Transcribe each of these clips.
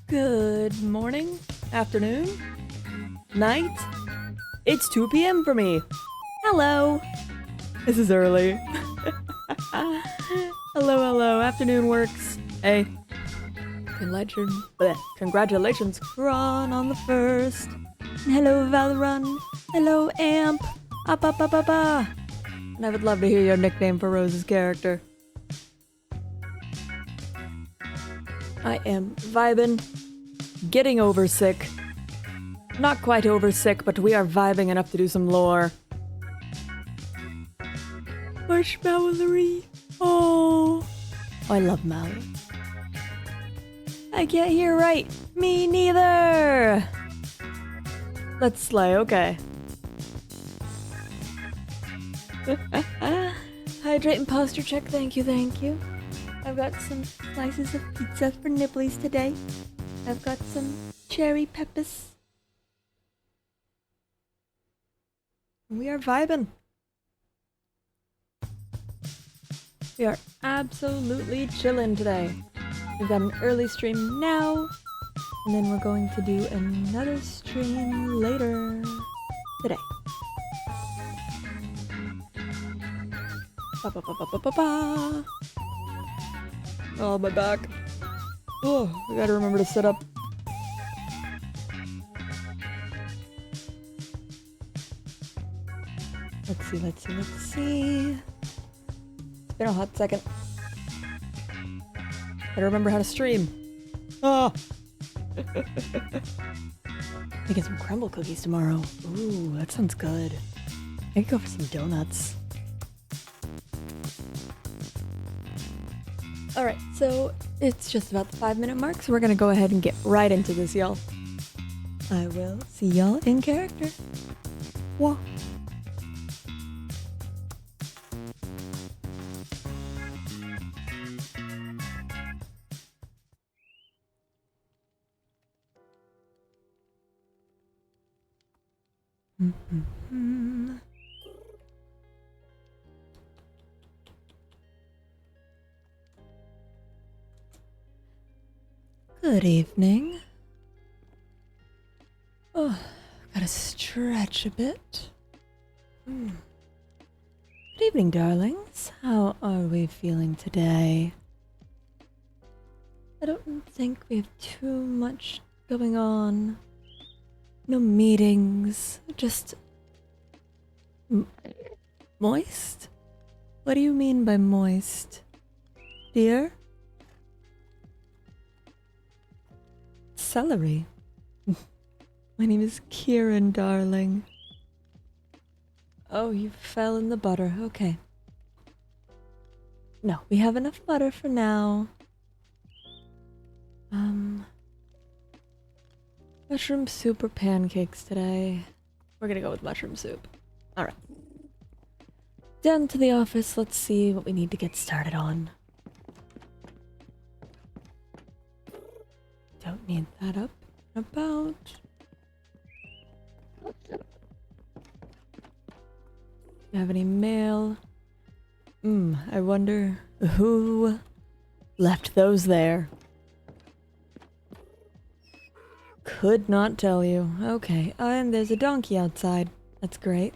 Good morning, afternoon, night. It's 2 p.m. for me. Hello. This is early. Hello. Afternoon works. Hey. Congratulations, Kron, on the first. And hello, Valorun. Hello, Amp. And I would love to hear your nickname for Rose's character. I am vibing, getting over sick. Not quite over sick, but we are vibing enough to do some lore. Marshmallowy. Oh, I love Mal. I can't hear right. Me neither. Let's slay, okay. Hydrate and posture check, thank you. I've got some slices of pizza for nibblies today. I've got some cherry peppers. We are vibing. We are absolutely chilling today. We've got an early stream now, and then we're going to do another stream later today. Ba-ba-ba-ba-ba-ba. Oh, my back. Oh, I gotta remember to sit up. Let's see. It's been a hot second. Gotta remember how to stream. Oh! Making some crumble cookies tomorrow. Ooh, that sounds good. I could go for some donuts. Alright, so it's just about the 5-minute mark, so we're gonna go ahead and get right into this, y'all. I will see y'all in character. Wah. Good evening. Oh, gotta stretch a bit. Good evening, darlings. How are we feeling today? I don't think we have too much going on. No meetings, just... moist? What do you mean by moist? Dear? Celery. My name is Ciaran, darling. Oh, you fell in the butter. Okay. No, we have enough butter for now. Mushroom soup or pancakes today? We're gonna go with mushroom soup. Alright. Down to the office, let's see what we need to get started on. Don't need that up and about. Do you have any mail? I wonder who left those there. Could not tell you. Okay, and there's a donkey outside. That's great.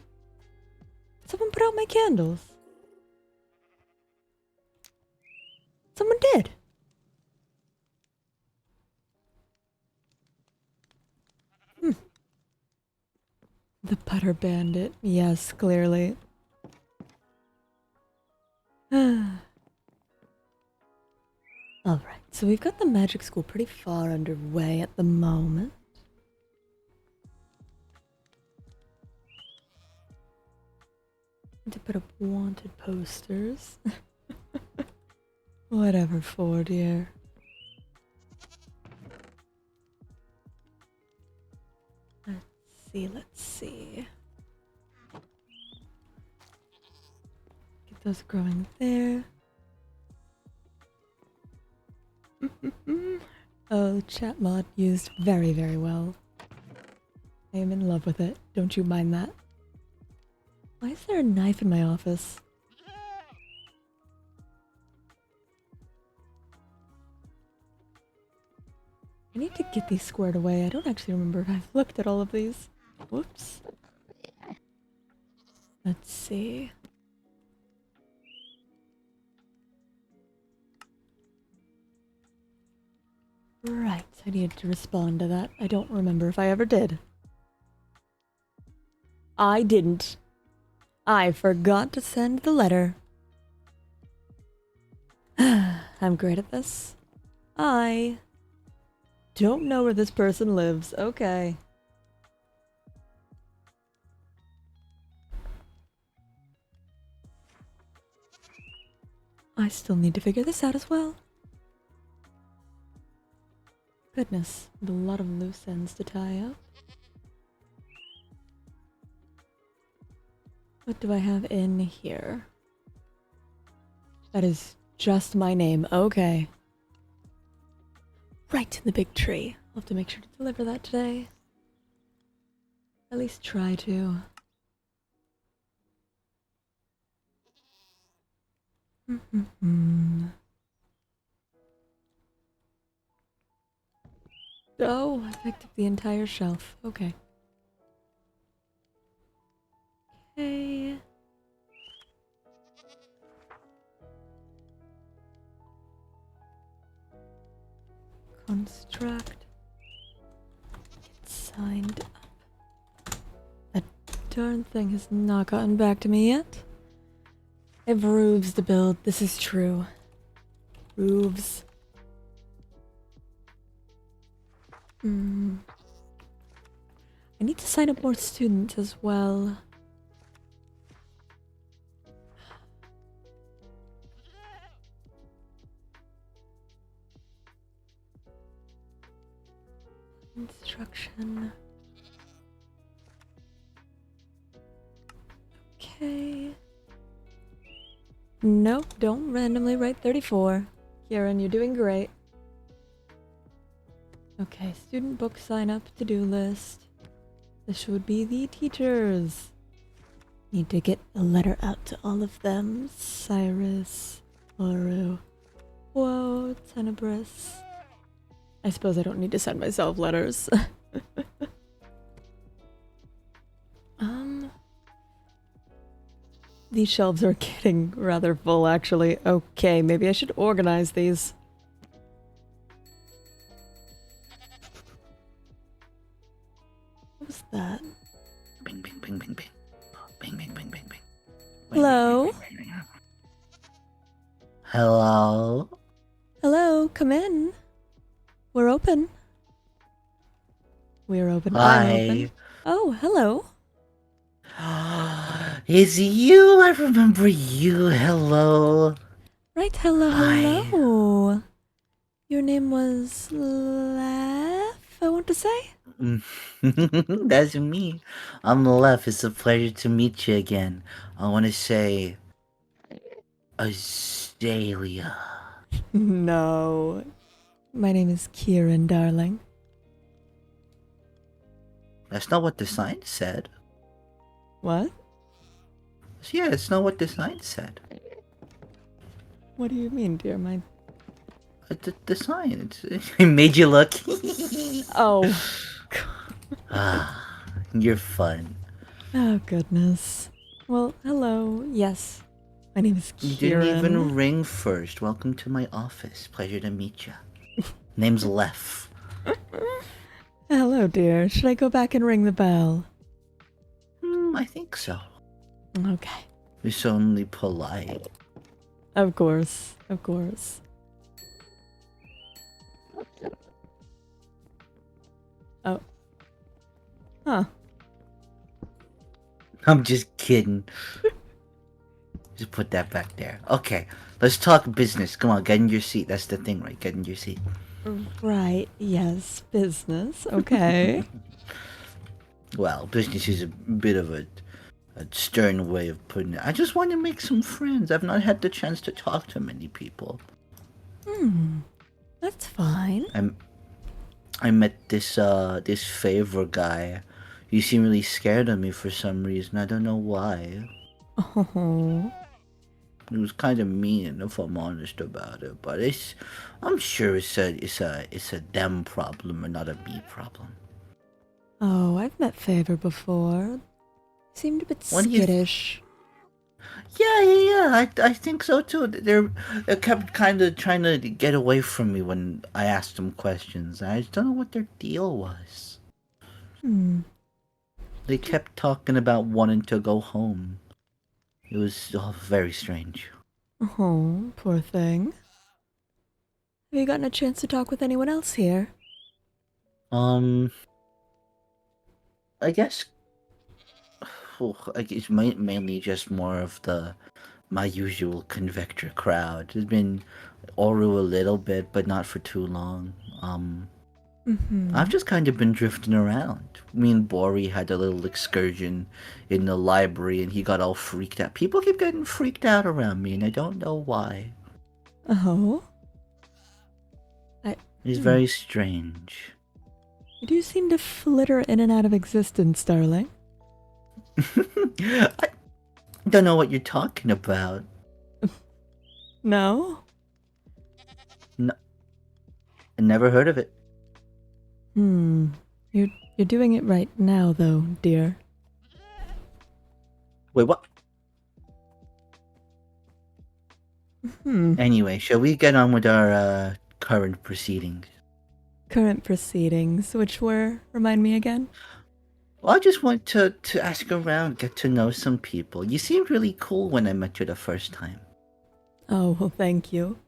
Someone put out my candles. Someone did. The butter bandit. Yes, clearly. Alright, so we've got the magic school pretty far underway at the moment. Need to put up wanted posters. Whatever for, dear. Let's see. Get those growing there. Oh, chat mod used very, very well. I am in love with it. Don't you mind that? Why is there a knife in my office? I need to get these squared away. I don't actually remember if I've looked at all of these. Whoops. Let's see. Right, I needed to respond to that. I don't remember if I ever did. I didn't. I forgot to send the letter. I'm great at this. I don't know where this person lives. Okay. I still need to figure this out as well. Goodness, a lot of loose ends to tie up. What do I have in here? That is just my name. Okay. Right in the big tree. I'll have to make sure to deliver that today. At least try to. Oh, I picked up the entire shelf. Okay. Okay. Construct. Get signed up. That darn thing has not gotten back to me yet. I have roofs to build. This is true. Roofs. I need to sign up more students as well. Instruction. Okay. Nope, don't randomly write 34. Ciaran, you're doing great. Okay, student book sign up, to-do list. This would be the teachers. Need to get a letter out to all of them. Cyrus, Oru, whoa, Tenebris. I suppose I don't need to send myself letters. These shelves are getting rather full, actually. Okay, maybe I should organize these. What was that? Bing, bing, bing, bing, bing. Bing, bing, bing, bing, bing. Hello? Hello? Hello, come in. We're open. We're open. I'm open. Hi. Oh, hello. It's you. I remember you. Hello. Right, hello, Hi. hello. Your name was Laugh, I want to say? That's me. I'm Left. It's a pleasure to meet you again. I want to say Azalea. No. My name is Ciaran, darling. That's not what the sign said. What? Yeah, it's not what the sign said. What do you mean, dear? The sign. It made you look. Oh. Ah, you're fun. Oh, goodness. Well, hello. Yes. My name is You didn't Ciaran. even ring first. Welcome to my office. Pleasure to meet you. Name's Lef. Hello, dear. Should I go back and ring the bell? I think so. Okay. It's only polite. Of course. Of course. Oh. Huh. I'm just kidding. Just put that back there. Okay, let's talk business. Come on, get in your seat. That's the thing, right? Get in your seat. Right. Yes. Business. Okay. Well, business is a bit of a stern way of putting it. I just want to make some friends. I've not had the chance to talk to many people. That's fine. I met this favor guy. He seemed really scared of me for some reason. I don't know why. Oh. He was kind of mean, if I'm honest about it. But I'm sure it's a them problem and not a me problem. Oh, I've met Favor before. Seemed a bit What do you? skittish. Yeah. I think so too. They kept kind of trying to get away from me when I asked them questions. I just don't know what their deal was. They kept talking about wanting to go home. It was very strange. Oh, poor thing. Have you gotten a chance to talk with anyone else here? Um, I guess like it's mainly just more of the my usual convector crowd. There's been Oru a little bit, but not for too long. I've just kind of been drifting around. Me and Bori had a little excursion in the library, and he got all freaked out. People keep getting freaked out around me, and I don't know why. Oh? It's very strange. You do seem to flitter in and out of existence, darling. I don't know what you're talking about. No? No, I never heard of it. You're doing it right now, though, dear. Wait, what? Anyway, shall we get on with our current proceedings? Current proceedings, which were, remind me again? Well, I just want to ask around, get to know some people. You seemed really cool when I met you the first time. Oh, well, thank you.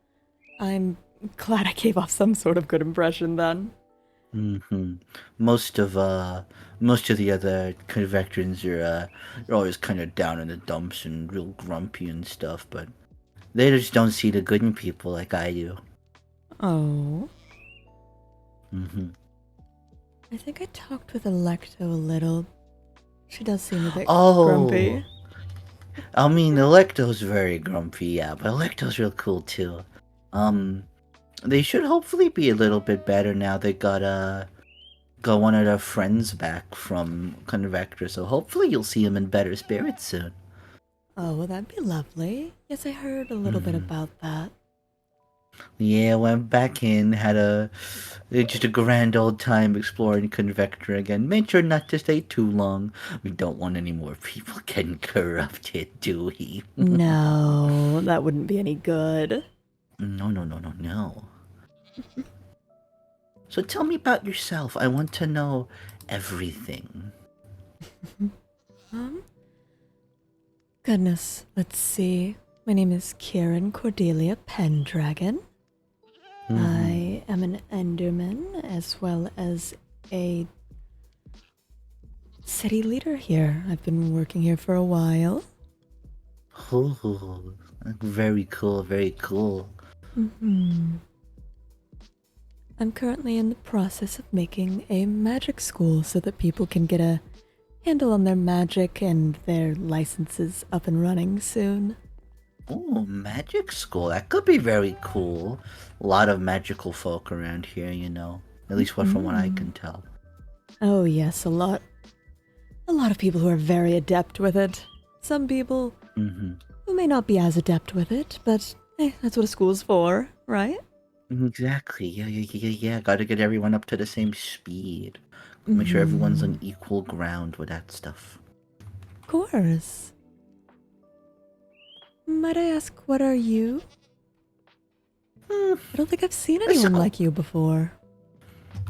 I'm glad I gave off some sort of good impression then. Mm-hmm. Most of the other convectrons are always kind of down in the dumps and real grumpy and stuff, but they just don't see the good in people like I do. Oh. Mm-hmm. I think I talked with Electo a little. She does seem a bit Oh, grumpy. I mean, Electo's very grumpy, yeah, but Electo's real cool too. Um, they should hopefully be a little bit better now. They got one of their friends back from Convector, so hopefully you'll see him in better spirits soon. Oh, well, that'd be lovely. Yes, I heard a little bit about that. Yeah, went back in, had just a grand old time exploring Convector again. Made sure not to stay too long. We don't want any more people getting corrupted, do we? No, that wouldn't be any good. No, no, no, no, no. So tell me about yourself. I want to know everything. Um, Goodness, let's see. My name is Ciaran Cordelia Pendragon. Mm-hmm. I am an Enderman as well as a city leader here. I've been working here for a while. Oh, very cool, very cool. Hmm. I'm currently in the process of making a magic school so that people can get a handle on their magic and their licenses up and running soon. Oh, magic school. That could be very cool. A lot of magical folk around here, you know. At least from what I Mm. can tell. Oh yes, a lot. A lot of people who are very adept with it. Some people Mm-hmm. who may not be as adept with it, but that's what a school's for, right? Exactly. Yeah, yeah, yeah, yeah. Gotta get everyone up to the same speed. Make sure everyone's Mm-hmm. on equal ground with that stuff. Of course. Might I ask, what are you? Hmm. I don't think I've seen anyone So, like you before.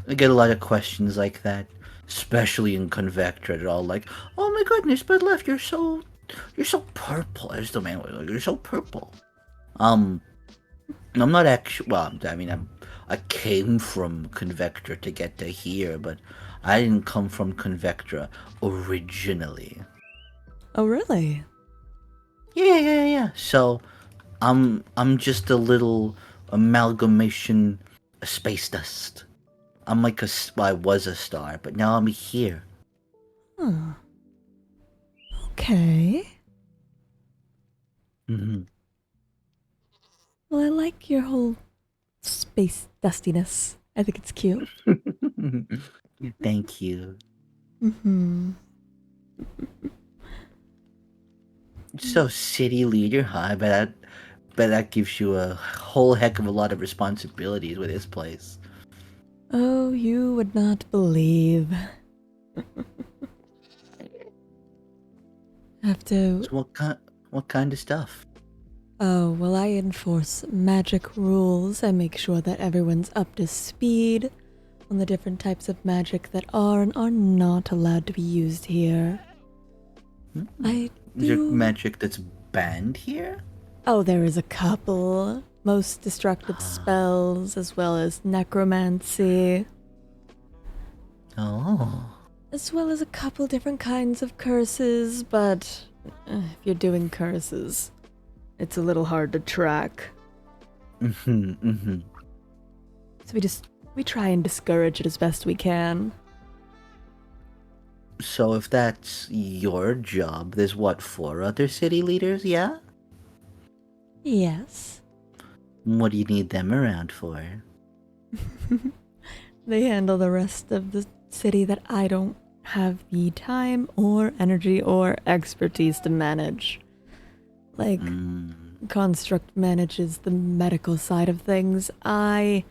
I get a lot of questions like that, especially in Convectra. They're all like, "Oh my goodness, but left, you're so purple." As the man was like, "You're so purple." Um, I'm not actually. Well, I mean, I came from Convectra to get to here, but I didn't come from Convectra originally. Oh, really? Yeah, yeah, yeah. So I'm just a little amalgamation of space dust. I'm like well, I was a star, but now I'm here. Huh. Okay. Hmm. Well, I like your whole space dustiness. I think it's cute. Thank you. Mm-hmm. So city leader, huh? Bet that gives you a whole heck of a lot of responsibilities with this place. Oh, you would not believe. Have to. So what kind of stuff? Oh, well, I enforce magic rules. I make sure that everyone's up to speed on the different types of magic that are and are not allowed to be used here. Hmm. I Is there do. magic that's banned here? Oh, there is a couple. Most destructive spells, as well as necromancy, Oh. as well as a couple different kinds of curses, but if you're doing curses, it's a little hard to track. Mm-hmm, mm-hmm. So we try and discourage it as best we can. So if that's your job, there's what, four other city leaders, yeah? Yes. What do you need them around for? They handle the rest of the city that I don't have the time or energy or expertise to manage. Like, Mm. Construct manages the medical side of things. I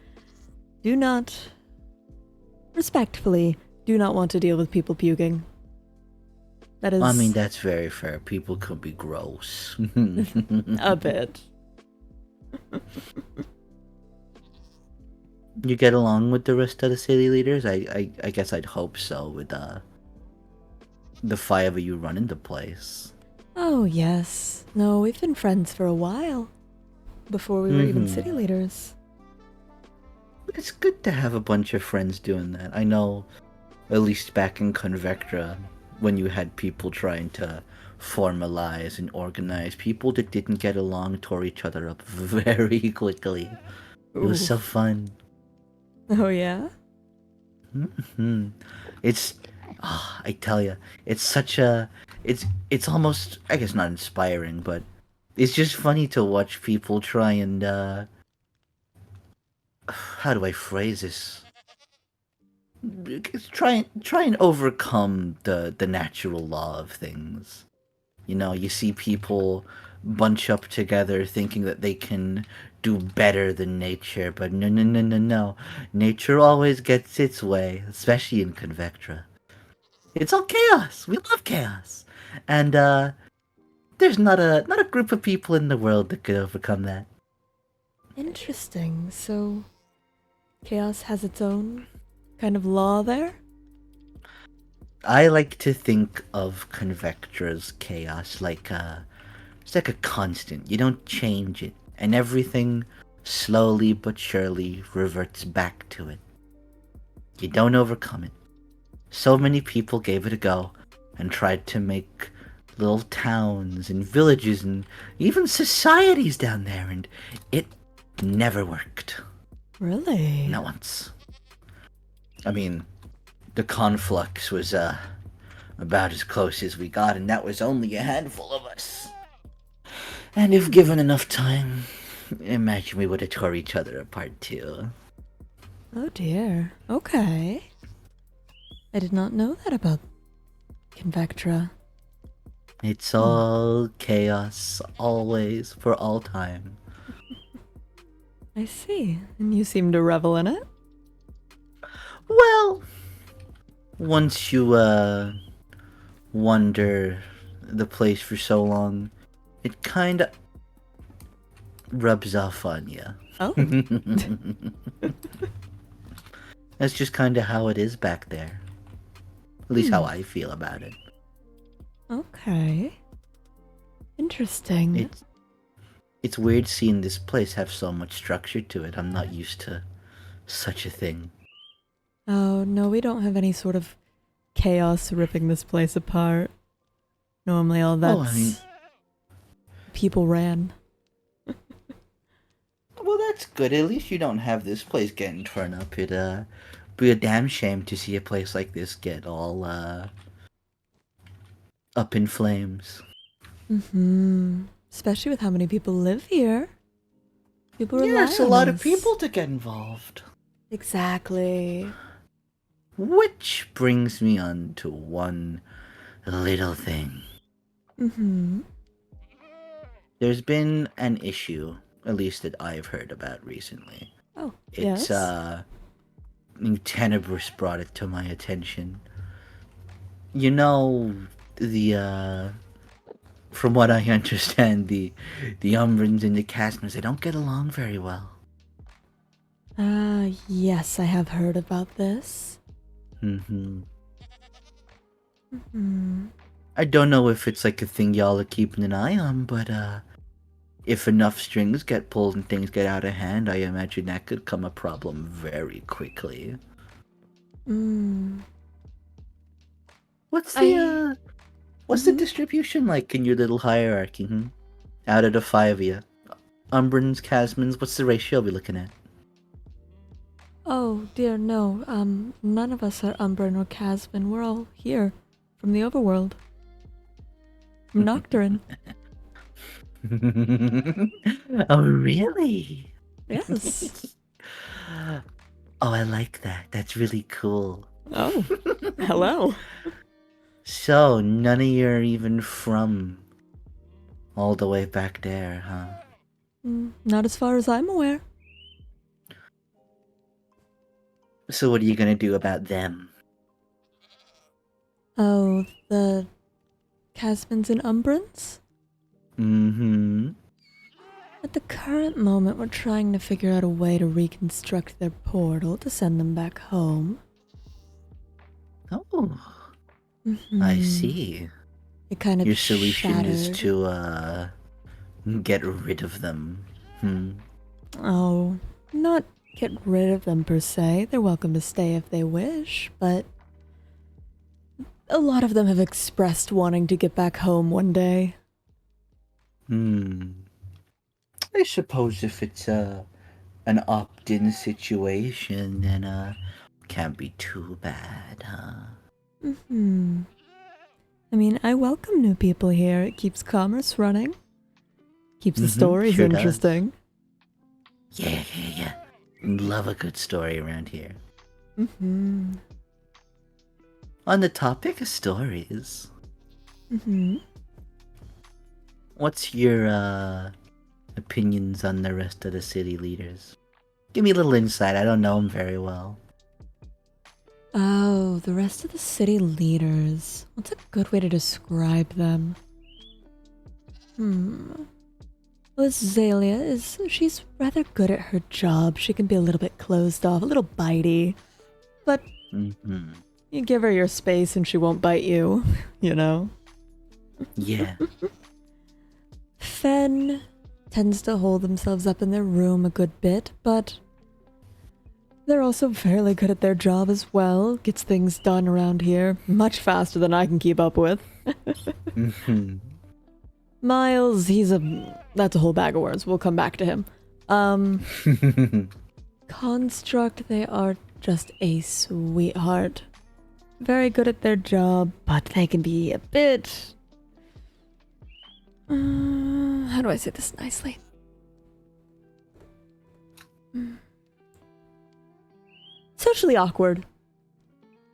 do not, respectfully, do not want to deal with people puking. That I mean, is that's very fair. People could be gross. a bit. You get along with the rest of the city leaders? I guess I'd hope so with the five of you running the place. Oh, yes. No, we've been friends for a while. Before we were even city Mm-hmm. leaders. It's good to have a bunch of friends doing that. I know, at least back in Convectra, when you had people trying to formalize and organize, people that didn't get along tore each other up very quickly. It was so Oof. fun. Oh, yeah? Hmm. It's, I tell you, it's such a, it's almost, I guess not inspiring, but it's just funny to watch people try and, how do I phrase this? Try and overcome the natural law of things. You know, you see people bunch up together thinking that they can do better than nature, but no. Nature always gets its way, especially in Convectra. It's all chaos. We love chaos. And there's not a group of people in the world that could overcome that. Interesting. So, chaos has its own kind of law there? I like to think of Convectra's chaos like it's like a constant. You don't change it, and everything slowly but surely reverts back to it. You don't overcome it. So many people gave it a go and tried to make little towns and villages and even societies down there, and it never worked. Really? Not once. I mean, the conflux was about as close as we got, and that was only a handful of us. And if given enough time, imagine we would have tore each other apart too. Oh dear. Okay. I did not know that about Convectra. It's all chaos, always, for all time. I see. And you seem to revel in it? Well, once you wander the place for so long, it kinda rubs off on you. Oh. That's just kinda how it is back there. At least how I feel about it. Okay. Interesting. It's weird seeing this place have so much structure to it. I'm not used to such a thing. Oh, no, we don't have any sort of chaos ripping this place apart. Normally all that's people ran. Well, that's good. At least you don't have this place getting torn up. It'd be a damn shame to see a place like this get all up in flames. Especially with how many people live here. People rely Yeah, it's a on lot of us. people to get involved. Exactly. Which brings me on to one little thing. There's been an issue, at least that I've heard about recently. Oh, It's yes. Tenebrous brought it to my attention. You know, from what I understand, the Umbrans and the Casmans, they don't get along very well. Yes, I have heard about this. I don't know if it's like a thing y'all are keeping an eye on, but if enough strings get pulled and things get out of hand, I imagine that could come a problem very quickly. What's the what's the distribution like in your little hierarchy? Out of the 5 of you, Umbrans, Casmans, what's the ratio we're looking at? Oh, dear, no. None of us are Umbran or Casman. We're all here. From the overworld. From Nocturin. Oh, really? Yes. Oh, I like that. That's really cool. Oh, hello. So, none of you are even from all the way back there, huh? Not as far as I'm aware. So what are you gonna do about them? Oh, the Casmans and Umbrans? At the current moment, we're trying to figure out a way to reconstruct their portal to send them back home. Oh. I see. It kind of Your solution is shattered. to, get rid of them. Oh, not get rid of them per se. They're welcome to stay if they wish, but a lot of them have expressed wanting to get back home one day. I suppose if it's an opt-in situation, then can't be too bad, huh? I mean, I welcome new people here. It keeps commerce running. Keeps the stories sure does. interesting. Yeah. Love a good story around here. On the topic of stories, what's your opinions on the rest of the city leaders? Give me a little insight. I don't know them very well. Oh, the rest of the city leaders. What's a good way to describe them? Well, Azalea she's rather good at her job. She can be a little bit closed off, a little bitey. But Mm-hmm. you give her your space and she won't bite you, you know? Yeah. Fen tends to hold themselves up in their room a good bit, but they're also fairly good at their job as well. Gets things done around here much faster than I can keep up with. Mm-hmm. Miles, that's a whole bag of words. We'll come back to him. Construct, they are just a sweetheart. Very good at their job, but they can be a bit... how do I say this nicely? Socially awkward.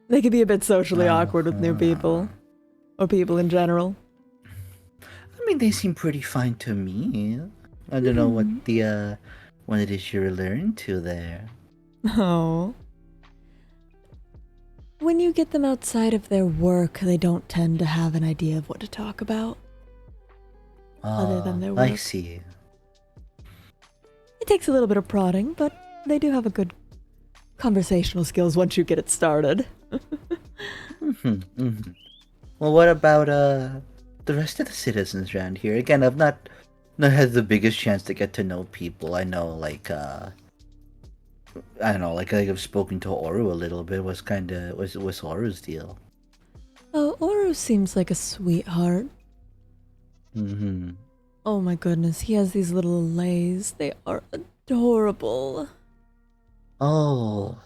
They can be a bit socially awkward with new people. Or people in general. I mean, they seem pretty fine to me. I don't know what it is you're learning to there. Oh. When you get them outside of their work, they don't tend to have an idea of what to talk about. Other than their work. I see. It takes a little bit of prodding, but they do have a good conversational skills once you get it started. Well, what about the rest of the citizens around here? Again, I've not had the biggest chance to get to know people. I know, like, I don't know, like I've spoken to Oru a little bit. What's Oru's deal? Oh, Oru seems like a sweetheart. Mm-hmm. Oh my goodness, he has these little lays. They are adorable. Oh,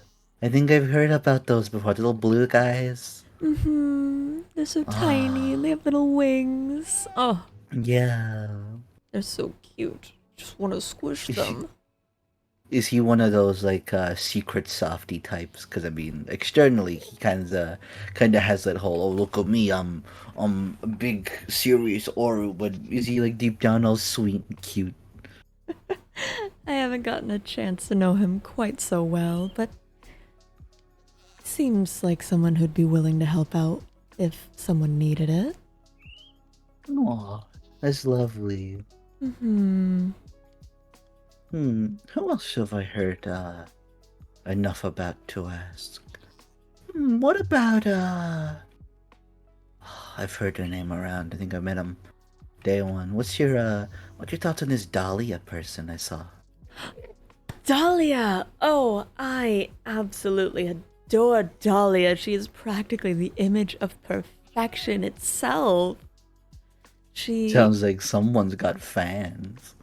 I think I've heard about those before. The little blue guys. They're so tiny and they have little wings. Oh, Yeah. they're so cute. Just want to squish them. Is he one of those like secret softy types? Because I mean, externally he kind of has that whole, oh look at me, I'm a big serious Oru, but is he like deep down all sweet and cute? I haven't gotten a chance to know him quite so well, but seems like someone who'd be willing to help out if someone needed it. Aw, that's lovely. Who else have I heard enough about to ask? What about I've heard her name around. I think I met him day one. What's your thoughts on this Dahlia person I saw? Dahlia! Oh, I absolutely adore Dahlia. She is practically the image of perfection itself. She... Sounds like someone's got fans.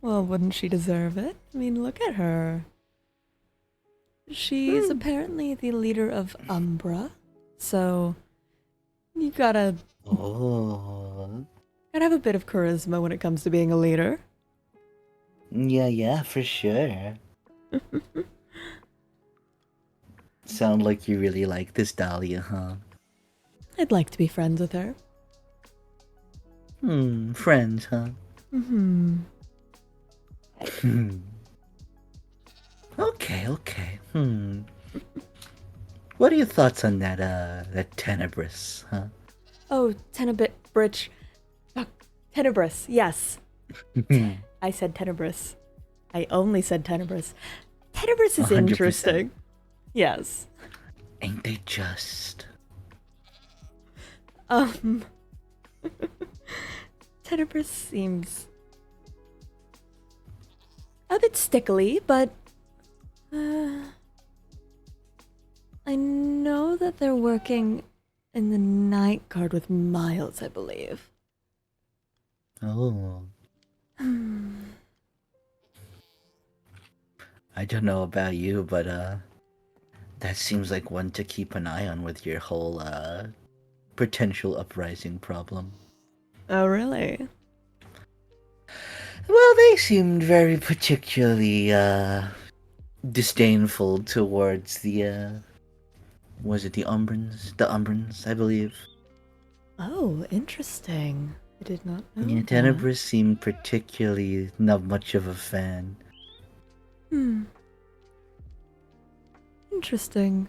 Well, wouldn't she deserve it? I mean, look at her. She's apparently the leader of Umbra, so you gotta have a bit of charisma when it comes to being a leader. Yeah, for sure. Sound like you really like this Dahlia, huh? I'd like to be friends with her. Friends, huh? Okay. What are your thoughts on that Tenebris, huh? Oh, Tenebris. Tenebris, yes. I said Tenebris. I only said Tenebris. Tenebris is 100%. interesting. Yes. Ain't they just? Tenebris seems a bit stickly, but I know that they're working in the night guard with Miles, I believe. Oh. I don't know about you, but that seems like one to keep an eye on with your whole potential uprising problem. Oh, really? Well, they seemed very particularly disdainful towards the was it the Umbrans? The Umbrans, I believe. Oh, interesting. I did not know Yeah, that. Tenebris seemed particularly not much of a fan. Interesting.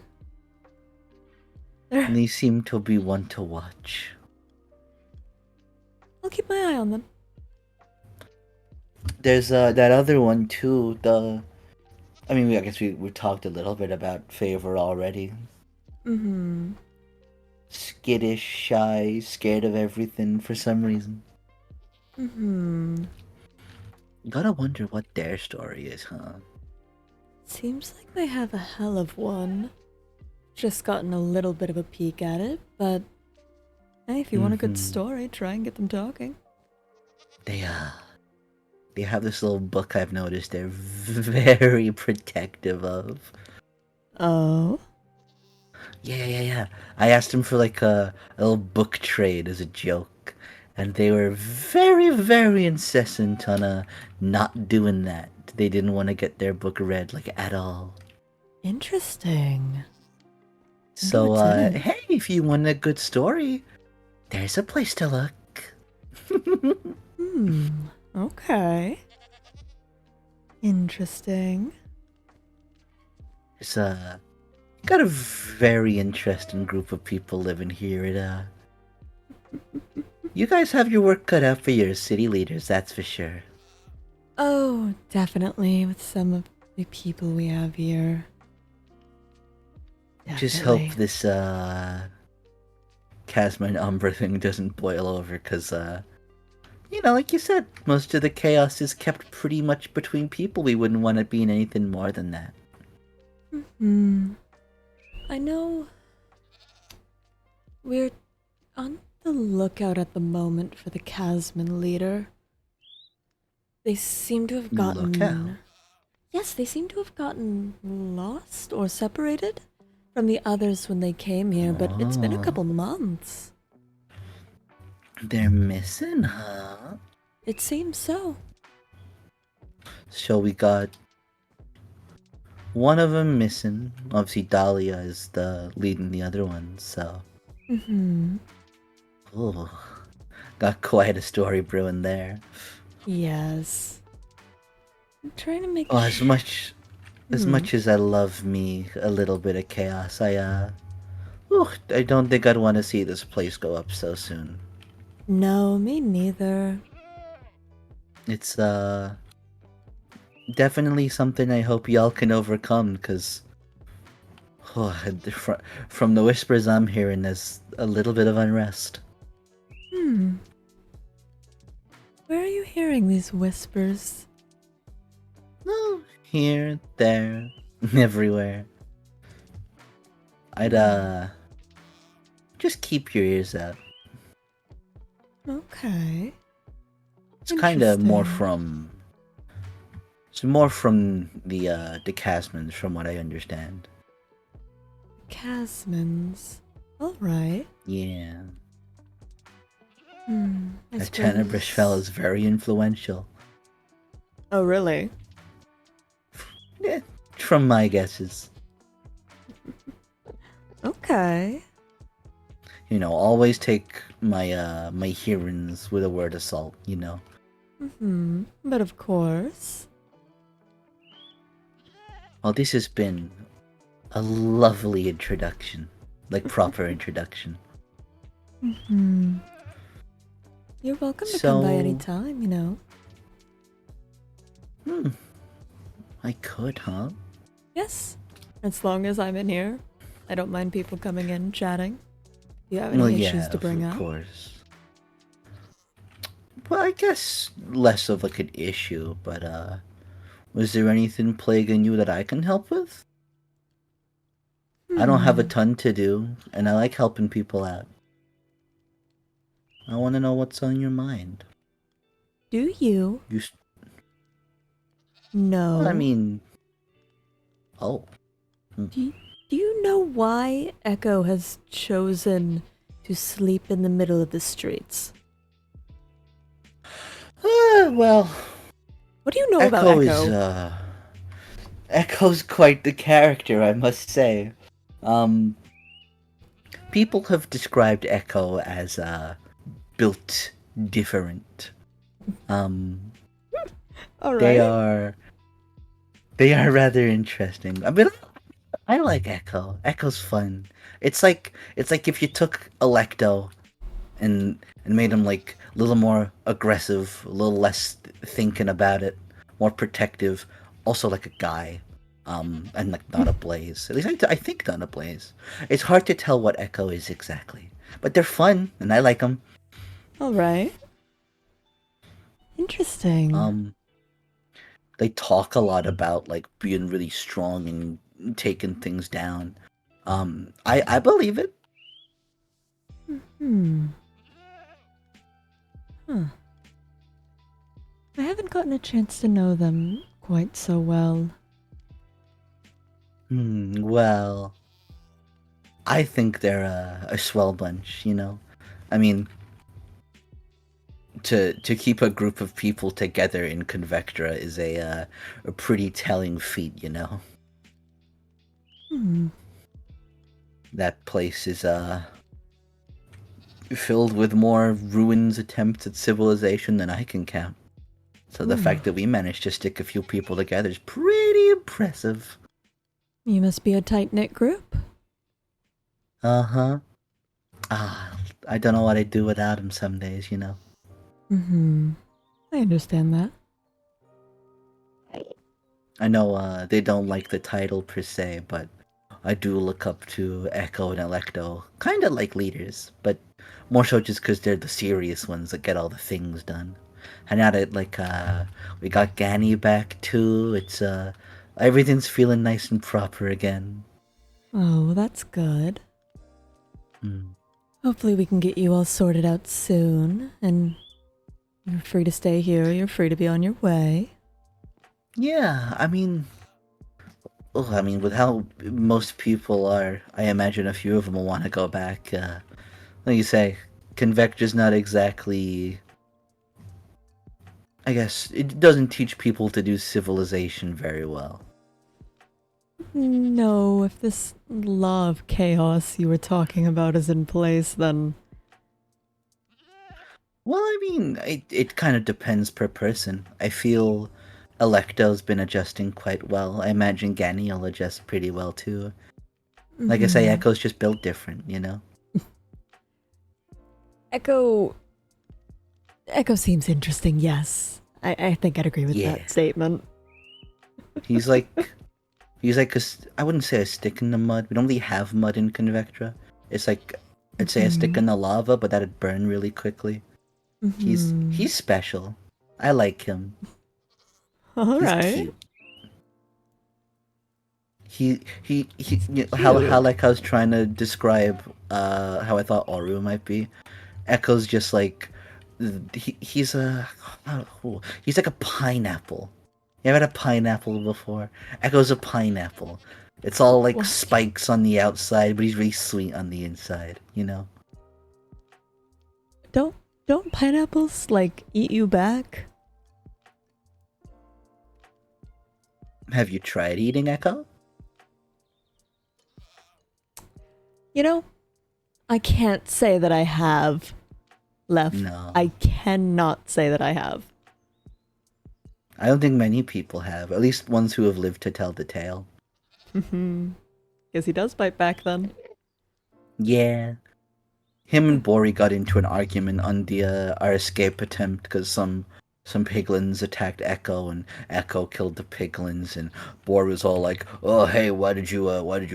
And they seem to be one to watch. I'll keep my eye on them. There's that other one too, I guess we talked a little bit about Favor already. Skittish, shy, scared of everything for some reason. Gotta wonder what their story is, huh? Seems like they have a hell of one. Just gotten a little bit of a peek at it, but hey, if you want a good story, try and get them talking. They have this little book I've noticed they're very protective of. Oh? Yeah. I asked them for like a little book trade as a joke, and they were very, very incessant on not doing that. They didn't want to get their book read like at all. Interesting. So, what's in it? hey, if you want a good story, there's a place to look. Okay. Interesting. It's got a very interesting group of people living here. You guys have your work cut out for your city leaders, that's for sure. Oh, definitely, with some of the people we have here. Just hope this Casma and Umbra thing doesn't boil over, because like you said, most of the chaos is kept pretty much between people. We wouldn't want it being anything more than that. I know we're on the lookout at the moment for the Casman leader. They seem to have gotten... Lookout? Yes, they seem to have gotten lost or separated from the others when they came here, but it's been a couple months. They're missing, huh? It seems so. So we got one of them missing. Obviously, Dahlia is leading the other one, so... Ooh, got quite a story brewing there. Yes. I'm trying to make as much as I love me a little bit of chaos, I don't think I'd want to see this place go up so soon. No, me neither. It's definitely something I hope y'all can overcome, because from the whispers I'm hearing, there's a little bit of unrest. Where are you hearing these whispers? Oh, here, there, everywhere. I'd just keep your ears out. Okay. It's kind of more from... It's more from the Casmans, from what I understand. Casmans. Alright. Yeah. That Tenebrous fella is very influential. Oh, really? Yeah, from my guesses. Okay. Always take my my hearings with a word of salt, But of course. Well, this has been a lovely introduction. Like, proper introduction. You're welcome to come by any time, I could, huh? Yes. As long as I'm in here. I don't mind people coming in chatting. Do you have any issues to bring up? Of course. Well, I guess less of like an issue, but was there anything plaguing you that I can help with? I don't have a ton to do, and I like helping people out. I want to know what's on your mind. Do you? No. Well, I mean... Oh. Do you know why Echo has chosen to sleep in the middle of the streets? Well... What do you know about Echo? Echo's quite the character, I must say. People have described Echo as, built different. Um, All they right. are they are rather interesting. I mean, I like Echo. Echo's fun. It's like if you took Electo and made him like a little more aggressive, a little less thinking about it, more protective, also like a guy, and like not a Blaze. At least I think not a Blaze. It's hard to tell what Echo is exactly, but they're fun and I like them. All right. Interesting. Um, they talk a lot about like being really strong and taking things down. I believe it. Hmm. Huh. I haven't gotten a chance to know them quite so well. Well, I think they're a swell bunch. You know, I mean, to keep a group of people together in Convectra is a pretty telling feat. You know, Hmm. that place is filled with more ruins, attempts at civilization than I can count. So the Ooh. fact that we managed to stick a few people together is pretty impressive. You must be a tight-knit group. Uh-huh. I don't know what I'd do without him some days, you know. Mm-hmm. I understand that. I know they don't like the title per se, but I do look up to Echo and Electo, kind of like leaders, but more so just because they're the serious ones that get all the things done. And now that like we got Gani back too, it's everything's feeling nice and proper again. Oh, that's good. Hmm. Hopefully we can get you all sorted out soon, and you're free to stay here, you're free to be on your way. Yeah, I mean, with how most people are, I imagine a few of them will want to go back. Like you say, Convector's not exactly. I guess it doesn't teach people to do civilization very well. No, if this law of chaos you were talking about is in place, then... Well, I mean, it kind of depends per person. I feel Electo's been adjusting quite well. I imagine Gani will adjust pretty well too. Like I say, Mm-hmm. Echo's just built different, you know? Echo... Echo seems interesting, yes. I think I'd agree with Yeah. that statement. He's like I wouldn't say a stick in the mud. We don't really have mud in Convectra. It's like I'd say a stick Mm-hmm. in the lava, but that'd burn really quickly. Mm-hmm. He's special. I like him. All He's right. cute. How Cute. like I was trying to describe how I thought Oru might be. Echo's just like he's a he's like a pineapple. You ever had a pineapple before? Echo's a pineapple. It's all like What? spikes on the outside, but he's really sweet on the inside, you know? Don't don't pineapples like eat you back? Have you tried eating Echo? You know, I can't say that I have left. No. I cannot say that I have. I don't think many people have, at least ones who have lived to tell the tale. Guess he does bite back then. Yeah. Him and Bori got into an argument on the our escape attempt because some piglins attacked Echo and Echo killed the piglins and Bori was all like, "Oh hey, why did you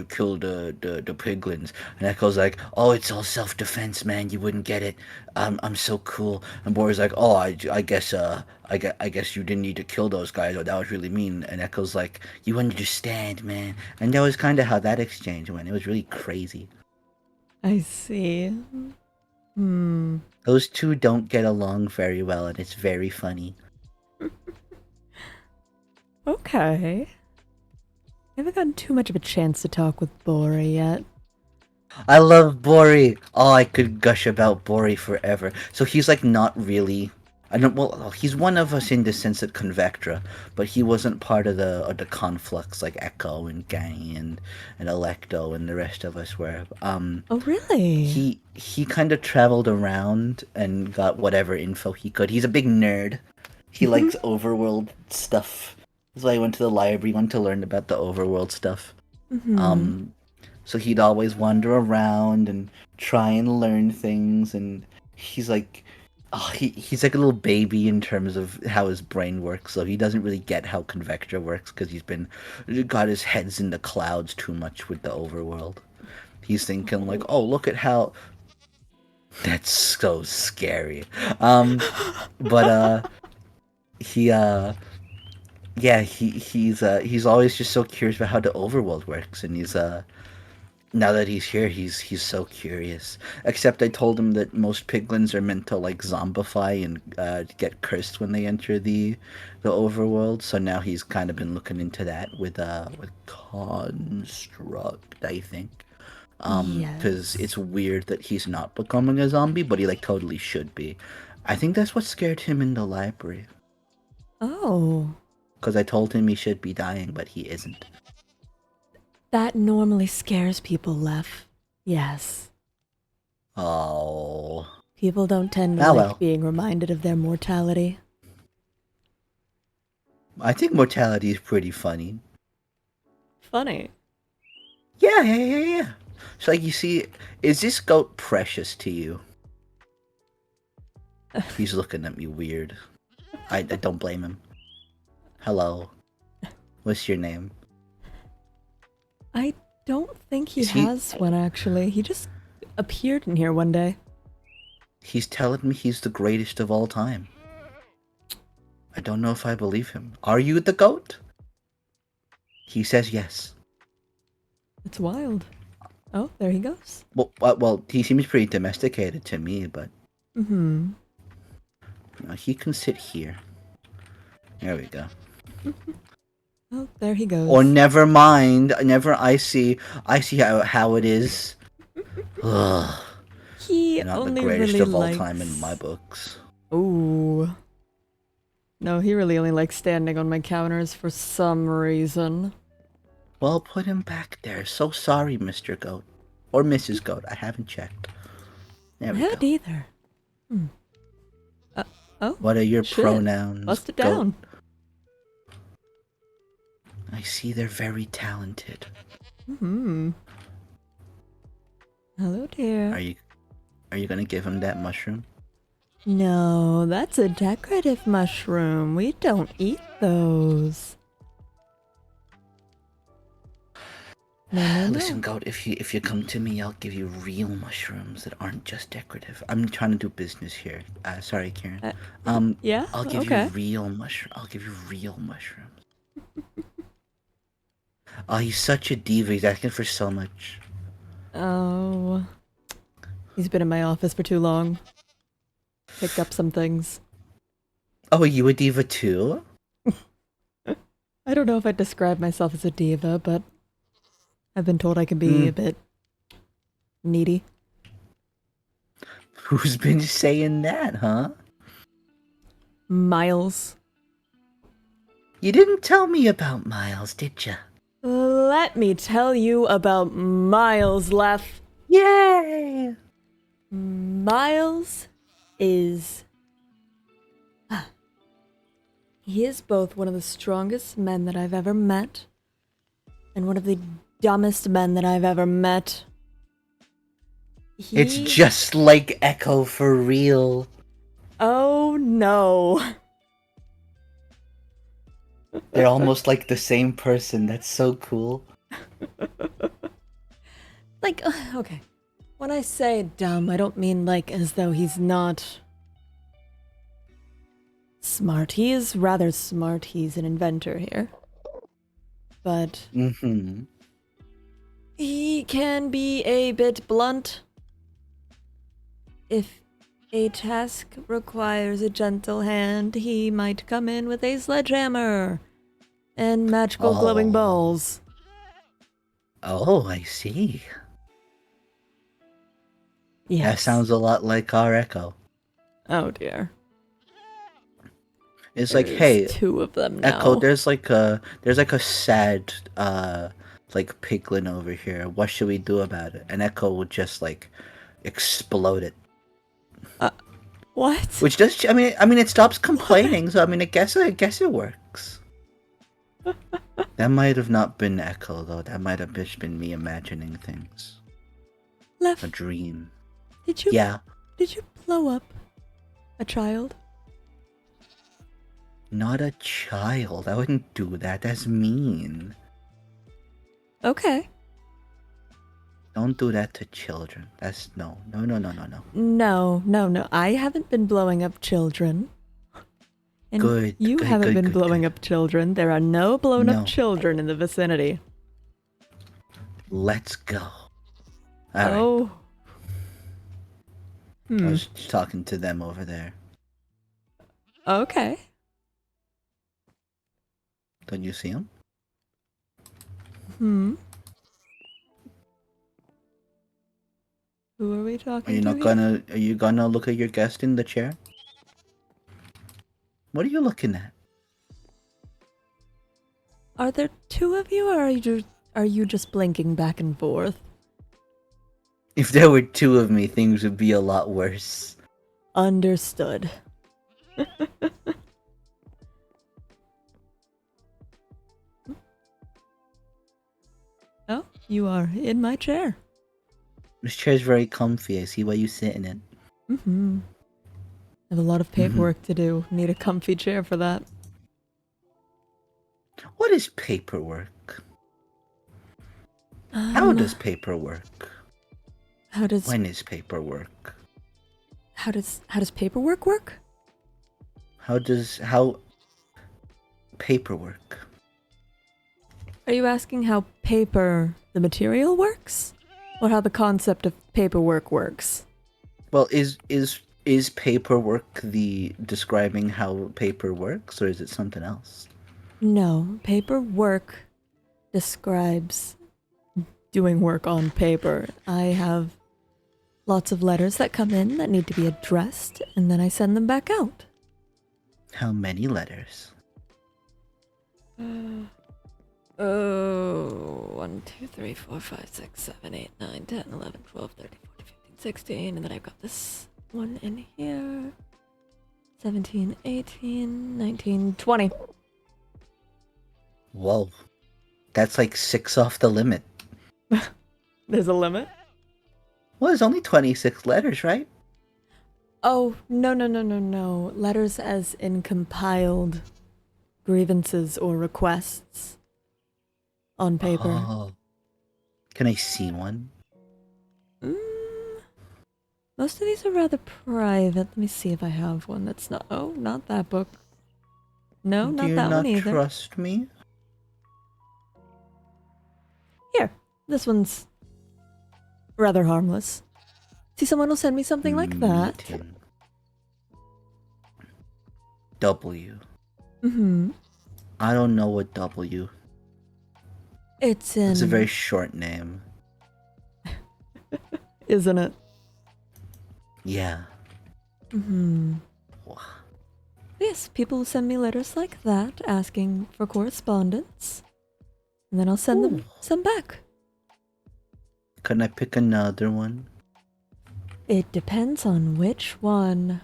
kill the piglins?" And Echo's like, "Oh, it's all self defense, man. You wouldn't get it. I'm so cool." And Bori's like, "Oh, I guess I guess you didn't need to kill those guys. Or that was really mean." And Echo's like, "You understand, man." And that was kind of how that exchange went. It was really crazy. I see. Hmm. Those two don't get along very well, and it's very funny. Okay. I haven't gotten too much of a chance to talk with Bora yet. I love Bori. Oh, I could gush about Bori forever. So he's like not really I don't. Well, he's one of us in the sense that Convectra, but he wasn't part of the conflux like Echo and Gang and Electo and the rest of us were. Oh, really? He kind of traveled around and got whatever info he could. He's a big nerd. He likes overworld stuff. That's why he went to the library, went to learn about the overworld stuff. Um, so he'd always wander around and try and learn things, and he's like, oh, he's like a little baby in terms of how his brain works. So he doesn't really get how Convectra works because he's been got his heads in the clouds too much with the overworld. He's thinking like, oh, look at how that's so scary. But he yeah, he's always just so curious about how the overworld works, and he's now that he's here, he's so curious. Except I told him that most piglins are meant to like zombify and get cursed when they enter the overworld. So now he's kind of been looking into that with Construct, I think. Because Yes. it's weird that he's not becoming a zombie, but he like totally should be. I think that's what scared him in the library. Oh. Because I told him he should be dying, but he isn't. That normally scares people, Lef. Yes. Oh. People don't tend to Ah like well. being reminded of their mortality. I think mortality is pretty funny. Funny. Yeah. So like you see, is this goat precious to you? He's looking at me weird. I don't blame him. Hello. What's your name? I don't think he Is he- has one, actually. He just appeared in here one day. He's telling me he's the greatest of all time. I don't know if I believe him. Are you the goat? He says yes. It's wild. Oh, there he goes. Well, he seems pretty domesticated to me, but Mm-hmm. he can sit here. There we go. Oh, there he goes. Or never mind. I see how it is. Ugh. He Not the only greatest really of all likes... time in my books. Ooh. No, he really only likes standing on my counters for some reason. Well, put him back there. So sorry, Mr. Goat. Or Mrs. Goat. I haven't checked. There I we haven't go. either. Oh, What are your shit. pronouns? Bust it Goat? down. I see they're very talented. Mm-hmm. Hello, dear. Are you gonna give him that mushroom? No, that's a decorative mushroom. We don't eat those. No. Listen, Goat, if you come to me, I'll give you real mushrooms that aren't just decorative. I'm trying to do business here. Sorry, Ciaran. Yeah? I'll give Okay. you real mushroom. I'll give you real mushrooms. Oh, he's such a diva. He's asking for so much. Oh. He's been in my office for too long. Picked up some things. Oh, are you a diva too? I don't know if I'd describe myself as a diva, but I've been told I can be a bit needy. Who's been saying that, huh? Miles. You didn't tell me about Miles, did ya? Let me tell you about Miles, Lef. Yay! Miles is... He is both one of the strongest men that I've ever met and one of the dumbest men that I've ever met. It's just like Echo for real. Oh no. They're almost like the same person. That's so cool. Like, okay. When I say dumb, I don't mean like as though he's not smart. He is rather smart. He's an inventor here. But he can be a bit blunt. If a task requires a gentle hand, he might come in with a sledgehammer and magical glowing balls. Oh, I see. Yes. That sounds a lot like our Echo. Oh dear. It's like, There's hey, two of them Echo, now. there's like a sad like piglin over here. What should we do about it? And Echo would just like explode it. What? Which does I mean it stops What? complaining, so I guess it works. That might have not been Echo though. That might have just been me imagining things. Left, A dream. did you Yeah. blow up a child? Not a child. I wouldn't do that. That's mean. Okay. Don't do that to children. That's no. No. I haven't been blowing up children. And Good. you haven't been blowing Good. up children. There are no blown up No. children in the vicinity. Let's go. Alright. Oh. I was talking to them over there. Okay. Don't you see them? Who are we talking Are you to not here? gonna? Are you gonna look at your guest in the chair? What are you looking at? Are there two of you, or are you just blinking back and forth? If there were two of me, things would be a lot worse. Understood. Oh, you are in my chair. This chair's very comfy. I see why you sitting in. I have a lot of paperwork to do. Need a comfy chair for that. What is paperwork? How does paper work? How does When is paperwork? how does paperwork work? How paperwork? Are you asking how paper, the material, works? Or how the concept of paperwork works? Well, is paperwork the describing how paper works, or is it something else? No, paperwork describes doing work on paper. I have lots of letters that come in that need to be addressed, and then I send them back out. How many letters? Oh, 1, 2, 3, 4, 5, 6, 7, 8, 9, 10, 11, 12, 13, 14, 15, 16, and then I've got this one in here. 17, 18, 19, 20. Whoa. That's like 6 off the limit. There's a limit? Well, there's only 26 letters, right? Oh, no. Letters as in compiled grievances or requests on paper. Oh. Can I see one? Most of these are rather private. Let me see if I have one that's not... Oh, not that book. No, not that one Do you either. not trust me? Here, this one's rather harmless. See, someone will send me something like that. Meeting. W. I don't know what W. It's in... It's a very short name. Isn't it? Yeah. Yes, people will send me letters like that, asking for correspondence. And then I'll send them some back. Can I pick another one? It depends on which one.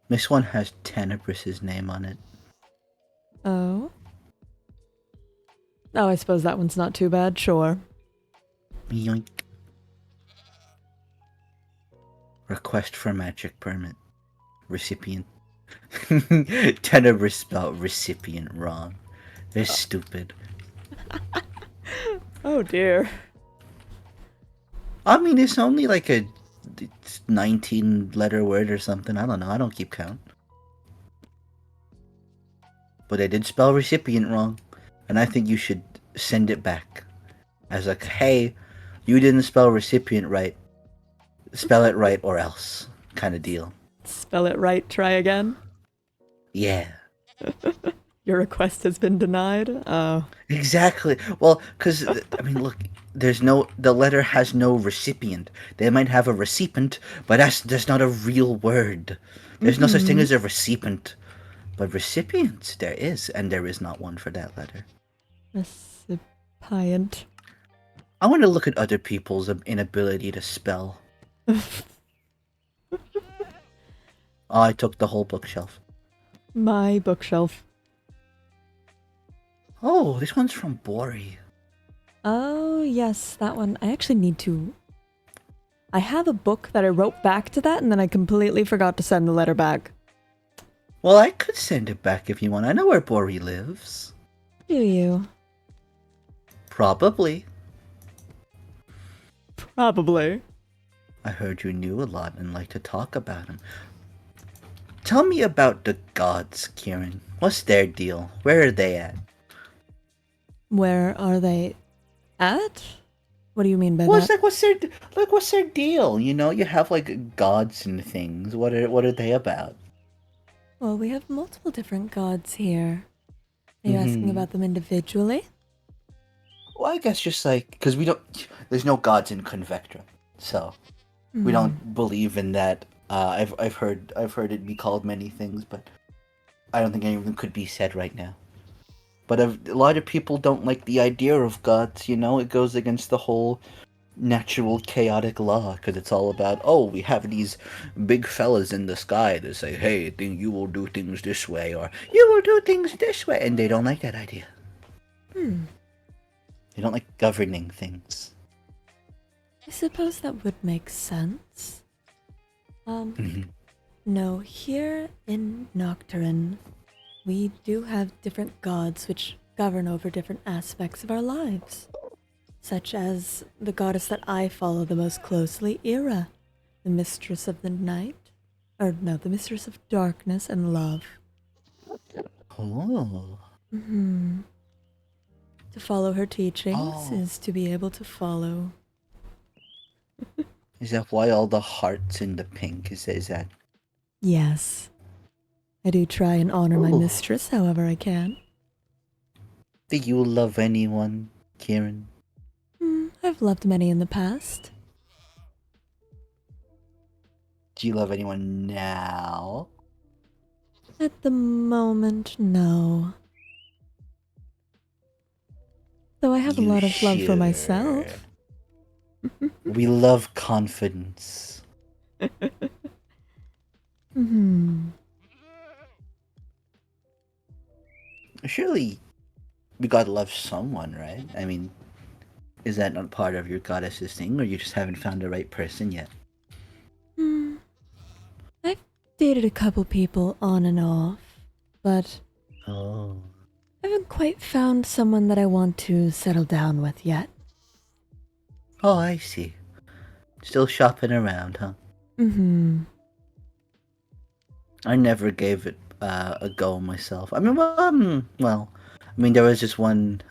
This one has Tenebris's name on it. Oh? Oh, I suppose that one's not too bad, sure. Yoink. Request for magic permit. Recipient. Tenebris spelled recipient wrong. They're stupid. Oh dear. I mean, it's only like a 19-letter word or something. I don't know. I don't keep count. But I did spell recipient wrong. And I think you should send it back. As like, hey, you didn't spell recipient right. Spell it right or else. Kind of deal. Spell it right, try again. Yeah. Your request has been denied? Oh. Exactly. Well, because, I mean, look, the letter has no recipient. They might have a recipient, but that's not a real word. There's no such thing as a recipient. But recipients, there is, and there is not one for that letter. Recipient. I want to look at other people's inability to spell. Oh, I took the whole bookshelf. My bookshelf. Oh, this one's from Bori. Oh, yes, that one. I actually need to... I have a book that I wrote back to that, and then I completely forgot to send the letter back. Well, I could send it back if you want. I know where Bori lives. Do you? Probably. Probably. I heard you knew a lot and like to talk about him. Tell me about the gods, Ciaran. What's their deal? Where are they at? Where are they at? What do you mean by Well, that? what's their deal? You know, you have like gods and things. What are they about? Well, we have multiple different gods here. Are you asking about them individually? Well, I guess just like because we don't. There's no gods in Convectra, so we don't believe in that. I've heard it be called many things, but I don't think any of them could be said right now. But a lot of people don't like the idea of gods. You know, it goes against the whole natural chaotic law because it's all about, oh, we have these big fellas in the sky that say, hey, then you will do things this way or you will do things this way, and they don't like that idea. They don't like governing things. I suppose that would make sense. No, here in Nocturin, we do have different gods which govern over different aspects of our lives. Such as the goddess that I follow the most closely, Ira, the mistress of the night. Or no, the mistress of darkness and love. Oh. To follow her teachings Oh. is to be able to follow. Is that why all the hearts in the pink is that? Yes. I do try and honor my Ooh. mistress however I can. Do you love anyone, Ciaran? I've loved many in the past. Do you love anyone now? At the moment, no. Though I have a You lot of love for sure? myself. We love confidence. Surely we gotta love someone, right? I mean, is that not part of your goddess's thing, or you just haven't found the right person yet? I've dated a couple people on and off, but Oh. I haven't quite found someone that I want to settle down with yet. Oh, I see. Still shopping around, huh? I never gave it a go myself. I mean, there was just one.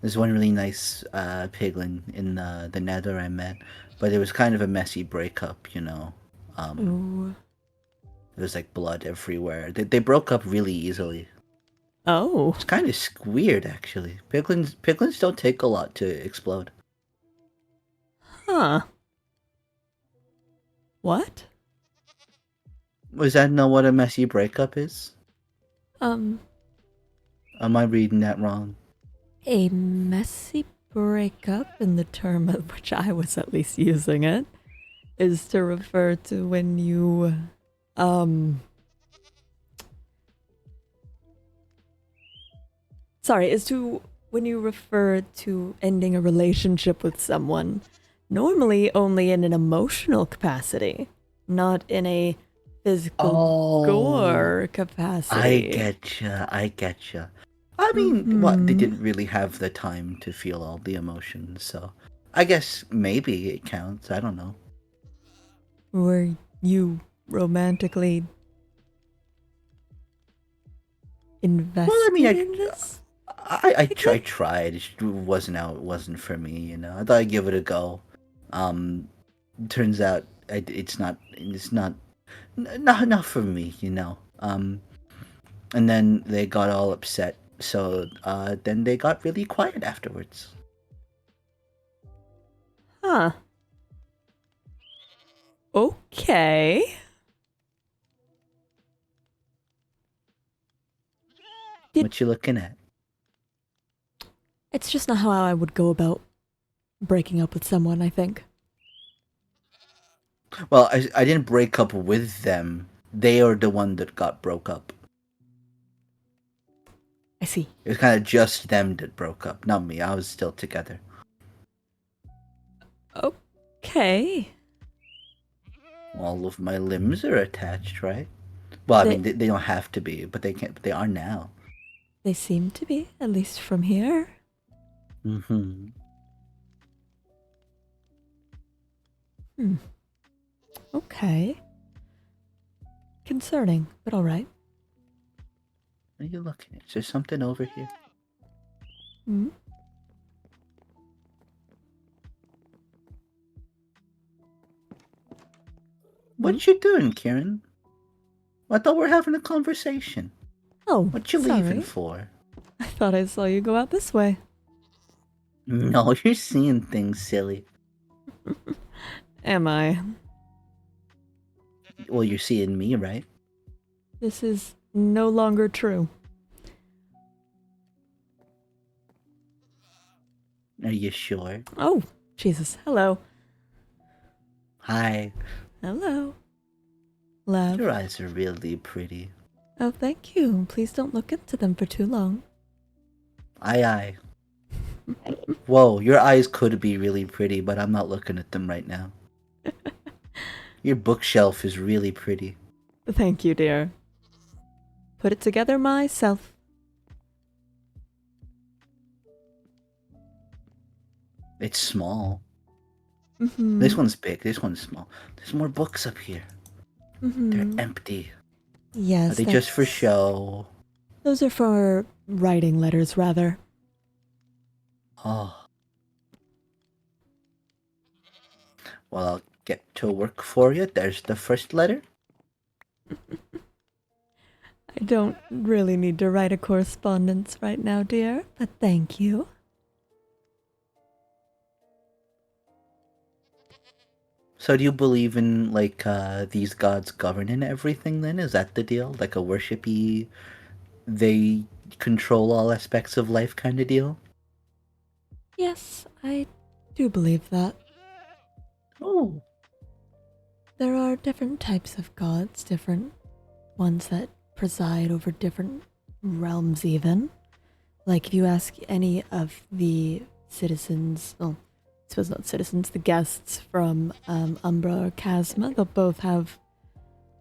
There's one really nice piglin in the Nether I met, but it was kind of a messy breakup, you know. Ooh. There was like blood everywhere. They broke up really easily. Oh. It's kind of weird, actually. Piglins don't take a lot to explode. Huh. What? Was that not what a messy breakup is? Um, Am I reading that wrong? a messy breakup, in the term of which I was at least using it, is to refer to when you, is to when you refer to ending a relationship with someone, normally only in an emotional capacity, not in a physical gore capacity. I getcha. I mean, they didn't really have the time to feel all the emotions, so I guess maybe it counts. I don't know. Were you romantically invested Well, I mean, in this? I tried. It wasn't for me, you know. I thought I'd give it a go. Turns out it's not for me, you know. And then they got all upset. So then they got really quiet afterwards. Huh. Okay. What you looking at? It's just not how I would go about breaking up with someone, I think. Well, I didn't break up with them. They are the one that got broke up. I see. It was kind of just them that broke up, not me. I was still together. Okay. All of my limbs are attached, right? Well, I They- mean, they don't have to be, but they can. But they are now. They seem to be, at least from here. Mm-hmm. Okay. Concerning, but alright. What are you looking at? Is there something over here? Hmm? What you doing, Ciaran? I thought we were having a conversation. Oh, What you sorry. leaving for? I thought I saw you go out this way. No, you're seeing things, silly. Am I? Well, you're seeing me, right? This is no longer true. Are you sure? Oh, Jesus. Hello. Hi. Hello. Love. Your eyes are really pretty. Oh, thank you. Please don't look into them for too long. Aye. Whoa, your eyes could be really pretty, but I'm not looking at them right now. Your bookshelf is really pretty. Thank you, dear. Put it together myself. It's small. Mm-hmm. This one's big, this one's small. There's more books up here. Mm-hmm. They're empty. Yes. Are they just for show? Those are for writing letters, rather. Oh. Well, I'll get to work for you. There's the first letter. I don't really need to write a correspondence right now, dear, but thank you. So do you believe in, like, these gods governing everything then? Is that the deal? Like a worshipy, they control all aspects of life kind of deal? Yes, I do believe that. Oh. There are different types of gods, different ones that preside over different realms even. Like if you ask any of the citizens, well, I suppose not citizens, the guests from Umbra or Chasma, they'll both have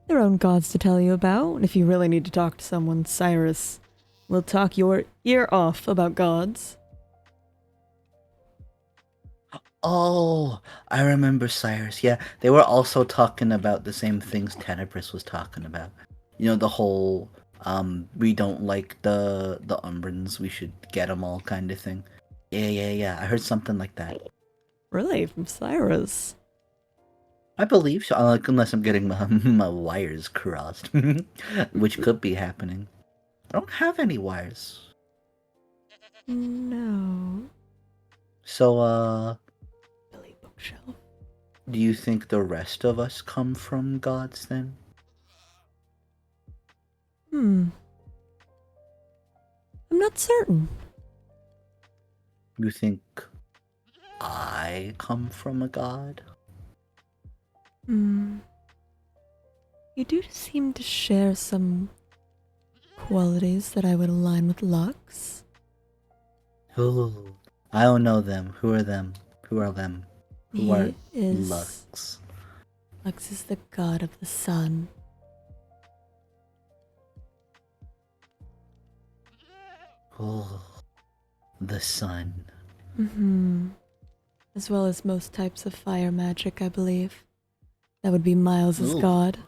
their own gods to tell you about. And if you really need to talk to someone, Cyrus will talk your ear off about gods. Oh, I remember Cyrus. Yeah, they were also talking about the same things Tenebris was talking about. You know, the whole we don't like the Umbrans, we should get them all kind of thing. Yeah. I heard something like that. Really? From Cyrus? I believe so, like, unless I'm getting my wires crossed, which could be happening. I don't have any wires. No. So, Billy bookshelf. do you think the rest of us come from gods then? I'm not certain. You think I come from a god? You do seem to share some qualities that I would align with Lux. Ooh, I don't know them. Who are them? Who are them? Who are He is... Lux? Lux is the god of the sun. Oh, the sun. As well as most types of fire magic, I believe. That would be Miles's Ooh. god.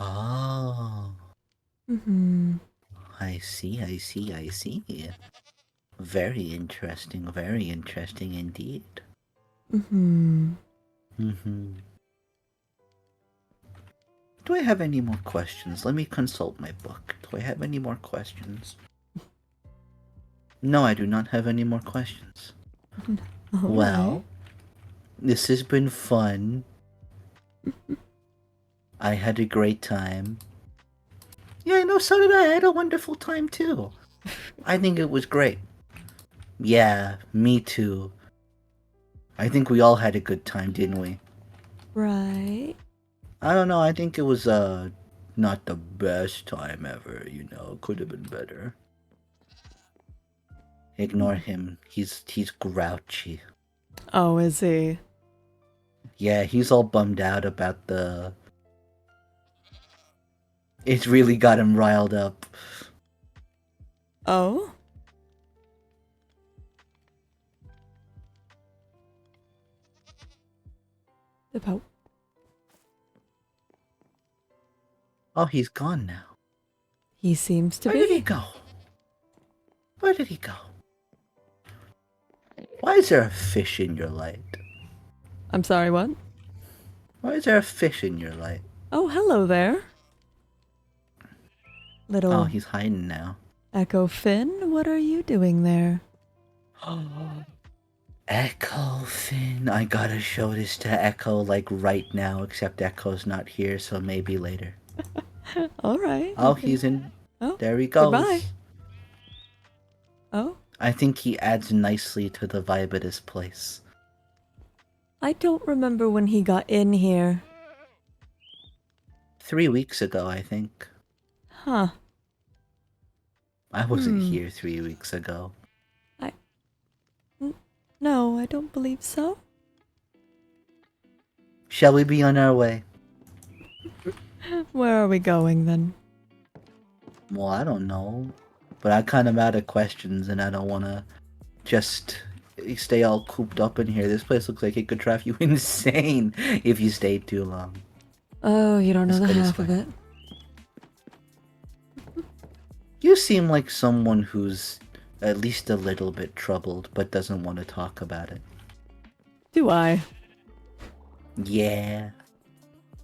Oh, I see. Very interesting indeed. Do I have any more questions? Let me consult my book. Do I have any more questions? No, I do not have any more questions. Well, this has been fun. I had a great time. Yeah, no, so did I. I had a wonderful time too. I think it was great. Yeah, me too. I think we all had a good time, didn't we? Right. I don't know. I think it was not the best time ever. Could have been better. Ignore him. He's grouchy. Oh, is he? Yeah, he's all bummed out about the. It's really got him riled up. Oh? The Pope. Oh, he's gone now. He seems to Where be. did he go? Where did he go? Why is there a fish in your light? I'm sorry, what? Why is there a fish in your light? Oh, hello there. Little Oh, he's hiding now. Echo Finn, what are you doing there? Echo Finn. I gotta show this to Echo like right now, except Echo's not here, so maybe later. All right. Oh, Okay. he's in. Oh, There he goes. goodbye. Oh, I think he adds nicely to the vibe of this place. I don't remember when he got in here. 3 weeks ago, I think. Huh. I wasn't here 3 weeks ago. No, I don't believe so. Shall we be on our way? Where are we going then? Well, I don't know. But I kind of out of questions and I don't want to just stay all cooped up in here. This place looks like it could drive you insane if you stayed too long. Oh, you don't know Let's the go this half of way. it. You seem like someone who's at least a little bit troubled but doesn't want to talk about it. Do I? Yeah.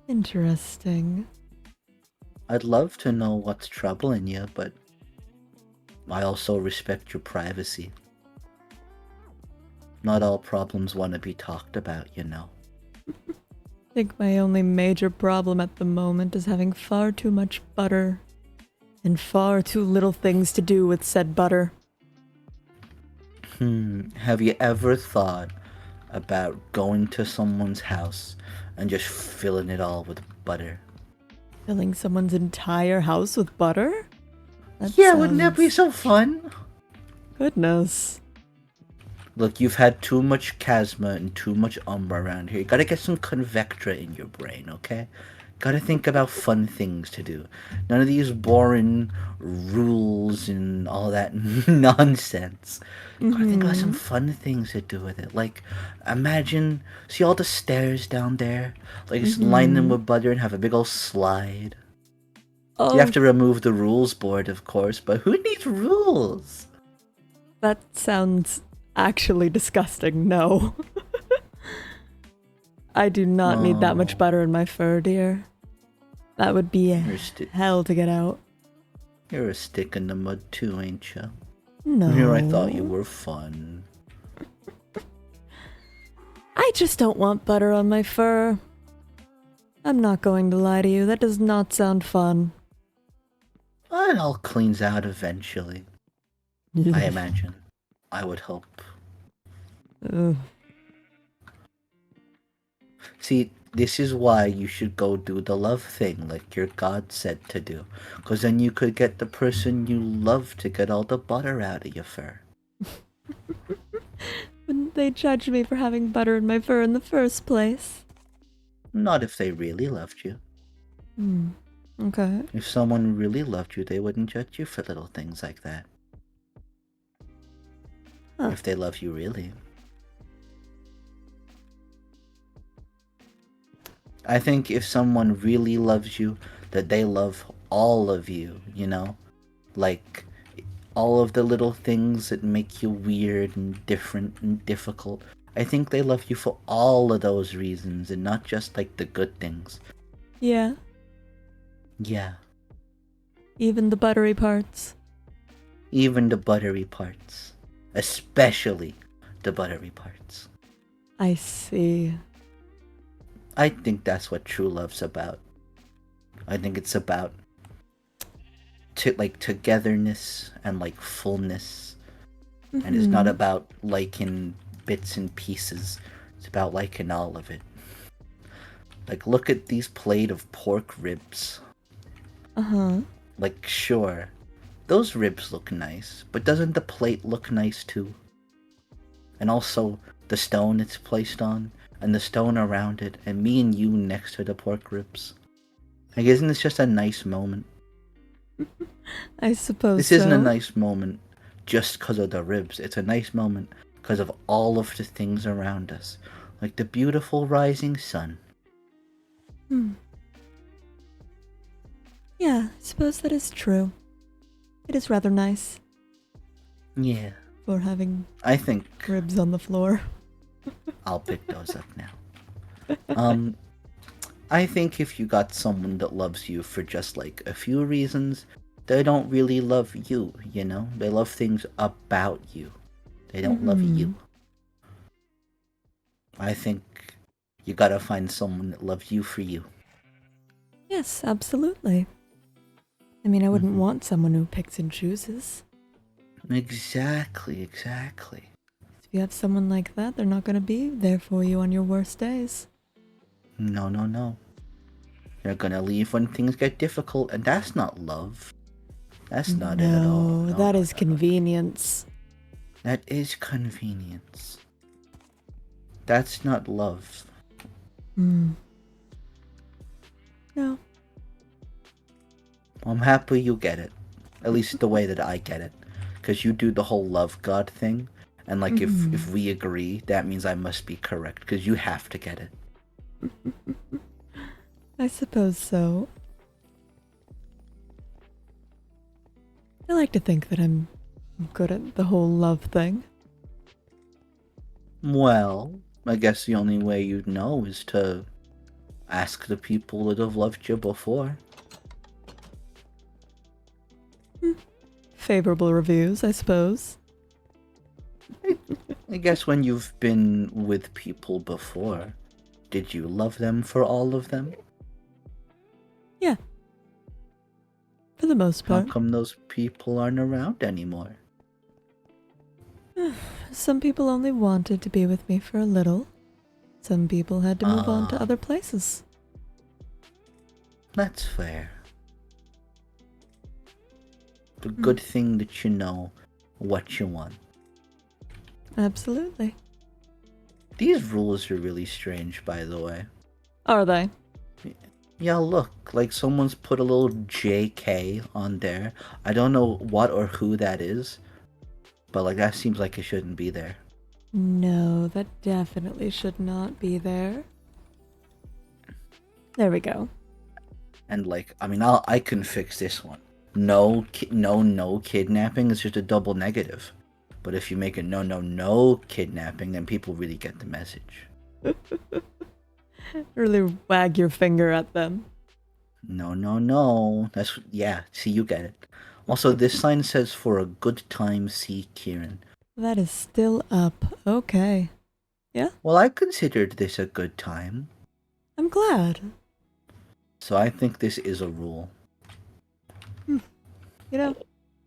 Interesting. I'd love to know what's troubling you, but I also respect your privacy. Not all problems want to be talked about, you know. I think my only major problem at the moment is having far too much butter. And far too little things to do with said butter. Have you ever thought about going to someone's house and just filling it all with butter? Filling someone's entire house with butter? Yeah, wouldn't that be so fun? Goodness. Look, you've had too much Chasma and too much Umbra around here. You gotta get some Convectra in your brain, okay? Gotta think about fun things to do. None of these boring rules and all that nonsense. Gotta think about some fun things to do with it. Like, imagine, see all the stairs down there? Like, just line them with butter and have a big old slide. Oh, You have to remove the rules board, of course, but who needs rules? that sounds actually disgusting. No. I do not need that much butter in my fur, dear. That would be hell to get out. You're a stick in the mud too, ain't you? No. Here I thought you were fun. I just don't want butter on my fur. I'm not going to lie to you, that does not sound fun. It all cleans out eventually. I imagine. I would hope. Ugh. See, this is why you should go do the love thing like your god said to do. Because then you could get the person you love to get all the butter out of your fur. Wouldn't they judge me for having butter in my fur in the first place? Not if they really loved you. Okay. If someone really loved you, they wouldn't judge you for little things like that. Huh. If they love you really. I think if someone really loves you, that they love all of you, you know? Like, all of the little things that make you weird and different and difficult. I think they love you for all of those reasons and not just, like, the good things. Yeah. Yeah. Even the buttery parts. Even the buttery parts. Especially the buttery parts. I see. I think that's what true love's about. I think it's about like togetherness and like fullness, and it's not Mm-hmm. about liking bits and pieces. It's about liking all of it. Like, look at these plate of pork ribs. Uh-huh. Like, sure, those ribs look nice, but doesn't the plate look nice too? And also the stone it's placed on, and the stone around it, and me and you next to the pork ribs. Like, isn't this just a nice moment? I suppose This isn't a so. nice moment just because of the ribs. It's a nice moment because of all of the things around us, like the beautiful rising sun. Hmm. Yeah, I suppose that is true. It is rather nice Yeah, for having I think ribs on the floor. I'll pick those up now. I think if you got someone that loves you for just like a few reasons, they don't really love you, you know? They love things about you. They don't love Mm-hmm. you. I think you gotta find someone that loves you for you. Yes, absolutely. I mean, I wouldn't Mm-hmm. want someone who picks and chooses. Exactly. If you have someone like that, they're not going to be there for you on your worst days. No. They're gonna leave when things get difficult, and that's not love. That's not it at all. No, No. that is convenience. That is convenience. That's not love. Hmm. No. I'm happy you get it. At least the way that I get it. Because you do the whole love God thing, and like if we agree, that means I must be correct, because you have to get it. I suppose so. I like to think that I'm good at the whole love thing. Well, I guess the only way you'd know is to ask the people that have loved you before. Favorable reviews, I suppose. I guess when you've been with people before, did you love them for all of them? Yeah. For the most How part. come those people aren't around anymore? Some people only wanted to be with me for a little. Some people had to move on to other places. That's fair. It's a good thing that you know what you want. Absolutely. These rules are really strange, by the way. Are they? Yeah, look, like someone's put a little JK on there. I don't know what or who that is, but like that seems like it shouldn't be there. No, that definitely should not be there. There we go. And like, I mean, I can fix this one. No kidnapping is just a double negative. But if you make it no kidnapping, then people really get the message. Really wag your finger at them. No. That's, yeah, see, you get it. Also, this sign says for a good time, see Ciaran. That is still up. Okay. Yeah, Well, I considered this a good time, I'm glad. so I think this is a rule. You know,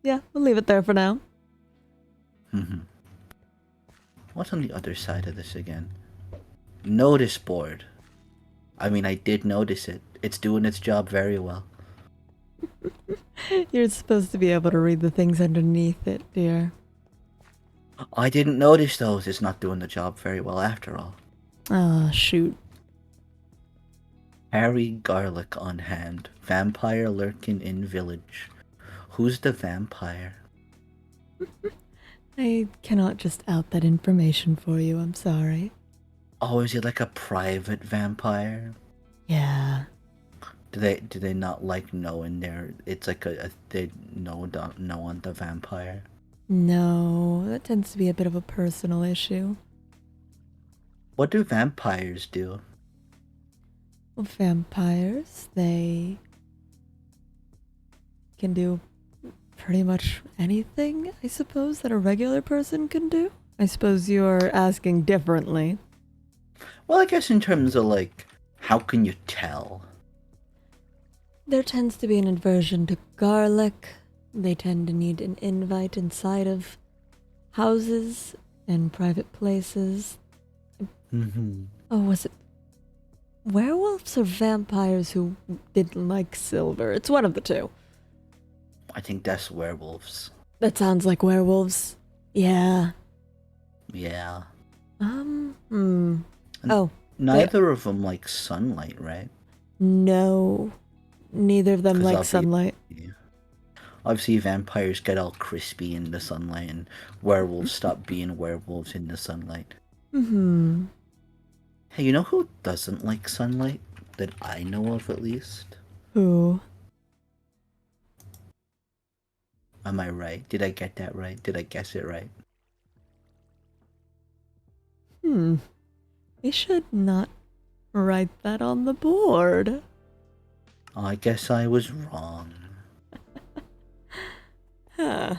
yeah, we'll leave it there for now. What's on the other side of this again? Notice board. I mean, I did notice it. It's doing its job very well. You're supposed to be able to read the things underneath it, dear. I didn't notice those. It's not doing the job very well after all. Ah, shoot. Harry Garlic on hand. Vampire lurking in village. Who's the vampire? I cannot just out that information for you, I'm sorry. Oh, is it like a private vampire? Yeah. Do they not like knowing their? It's like they don't know on the vampire. No, that tends to be a bit of a personal issue. What do vampires do? Well, vampires, they can do pretty much anything, I suppose, that a regular person can do. I suppose you're asking differently. Well, I guess in terms of like, how can you tell? There tends to be an aversion to garlic, they tend to need an invite inside of houses and private places. Mm-hmm. Oh, was it werewolves or vampires who didn't like silver? It's one of the two. I think that's werewolves. That sounds like werewolves. Yeah. Yeah. Hmm. And Oh, neither of them like sunlight, right? no. Neither of them Because like sunlight. obviously vampires get all crispy in the sunlight, and werewolves stop being werewolves in the sunlight. Mm-hmm. Hey, you know who doesn't like sunlight? That I know of, at least. Who? Am I right? Did I get that right? Did I guess it right? We should not write that on the board. Oh, I guess I was wrong. Huh.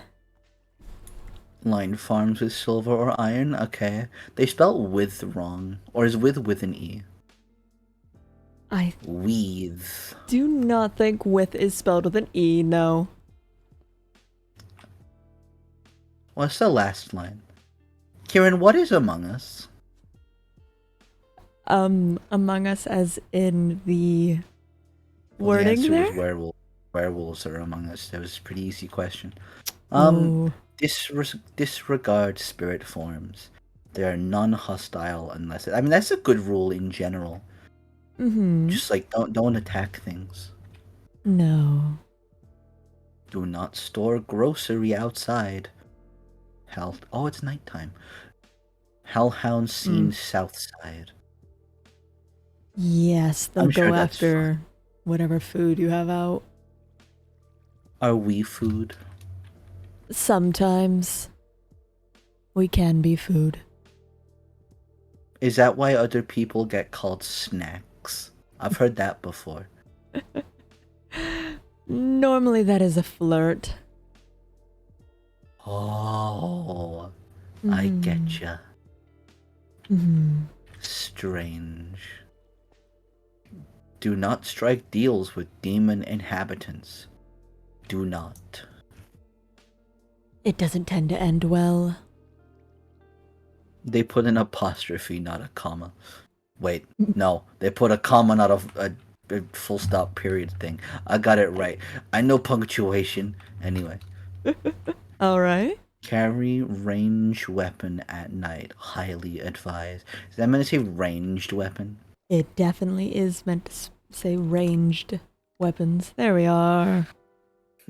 Line farms with silver or iron? Okay. They spell with wrong. Or is with an E? I With. do not think with is spelled with an E, no. What's the last line? Ciaran, what is Among Us? Among Us as in the Well, the wording answer there? was werewolves are Among Us. That was a pretty easy question. Oh. Disregard spirit forms. They are non-hostile unless I mean that's a good rule in general. Mm-hmm. Just like don't attack things. No. Do not store grocery outside. Oh, it's nighttime. Hellhound seen south side. Yes, they'll I'm go sure that's after fine. whatever food you have out. Are we food? Sometimes we can be food. Is that why other people get called snacks? I've heard that before. Normally that is a flirt. Oh, I getcha. Mm-hmm. Strange. Do not strike deals with demon inhabitants. Do not. It doesn't tend to end well. They put an apostrophe, not a comma. Wait, no. They put a comma, not a full stop period thing. I got it right. I know punctuation. Anyway. Alright. Carry range weapon at night. Highly advised. Is that meant to say ranged weapon? It definitely is meant to say ranged weapons. There we are.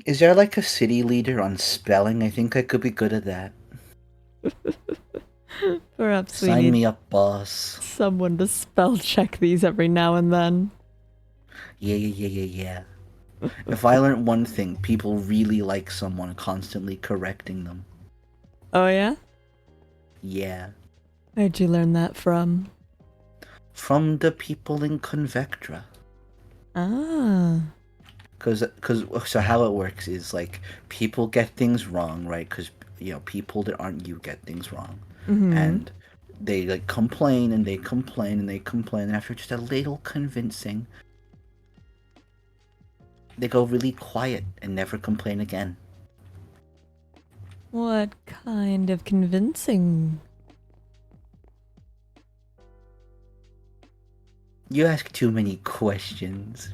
Is there like a city leader on spelling? I think I could be good at that. Perhaps we Sign need me up, boss. someone to spell check these every now and then. Yeah. If I learned one thing, people really like someone constantly correcting them. Oh yeah? Yeah. Where'd you learn that from? From the people in Convectra. Ah. So how it works is like people get things wrong, right? Because people that aren't you get things wrong, and they like complain and they complain and they complain, and after just a little convincing, they go really quiet and never complain again. What kind of convincing? You ask too many questions.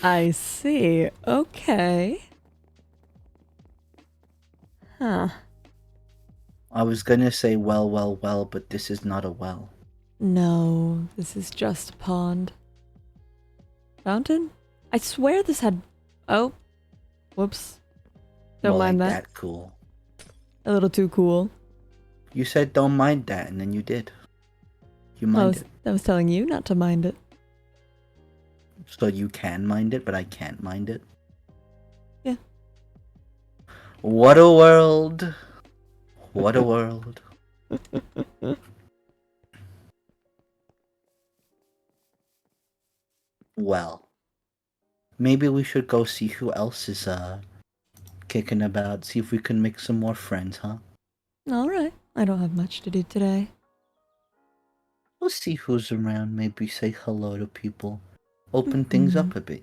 I see. Okay. Huh. I was gonna say well, but this is not a well. No, this is just a pond. Fountain? I swear this had... Oh. Whoops. Don't mind like that. Cool. A little too cool. You said don't mind that, and then you did. You mind it. I was telling you not to mind it. So you can mind it, but I can't mind it? Yeah. What a world. What a world. Well, maybe we should go see who else is kicking about, see if we can make some more friends, huh? Alright. I don't have much to do today. We'll see who's around, maybe say hello to people. Open things up a bit,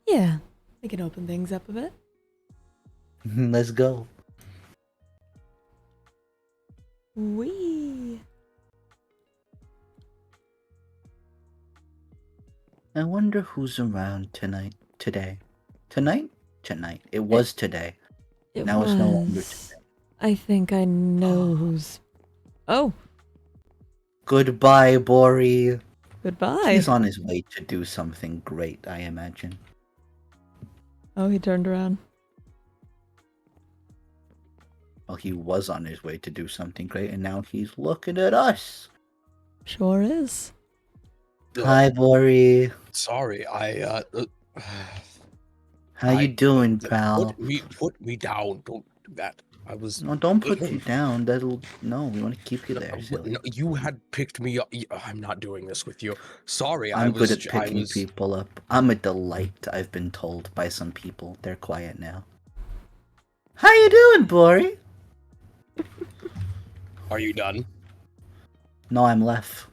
Yeah. We can open things up a bit. Let's go. Wee. I wonder who's around today. Tonight. It was today. It Now it's no longer was. today. I think I know who's. Oh, Goodbye, Bori. goodbye. He's on his way to do something great, I imagine. Oh, he turned around. Well, he was on his way to do something great, and now he's looking at us. Sure is. Hi, Bori. Sorry, How you doing, pal? Put me down. Don't do that. I was. No, don't put you down. No. We want to keep you there, silly. No, you had picked me up. I'm not doing this with you. Sorry, I'm good at picking people up. I'm a delight, I've been told by some people. They're quiet now. How you doing, Bori? Are you done? No, I'm left.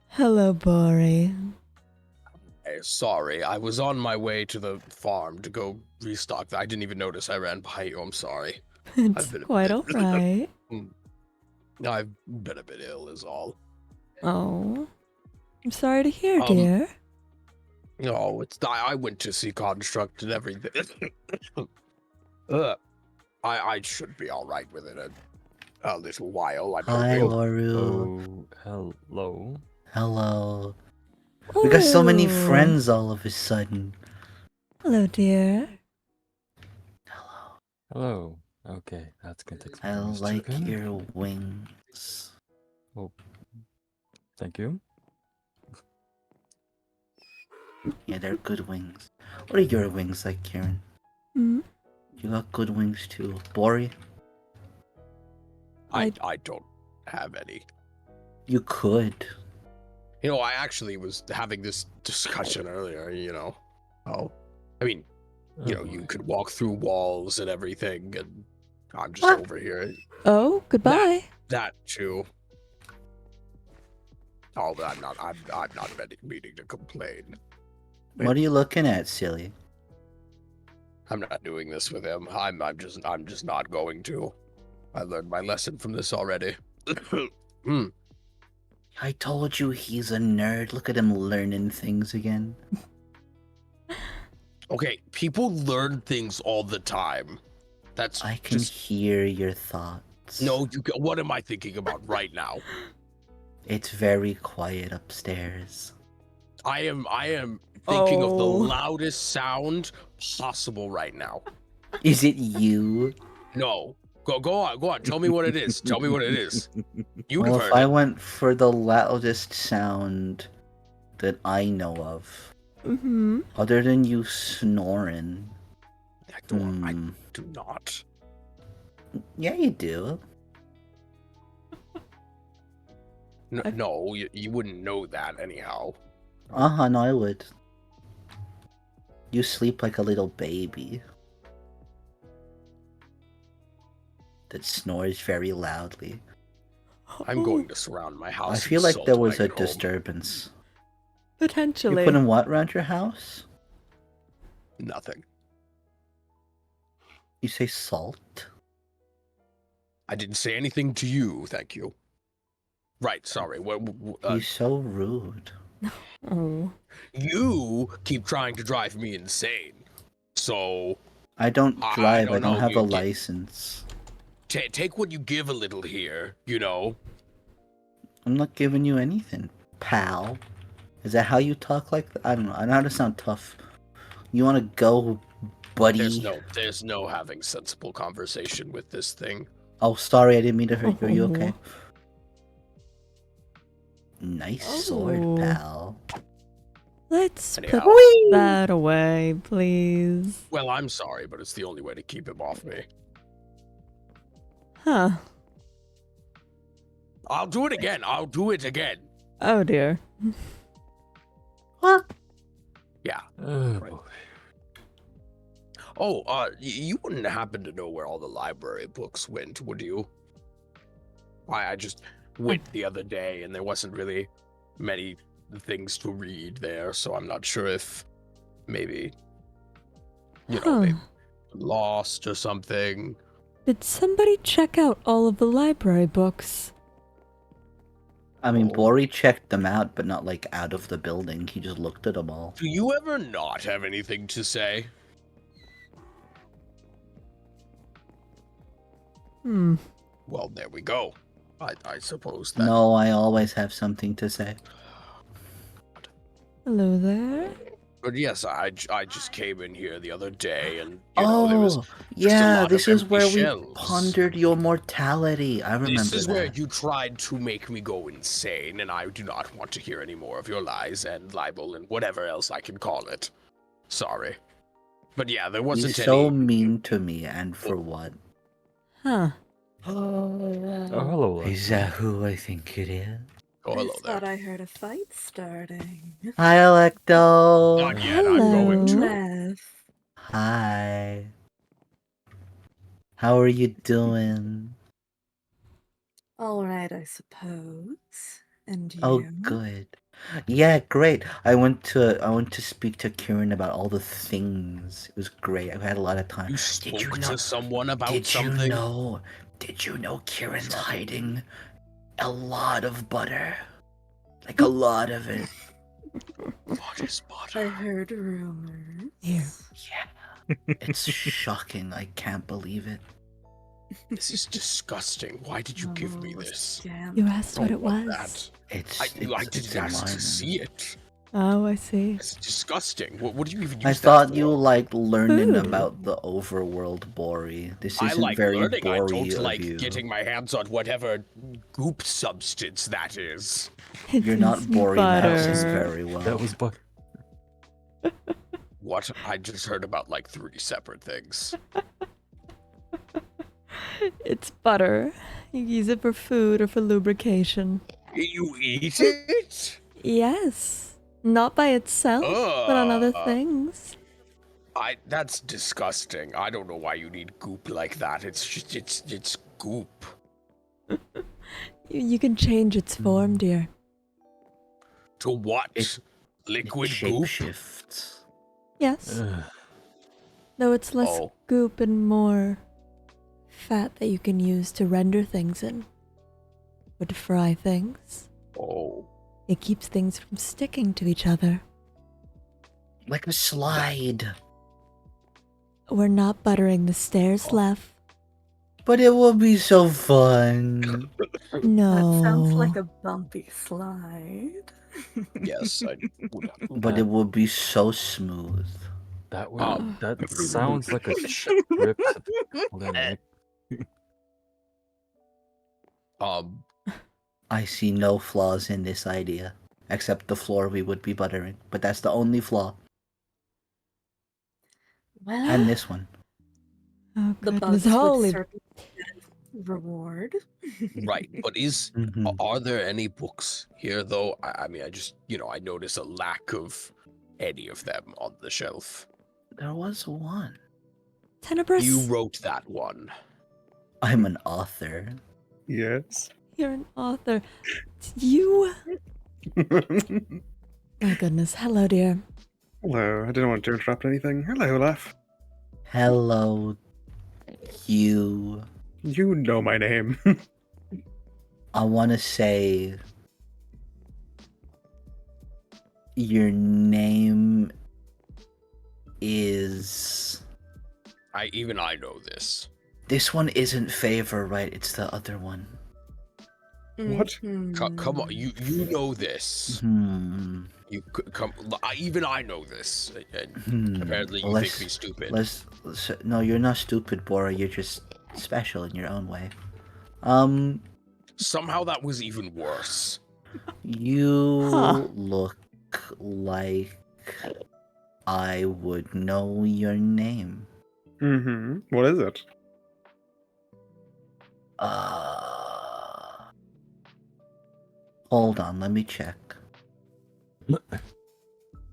Hello, Bori. Hey, sorry, I was on my way to the farm to go restock. I didn't even notice I ran by you. I'm sorry. It's quite alright. I've been a bit ill, is all. Oh. I'm sorry to hear, dear. No, I went to see Construct and everything. I should be all right within a little while. Hi, Waru. Oh, hello. Hello. We got so many Ooh. friends all of a sudden. Hello, dear. Hello. Hello. Okay, that's going to I explain. like your wings. Oh, thank you. Yeah, they're good wings. What are your wings like, Ciaran? Hmm? You got good wings too. Bori? I don't have any. You could. You know, I actually was having this discussion earlier, Oh, I mean, you could walk through walls and everything, and I'm just What? over here. Oh, goodbye. That too. Oh, but I'm not meaning to complain. What are you looking at, silly? I'm not doing this with him. I'm just not going to. I learned my lesson from this already. I told you he's a nerd. Look at him learning things again. Okay, people learn things all the time. That's I can just... hear your thoughts. No, what am I thinking about right now? It's very quiet upstairs. I am thinking of the Oh. loudest sound possible right now. Is it you? No. Go on. Tell me what it is. Tell me what it is. You'd Well, have if heard I it. went for the loudest sound that I know of, Mm-hmm. other than you snoring. I do not. Yeah, you do. No, you wouldn't know that anyhow. Uh-huh, no, I would. You sleep like a little baby that snores very loudly. I'm going to surround my house. I feel in like salt there when was I a get home. disturbance. Potentially. You're putting what around your house? Nothing. You say salt? I didn't say anything to you, thank you. Right, sorry. You're so rude. Oh. You keep trying to drive me insane. So... I don't drive, I don't know. have a license. Take what you give a little here, you know? I'm not giving you anything, pal. Is that how you talk like that? I don't know. I know how to sound tough. You want to go, buddy? There's no having sensible conversation with this thing. Oh, sorry, I didn't mean to hurt you. Are you Oh. okay? Nice sword, Oh. pal. Let's Anyhow. put that away, please. Well, I'm sorry, but it's the only way to keep him off me. Huh. I'll do it again. Oh, dear. What? Yeah. Oh, Right. boy. Oh, you wouldn't happen to know where all the library books went, would you? I just went the other day, and there wasn't really many things to read there, so I'm not sure if maybe Huh. maybe lost or something. Did somebody check out all of the library books? I mean, Oh. Bori checked them out, but not like out of the building. He just looked at them all. Do you ever not have anything to say? Well, there we go. I suppose that. No, I always have something to say. Hello there. But yes, I just came in here the other day, and there was Oh, just a yeah, lot this of is empty where we shelves. pondered your mortality. I remember This is that. where you tried to make me go insane, and I do not want to hear any more of your lies and libel and whatever else I can call it. Sorry. But yeah, there wasn't He's so any. mean to me, and for what? Huh. Oh, hello. Is that who I think it is? Oh, hello I there. thought I heard a fight starting. Hi, Electo. Not yet, I'm going to. Left. Hi. How are you doing? All right, I suppose. And you? Oh, good. Yeah, great. I went to speak to Ciaran about all the things. It was great. I had a lot of time. You spoke to someone about something? Did you know Kieran's hiding a lot of butter? Like a lot of it. What is I butter? heard rumors. Here. Yeah. It's shocking. I can't believe it. This is disgusting. Why did you give me Oh, this? scandal. You asked what Don't it want was. I didn't ask to see it. Oh, I see. It's disgusting. What do you even use I that thought for? you liked learning Food. about the overworld, Bori. This I isn't like very learning. I Bori don't of like you. getting my hands on whatever goop substance that is. You're not Bori Mousing butter. very well. That was butter. What? I just heard about like 3 separate things. It's butter. You use it for food or for lubrication. You eat it? Yes. Not by itself, but on other Ugh. things. That's disgusting. I don't know why you need goop like that. It's just it's goop. You can change its form, dear. To what? It Liquid goop? shapeshifts. Yes. Ugh. Though it's less Oh. goop and more fat that you can use to render things in. Or to fry things. Oh. It keeps things from sticking to each other. Like a slide. We're not buttering the stairs left. But it will be so fun. No. That sounds like a bumpy slide. Yes, I would. But it will be so smooth. That would, Um, that sounds like a trip to the clinic. I see no flaws in this idea. Except the floor we would be buttering. But that's the only flaw. Well, And this one. Oh, the goodness. bugs Holy. would certainly get reward. right, but Mhm. are there any books here though? I mean, I just I notice a lack of any of them on the shelf. There was one. Tenebrous, You wrote that one. I'm an author. Yes. you're an author. You. My goodness. Hello, dear. Hello. I didn't want to interrupt anything. Hello, Olaf. Hello, you. You know my name. I want to say your name is. I know this. This one isn't Favor, right? It's the other one. What? Come on, you know this. You come. I know this. And apparently, you think me stupid. No, you're not stupid, Bora. You're just special in your own way. Somehow that was even worse. You Huh. look like I would know your name. Mm-hmm. What is it? Hold on, let me check.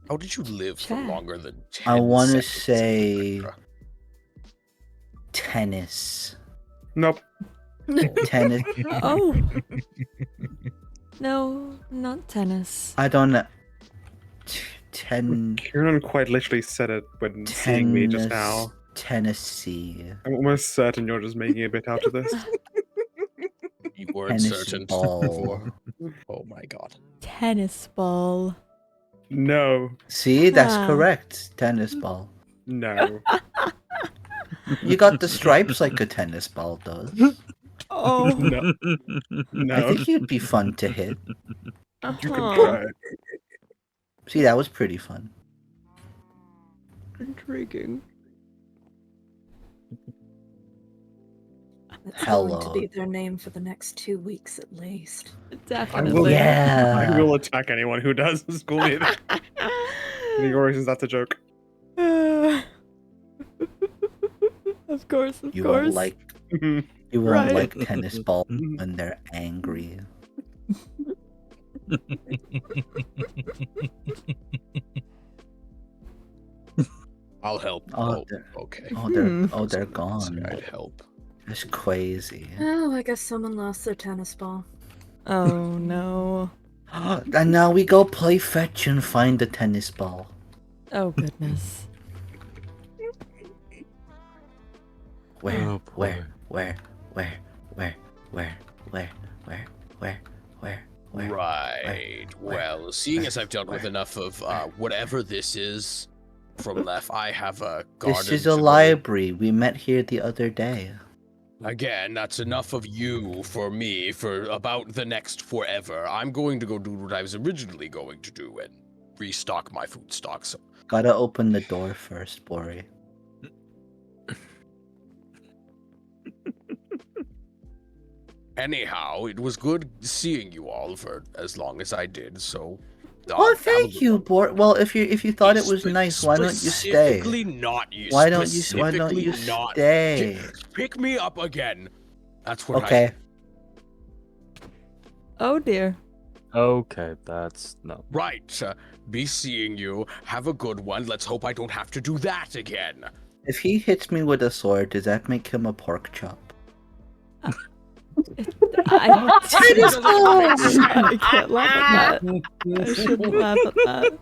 How did you live for Check. longer than 10 I want to seconds, say Electra? tennis. Nope. Tennis. Oh. No, not tennis. I don't know. Ciaran quite literally said it when seeing me just now. Tennessee. I'm almost certain you're just making a bit out of this. You weren't Tennessee certain ball. before. Oh my god. Tennis ball. No, See, that's Ah. correct. Tennis ball. no. You got the stripes like a tennis ball does. Oh. No. I No. think you'd be fun to hit. You can Uh-huh. try. See, that was pretty fun. Intriguing. That's going to Hello. be their name for the next 2 weeks at least. Definitely. Yeah. I will attack anyone who does school me. Your reasons that's a joke. Of course, of You course. won't like Mhm. you won't Right. like tennis ball when they're angry. I'll help. Oh, Oh, they're- okay. they're Say gone. I'd help. It's crazy. Oh, I guess someone lost their tennis ball. Oh no. And now we go play fetch and find the tennis ball. Oh goodness. Where? Oh, Where? boy. Where? Where? Right. Well, seeing as I've dealt with enough of whatever this is from left, I have a garden. This is a to go. library. We met here the other day. Again, that's enough of you for me for about the next forever. I'm going to go do what I was originally going to do and restock my food stocks. Gotta open the door first, Bori. Anyhow, it was good seeing you all for as long as I did, so... Oh, have a thank good you, one. Bor. Well, if you thought it was nice, why don't you stay? Specifically not you. Why don't you Specifically not. stay? Pick me up again. That's what Okay. Oh dear. Okay, that's no. Right. Be seeing you. Have a good one. Let's hope I don't have to do that again. If he hits me with a sword, does that make him a pork chop? I I can't laugh at that. I shouldn't laugh at that.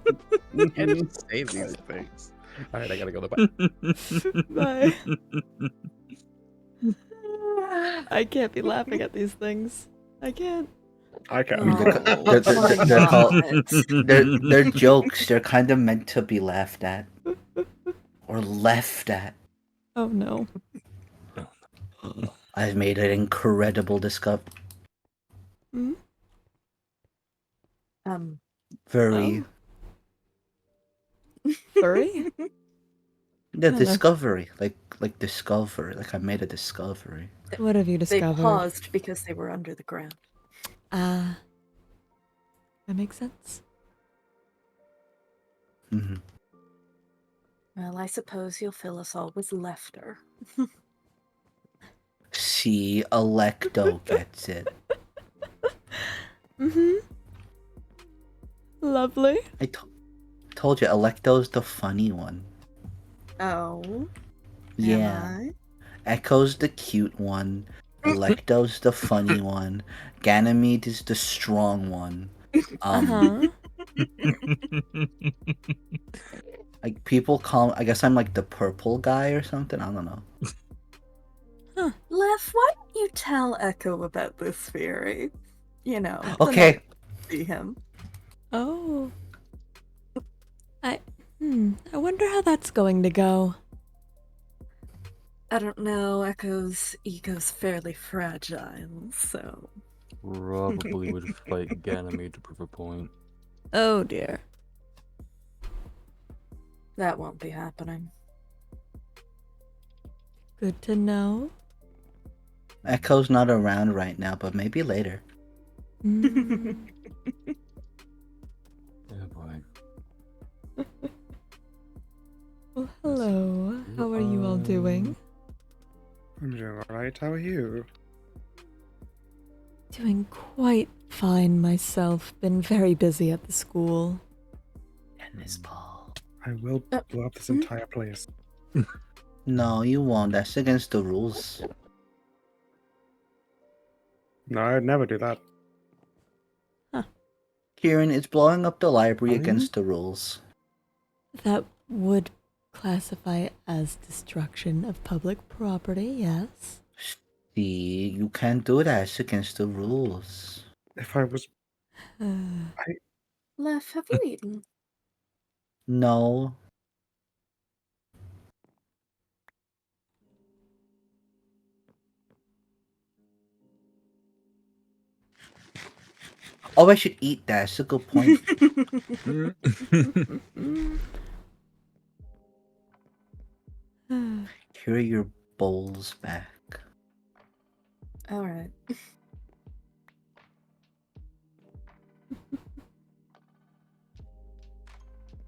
can't say these things. All right, I gotta go. Bye. Bye. I can't be laughing at these things. I can't. I can. They're called- They're jokes. They're kind of meant to be laughed at. Or left at. Oh no. I've made an incredible discovery. Hmm? Very. Furry? The know. discovery. Like discover. Like I made a discovery. What have you They discovered? paused because they were under the ground. Ah. That makes sense. hmm Well, I suppose you'll fill us all with laughter. See, Electo gets it. Mm-hmm. Lovely. I told you, Electo's the funny one. Oh. Yeah. Am Echo's the cute one. Electo's the funny one. Ganymede is the strong one. Uh-huh. Like people call. I guess I'm like the purple guy or something. I don't know. Lef, why don't you tell Echo about this theory? You know. the Okay. next See him. Oh. I wonder how that's going to go. I don't know. Echo's ego's fairly fragile, so. Probably would fight Ganymede to prove a point. Oh dear. That won't be happening. Good to know. Echo's not around right now, but maybe later. Mm. Yeah, boy. Well, hello. How are you all doing? I'm doing alright. How are you? Doing quite fine myself. Been very busy at the school. Tennis ball. I will blow up this entire place. No, you won't. That's against the rules. No, I'd never do that. Ciaran, it's blowing up the library Are you? against the rules. That would classify as destruction of public property, yes. See, you can't do that. It's against the rules. If I was, Left, have you eaten? No. Oh, I should eat that. It's a good point. Here are your bowls back. All right.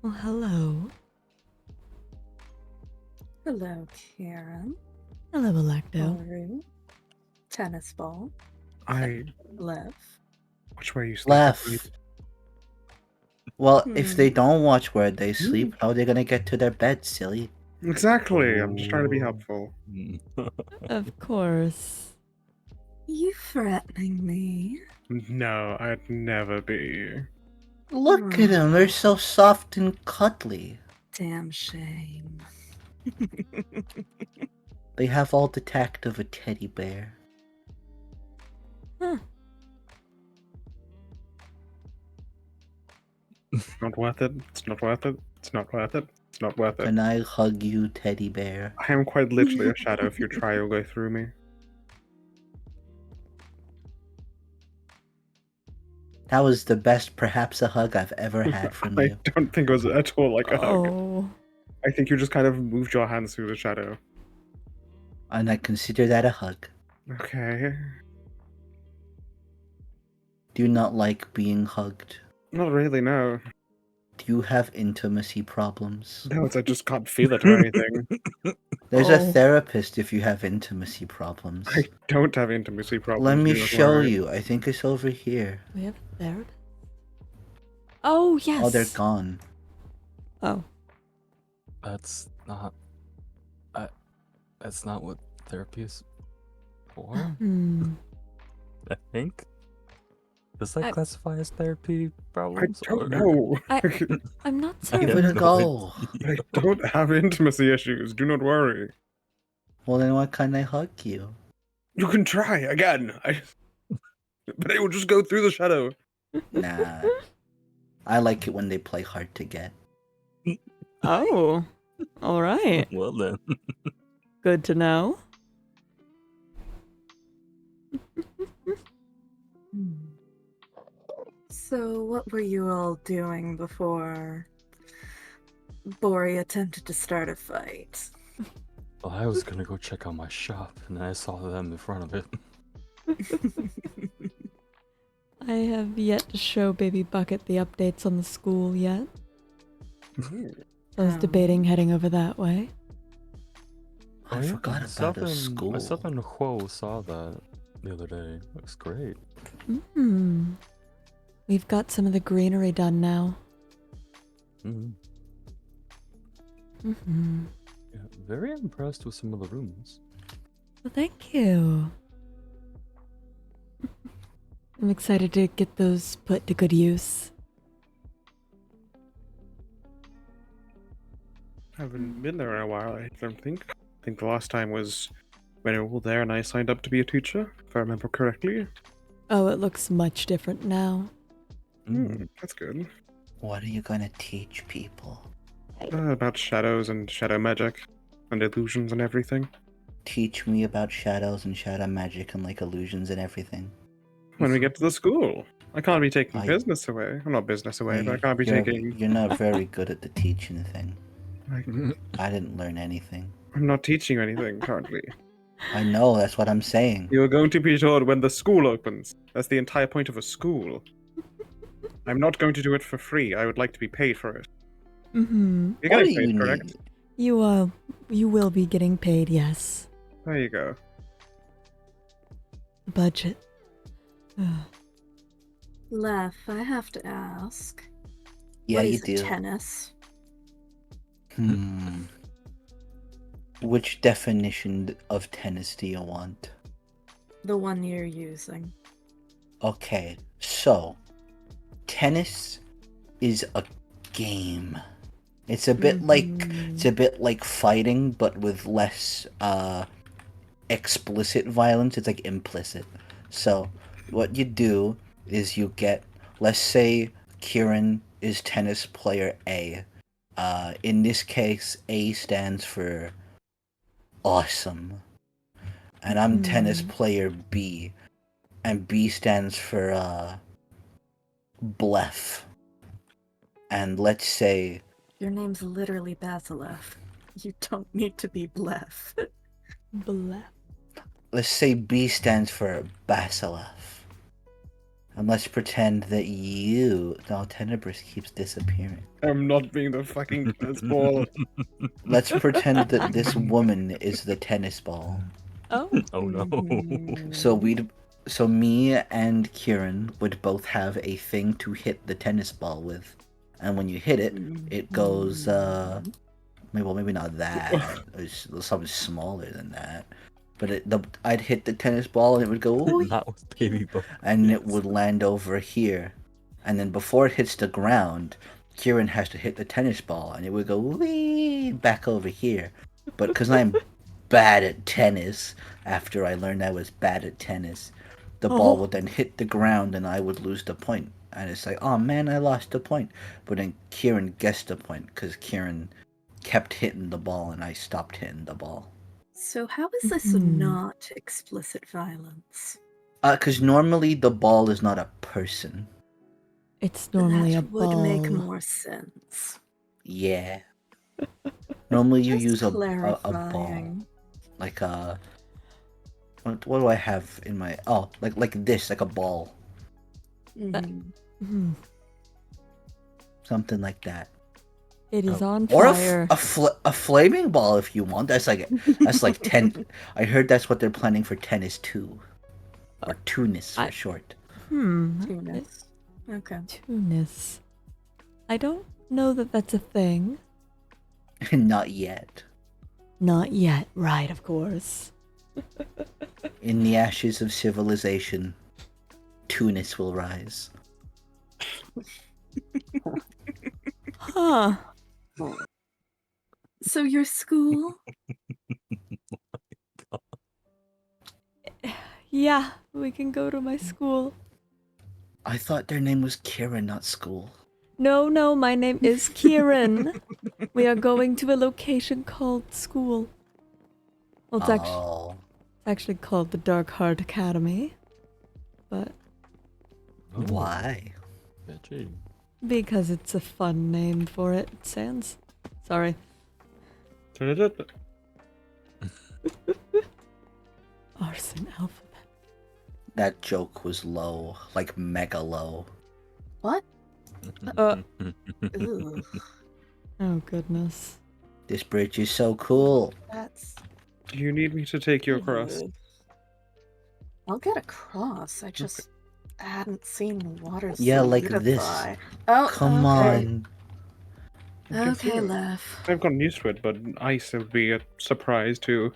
Well, hello. Hello, Ciaran. Hello, Electo. Maru. Tennis ball. I. Lev. Which way you sleep? Left. Well, if Hmm. they don't watch where they sleep, how are they gonna get to their bed, silly? Exactly. I'm just trying to be Oh. helpful. Of course. You threatening me? No, I'd never be. Look at them. They're so soft and cuddly. Damn shame. They have all the tact of a teddy bear. Huh. It's not worth it. It's not worth it. It's not worth it. It's not worth it. Can I hug you, teddy bear? I am quite literally a shadow. If you try, you'll go through me. That was the best, perhaps a hug I've ever had from I you. don't think it was at all like a hug. Oh. I think you just kind of moved your hands through the shadow. And I consider that a hug. Okay. Do you not like being hugged? Not really, no. Do you have intimacy problems? No, it's I just can't feel it or anything. There's Oh. a therapist if you have intimacy problems. I don't have intimacy problems. Let me do not show worry. you. I think it's over here. We have a therapist? Oh, yes. Oh, they're gone. Oh. That's not. That's not what therapy is for. Hmm. I think. Does that I- classify as therapy I problems? don't know. I'm not Give certain. it a no go. I don't have intimacy issues. Do not worry. Well, then why can't I hug you? You can try again. But I will just go through the shadow. Nah. I like it when they play hard to get. Oh. All right. Well then. Good to know. So, what were you all doing before Bori attempted to start a fight? Well, I was gonna go check out my shop, and then I saw them in front of it. I have yet to show Baby Bucket the updates on the school yet. I was Oh. debating heading over that way. I forgot about a school. Myself and Huo saw that the other day. Looks great. Hmm. We've got some of the greenery done now. Mm-hmm. Mm-hmm. Yeah, very impressed with some of the rooms. Well, thank you. I'm excited to get those put to good use. I haven't been there in a while, I don't think. I think the last time was when we were all there and I signed up to be a teacher, if I remember correctly. Oh, it looks much different now. That's good. What are you gonna teach people? About shadows and shadow magic and illusions and everything. Teach me about shadows and shadow magic and like illusions and everything. When we get to the school, I can't be taking I- business away. Well, not business away, but I can't be you're, taking. You're not very good at the teaching thing. I'm I didn't learn anything. not teaching you anything currently. I know, that's what I'm saying. You are going to be taught when the school opens. That's the entire point of a school. I'm not going to do it for free. I would like to be paid for it. Mm-hmm. You're What getting do you paid, correct? need? You will be getting paid, yes. There you go. Budget. Ugh. Lef, I have to ask. Yeah, what you is do. tennis? Which definition of tennis do you want? The one you're using. Okay, so tennis is a game. It's a bit like fighting, but with less explicit violence. It's like implicit. So what you do is you get, let's say Ciaran is tennis player A. In this case, A stands for awesome, and I'm tennis player B, and B stands for blef. And let's say Your name's literally Basilev. You don't need to be Blef. Bleh. let's say B stands for Basilev. And let's pretend that you... No, Tenebris keeps disappearing. I'm not being the fucking tennis ball. Let's pretend that this woman is the tennis ball. Oh. Oh no. So me and Ciaran would both have a thing to hit the tennis ball with. And when you hit it, it goes, maybe not that. It's something smaller than that. But I'd hit the tennis ball and it would go, "Ooh," Not with baby book. and it would land over here. And then before it hits the ground, Ciaran has to hit the tennis ball and it would go wee back over here. But because I'm bad at tennis, after I learned I was bad at tennis, the ball would then hit the ground and I would lose the point. And it's like, oh man, I lost the point. But then Ciaran gets the point because Ciaran kept hitting the ball and I stopped hitting the ball. So how is this not explicit violence? Because normally the ball is not a person. It's normally a that ball. would make more sense. Yeah. Normally you Just use a ball. clarifying. Like a... What do I have in my... Oh, like this, like a ball. Mhm. Something like that. It is on Or fire. a flaming ball if you want. That's like 10... I heard that's what they're planning for Tennis 2. Or Tunis for short. Tunis. Okay. Tunis. I don't know that that's a thing. Not yet. Not yet, right, of course. In the ashes of civilization, Tunis will rise. Huh. So your school? Yeah, we can go to my school. I thought their name was Ciaran, not school. No, my name is Ciaran. We are going to a location called school. Well, it's actually called the Dark Heart Academy. But Why? Bitchy. because it's a fun name for it, Sans. Sorry. Arson alphabet. That joke was low, like mega low. What? Uh. Ugh. Oh, goodness. This bridge is so cool. That's. Do you need me to take you across? I'll get across. I hadn't seen water Yeah, like solidify. this. Oh, Come okay. on. Okay, Lef. I've gotten used to it, but ice would be a surprise to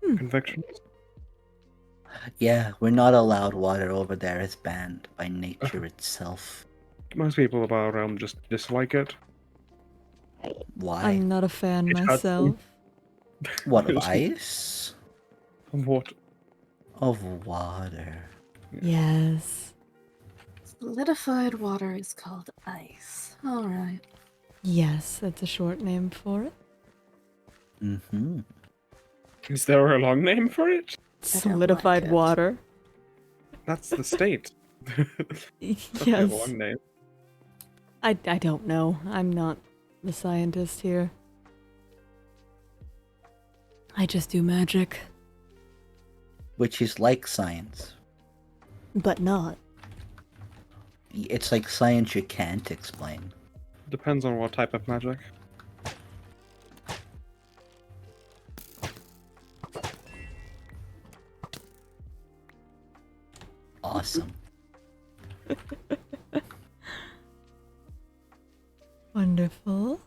convections. Yeah, we're not allowed water over there. It's banned by nature itself. Most people of our realm just dislike it. Why? I'm not a fan It has myself. What, of ice? What? Of water. Yes. Solidified water is called ice. Alright. Yes, that's a short name for it. Mm-hmm. Is there a long name for it? don't Solidified like it. water. That's the state. That's a Yes. long name. I don't know. I'm not the scientist here. I just do magic. Which is like science. But not. It's like science you can't explain. Depends on what type of magic. Awesome. Wonderful.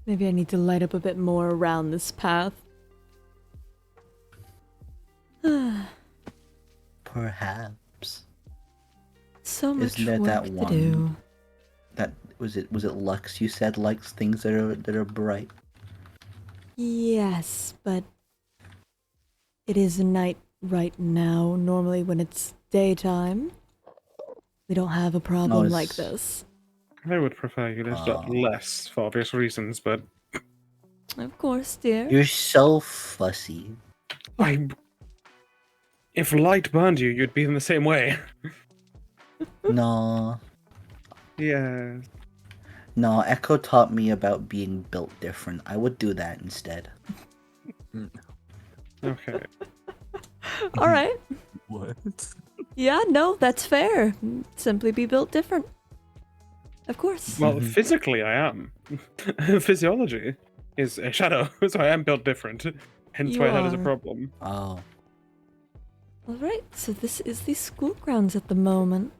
Maybe I need to light up a bit more around this path. Perhaps. So much Isn't there work that to one? do. That was it Lux you said likes things that are bright? Yes, but it is night right now. Normally when it's daytime, we don't have a problem like it's- this. I would prefer you lived up less for obvious reasons, but Of course, dear. You're so fussy. if light burned you, you'd be in the same way. No. Yeah. No, Echo taught me about being built different. I would do that instead. Okay. All right. What? Yeah, no, that's fair. Simply be built different. Of course. Well, physically, I am. Physiology is a shadow, so I am built different. Hence You why that is a are. problem. Oh. All right, so this is the school grounds at the moment.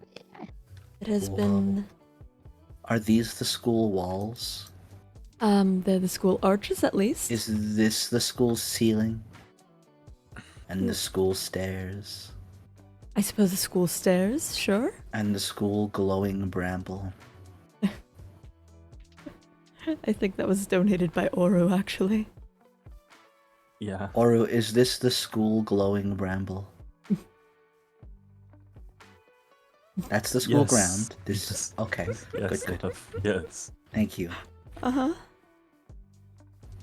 It has been, Are these the school walls? they're the school arches at least. Is this the school ceiling? And the school stairs? I suppose the school stairs, sure. And the school glowing bramble? I think that was donated by Oru, actually. Yeah. Oru, is this the school glowing bramble? That's the school Yes. ground. Yes. Okay. Yes. Good. Yes. Thank you. Uh-huh.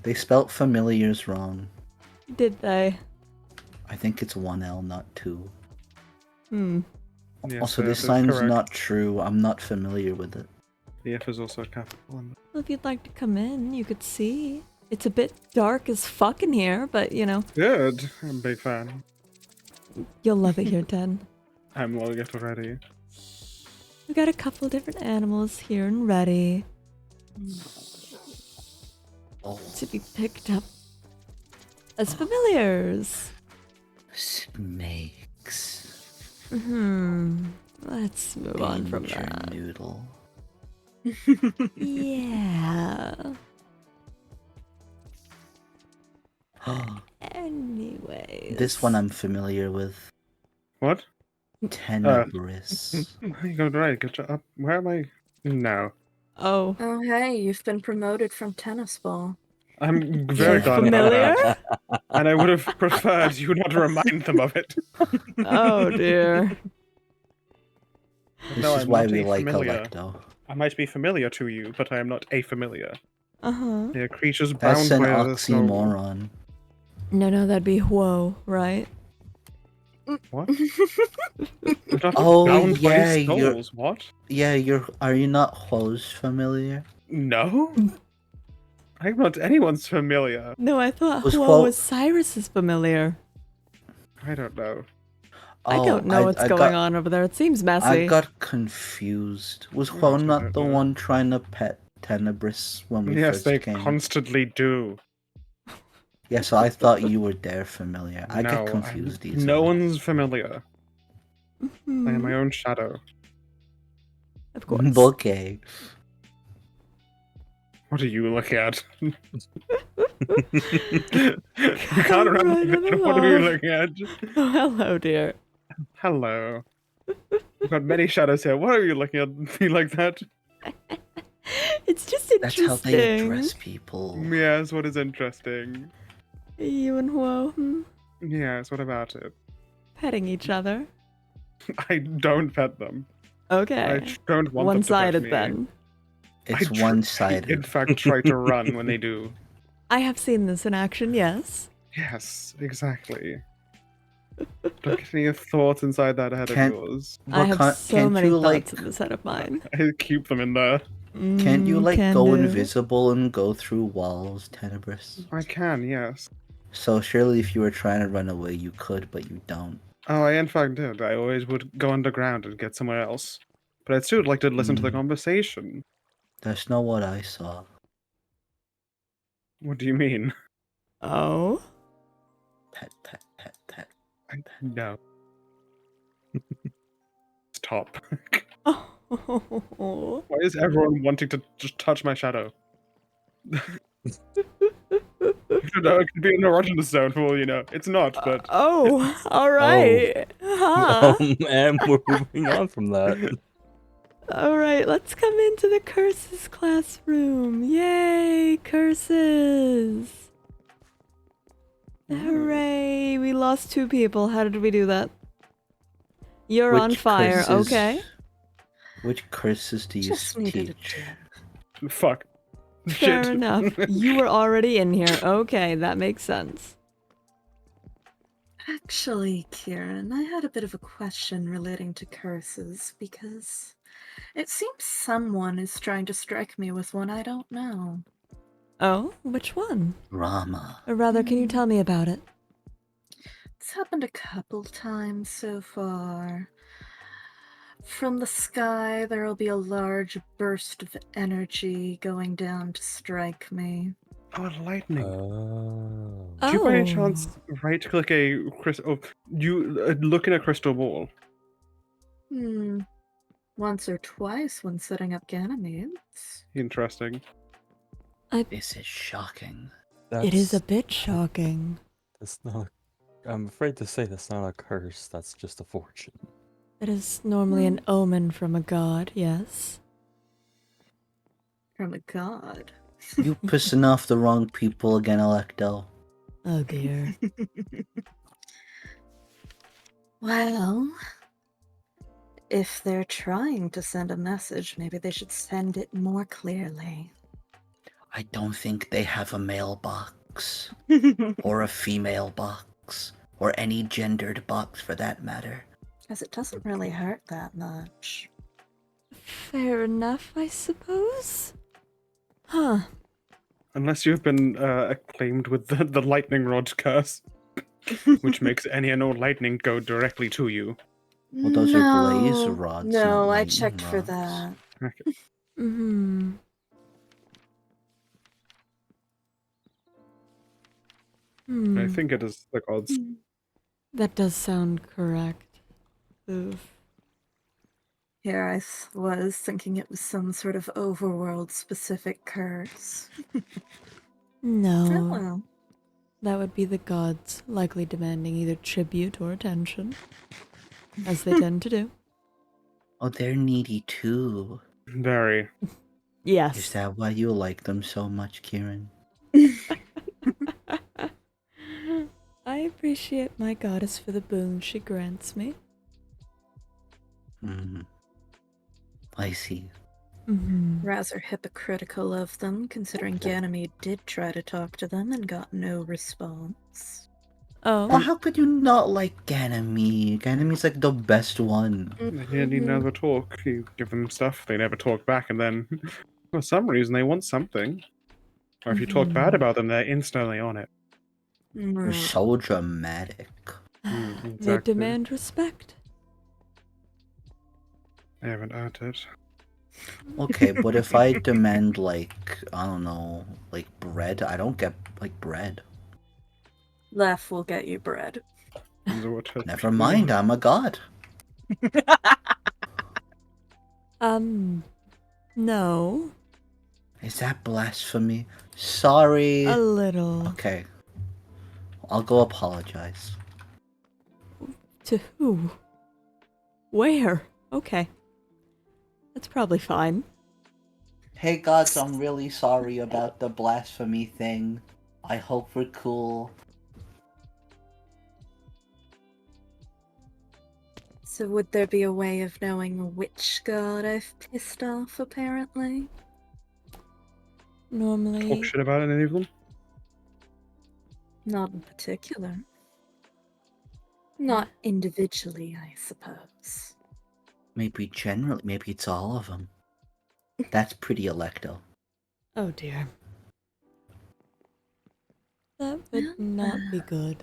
They spelt familiars wrong. Did they? I think it's 1L, not 2. Yes, Also, that this is sign's correct. not true. I'm not familiar with it. The F is also a capital. Well, if you'd like to come in, you could see. It's a bit dark as fuck in here, but, you know, Good. I'm a big fan. you'll love it here, Ten. I'm well get already. We've got a couple different animals here and ready Oh, to be picked up as familiars. snakes. Let's move on from Danger that. noodle. Yeah. Anyways. This one I'm familiar with. What? Tenebris. You got it right. Good job. Where am I now? Oh. Oh, hey, you've been promoted from tennis ball. I'm very You're glad familiar? about that. And I would have preferred you not remind them of it. Oh dear. This No, is I'm why not we a like familiar. Electo. I might be familiar to you, but I am not a familiar. Uh-huh. They are creatures bound That's an by a soul. oxymoron. No, that'd be whoa, right? What? We're not Oh, bound yeah, by you're- souls. What? Yeah, are you not Ho's familiar? No? I'm not anyone's familiar. No, I thought Was Huo Huo- was Cyrus's familiar. I don't know. I don't know what's going on over there. It seems messy. I got confused. Was Ho I not don't the know. one trying to pet Tenebris when we Yes, first they came? constantly do. Yeah, so I thought you were their familiar. I no, get confused easily. No one's familiar. I am Mhm. my own shadow. Of course. Okay. What are you looking at? You can't remember. Right What are you along. looking at? Oh, hello, dear. Hello. We've got many shadows here. What are you looking at me like that? It's just That's interesting. how they address people. Yes, what is interesting? You and Huo Yes, what about it? petting each other. I don't pet them. Okay. I don't want them to pet One-sided me. then. It's I one-sided. In fact, try to run when they do. I have seen this in action, yes. Yes, exactly. Don't get any thoughts inside that head Can't- of yours. I have can't so many you, thoughts like, in this head of mine. I keep them in there. Can't you like Can go do. invisible and go through walls, Tenebris? I can, yes. So surely if you were trying to run away, you could, but you don't. Oh, I in fact did. I always would go underground and get somewhere else. But I'd still like to listen to the conversation. That's not what I saw. What do you mean? Oh? Pet, pet, pet, pet. No. Stop. Oh. Why is everyone wanting to just touch my shadow? No, it could be an erogenous zone for all you know. It's not, but Oh, all right. Huh. And we're moving on from that. Alright, let's come into the curses classroom. Yay, curses! Hooray! We lost 2 people. How did we do that? You're on fire, okay? Which curses do you Just needed a teach? dip. Fuck. Fair Shit. enough. You were already in here. Okay, that makes sense. Actually, Ciaran, I had a bit of a question relating to curses because it seems someone is trying to strike me with one I don't know. Oh, which one? Rama. Or rather, can you tell me about it? It's happened a couple times so far. From the sky, there will be a large burst of energy going down to strike me. Oh, lightning. Oh. Do you by any chance right-click a crystal? Oh, you look in a crystal ball. Once or twice when setting up Ganymedes. Interesting. This is shocking. It is a bit shocking. That's not. I'm afraid to say that's not a curse. That's just a fortune. It is normally an omen from a god, yes. From a god. You pissing off the wrong people again, Electo. Oh dear. Well, if they're trying to send a message, maybe they should send it more clearly. I don't think they have a mailbox. Or a female box. Or any gendered box for that matter. Because it doesn't really hurt that much. Fair enough, I suppose? Huh. Unless you've been acclaimed with the lightning rod curse, which makes any and all lightning go directly to you. Well, those are blaze rods, not No, I lightning checked for rods. that. Okay. Mm-hmm. I think it is the gods. That does sound correct. Oof. Here I was thinking it was some sort of overworld specific curse. No. Oh well. That would be the gods, likely demanding either tribute or attention. As they tend to do. Oh, they're needy too. Very. Yes. Is that why you like them so much, Ciaran? I appreciate my goddess for the boon she grants me. I see. Rather hypocritical of them, considering Ganymede did try to talk to them and got no response. Oh. Well, how could you not like Ganymede? Ganymede's like the best one. They never talk. You give them stuff, they never talk back, and then for some reason they want something. Or if you talk bad about them, they're instantly on it. You're so dramatic. Exactly. They demand respect. I haven't earned it. Okay, but if I demand, like, I don't know, like bread, I don't get, like, bread. Left will get you bread. Never mind, I'm a god. No. Is that blasphemy? Sorry. A little. Okay. I'll go apologize. To who? Where? Okay. That's probably fine. Hey gods, I'm really sorry about the blasphemy thing. I hope we're cool. So would there be a way of knowing which god I've pissed off, apparently? Normally... Talk shit about any of them? Not in particular. Not individually, I suppose. Maybe generally, maybe it's all of them. That's pretty Electo. Oh dear. That would not be good.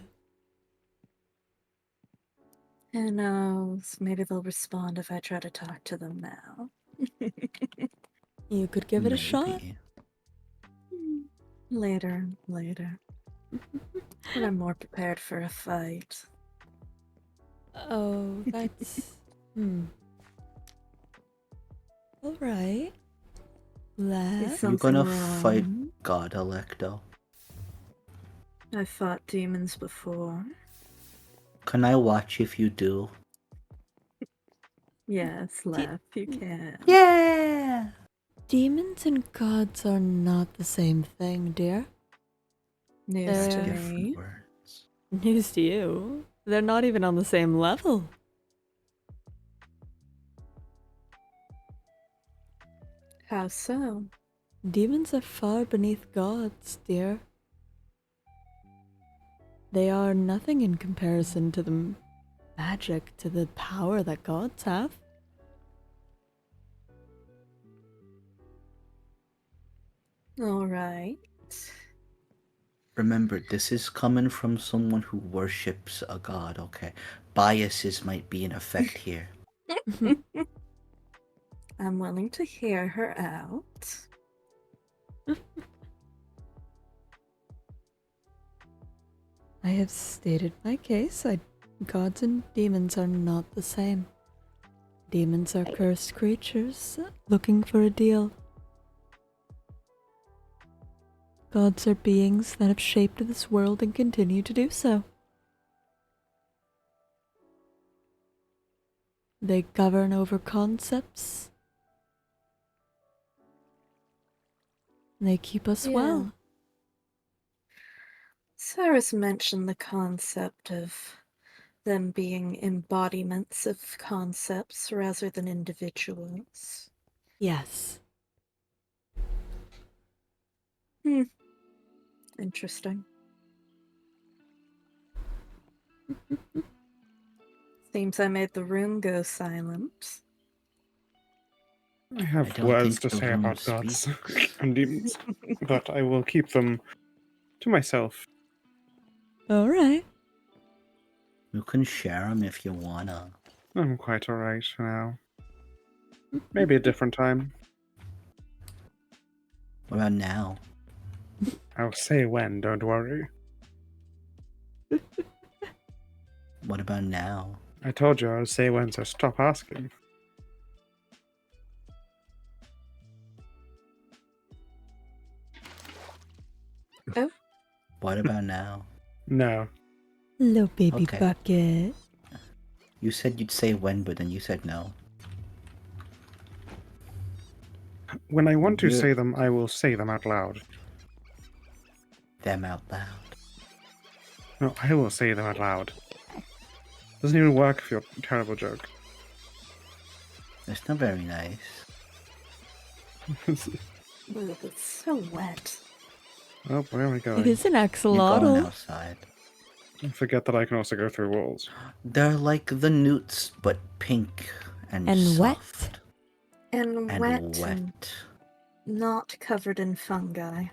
Who knows? Maybe they'll respond if I try to talk to them now. You could give it a shot. Later. When I'm more prepared for a fight. Oh, that's... Alright. Let's... You're gonna Something fight wrong? God Electo. I've fought demons before. Can I watch if you do? Yes, laugh. You can. Yeah! Demons and gods are not the same thing, dear. News to Different me. words. News to you. They're not even on the same level. How so? Demons are far beneath gods, dear. They are nothing in comparison to the magic, to the power that gods have. All right. Remember, this is coming from someone who worships a god, okay? Biases might be in effect here. I'm willing to hear her out. I have stated my case. Gods and demons are not the same. Demons are cursed creatures looking for a deal. Gods are beings that have shaped this world and continue to do so. They govern over concepts. They keep us Yeah. well. Sarah's mentioned the concept of them being embodiments of concepts rather than individuals. Yes. Interesting. Seems I made the room go silent. I have I don't words think to the say room about gods speaks. and demons, but I will keep them to myself. Alright. You can share them if you wanna. I'm quite alright now. Maybe a different time. What about now? I'll say when, don't worry. What about now? I told you I'll say when, so stop asking. Oh, What about now? No. Hello, baby Okay. bucket. You said you'd say when, but then you said no. When I want to Yeah. say them, I will say them out loud. Them out loud. No, I will say them out loud. Doesn't even work for your terrible joke. It's not very nice. ugh, it's so wet. Oh, where am I It going? is an You're going axolotl. outside. I forget that I can also go through walls. They're like the newts, but pink and, And wet. soft. And And wet, wet. and not covered in fungi.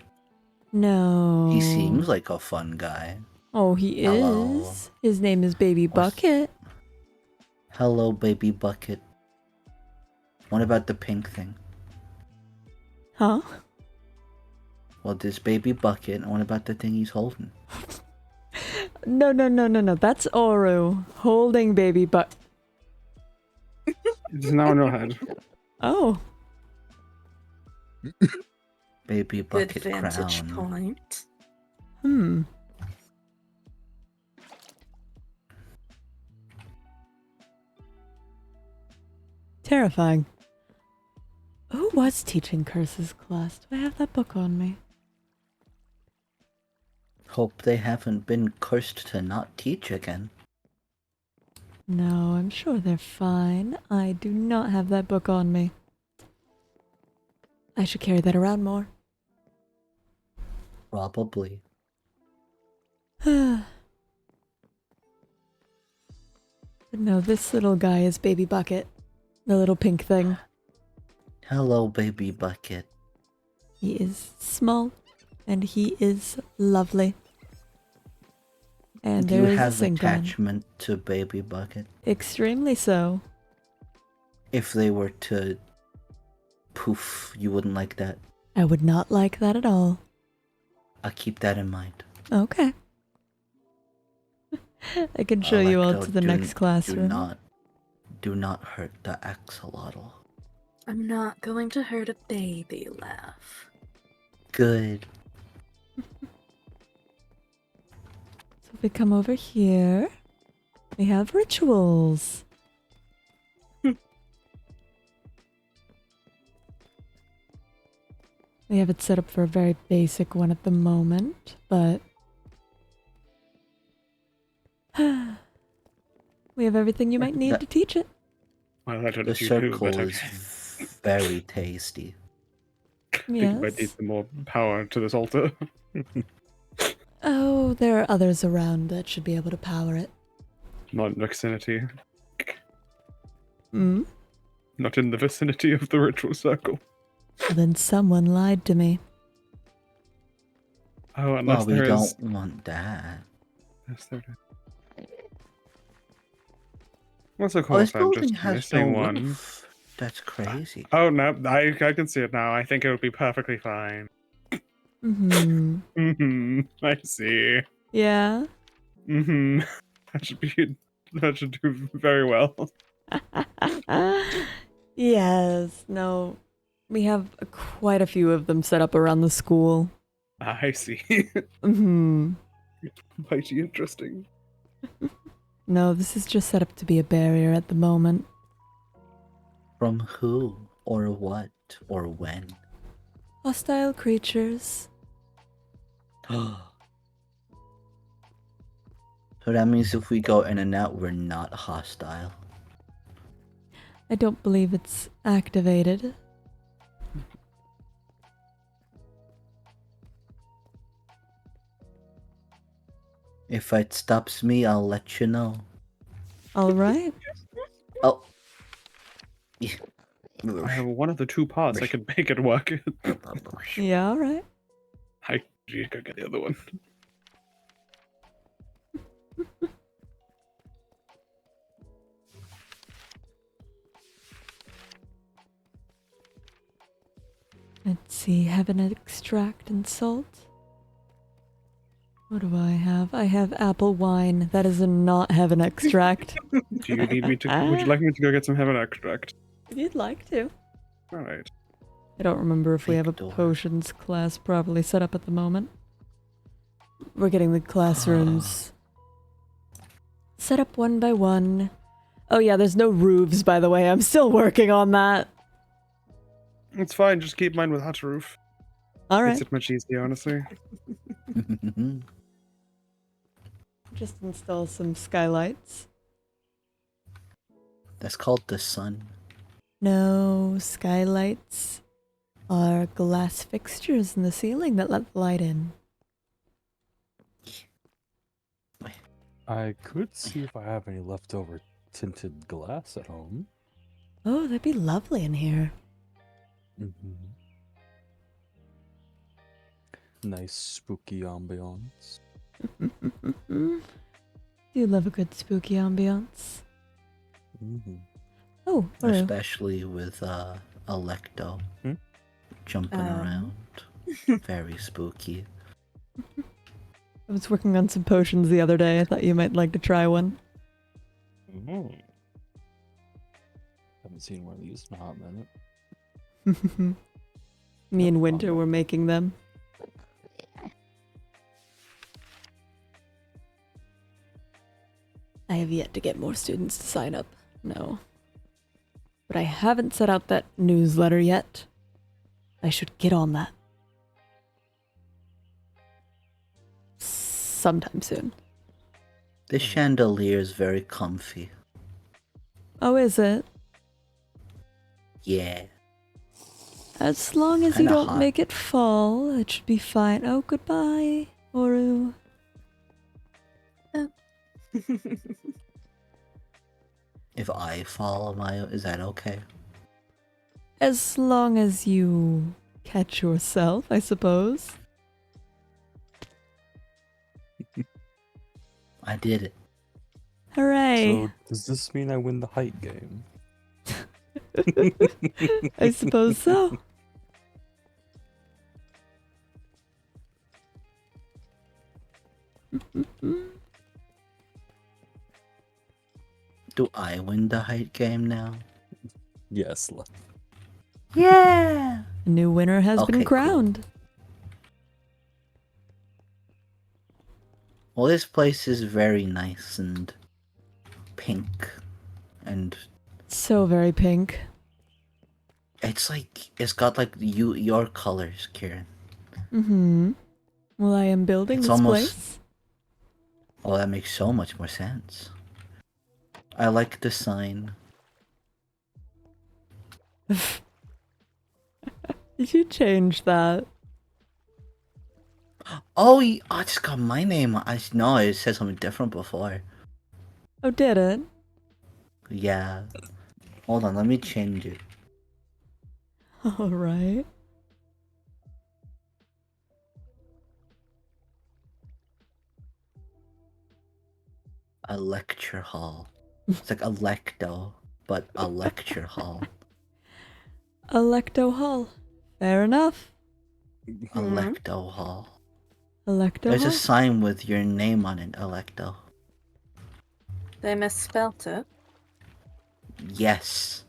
No. He seems like a fun guy. Oh, he Hello. is. His name is Baby What's- Bucket. Hello, baby bucket. What about the pink thing? Huh? Well, this baby bucket, and what about the thing he's holding? No. That's Oru holding Baby Bucket. It's now in your head. Oh. Baby Good bucket vantage crown. point. Hmm. Terrifying. Who was teaching curses class? Do I have that book on me? Hope they haven't been cursed to not teach again. No, I'm sure they're fine. I do not have that book on me. I should carry that around more. Probably. But no, this little guy is Baby Bucket. The little pink thing. Hello, baby bucket. He is small and he is lovely. And Do there you is a have sink on. attachment to baby bucket? Extremely so. If they were to poof, you wouldn't like that. I would not like that at all. I'll keep that in mind. Okay. I can show you all Electo, to the next classroom. Do not hurt the axolotl. I'm not going to hurt a baby, laugh. Good. So if we come over here, we have rituals. We have it set up for a very basic one at the moment, but we have everything you might need to teach it. Well, I don't The know if you do, circle but is very tasty. I think you might need Yes. some more power to this altar. Oh, there are others around that should be able to power it. Not in vicinity. Hmm? Not in the vicinity of the ritual circle. Well, then someone lied to me. Oh, unless Well, we there is. don't want that. Yes, there is. What's of Oh, this course I'm building just has missing no one. roof. That's crazy. Oh no, I can see it now. I think it would be perfectly fine. Mm-hmm. I see. Yeah? That should do very well. Yes. No. We have quite a few of them set up around the school. I see. Mm-hmm. Mighty interesting. No, this is just set up to be a barrier at the moment. From who? Or what? Or when? Hostile creatures. So that means if we go in and out, we're not hostile. I don't believe it's activated. If it stops me, I'll let you know. All right. Oh. I have one of the two parts. I could make it work. Yeah, all right. I go get the other one. Let's see. Heaven extract and salt. What do I have? I have apple wine. That is not heaven extract. Do you need me to? Would you like me to go get some heaven extract? If you'd like to. All right. I don't remember if we have a Victor. potions class properly set up at the moment. We're getting the classrooms set up one by one. Oh yeah, there's no roofs, by the way. I'm still working on that. It's fine. Just keep mine without a roof. All Makes right. it much easier, honestly. Just install some skylights. That's called the sun. No, skylights are glass fixtures in the ceiling that let the light in. I could see if I have any leftover tinted glass at home. Oh, that'd be lovely in here. Mm-hmm. Nice spooky ambiance. Do you love a good spooky ambiance? Mm-hmm. Oh, hello. Especially with Electo jumping around. Very spooky. I was working on some potions the other day. I thought you might like to try one. Mm-hmm. Haven't seen one of these in a hot minute. Me and Winter were making them. I have yet to get more students to sign up. No. But I haven't set out that newsletter yet. I should get on that. Sometime soon. This chandelier is very comfy. Oh, is it? Yeah. As long as you Kinda don't hot. make it fall, it should be fine. Oh, goodbye, Oru. If I fall, is that okay? As long as you catch yourself, I suppose. I did it. Hooray! So, does this mean I win the height game? I suppose so. Do I win the height game now? Yes. Yeah! A new winner has Okay, been cool. crowned. Well, this place is very nice and pink and So very pink. It's like it's got like your colors, Ciaran. Mm-hmm. Well, I am building It's this almost. place. Oh, that makes so much more sense. I like the sign. Did you change that? Oh, I just got my name. I know it said something different before. Oh, did it? Yeah. Hold on, let me change it. All right. A lecture hall. It's like Electo, but a lecture hall. Electo Hall. Fair enough. Electo hall. Electo There's Hall. a sign with your name on it, Electo. They misspelt it. Yes.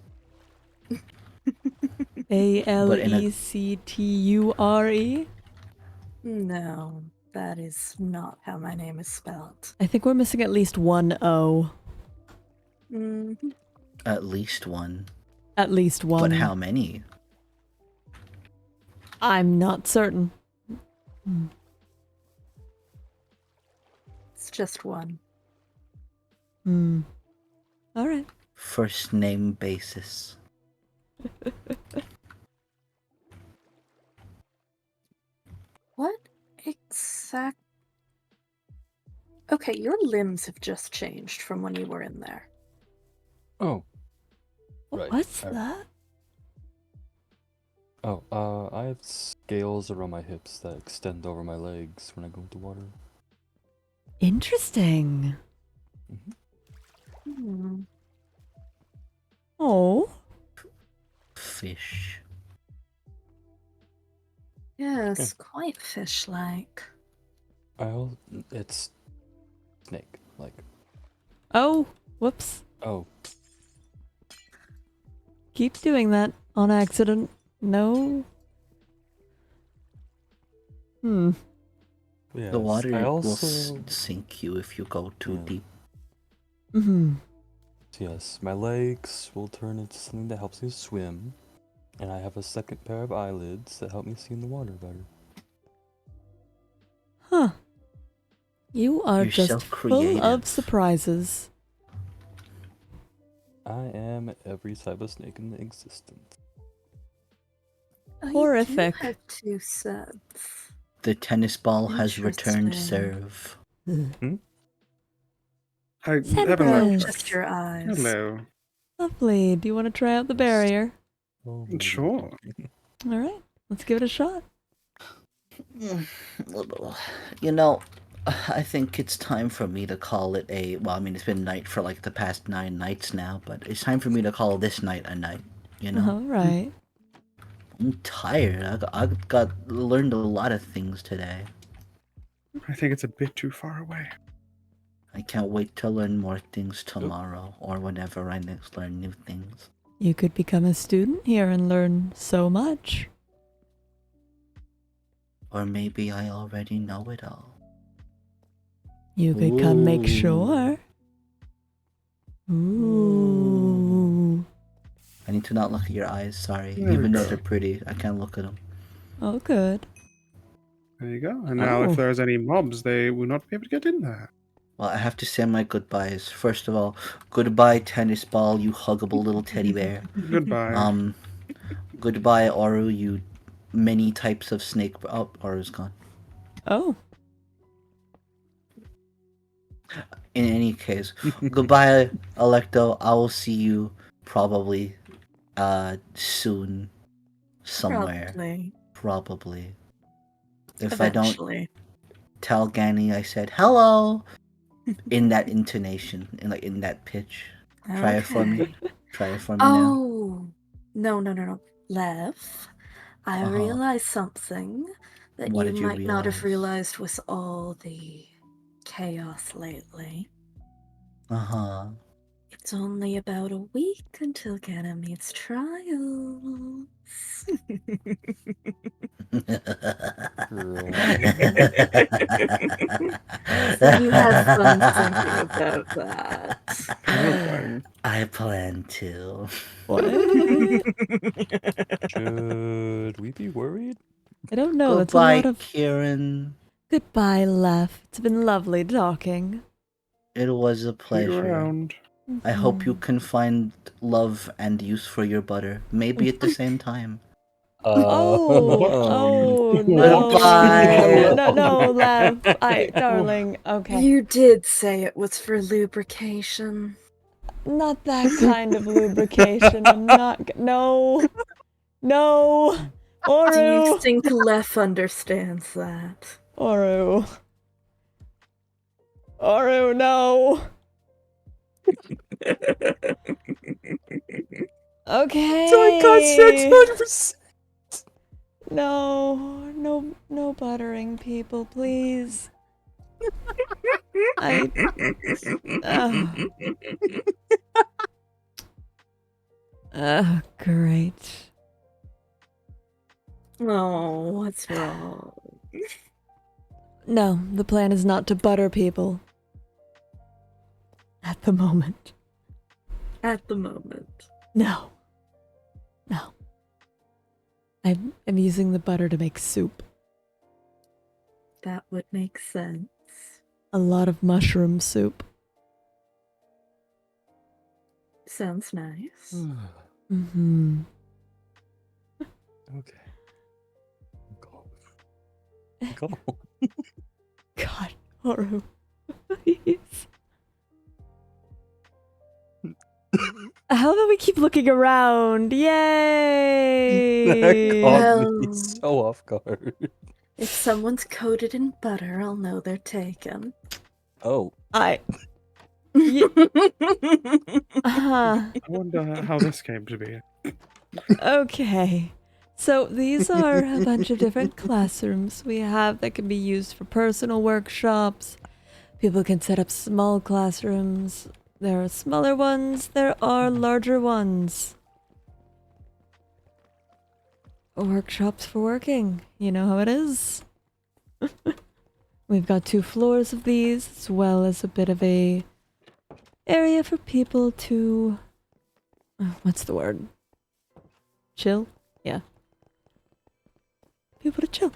But in a Alecture. No, that is not how my name is spelled. I think we're missing at least one O. hmm at least one. At least one. But how many? I'm not certain. It's just one. Hmm. All right. First name basis. What exact? Okay, your limbs have just changed from when you were in there. Oh. Right. What's that? Oh, I have scales around my hips that extend over my legs when I go into water. Interesting. Hmm. Oh. Fish. Yes, quite fish-like. It's snake, like. Oh. Whoops. Oh, Keep doing that on accident. No. Hmm. yes. The water I will also. sink you if you go too deep. Mm-hmm. Yes, my legs will turn into something that helps me swim, and I have a second pair of eyelids that help me see in the water better. Huh. You are You're just so full of creative. surprises. I am every type of snake in existence. Oh, Horrific. You do have two subs. The tennis ball has returned Interesting. serve. Hi, have a Sempre. Just your eyes. Hello. Lovely. Do you want to try out the barrier? Oh, Sure. All right. Let's give it a shot. You know, I think it's time for me to call it a. Well, I mean, it's been night for like the past 9 nights now, but it's time for me to call this night a night. You know, All right. I'm tired. I got learned a lot of things today. I think it's a bit too far away. I can't wait to learn more things tomorrow or whenever I next learn new things. You could become a student here and learn so much. Or maybe I already know it all. You could come make Ooh. sure. Ooh. I need to not look at your eyes, sorry. There we Even though go. they're pretty, I can't look at them. Oh, good. There you go. And now, Oh. if there's any mobs, they will not be able to get in there. Well, I have to say my goodbyes. First of all, goodbye tennis ball, you huggable little teddy bear. Goodbye. Goodbye Oru, you many types of snake. Oh, Oru's gone. Oh. In any case, goodbye Electo. I will see you probably soon somewhere. Probably. If I don't Eventually. tell Gani I said hello in that intonation, in that pitch. Try it for me. Okay. Try it for me now. Oh, no. Lev, I Uh-huh. realized something that What you did you might not have realize? realized with all the chaos lately. Uh-huh. It's only about a week until Ganymede's trials. So you have fun thinking about that. I plan to. What? Should we be worried? I don't know. That's a Goodbye, lot of. Ciaran. Goodbye, Lef. It's been lovely talking. It was a See you pleasure. around. I hope you can find love and use for your butter. Maybe at the same time. Oh no! Goodbye. No, Lef. Darling. Okay, You did say it was for lubrication. not that kind of lubrication. I'm not. No. Do you Oru. think Lef understands that? Oru, no. Okay. No buttering, people, please. Great. Oh, what's wrong? No, the plan is not to butter people. At the moment. At the moment. No. I'm using the butter to make soup. That would make sense. A lot of mushroom soup. Sounds nice. Mm-hmm. Okay. Go. God, Oru. Please. How about we keep looking around? Yay! That caught me Well- so off guard. If someone's coated in butter, I'll know they're taken. Oh. I I wonder how this came to be. Okay. So these are a bunch of different classrooms we have that can be used for personal workshops. People can set up small classrooms. There are smaller ones, there are larger ones. Workshops for working. You know how it is. We've got 2 floors of these, as well as a bit of a area for people to... what's the word? Chill? Yeah. People to chill.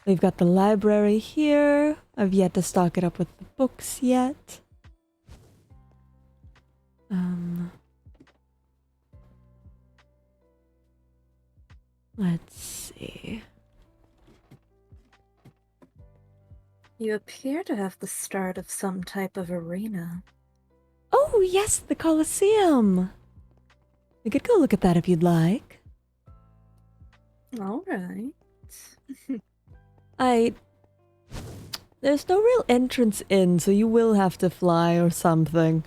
We've got the library here. I've yet to stock it up with the books yet. Let's see. You appear to have the start of some type of arena. Oh, yes, the Colosseum. We could go look at that if you'd like. All right. There's no real entrance in, so you will have to fly or something.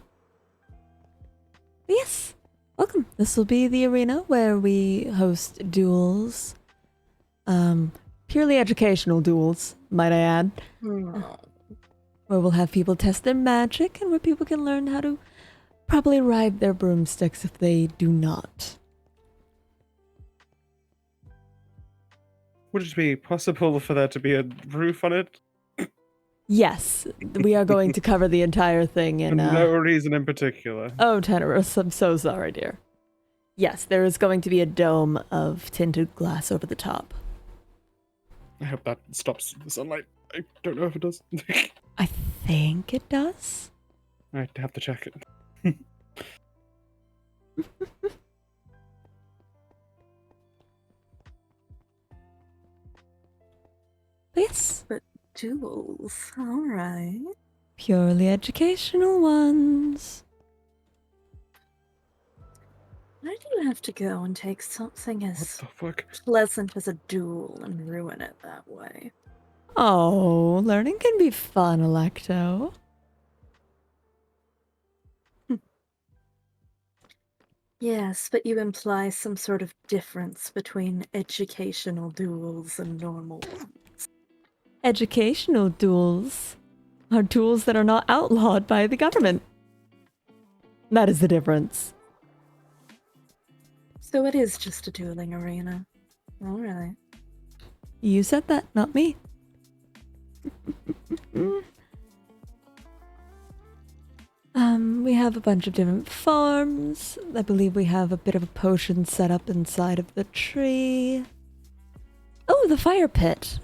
But yes, welcome. This will be the arena where we host duels. Purely educational duels, might I add. Oh. Where we'll have people test their magic and where people can learn how to properly ride their broomsticks if they do not. Would it be possible for there to be a roof on it? Yes, we are going to cover the entire thing For in... no reason in particular. Oh, Tenorus, I'm so sorry, dear. Yes, there is going to be a dome of tinted glass over the top. I hope that stops the sunlight. I don't know if it does. I think it does. I have to check it. Yes, Duels. All right. purely educational ones. Why do you have to go and take something What as the fuck? pleasant as a duel and ruin it that way? Oh, learning can be fun, Electo. Yes, but you imply some sort of difference between educational duels and normal ones. Educational duels are duels that are not outlawed by the government. That is the difference. So it is just a dueling arena. Alright. You said that, not me. We have a bunch of different farms. I believe we have a bit of a potion set up inside of the tree. Oh, the fire pit.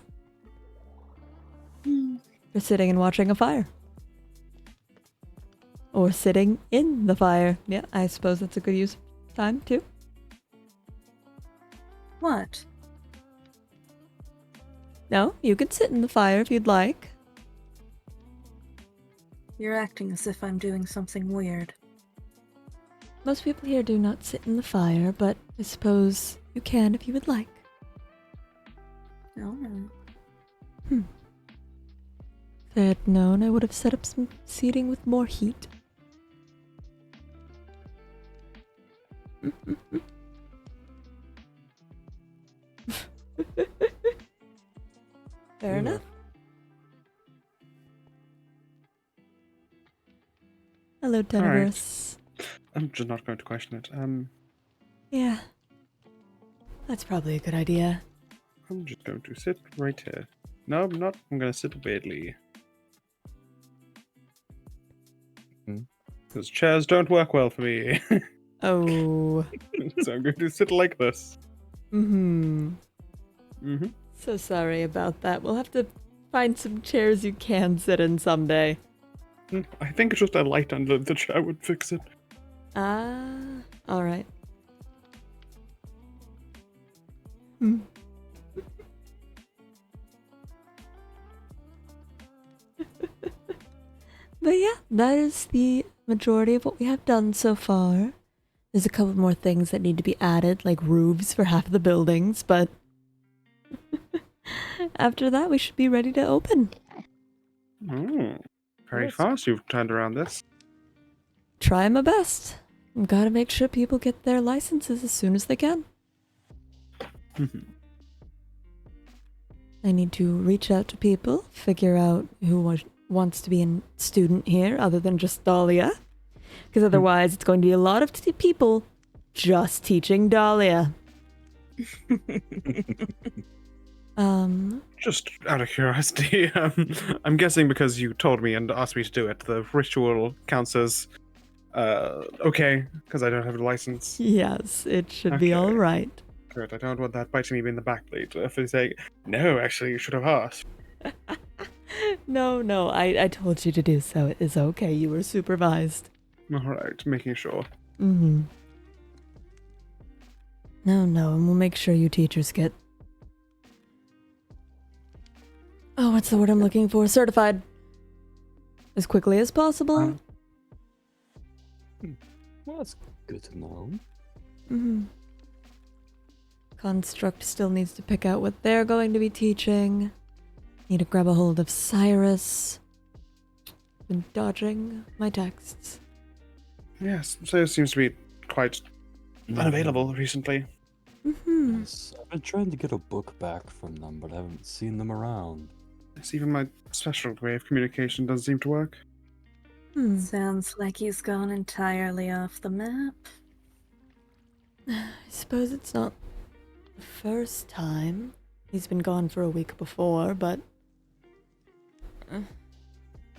For sitting and watching a fire. Or sitting in the fire. Yeah, I suppose that's a good use of time, too. What? No, you can sit in the fire if you'd like. You're acting as if I'm doing something weird. Most people here do not sit in the fire, but I suppose you can if you would like. Alright. If I had known, I would have set up some seating with more heat. Fair enough. Hello, Tenebrous. I'm just not going to question it. Yeah. That's probably a good idea. I'm just going to sit right here. No, I'm not. I'm going to sit weirdly. Because chairs don't work well for me. Oh. So I'm going to sit like this. So sorry about that. We'll have to find some chairs you can sit in someday. I think just a light under the chair would fix it. Ah, alright. But yeah, that is the majority of what we have done so far. There's a couple more things that need to be added, like roofs for half of the buildings, but after that we should be ready to open. Very fast you've turned around this. Try my best. I've got to make sure people get their licenses as soon as they can. I need to reach out to people, figure out who wants to be a student here other than just Dahlia. Because otherwise it's going to be a lot of people just teaching Dahlia. Just out of curiosity, I'm guessing because you told me and asked me to do it, the ritual counts as okay, because I don't have a license. Yes, it should be Okay. all right. Good, I don't want that biting me in the back later. If they say, no, actually, you should have asked. No, I told you to do so. It is okay. You were supervised. Alright, making sure. No, and we'll make sure you teachers get... Oh, what's the word I'm looking for? Certified. As quickly as possible. Well, that's good to know. Construct still needs to pick out what they're going to be teaching. Need to grab a hold of Cyrus. Been dodging my texts. Yes, so it seems to be quite unavailable recently. Yes, I've been trying to get a book back from them, but I haven't seen them around. Yes, even my special way of communication doesn't seem to work. Sounds like he's gone entirely off the map. I suppose it's not the first time. He's been gone for a week before, but... I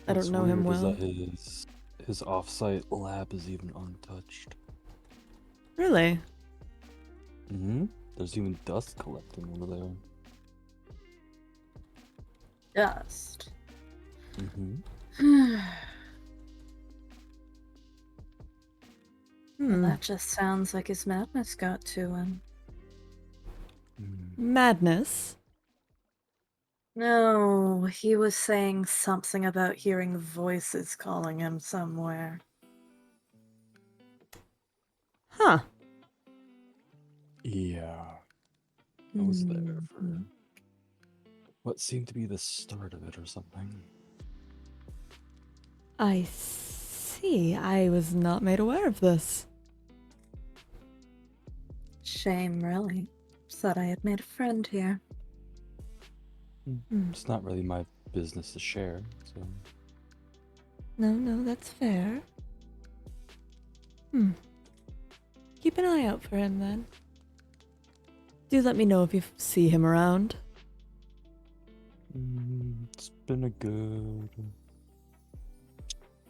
What's don't know him weird is well. that his off-site lab is even untouched. Really? There's even dust collecting over there. Dust. That just sounds like his madness got to him. Madness? No, he was saying something about hearing voices calling him somewhere. Huh. Yeah. I was there for what seemed to be the start of it or something. I see. I was not made aware of this. Shame, really. Thought I had made a friend here. It's not really my business to share, so... No, that's fair. Hmm. Keep an eye out for him then. Do let me know if you see him around. It's been a good.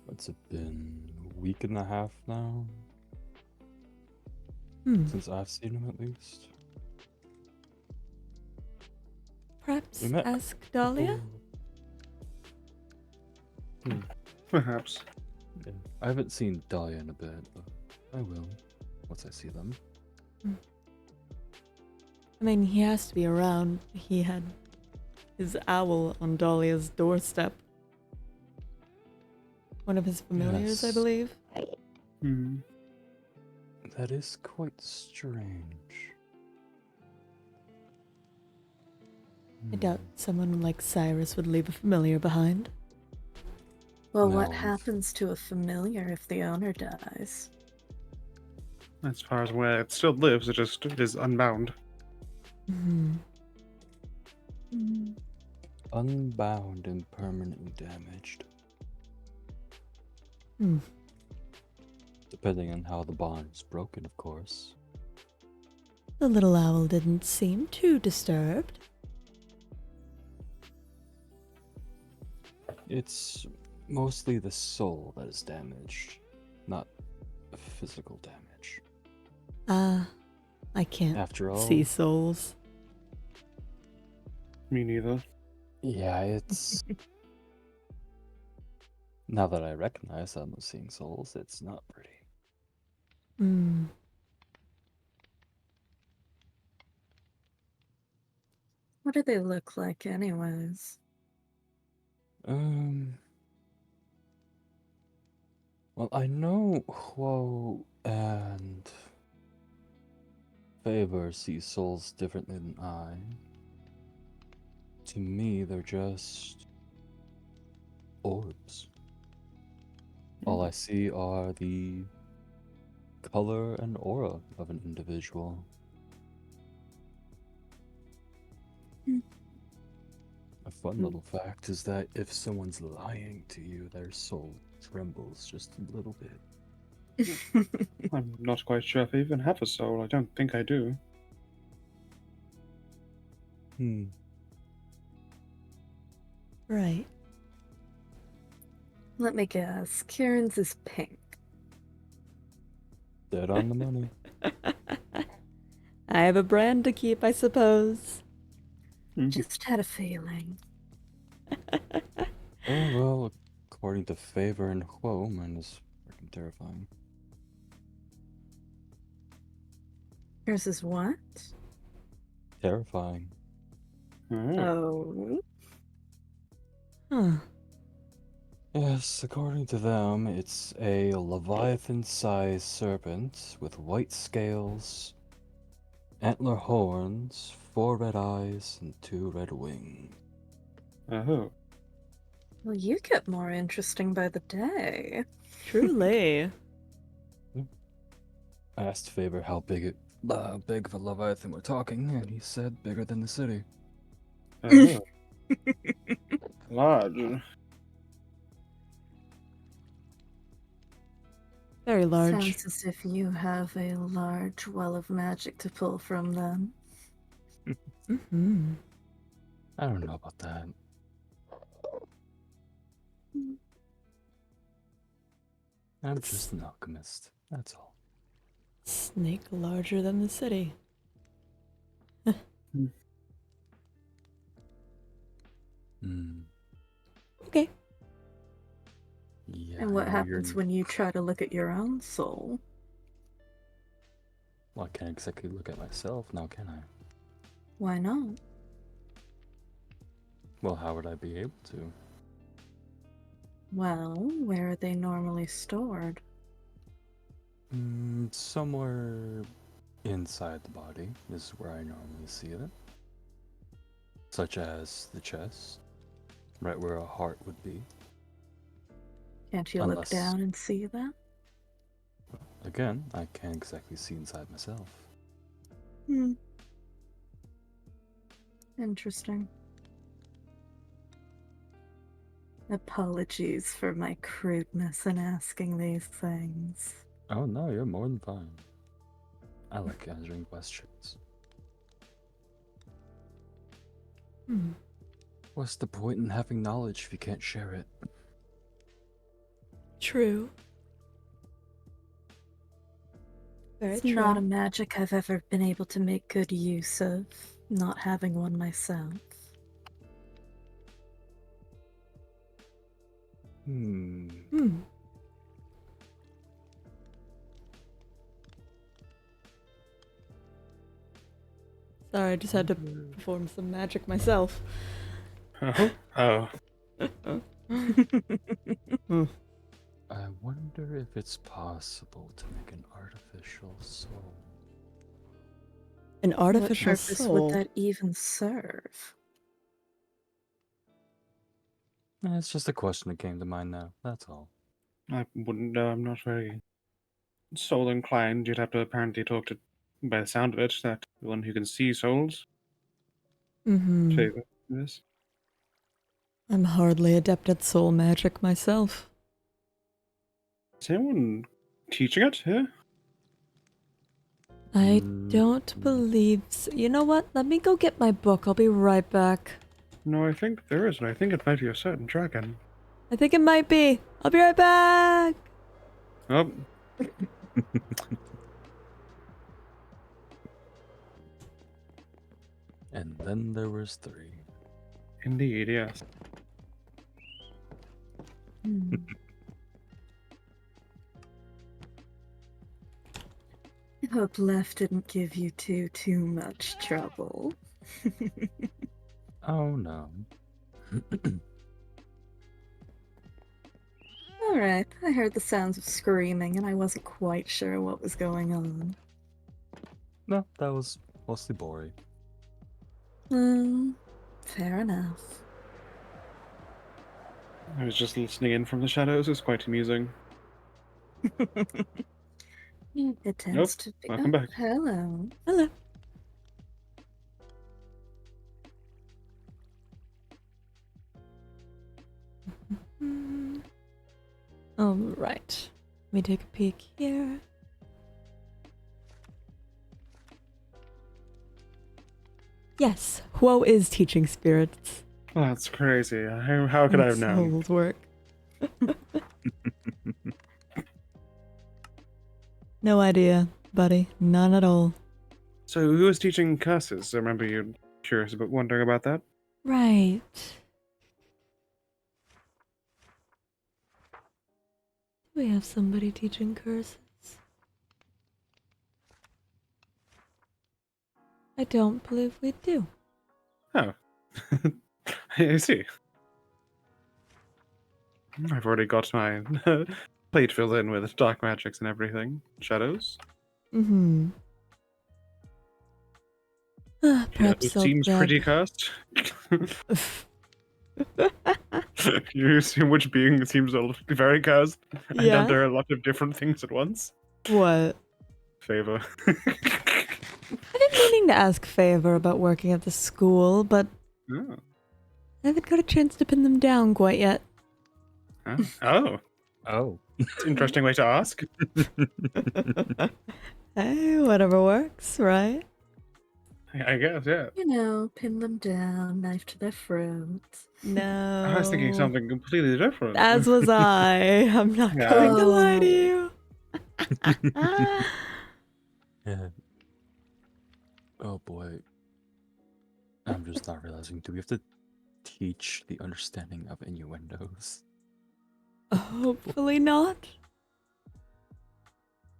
What's it been? A week and a half now? Since I've seen him at least. Perhaps We met ask Dahlia? Perhaps. Yeah. I haven't seen Dahlia in a bit, but I will once I see them. I mean, he has to be around. He had his owl on Dahlia's doorstep. One of his familiars, I Yes. believe. Hmm. That is quite strange. I doubt someone like Cyrus would leave a familiar behind. Well, No. what happens to a familiar if the owner dies? As far as where it still lives, it is unbound. Unbound and permanently damaged. Depending on how the bond is broken, of course. The little owl didn't seem too disturbed. It's mostly the soul that is damaged, not physical damage. I can't After all, see souls. Me neither. yeah, it's. Now that I recognize I'm seeing souls, it's not pretty. What do they look like, anyways? Well, I know Huo and Favor see souls differently than I. To me, they're just orbs. All I see are the color and aura of an individual. A fun little fact is that if someone's lying to you, their soul trembles just a little bit. I'm not quite sure if I even have a soul. I don't think I do. Right. Let me guess. Ciaran's is pink. Dead on the money. I have a brand to keep, I suppose. Just had a feeling. Oh, well, according to Favor and Huo, mine is freaking terrifying. Yours is what? Terrifying. Oh. Huh. Yes, according to them, it's a Leviathan-sized serpent with white scales, antler horns, 4 red eyes, and 2 red wings. Oh. Well, you get more interesting by the day. Truly. I asked Favor how big of a Leviathan we're talking, and he said bigger than the city. Oh. Large. Very large. Sounds as if you have a large well of magic to pull from them. I don't know about that. I'm just an alchemist, that's all. Snake larger than the city. Okay. Yeah, And what I know happens when you try to look at your own soul? Well, I can't exactly look at myself now, can I? Why not? Well, how would I be able to? Well, where are they normally stored? Somewhere inside the body is where I normally see it. Such as the chest, right where a heart would be. Can't you look down and see that? Again, I can't exactly see inside myself. Interesting. Apologies for my crudeness in asking these things. Oh no, you're more than fine. I like answering questions. Hmm. What's the point in having knowledge if you can't share it? True. Very It's true. not a magic I've ever been able to make good use of, not having one myself. Hmm. Sorry, I just had to perform some magic myself. Oh. I wonder if it's possible to make an artificial soul. An artificial What purpose soul. would that even serve? It's just a question that came to mind now. That's all. I wouldn't know. I'm not very soul inclined. You'd have to apparently talk to, by the sound of it, that one who can see souls. Mm-hmm. Favor this. I'm hardly adept at soul magic myself. Is anyone teaching it here? I don't believe so. You know what? Let me go get my book. I'll be right back. No, I think there is, and I think it might be a certain dragon. I think it might be. I'll be right back. Oh, And then there was 3. indeed, yes. I hope Left didn't give you too much trouble. Oh no. Alright, I heard the sounds of screaming and I wasn't quite sure what was going on. No, that was mostly Bori. Fair enough. I was just listening in from the shadows. It's quite amusing. It tends to be. Welcome back. Hello. Hello. All right. Let me take a peek here. Yes, Huo is teaching spirits. Oh, that's crazy. How could I have known? Souls work. No idea, buddy. None at all. So, who was teaching curses? I remember you curious about wondering about that. Right. Do we have somebody teaching curses? I don't believe we do. Oh. I see. I've already got my plate filled in with dark magics and everything. Shadows. Mm-hmm. Perhaps It I'll seems grab... pretty cursed. You assume which being seems very cursed and Yeah. under a lot of different things at once? What? Favor. I've been meaning to ask Favor about working at the school, but Oh. I haven't got a chance to pin them down quite yet. Oh. Oh. It's an interesting way to ask. Hey, whatever works, right? I guess, yeah. You know, pin them down, knife to their throats. No. I was thinking something completely different. As was I. I'm not Yeah. going to lie to you. Yeah. Oh boy. I'm just not realizing. Do we have to teach the understanding of innuendos? Hopefully not.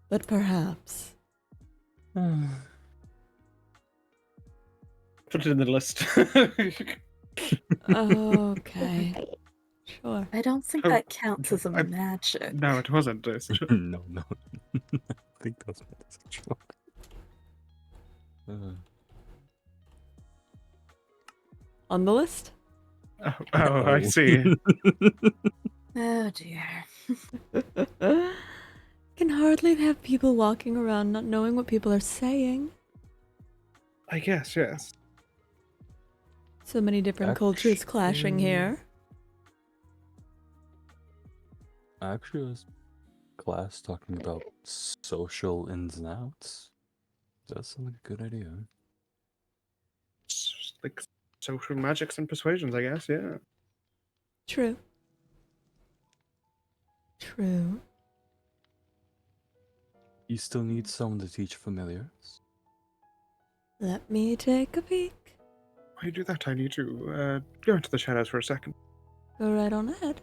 But perhaps. Put it in the list. Okay. Sure. I don't think Oh, that counts as a I- magic. No, it wasn't. It's No. I think that's what it's actually. On the list? Oh, I see. Oh dear. Can hardly have people walking around not knowing what people are saying. I guess, yes. So many different cultures clashing here. Actually, class talking about social ins and outs. Does sound like a good idea. Like social magics and persuasions, I guess. Yeah. True. True. You still need someone to teach familiars? Let me take a peek. While you do that, I need to go into the shadows for a second. Go right on ahead.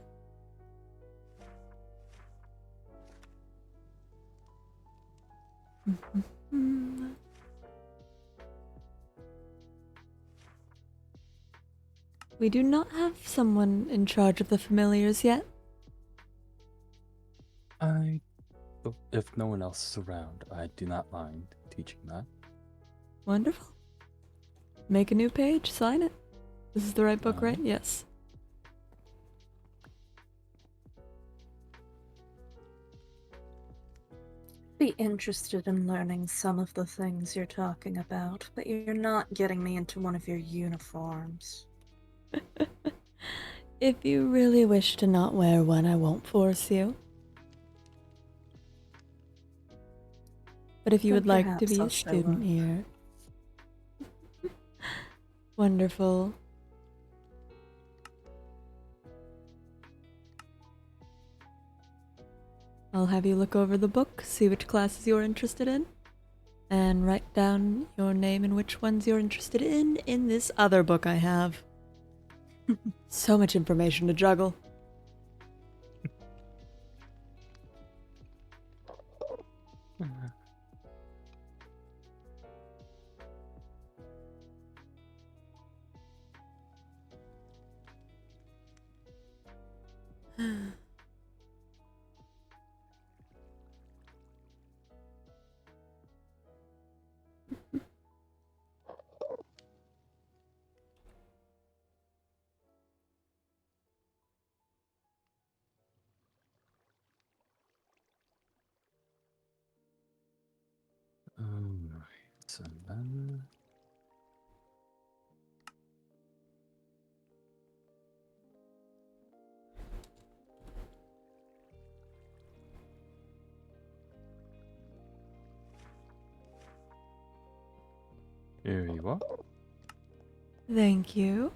We do not have someone in charge of the familiars yet. If no one else is around, I do not mind teaching that. Wonderful. Make a new page, sign it. This is the right book, right? Yes. Be interested in learning some of the things you're talking about, but you're not getting me into one of your uniforms. If you really wish to not wear one, I won't force you. But if you Then would like to perhaps be I'll a show student up. here. Wonderful. I'll have you look over the book, see which classes you're interested in, and write down your name and which ones you're interested in this other book I have. So much information to juggle. Alright, and then... Here you are. Thank you.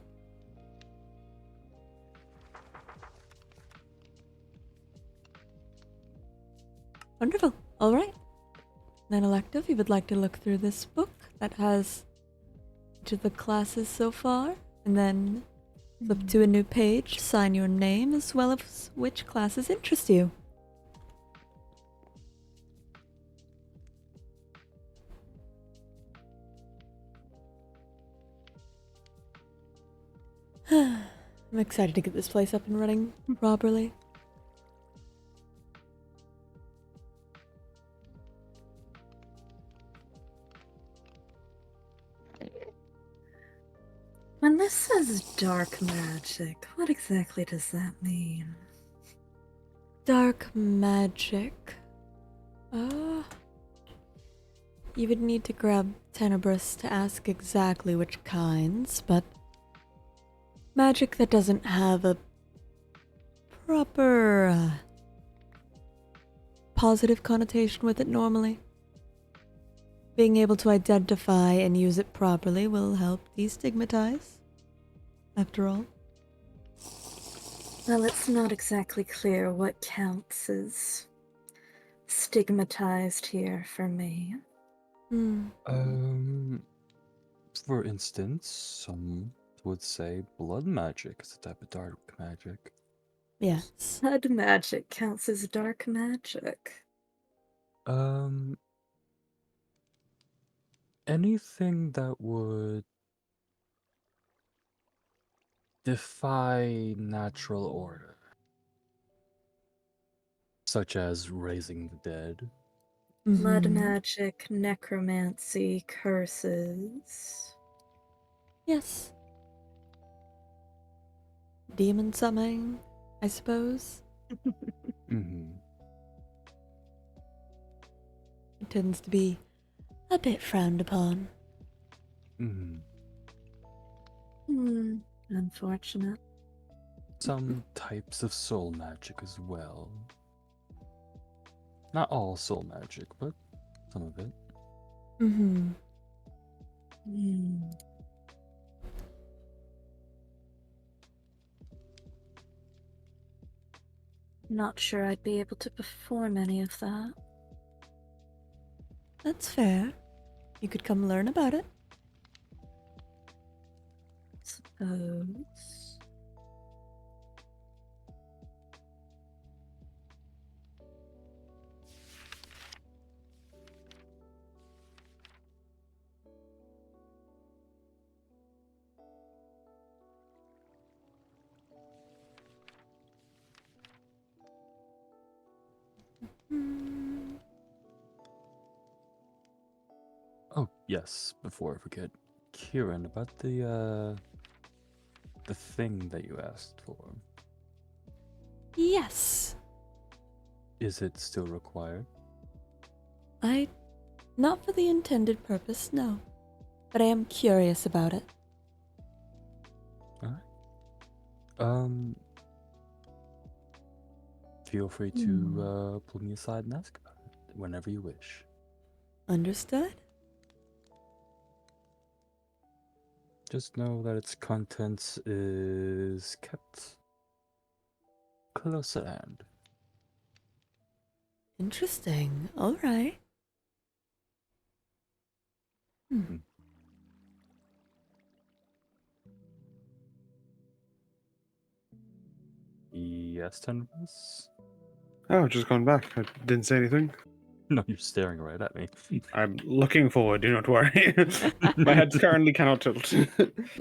Wonderful. All right. Then, Elective, you would like to look through this book that has each of the classes so far, and then flip to a new page, sign your name, as well as which classes interest you. I'm excited to get this place up and running properly. When this says dark magic, what exactly does that mean? Dark magic. You would need to grab Tenebris to ask exactly which kinds, but magic that doesn't have a proper positive connotation with it normally. Being able to identify and use it properly will help destigmatize, after all. Well, it's not exactly clear what counts as stigmatized here for me. For instance, some would say blood magic is a type of dark magic. Yes. Blood magic counts as dark magic. Anything that would defy natural order, such as raising the dead. Blood Mhm. magic, necromancy, curses. Yes. Demon summoning, I suppose. Mm-hmm. It tends to be a bit frowned upon. Mm-hmm. Unfortunate. Some types of soul magic as well. Not all soul magic, but some of it. Mm-hmm. Hmm. Not sure I'd be able to perform any of that. That's fair. You could come learn about it. Suppose. Mm. Oh, yes, before I forget. Ciaran, about the thing that you asked for. Yes. Is it still required? Not for the intended purpose, no. But I am curious about it. Alright. Feel free to pull me aside and ask about it whenever you wish. Understood? Just know that its contents is kept close at hand. Interesting. All right. Yes, Tenris? Oh, just gone back. I didn't say anything. No, you're staring right at me. I'm looking forward, do not worry. My head currently cannot tilt.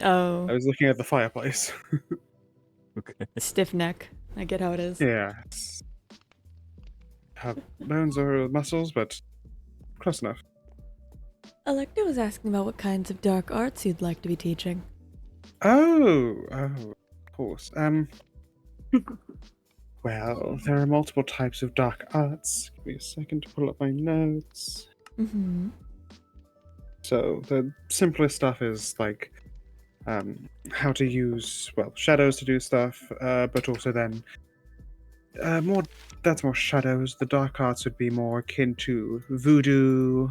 Oh, I was looking at the fireplace. Okay. stiff neck. I get how it is. Yeah. Have bones or muscles, but close enough. Electa was asking about what kinds of dark arts you'd like to be teaching. Oh, of course. Well, there are multiple types of dark arts. Give me a second to pull up my notes. Mm-hmm. So the simplest stuff is like how to use shadows to do stuff, but also then more that's more shadows. The dark arts would be more akin to voodoo,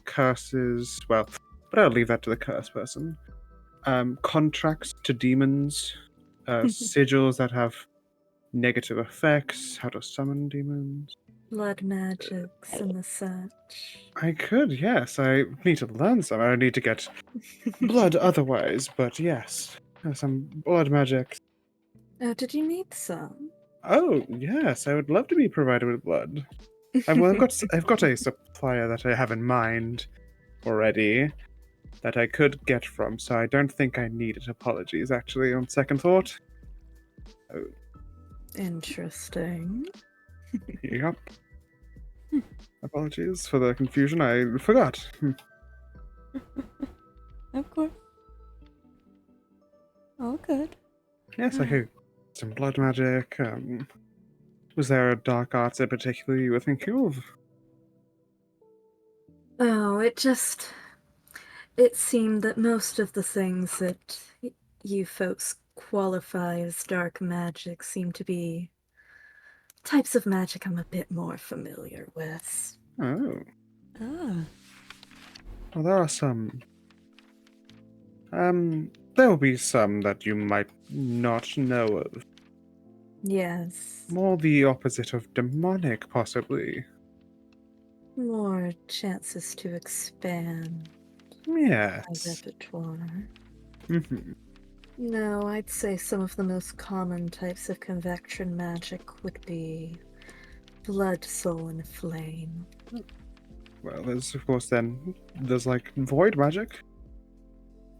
curses. Well, but I'll leave that to the curse person. Contracts to demons, sigils that have negative effects, how to summon demons. Blood magics and the such. I could, yes. I need to learn some. I need to get blood otherwise, but yes. Some blood magic. Oh, did you need some? Oh, yes, I would love to be provided with blood. I've got a supplier that I have in mind already that I could get from, so I don't think I need it. Apologies, actually, on second thought. Interesting. Yep. Apologies for the confusion. I forgot. Of course. Oh, good. Yes, I could. Some blood magic. Was there a dark arts in particular you were thinking of? Oh, it seemed that most of the things that you folks qualify as dark magic seem to be types of magic I'm a bit more familiar with. Oh. Ah. Well, there are some. There will be some that you might not know of. Yes. More the opposite of demonic, possibly. More chances to expand my Yes. repertoire. Mm-hmm. No, I'd say some of the most common types of convection magic would be blood, soul, and flame. Well, there's like void magic.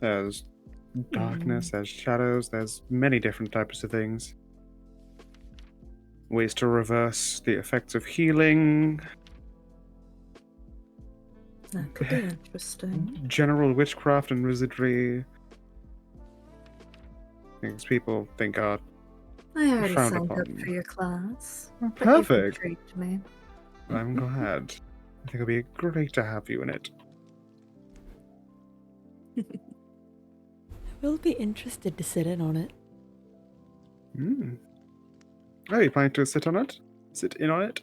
There's darkness, there's shadows, there's many different types of things. Ways to reverse the effects of healing. That could be interesting. General witchcraft and wizardry. Things people think are I already frowned signed up upon. for your class. Oh, But you've perfect. intrigued me. I'm glad. I think it'll be great to have you in it. I will be interested to sit in on it. Oh, you planning to sit on it? Sit in on it?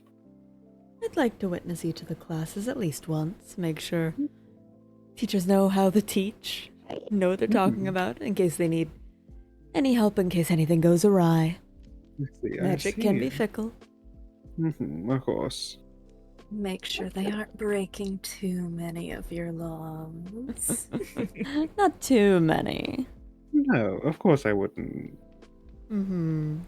I'd like to witness each of the classes at least once. Make sure teachers know how to teach, know what they're talking about, in case they need any help in case anything goes awry. Magic can be fickle. Of course. Make sure they aren't breaking too many of your laws. Not too many. No, of course I wouldn't. Mm-hmm.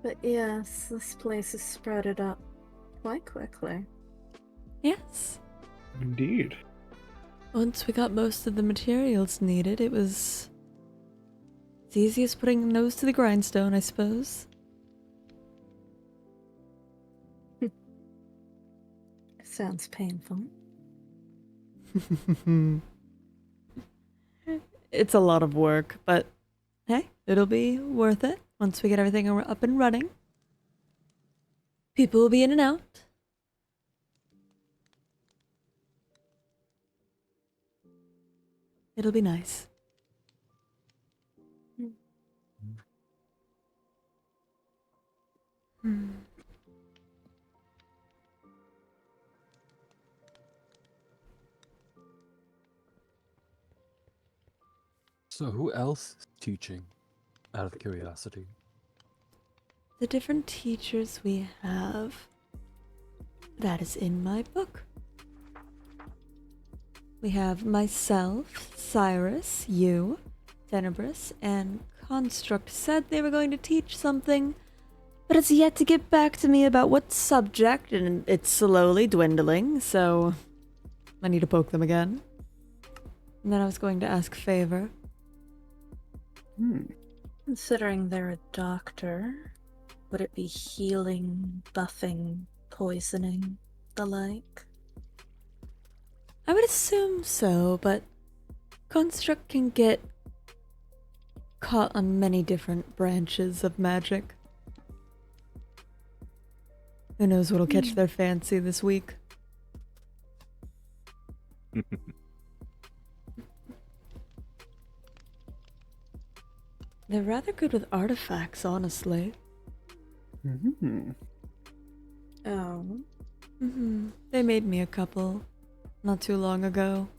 But yes, this place is spreaded up quite quickly. Yes. Indeed. Once we got most of the materials needed, it was as easy as putting a nose to the grindstone, I suppose. Sounds painful. It's a lot of work, but hey, it'll be worth it once we get everything up and running. People will be in and out. It'll be nice. So who else is teaching? Out of curiosity. The different teachers we have, that is in my book. We have myself, Cyrus, you, Tenebris, and Construct said they were going to teach something, but it's yet to get back to me about what subject, and it's slowly dwindling, so I need to poke them again. And then I was going to ask Favor. Considering they're a doctor, would it be healing, buffing, poisoning, the like? I would assume so, but Construct can get caught on many different branches of magic. Who knows what'll catch their fancy this week? They're rather good with artifacts, honestly. Oh. They made me a couple not too long ago.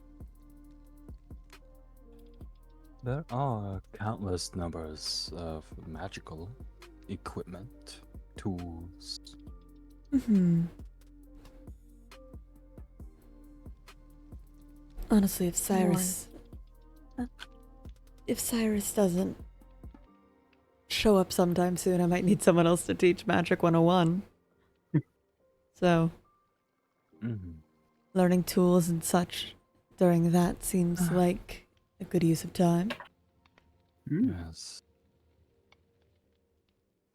There are countless numbers of magical equipment, tools. Honestly, if Cyrus doesn't show up sometime soon, I might need someone else to teach Magic 101. So, learning tools and such during that seems like a good use of time. Yes.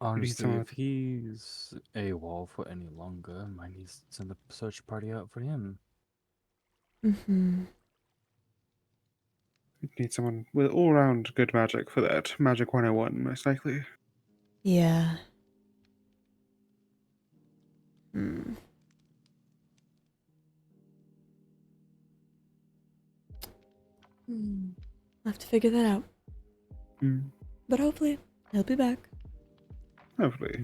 Honestly, if he's AWOL for any longer, I might need to send a search party out for him. You'd need someone with all-round good magic for that. Magic 101, most likely. Yeah. I'll have to figure that out. But hopefully, he'll be back. Hopefully.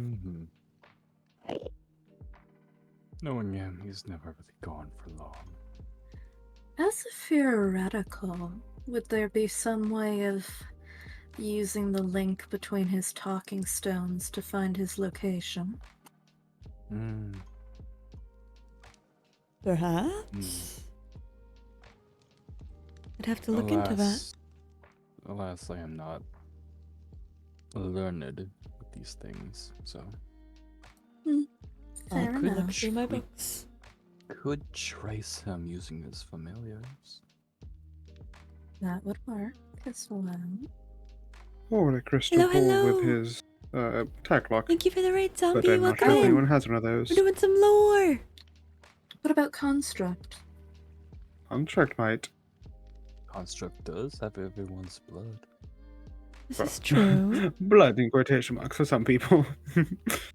Knowing him, he's never really gone for long. As a theoretical, would there be some way of using the link between his talking stones to find his location? Perhaps? I'd have to look into that. Alas, I am not learned with these things, so... Fair I'll enough. look through my books. Could trace him using his familiars. That would work as well. Or a crystal ball with his tag lock. Thank you for the raid, zombie. But I'm not Welcome sure if in. anyone has one of those. We're doing some lore. What about Construct? Construct might. Construct does have everyone's blood. This is true. Blood in quotation marks for some people.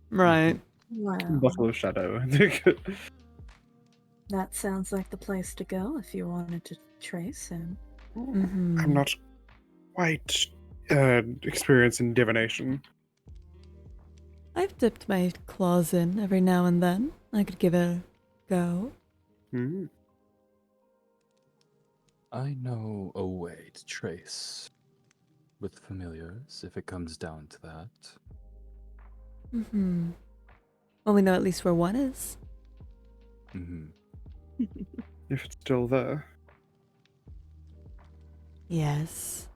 Right. Wow. Bottle of shadow. That sounds like the place to go if you wanted to trace him. I'm not quite experienced in divination. I've dipped my claws in every now and then. I could give it a go. Hmm. I know a way to trace with familiars if it comes down to that. Well, we know at least where one is. If it's still there. Yes.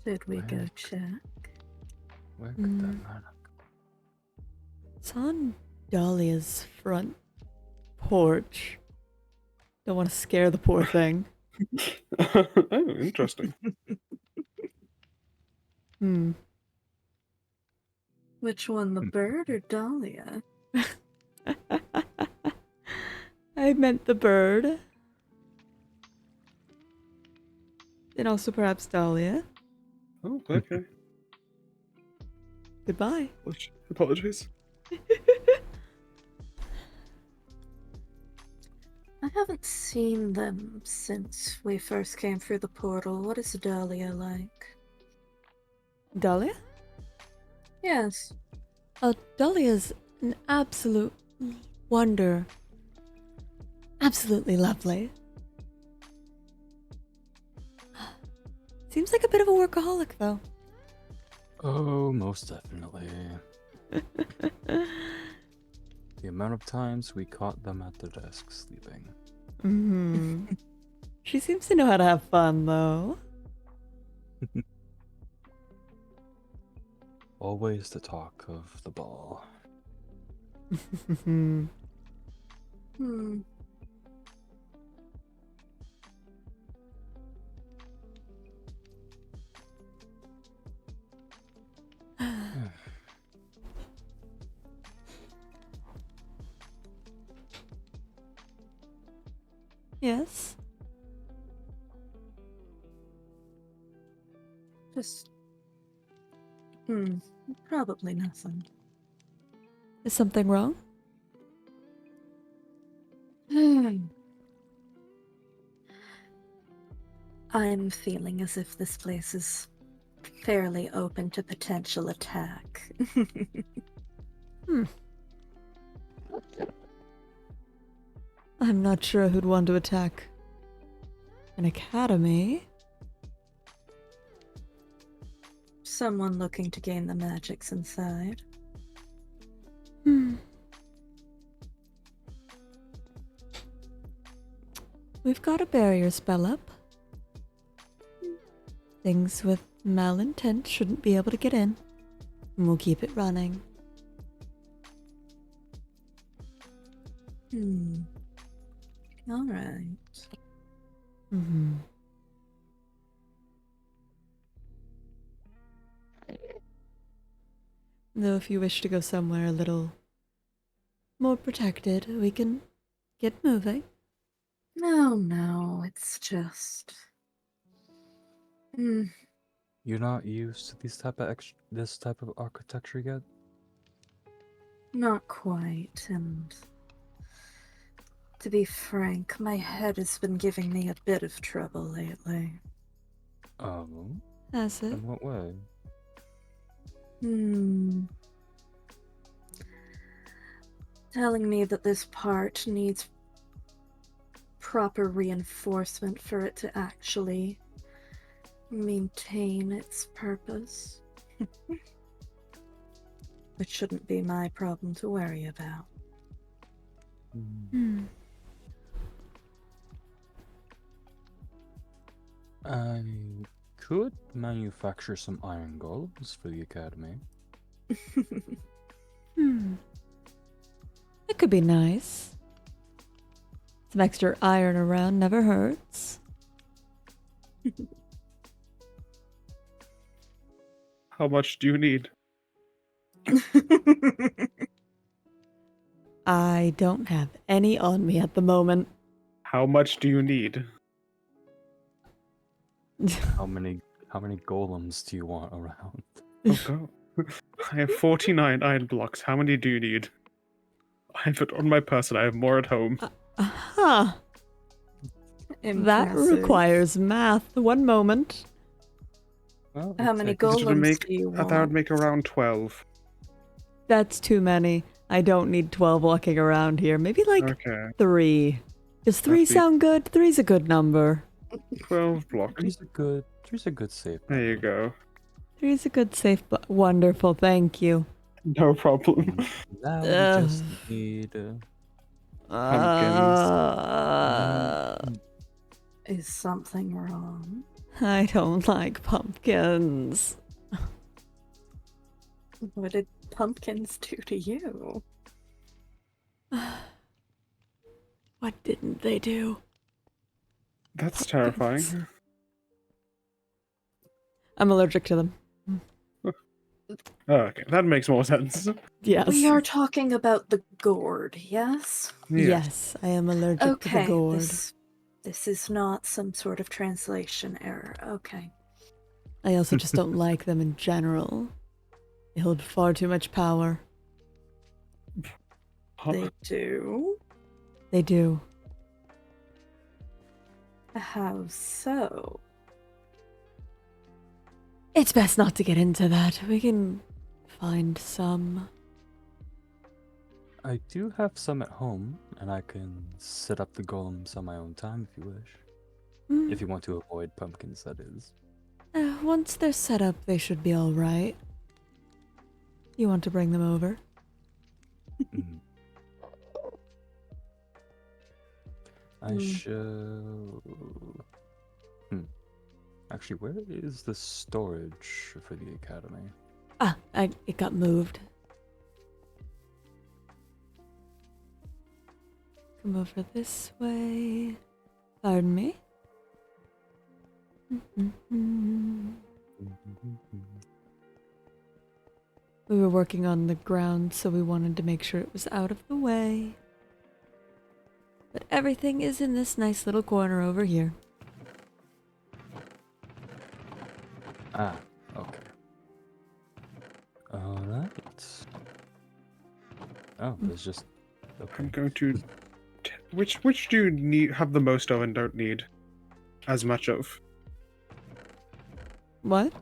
Should we go Where- check? Where could that man It's on Dahlia's front porch. Don't want to scare the poor thing. Oh, interesting. Which one, the bird or Dahlia? I meant the bird. And also perhaps Dahlia. Oh, okay. Goodbye. Apologies. I haven't seen them since we first came through the portal. What is Dahlia like? Dahlia? Yes. Oh, Dahlia's an absolute wonder. Absolutely lovely. Seems like a bit of a workaholic, though. Oh, most definitely. The amount of times we caught them at their desk sleeping. She seems to know how to have fun, though. Always the talk of the ball. Hmm. Yes? Just. Probably nothing. Is something wrong? I'm feeling as if this place is fairly open to potential attack. I'm not sure who'd want to attack an academy. Someone looking to gain the magics inside. We've got a barrier spell up. Things with malintent shouldn't be able to get in. And we'll keep it running. Alright. Though if you wish to go somewhere a little more protected, we can get moving. No, it's just. You're not used to this type of architecture yet? Not quite, and to be frank, my head has been giving me a bit of trouble lately. Oh? Has it? In what way? Telling me that this part needs proper reinforcement for it to actually maintain its purpose. Which shouldn't be my problem to worry about. I could manufacture some iron golems for the academy. It could be nice. Some extra iron around never hurts. How much do you need? I don't have any on me at the moment. How much do you need? How many golems do you want around? Oh god. I have 49 iron blocks. How many do you need? I have it on my person. I have more at home. Huh. That Impressive. requires math. One moment. Well, How it many technically- This would golems make, do you that would want? make around 12. That's too many. I don't need 12 walking around here. Maybe like Okay. 3. Does 3 That'd be- sound good? 3's a good number. 12 blocks. Three's a good safe. There you go. 3's a good safe. Wonderful. Thank you. No problem. Now we Ugh. just need. Pumpkins. Is something wrong? I don't like pumpkins. What did pumpkins do to you? What didn't they do? That's terrifying. I'm allergic to them. Oh, okay, that makes more sense. Yes. We are talking about the gourd, yes? Yes, I am allergic to the Okay, gourd. this is not some sort of translation error. Okay. I also just don't like them in general. They hold far too much power. They do? They do. How so? It's best not to get into that. We can find some. I do have some at home, and I can set up the golems on my own time if you wish. Mm, If you want to avoid pumpkins, that is. once they're set up, they should be all right. You want to bring them over? Mhm. I Hmm. shall. Actually, where is the storage for the academy? It got moved. Come over this way. Pardon me? We were working on the ground, so we wanted to make sure it was out of the way. But everything is in this nice little corner over here. Ah, okay. Alright. Oh, there's just. Okay. I'm going to. Which do you need have the most of and don't need as much of? What?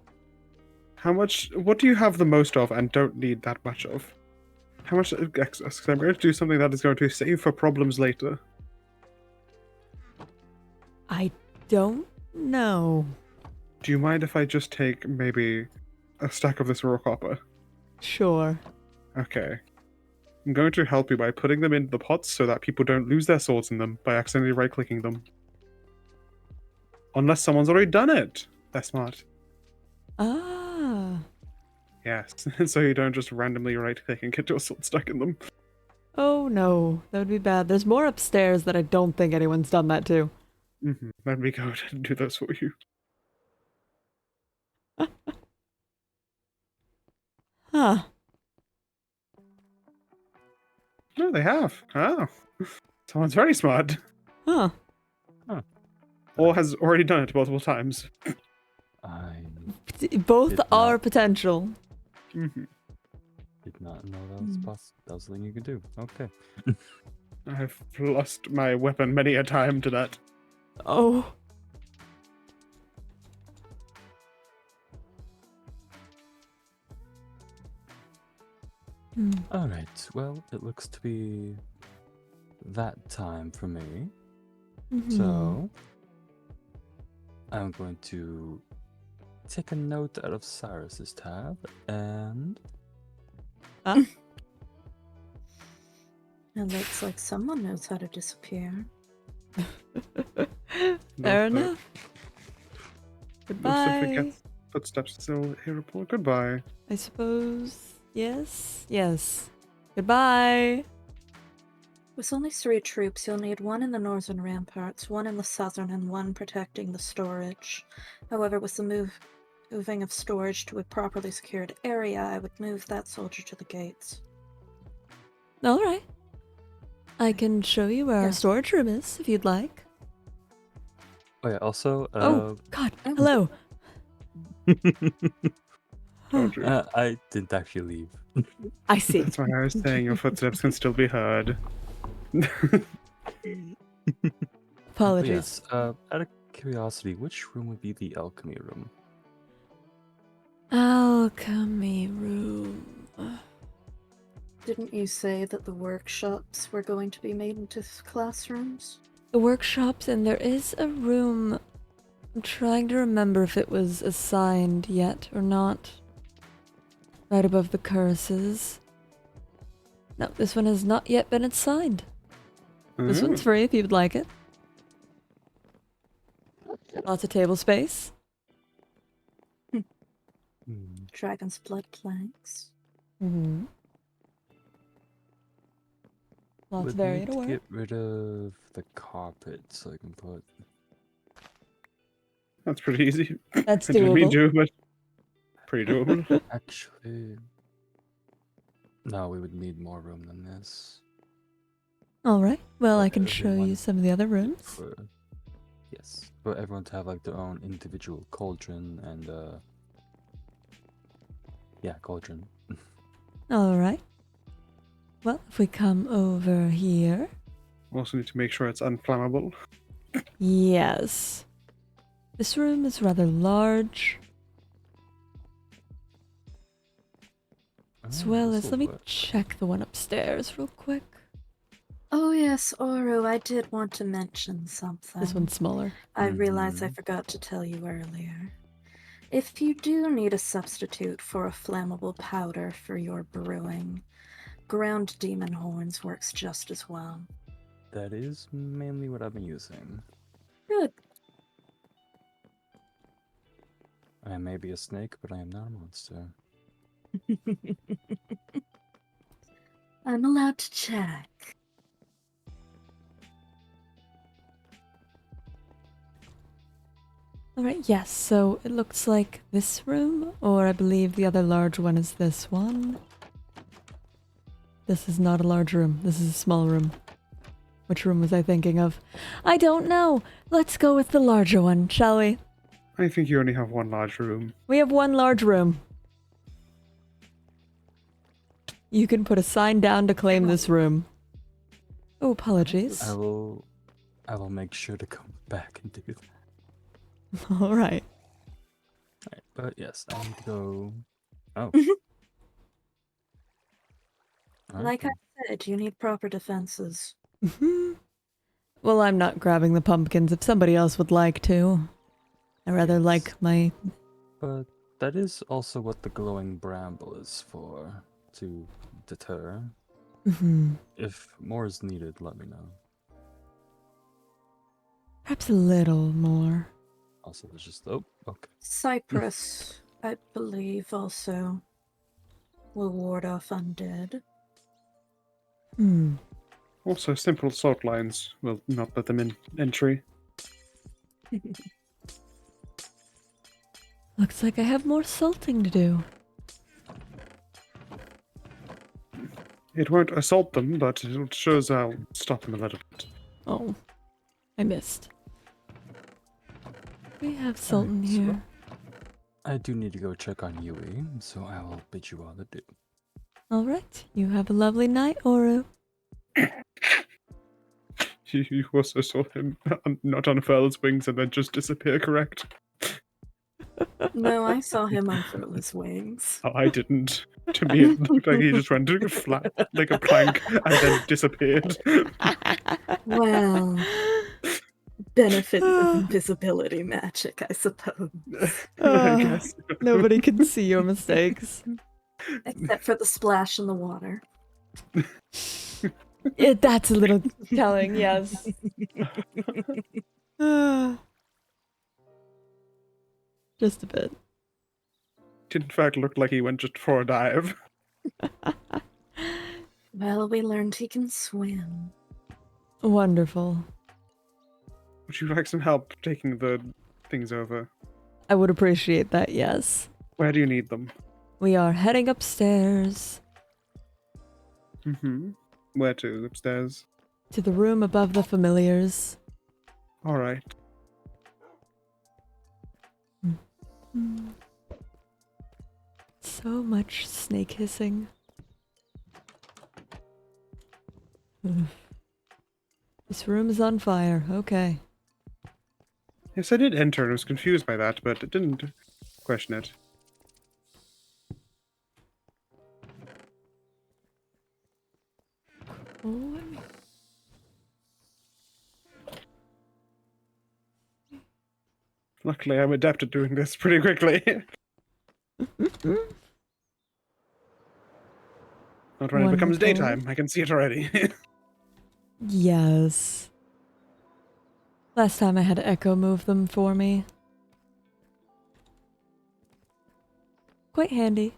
How much? What do you have the most of and don't need that much of? How much excess? 'Cause I'm going to do something that is going to save for problems later. I don't know. Do you mind if I just take maybe a stack of this raw copper? Sure. Okay. I'm going to help you by putting them in the pots so that people don't lose their swords in them by accidentally right-clicking them. Unless someone's already done it. They're smart. Ah. Yes. So you don't just randomly right-click and get your sword stuck in them. Oh no, that would be bad. There's more upstairs that I don't think anyone's done that to. Let me go ahead and do those for you. Huh. No, they have. Oh. Someone's very smart. Huh. Or has already done it multiple times. I Both Did are not. potential. Mhm. did not know that was possible. That was something you could do. Okay. I've lost my weapon many a time to that. Oh. Hmm. Alright, well, it looks to be that time for me. Mhm. So, I'm going to take a note out of Cyrus's tab and. It looks like someone knows how to disappear. Fair Not enough. Most Goodbye. forget footsteps still hearable. Goodbye. I suppose. Yes. Yes. Goodbye. With only 3 troops, you'll need 1 in the northern ramparts, 1 in the southern, and 1 protecting the storage. However, with the moving of storage to a properly secured area, I would move that soldier to the gates. All right. I can show you where our Yeah. storage room is if you'd like. Oh, yeah, also. Oh, God. Oh. Hello. Told you. I didn't actually leave. I see. That's why I was saying your footsteps can still be heard. But Apologies. yes, out of curiosity, which room would be the alchemy room? Alchemy room. Didn't you say that the workshops were going to be made into classrooms? The workshops, and there is a room. I'm trying to remember if it was assigned yet or not. Right above the curses. No, this one has not yet been assigned. This one's free if you'd like it. Lots of table space. Dragon's blood planks. Mm-hmm. Lots Would of need varied to work. get rid of the carpet so I can put. That's pretty easy. That's I didn't mean doable. to, but pretty doable. Actually, no, we would need more room than this. Alright, well, I For can show you everyone some of the other rooms. Yes, for everyone to have like their own individual cauldron and yeah, cauldron. Alright. Well, if we come over here. Also need to make sure it's unflammable. Yes. This room is rather large. As well as, let me check the one upstairs real quick. Oh yes, Oro, I did want to mention something. This one's smaller. I realized I forgot to tell you earlier. If you do need a substitute for a flammable powder for your brewing, ground demon horns works just as well. That is mainly what I've been using. Good. I may be a snake, but I am not a monster. I'm allowed to check. Alright, yes, so it looks like this room, or I believe the other large one is this one. This is not a large room, this is a small room. Which room was I thinking of? I don't know! Let's go with the larger one, shall we? I think you only have one large room. We have one large room. You can put a sign down to claim this room. Oh, apologies. I will make sure to come back and do that. Alright. Right, but yes, I need to go. Oh. Like I said, you need proper defenses. Well, I'm not grabbing the pumpkins if somebody else would like to. I rather like my... But that is also what the glowing bramble is for, to deter. If more is needed, let me know. Perhaps a little more. Also, there's just okay. Cypress, I believe, also will ward off undead. Also, simple salt lines will not let them in entry. Looks like I have more salting to do. It won't assault them, but it shows I'll stop them a little bit. Oh, I missed. We have salt in Alright, so here. I do need to go check on Yui, so I will bid you all adieu. Alright, you have a lovely night, Oru. You also saw him not unfurl his wings and then just disappear, correct? No, I saw him unfurl his wings. Oh, I didn't. To me, it looked like he just went flat like a plank and then disappeared. Well, benefit of invisibility magic, I suppose. I guess. Nobody can see your mistakes. Except for the splash in the water. That's a little telling, yes. Just a bit. It in fact looked like he went just for a dive. Well, we learned he can swim. Wonderful. Would you like some help taking the things over? I would appreciate that, yes. Where do you need them? We are heading upstairs Where to? Upstairs? to the room above the familiars. Alright. So much snake hissing. Ugh. This room is on fire. Okay. Yes, I did enter and was confused by that, but I didn't question it. Oh, Luckily, I'm adept at doing this pretty quickly. Not when it becomes Wonderful. daytime. I can see it already. Yes. Last time I had Echo move them for me. Quite handy.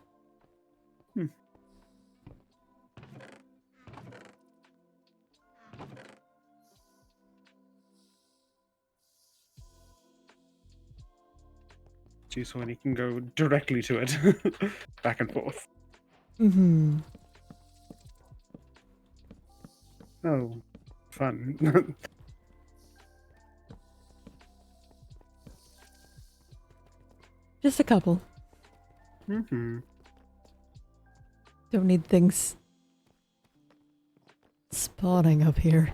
Geez, when you can go directly to it. Back and forth. Mm-hmm. Oh, fun. Just a couple. Mm-hmm. Don't need things spawning up here.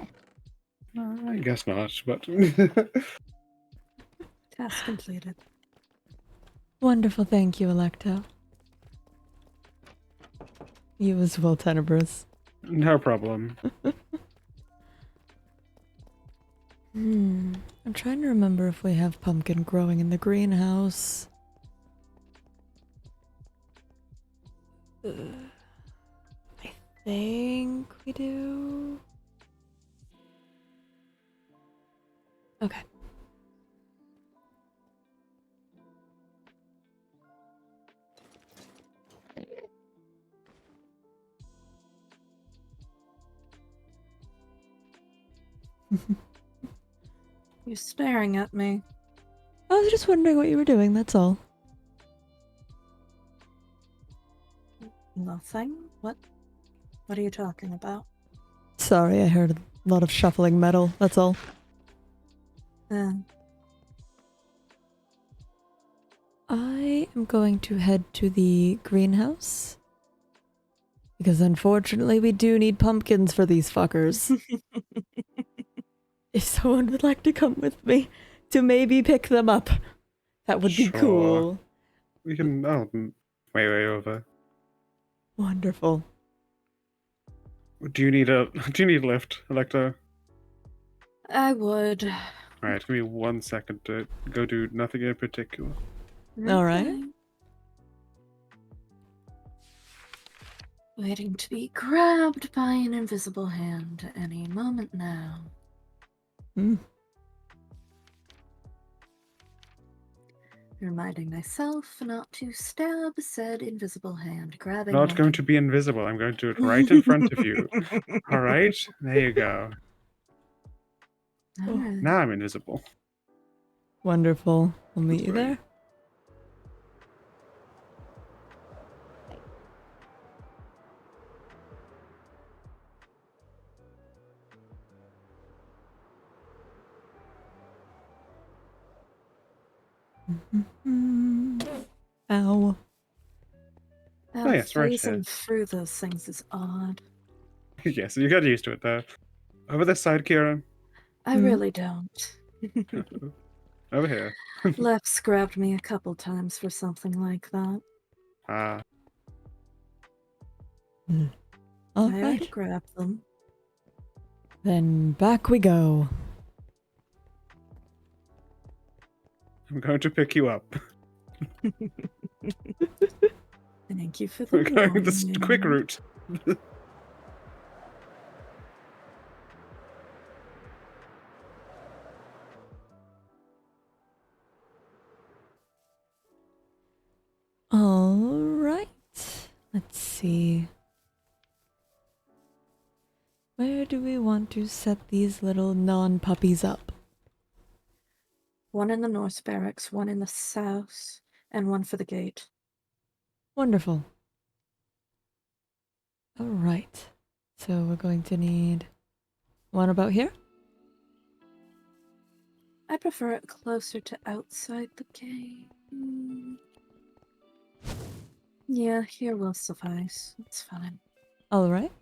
I guess not, but... Task completed. Wonderful, thank you, Electo. You as well, Tenebris. No problem. I'm trying to remember if we have pumpkin growing in the greenhouse. I think we do. Okay. You're staring at me. I was just wondering what you were doing, that's all. Nothing? What? What are you talking about? Sorry, I heard a lot of shuffling metal, that's all. I am going to head to the greenhouse. Because unfortunately we do need pumpkins for these fuckers. If someone would like to come with me to maybe pick them up, that would be Sure. cool. We can... Oh, way over. Wonderful. Do you need a lift, Electo? I would. Alright, give me 1 second to go do nothing in particular. All right. Okay. Waiting to be grabbed by an invisible hand any moment now. Hmm. Reminding myself not to stab said invisible hand, grabbing Not my- going to be invisible. I'm going to do it right in front of you. Alright? There you go. Alright. Now I'm invisible. Wonderful. We'll meet you Great. there. Ow. Oh, yes, right Phasing here. through those things is odd. Yes, you got used to it though. Over this side, Ciaran. I Hmm. really don't. Over here. Lex grabbed me a couple times for something like that. Ah, All I had to right. grab them. Then back we go. I'm going to pick you up. Thank you for the We're going this warning. quick route. All right. Let's see. Where do we want to set these little non-puppies up? One in the North Barracks, one in the South, and one for the gate. Wonderful. All right. So we're going to need one about here. I prefer it closer to outside the gate. Yeah, here will suffice. It's fine. All right.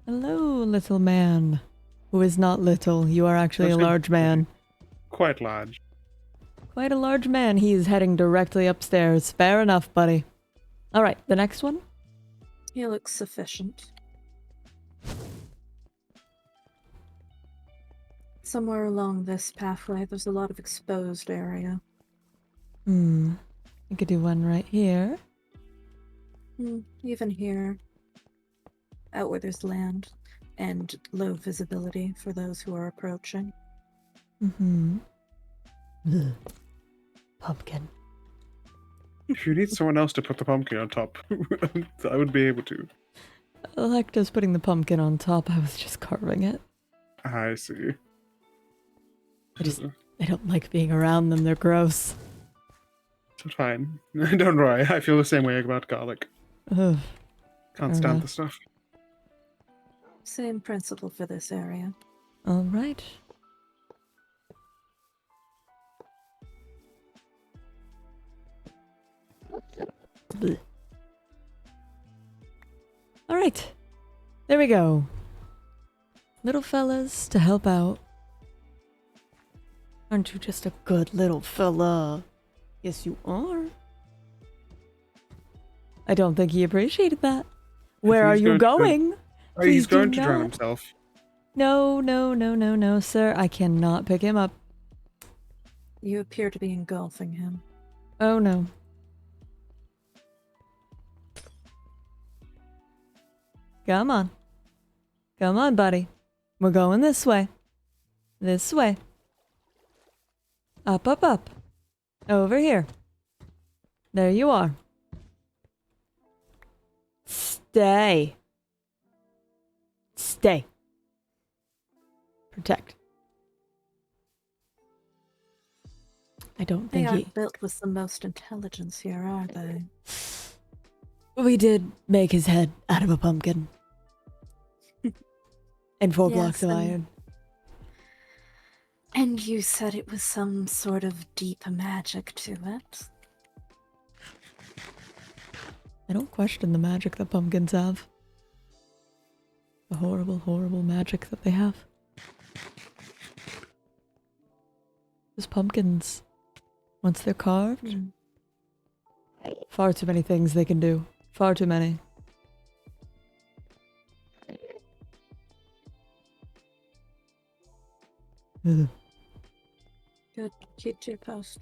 Hello, little man. Who is not little. You are actually a Actually, large man. Quite large. Quite a large man. He is heading directly upstairs. Fair enough, buddy. All right, the next one. He looks sufficient. Somewhere along this pathway, there's a lot of exposed area. You could do one right here. Even here, out where there's land and low visibility for those who are approaching. Pumpkin. If you need someone else to put the pumpkin on top, I would be able to. Electa's putting the pumpkin on top. I was just carving it. I see. I don't like being around them. They're gross. It's fine. Don't worry, I feel the same way about garlic. Ugh. Can't Fair stand enough. the stuff. Same principle for this area. All right. Blech. All right. There we go. Little fellas to help out. Aren't you just a good little fella? Yes, you are. I don't think he appreciated that. Where are he's you going going? Oh, he's Please do going to drown not. himself. No, no, no, no, no, sir. I cannot pick him up. You appear to be engulfing him. Oh, no. Come on. Come on, buddy. We're going this way. This way. Up, up, up. Over here. There you are. Stay. Stay. Protect. I don't They think aren't built with the most intelligence here, are they? We did make his head out of a pumpkin. And 4 blocks of Yes, iron. And you said it was some sort of deep magic to it. I don't question the magic that pumpkins have. The horrible, horrible magic that they have. Those pumpkins, once they're carved, far too many things they can do. Far too many. Ugh. Good. Keep to your post.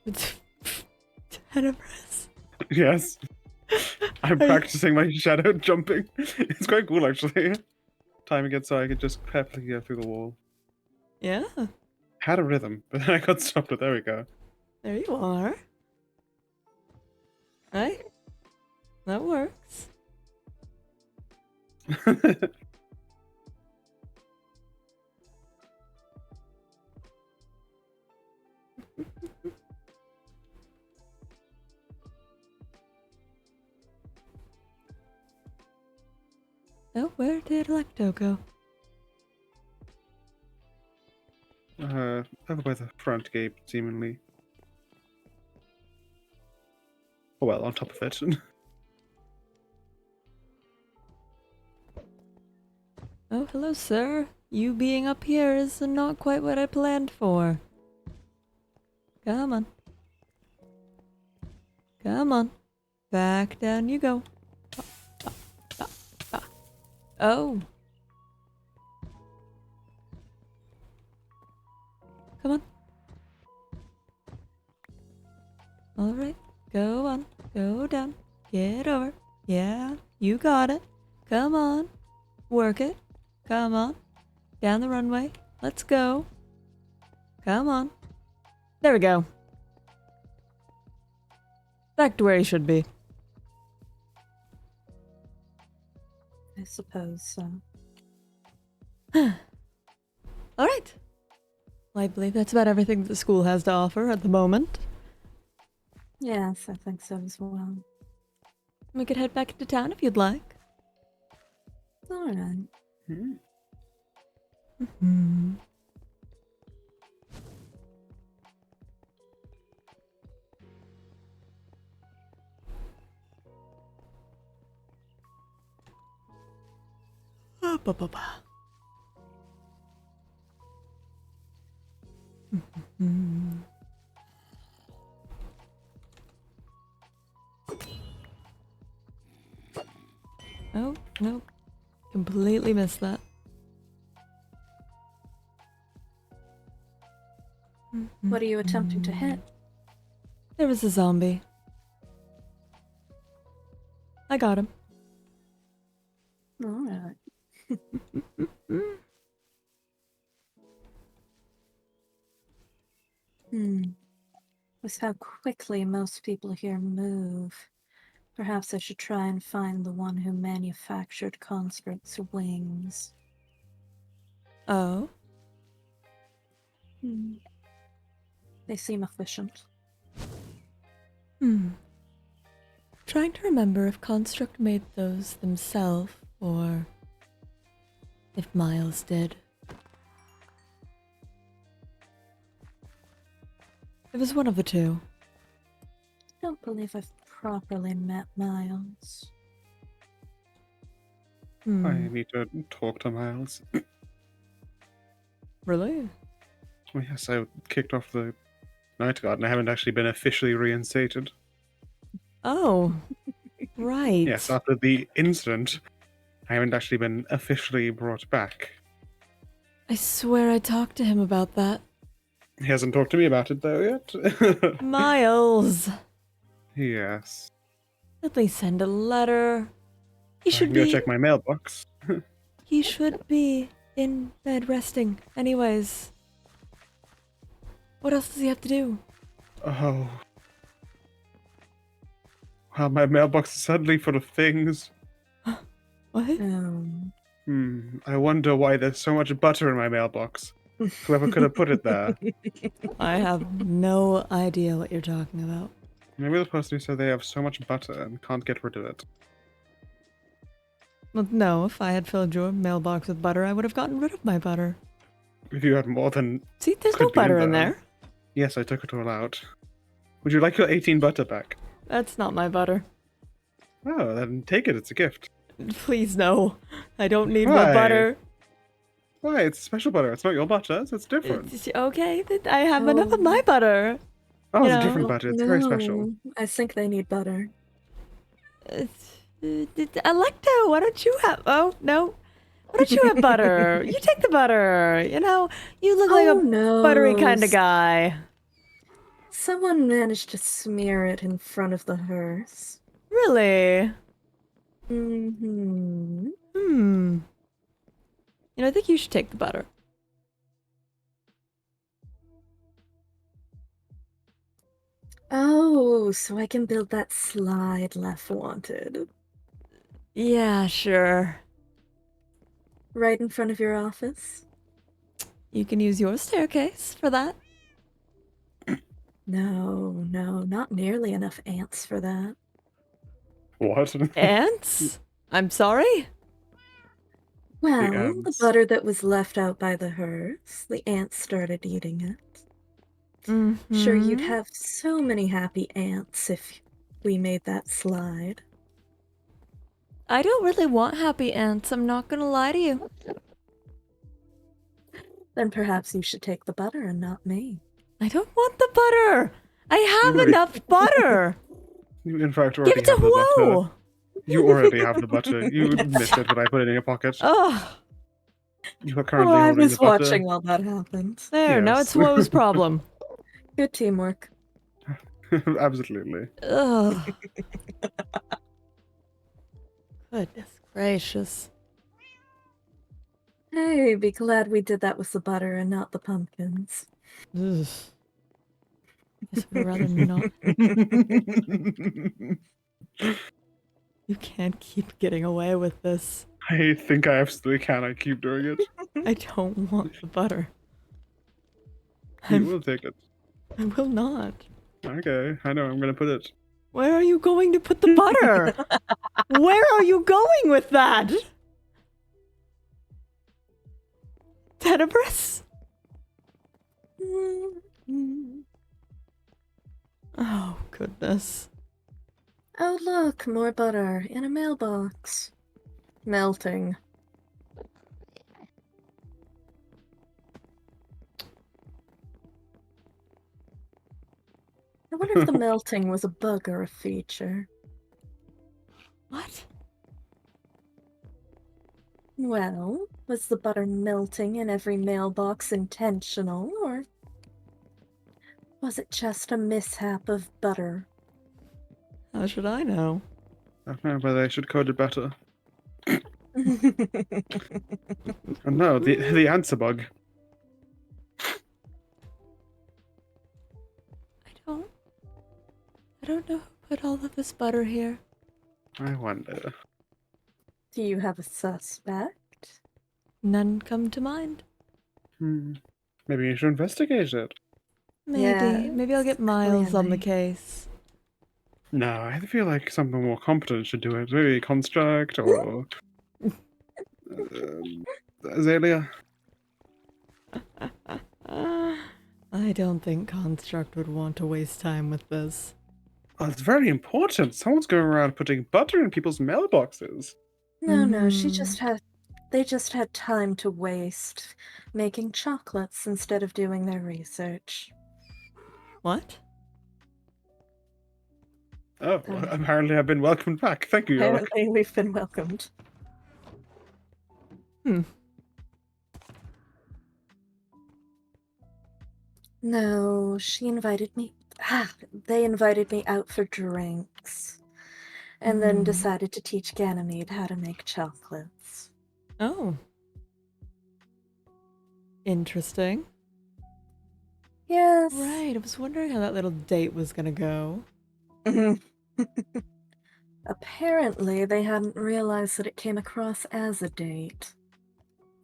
It's 10 of us. Yes. I'm practicing my shadow jumping. It's quite cool, actually. Timing it so I could just perfectly go through the wall. Yeah, Had a rhythm, but then I got stopped. There we go. there you are. Right? That works. Oh, where did Electo go? Over by the front gate, seemingly. Oh, well, on top of it. Oh, hello, sir. You being up here is not quite what I planned for. Come on. Come on. Back down you go. Oh. Come on. Alright. Go on. Go down. Get over. Yeah, you got it. Come on. Work it. Come on. Down the runway. Let's go. Come on. There we go. Back to where he should be. I suppose so. Alright. I believe that's about everything the school has to offer at the moment. Yes, I think so as well. We could head back into town if you'd like. All right. Hmm. Hmm. Ah, ba, ba, ba. Mhm. Oh, no. Completely missed that. What are you attempting to hit? There was a zombie. I got him. All right. With how quickly most people here move, perhaps I should try and find the one who manufactured Construct's wings. Oh. They seem efficient. Trying to remember if Construct made those themselves or if Miles did. It was one of the two. I don't believe I've properly met Miles. I need to talk to Miles. Really? Oh, yes, I kicked off the night guard and I haven't actually been officially reinstated. Oh. Right. Yes, after the incident, I haven't actually been officially brought back. I swear I talked to him about that. He hasn't talked to me about it though yet. Miles! Yes. At least send a letter. He I should can go be. check my mailbox. He should be in bed resting. Anyways. What else does he have to do? Oh. Wow, my mailbox is suddenly full of things. What? I wonder why there's so much butter in my mailbox. Whoever could have put it there. I have no idea what you're talking about. Maybe the person who said they have so much butter and can't get rid of it. Well, no, if I had filled your mailbox with butter, I would have gotten rid of my butter. If you had more than... See, there's could no be in butter in there. there. Yes, I took it all out. Would you like your 18 butter back? That's not my butter. Oh, then take it, it's a gift. Please, no. I don't need Why? more butter. Why? It's special butter. It's not your butter, so it's different. Okay, I have enough of my butter. Oh, it's you a know. different butter. It's very special. No, I think they need butter. Electo, why don't you have... Oh, no. Why don't you have butter? You take the butter. You know, you look like a no. buttery kind of guy. Someone managed to smear it in front of the hearse. Really? Mm-hmm. You know, I think you should take the butter. Oh, so I can build that slide Left wanted. Yeah, sure. Right in front of your office? You can use your staircase for that. No, not nearly enough ants for that. What? Ants? I'm sorry? Well, the ants. butter that was left out by the hearse, the ants started eating it. Sure, you'd have so many happy ants if we made that slide. I don't really want happy ants, I'm not gonna lie to you. Then perhaps you should take the butter and not me. I don't want the butter! I have Really? enough butter! You, in fact, Give already it to have the butter. Woe! You already have the butter. You missed it when I put it in your pocket. Oh, You are currently I holding was the butter. watching while that happened. there, now Yes. it's Woe's problem. Good teamwork. Absolutely. Ugh. Goodness gracious. Hey, be glad we did that with the butter and not the pumpkins. Ugh. Guess I'd rather not. You can't keep getting away with this. I think I absolutely can. I keep doing it. I don't want the butter. You will take it. I will not. Okay, I know I'm gonna put it. Where are you going to put the butter? Where are you going with that? Tenebris? Oh, goodness. Oh, look, more butter in a mailbox. Melting. I wonder if the melting was a bug or a feature. What? Well, was the butter melting in every mailbox intentional, or was it just a mishap of butter? How should I know? I don't know whether I should code it better. Oh no, the answer bug. I don't know who put all of this butter here. I wonder. Do you have a suspect? None come to mind. Maybe you should investigate it. Maybe. Maybe I'll get Miles on the clearly. case. No, I feel like someone more competent should do it. Maybe Construct or Azalea. I don't think Construct would want to waste time with this. Oh, it's very important. Someone's going around putting butter in people's mailboxes. No, they just had time to waste making chocolates instead of doing their research. What? Oh, well, apparently I've been welcomed back. Thank you, Yorick. Apparently we've been welcomed. No, she invited me. They invited me out for drinks. And then decided to teach Ganymede how to make chocolates. Oh. Interesting. Yes. Right, I was wondering how that little date was gonna go. Apparently, they hadn't realized that it came across as a date.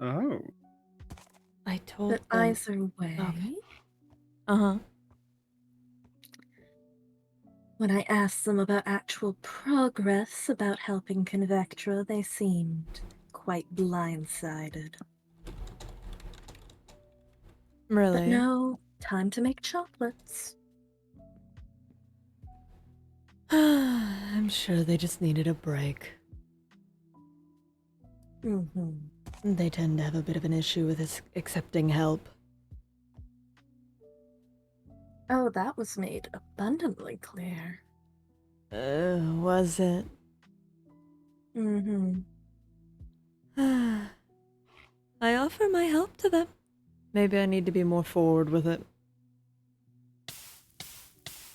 Oh. I told But them. either way, Okay. Uh-huh. when I asked them about actual progress about helping Convectra, they seemed quite blindsided. Really? But no, time to make chocolates. I'm sure they just needed a break. They tend to have a bit of an issue with accepting help. Oh, that was made abundantly clear. Was it? I offer my help to them. Maybe I need to be more forward with it.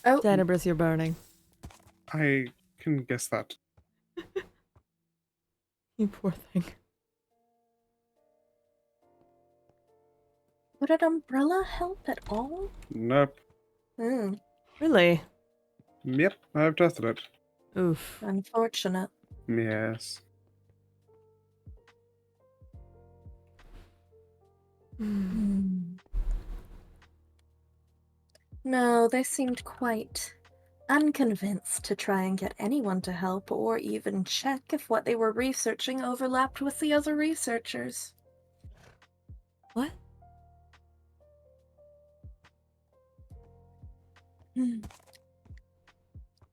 Oh, Tenebris, you're burning. I can guess that. You poor thing. would an umbrella help at all? Nope. Really? Yep, I've tested it. Oof. Unfortunate. Yes. No, they seemed quite unconvinced to try and get anyone to help or even check if what they were researching overlapped with the other researchers. What?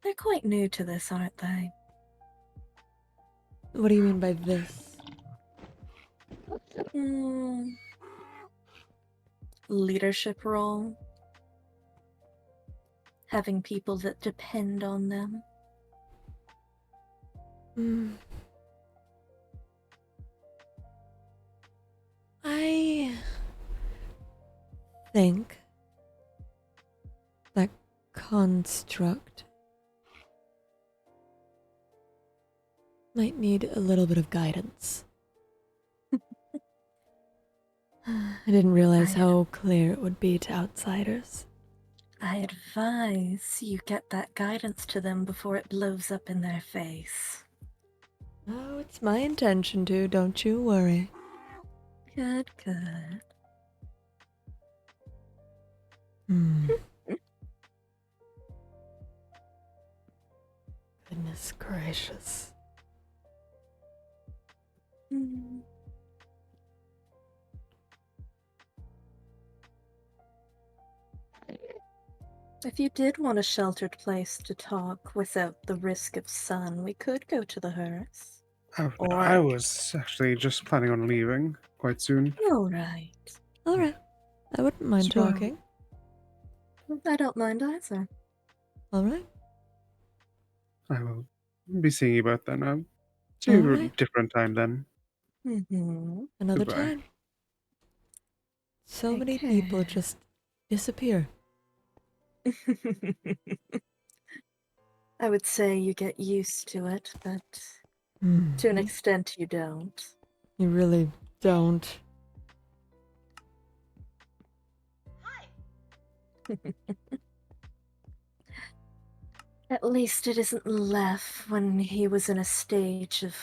They're quite new to this, aren't they? What do you mean by this? Leadership role. Having people that depend on them. I think that Construct might need a little bit of guidance. I didn't realize how clear it would be to outsiders. I advise you get that guidance to them before it blows up in their face. Oh, it's my intention to, don't you worry. Good, good. Hmm. Goodness gracious. Hmm. If you did want a sheltered place to talk without the risk of sun, we could go to the hearth. Oh, no, Or- I was actually just planning on leaving quite soon. All right. Alright. I wouldn't mind Swell. talking. I don't mind either. Alright. I will be seeing you both then. I'll see you at a Alright. different time then. Mm-hmm. Another Goodbye. time. So many Okay. people just disappear. I would say you get used to it, but Hmm. to an extent you don't. You really don't. At least it isn't Lef when he was in a stage of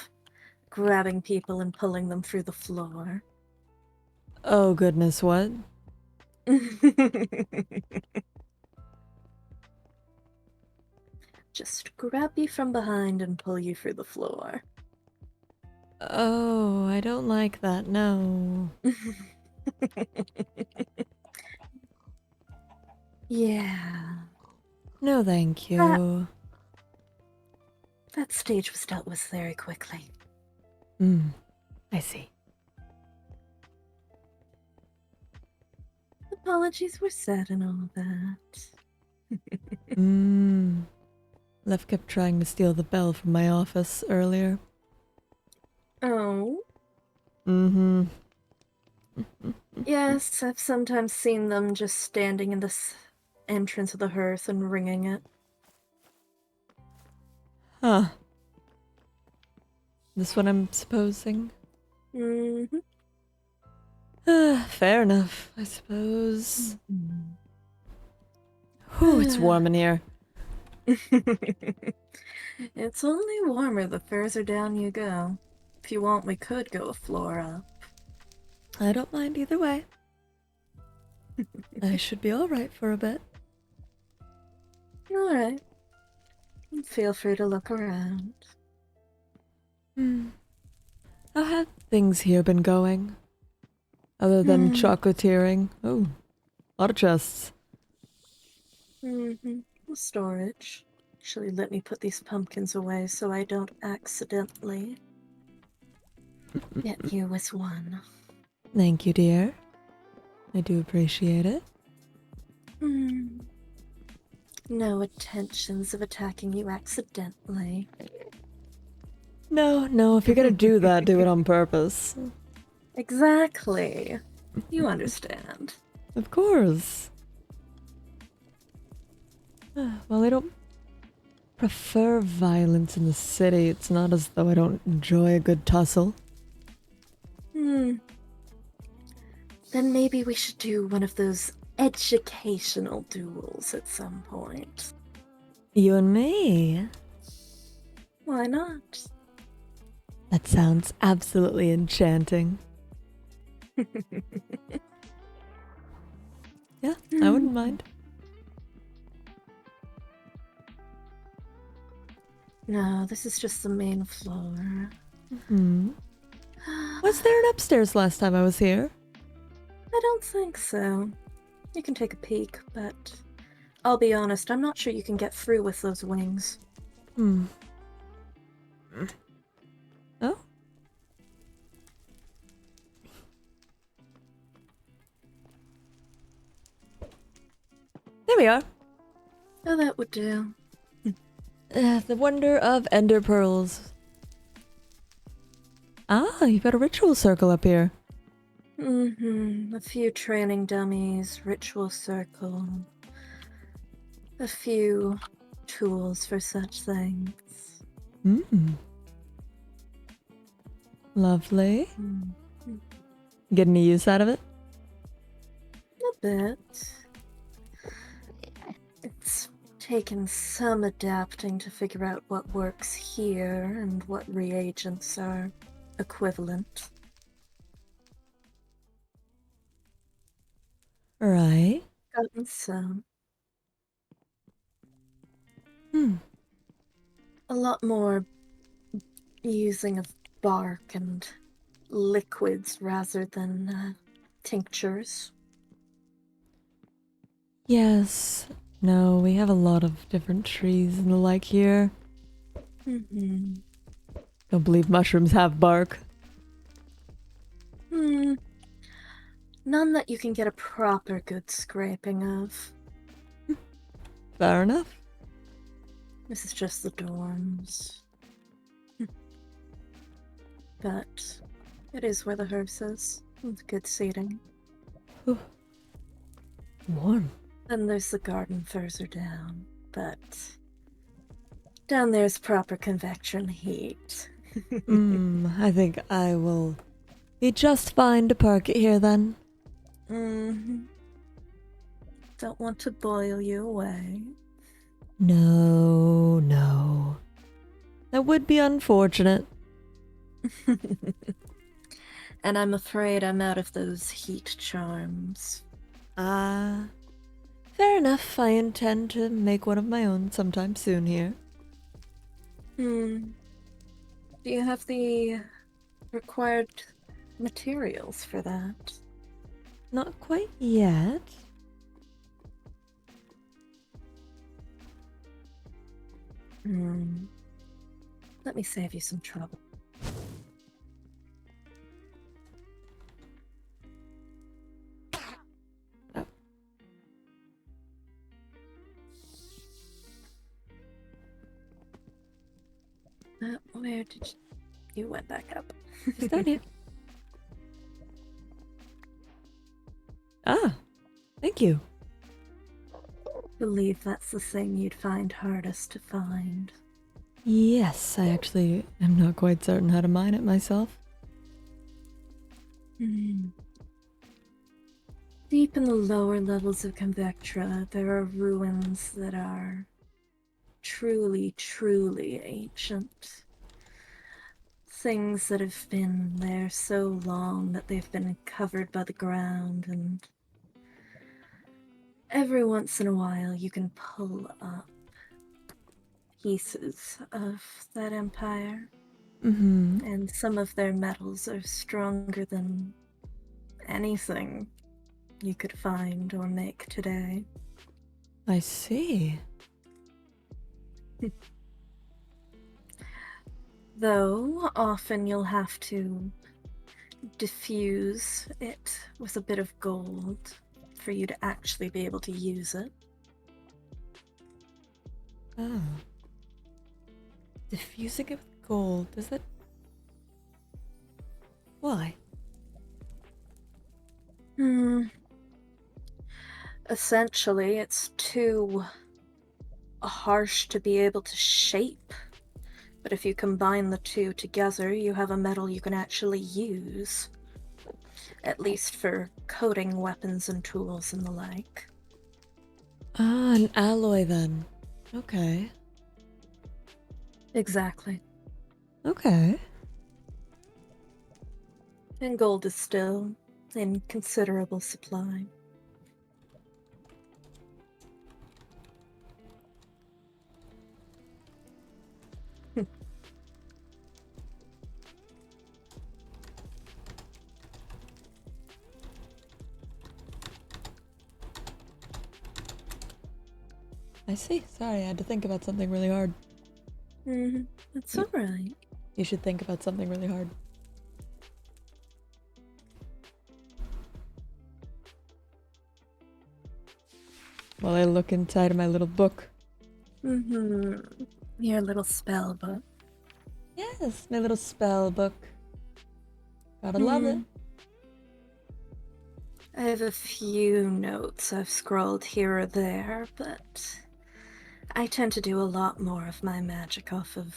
grabbing people and pulling them through the floor. Oh goodness, what? Just grab you from behind and pull you through the floor. Oh, I don't like that, no. Yeah. No thank you. That stage was dealt with very quickly. Hmm. I see. Apologies were said and all that. Hmm. Lef kept trying to steal the bell from my office earlier. Oh. Mm-hmm. Yes, I've sometimes seen them just standing in this entrance of the hearth and ringing it. Huh. This one I'm supposing? Mm-hmm. Fair enough, I suppose. Whew, it's warm in here. It's only warmer the further down you go. If you want, we could go a floor up. I don't mind either way. I should be alright for a bit. Alright. Feel free to look around. Hmm. How have things here been going? Other than chocolatiering? Oh, a lot of chests. Mm-hmm. Storage. Actually, let me put these pumpkins away so I don't accidentally get you with one. Thank you, dear. I do appreciate it. No intentions of attacking you accidentally. No, if you're gonna do that, do it on purpose. Exactly. You understand. Of course. Well, I don't prefer violence in the city. It's not as though I don't enjoy a good tussle. Then maybe we should do one of those educational duels at some point. You and me? Why not? That sounds absolutely enchanting. Yeah, I wouldn't mind. No, this is just the main floor. Was there an upstairs last time I was here? I don't think so. You can take a peek, but I'll be honest, I'm not sure you can get through with those wings. Oh? There we are. Oh, that would do. The wonder of ender pearls. Ah, you've got a ritual circle up here. A few training dummies, ritual circle. A few tools for such things. Lovely. Get any use out of it? A bit. It's taken some adapting to figure out what works here and what reagents are equivalent. Right. gotten some. Hmm. A lot more using of bark and liquids rather than tinctures. Yes. No, we have a lot of different trees and the like here. Mm-hmm. Don't believe mushrooms have bark. Hmm. None that you can get a proper good scraping of. Fair enough. This is just the dorms. But it is where the hearse is, with good seating. Warm. Then there's the garden further down, but down there's proper convection heat. I think I will be just fine to park it here then. Mm-hmm. Don't want to boil you away. No, no. That would be unfortunate. And I'm afraid I'm out of those heat charms. Ah, fair enough. I intend to make one of my own sometime soon here. Do you have the required materials for that? Not quite yet. Let me save you some trouble. Where did you went back up? It's down here. Ah, thank you. Believe that's the thing you'd find hardest to find. Yes, I actually am not quite certain how to mine it myself. Deep in the lower levels of Convectra, there are ruins that are truly, truly ancient. Things that have been there so long that they've been covered by the ground, and every once in a while you can pull up pieces of that empire. And some of their metals are stronger than anything you could find or make today. I see. Though often you'll have to diffuse it with a bit of gold for you to actually be able to use it. Oh. Diffusing it with gold, is that... Why? Essentially, it's too harsh to be able to shape. But if you combine the two together, you have a metal you can actually use. At least for coating weapons and tools and the like. Ah, an alloy then. Okay. Exactly. Okay. And gold is still in considerable supply. I see. Sorry, I had to think about something really hard. That's alright. You should think about something really hard. While I look inside of my little book. Your little spell book. Yes, my little spell book. Gotta love it. I have a few notes I've scrawled here or there, but I tend to do a lot more of my magic off of,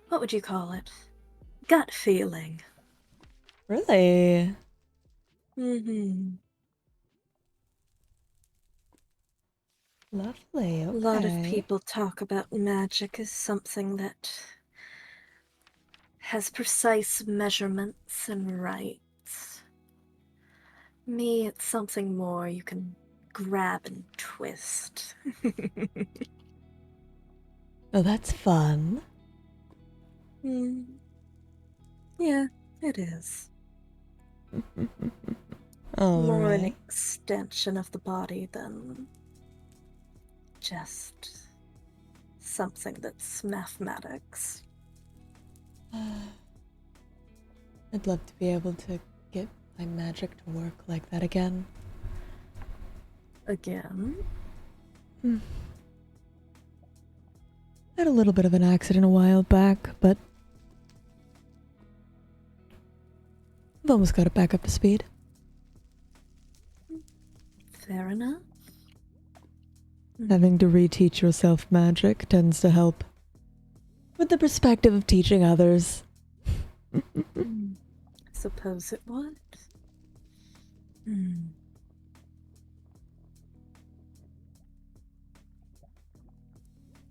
what would you call it? Gut feeling. Really? Lovely, okay. A lot of people talk about magic as something that has precise measurements and rites. Me, it's something more you can grab and twist. Oh, that's fun. Yeah, it is. All More an right. extension of the body than just something that's mathematics. I'd love to be able to get my magic to work like that again. Again? I had a little bit of an accident a while back, but I've almost got it back up to speed. Fair enough. Having to reteach yourself magic tends to help with the perspective of teaching others. Suppose it would.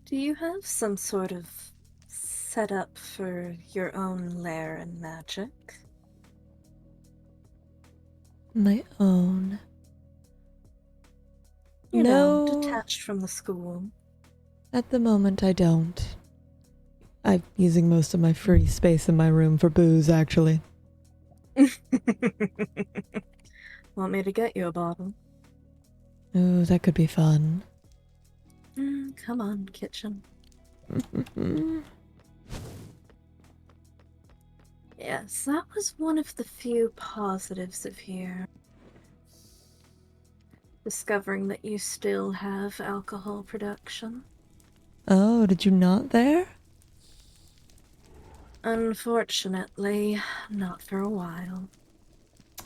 Do you have some sort of setup for your own lair and magic? My own. You know, No, detached from the school. at the moment I don't. I'm using most of my free space in my room for booze, actually. Want me to get you a bottle? Ooh, that could be fun. Come on, kitchen. Yes, that was one of the few positives of here. Discovering that you still have alcohol production. Oh, did you not there? Unfortunately, not for a while.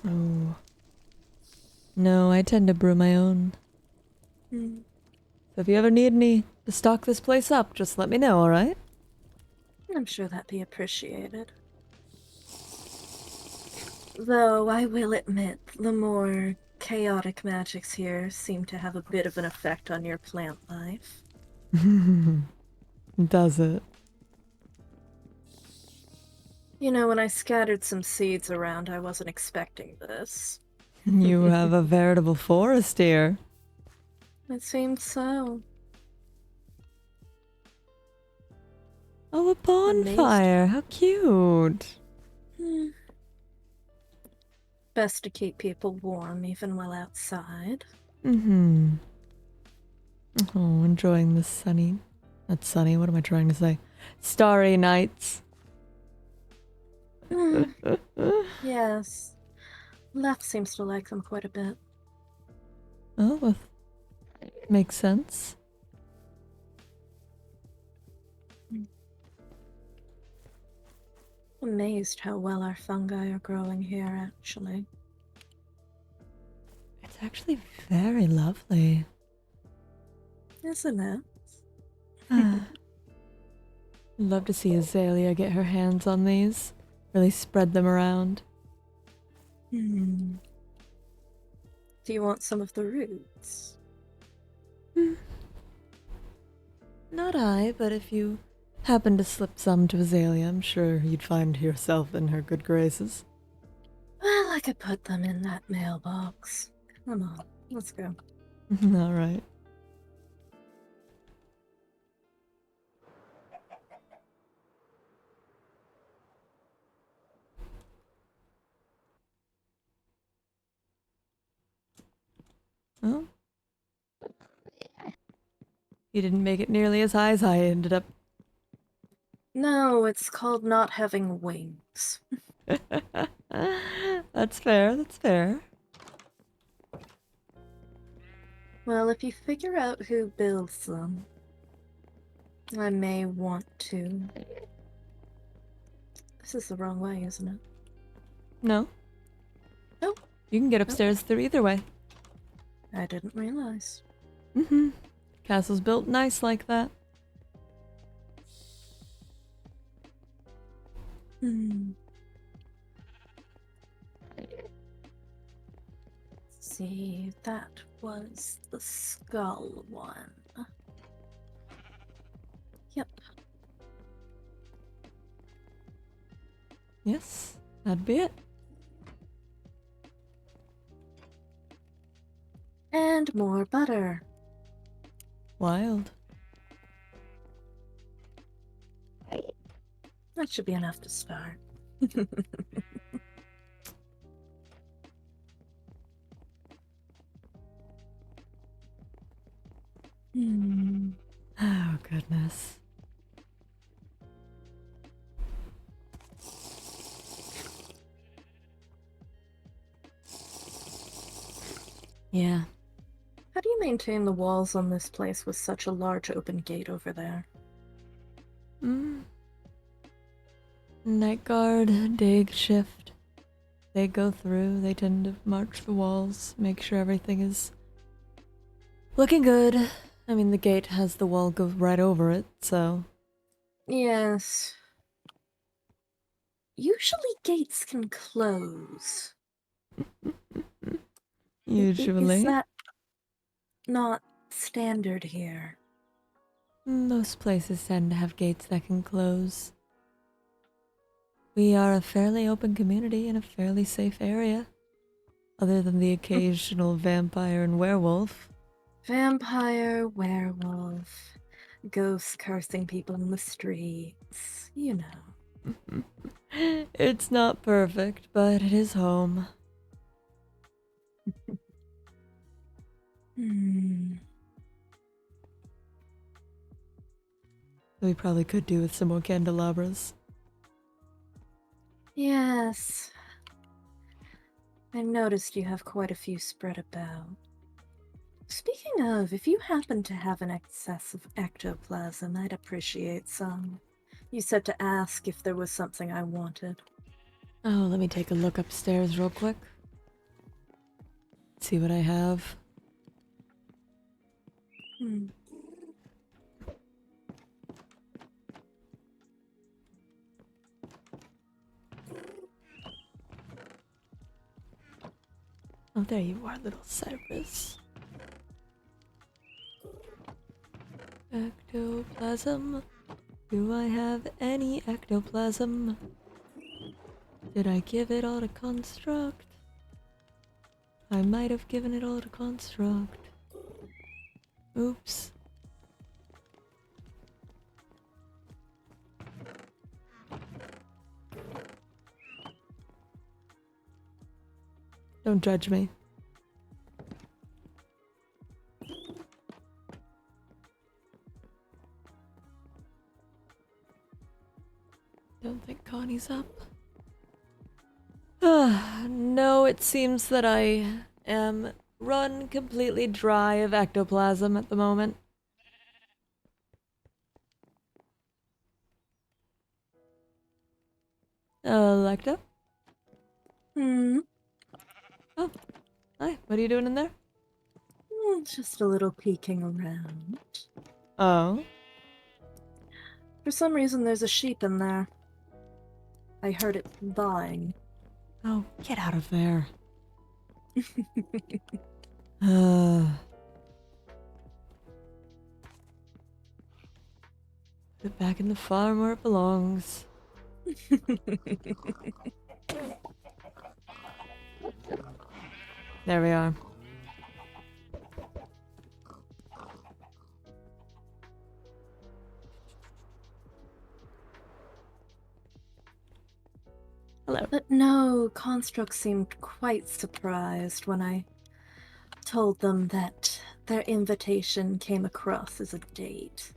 Oh. No, I tend to brew my own. So if you ever need any to stock this place up, just let me know, alright? I'm sure that'd be appreciated. Though I will admit, the more chaotic magics here seem to have a bit of an effect on your plant life. Does it? You know, when I scattered some seeds around, I wasn't expecting this. You have a veritable forest here. It seems so. Oh, a bonfire. How cute. Best to keep people warm even while outside. Oh, enjoying the sunny... Not sunny, what am I trying to say? Starry nights. Yes. Left seems to like them quite a bit. Oh, well, makes sense. Amazed how well our fungi are growing here, actually. It's actually very lovely. Isn't it? Love to see Azalea get her hands on these. Really spread them around. Do you want some of the roots? Not I, but if you happen to slip some to Azalea, I'm sure you'd find yourself in her good graces. Well, I could put them in that mailbox. Come on, let's go. All right. Oh. You didn't make it nearly as high as I ended up. No, it's called not having wings. That's fair, that's fair. Well, if you figure out who builds them, I may want to. This is the wrong way, isn't it? No. Nope. You can get upstairs through either way. I didn't realize. Castle's built nice like that. See, that was the skull one. Yep. Yes, that'd be it. And And more butter. Wild. That should be enough to start. Oh, goodness. Yeah. How do you maintain the walls on this place with such a large open gate over there? Night guard, day shift. They go through, they tend to march the walls, make sure everything is looking good. I mean, the gate has the wall go right over it, so... Yes. Usually gates can close. Usually. Is that not standard here? Most places tend to have gates that can close. We are a fairly open community in a fairly safe area. Other than the occasional vampire and werewolf. Vampire, werewolf, ghosts cursing people in the streets, you know. It's not perfect, but it is home. We probably could do with some more candelabras. Yes. I noticed you have quite a few spread about. Speaking of, if you happen to have an excess of ectoplasm, I'd appreciate some. You said to ask if there was something I wanted. Oh, let me take a look upstairs real quick. See what I have. Oh, there you are, little Cypress. Ectoplasm. Do I have any ectoplasm? Did I give it all to Construct? I might have given it all to Construct. Oops. Don't judge me. Don't think Connie's up. No, it seems that I am run completely dry of ectoplasm at the moment. Lecta? Oh, hi. What are you doing in there? Just a little peeking around. Oh. For some reason, there's a sheep in there. I heard it bawing. Oh, get out of there. Put it back in the farm where it belongs. There we are. Hello. But no, Construct seemed quite surprised when I told them that their invitation came across as a date.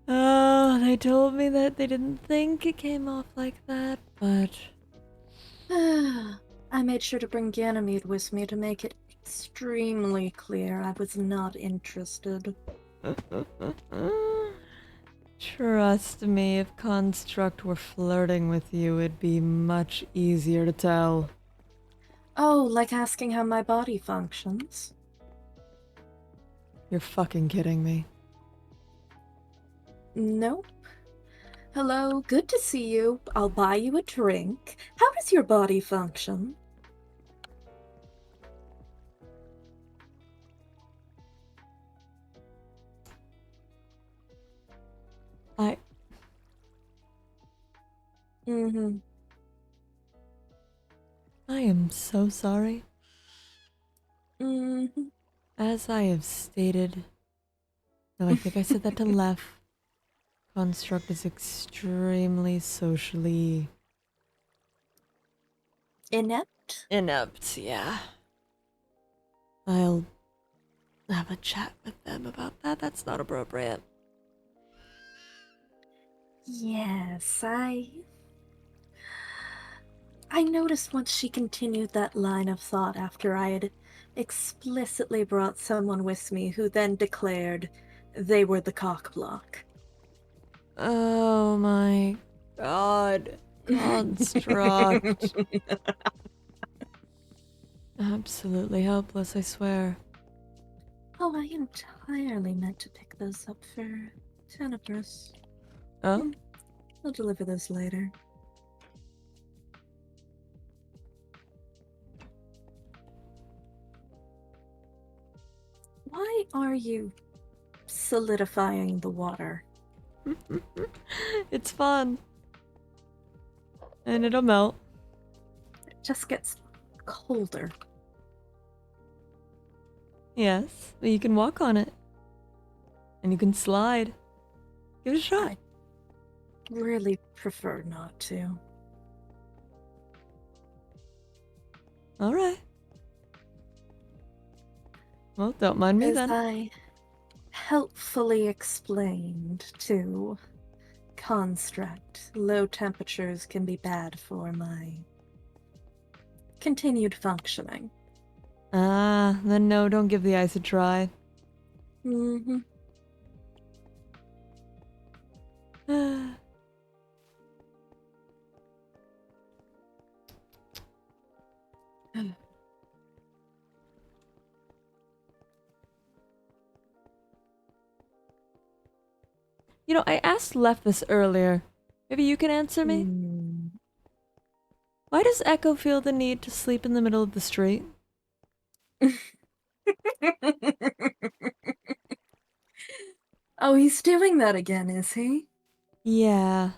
Oh, they told me that they didn't think it came off like that, but... I made sure to bring Ganymede with me to make it extremely clear I was not interested. Trust me, if Construct were flirting with you, it'd be much easier to tell. Oh, like asking how my body functions? You're fucking kidding me. Nope. Hello, good to see you. I'll buy you a drink. How does your body function? I am so sorry. Mm-hmm. As I have stated, though I think I said that to Lef, Construct is extremely socially Inept? inept, yeah. I'll have a chat with them about that. That's not appropriate. Yes, I noticed once she continued that line of thought after I had explicitly brought someone with me who then declared they were the cock block. Oh my god. Construct. Absolutely helpless, I swear. Oh, I entirely meant to pick those up for Tenebris. Oh? I'll deliver those later. Why are you solidifying the water? It's fun. And it'll melt. It just gets colder. Yes, but you can walk on it. And you can slide. Give it a shot. I really prefer not to. Alright. Well, don't mind me As then. I helpfully explained to Construct, low temperatures can be bad for my continued functioning. Ah, then no, don't give the ice a try. Mm-hmm. You know, I asked Lef this earlier. Maybe you can answer me? Hmm. Why does Echo feel the need to sleep in the middle of the street? Oh, he's doing that again, is he? Yeah.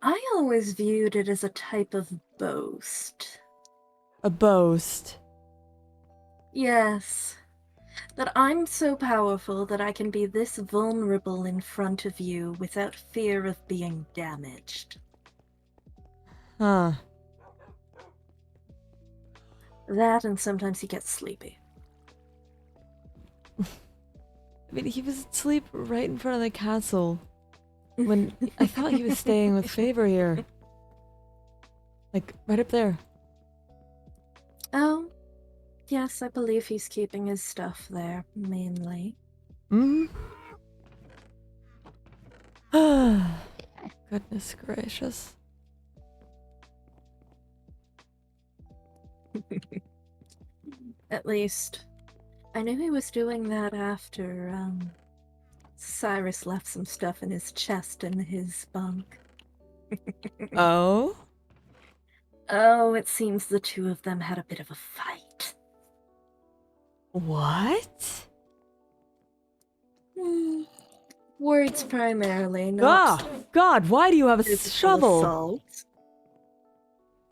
I always viewed it as a type of boast. A boast. Yes. That I'm so powerful that I can be this vulnerable in front of you without fear of being damaged. Huh. That, and sometimes he gets sleepy. I mean, he was asleep right in front of the castle. When I thought he was staying with Favor here. Like, right up there. Oh, yes, I believe he's keeping his stuff there, mainly. Hmm? Goodness gracious. At least, I knew he was doing that after, Cyrus left some stuff in his chest in his bunk. Oh? Oh, it seems the two of them had a bit of a fight. What? Words primarily, not Ah! God, why do you have a physical shovel? assault.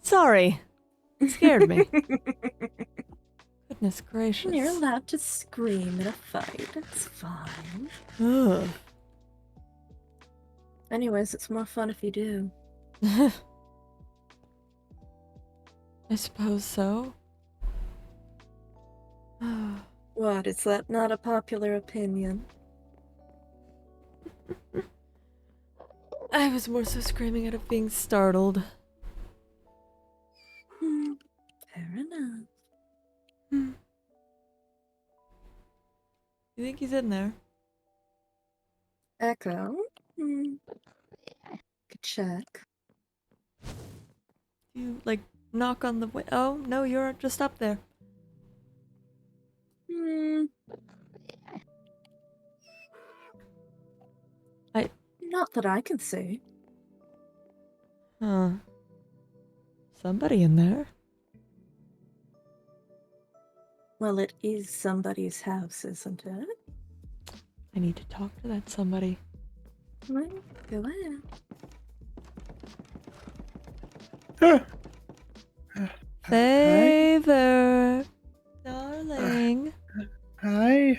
Sorry. Scared me. Goodness gracious. You're allowed to scream in a fight. It's fine. Ugh. Anyways, it's more fun if you do. I suppose so. What, is that not a popular opinion? I was more so screaming out of being startled. Fair enough. You think he's in there? Echo? Could check. You, like, knock on the way. Oh, no, you're just up there. Not that I can see. Huh. Somebody in there. Well, it is somebody's house, isn't it? I need to talk to that somebody. Well, go ahead. Ah, hi. Favor, darling. Hi.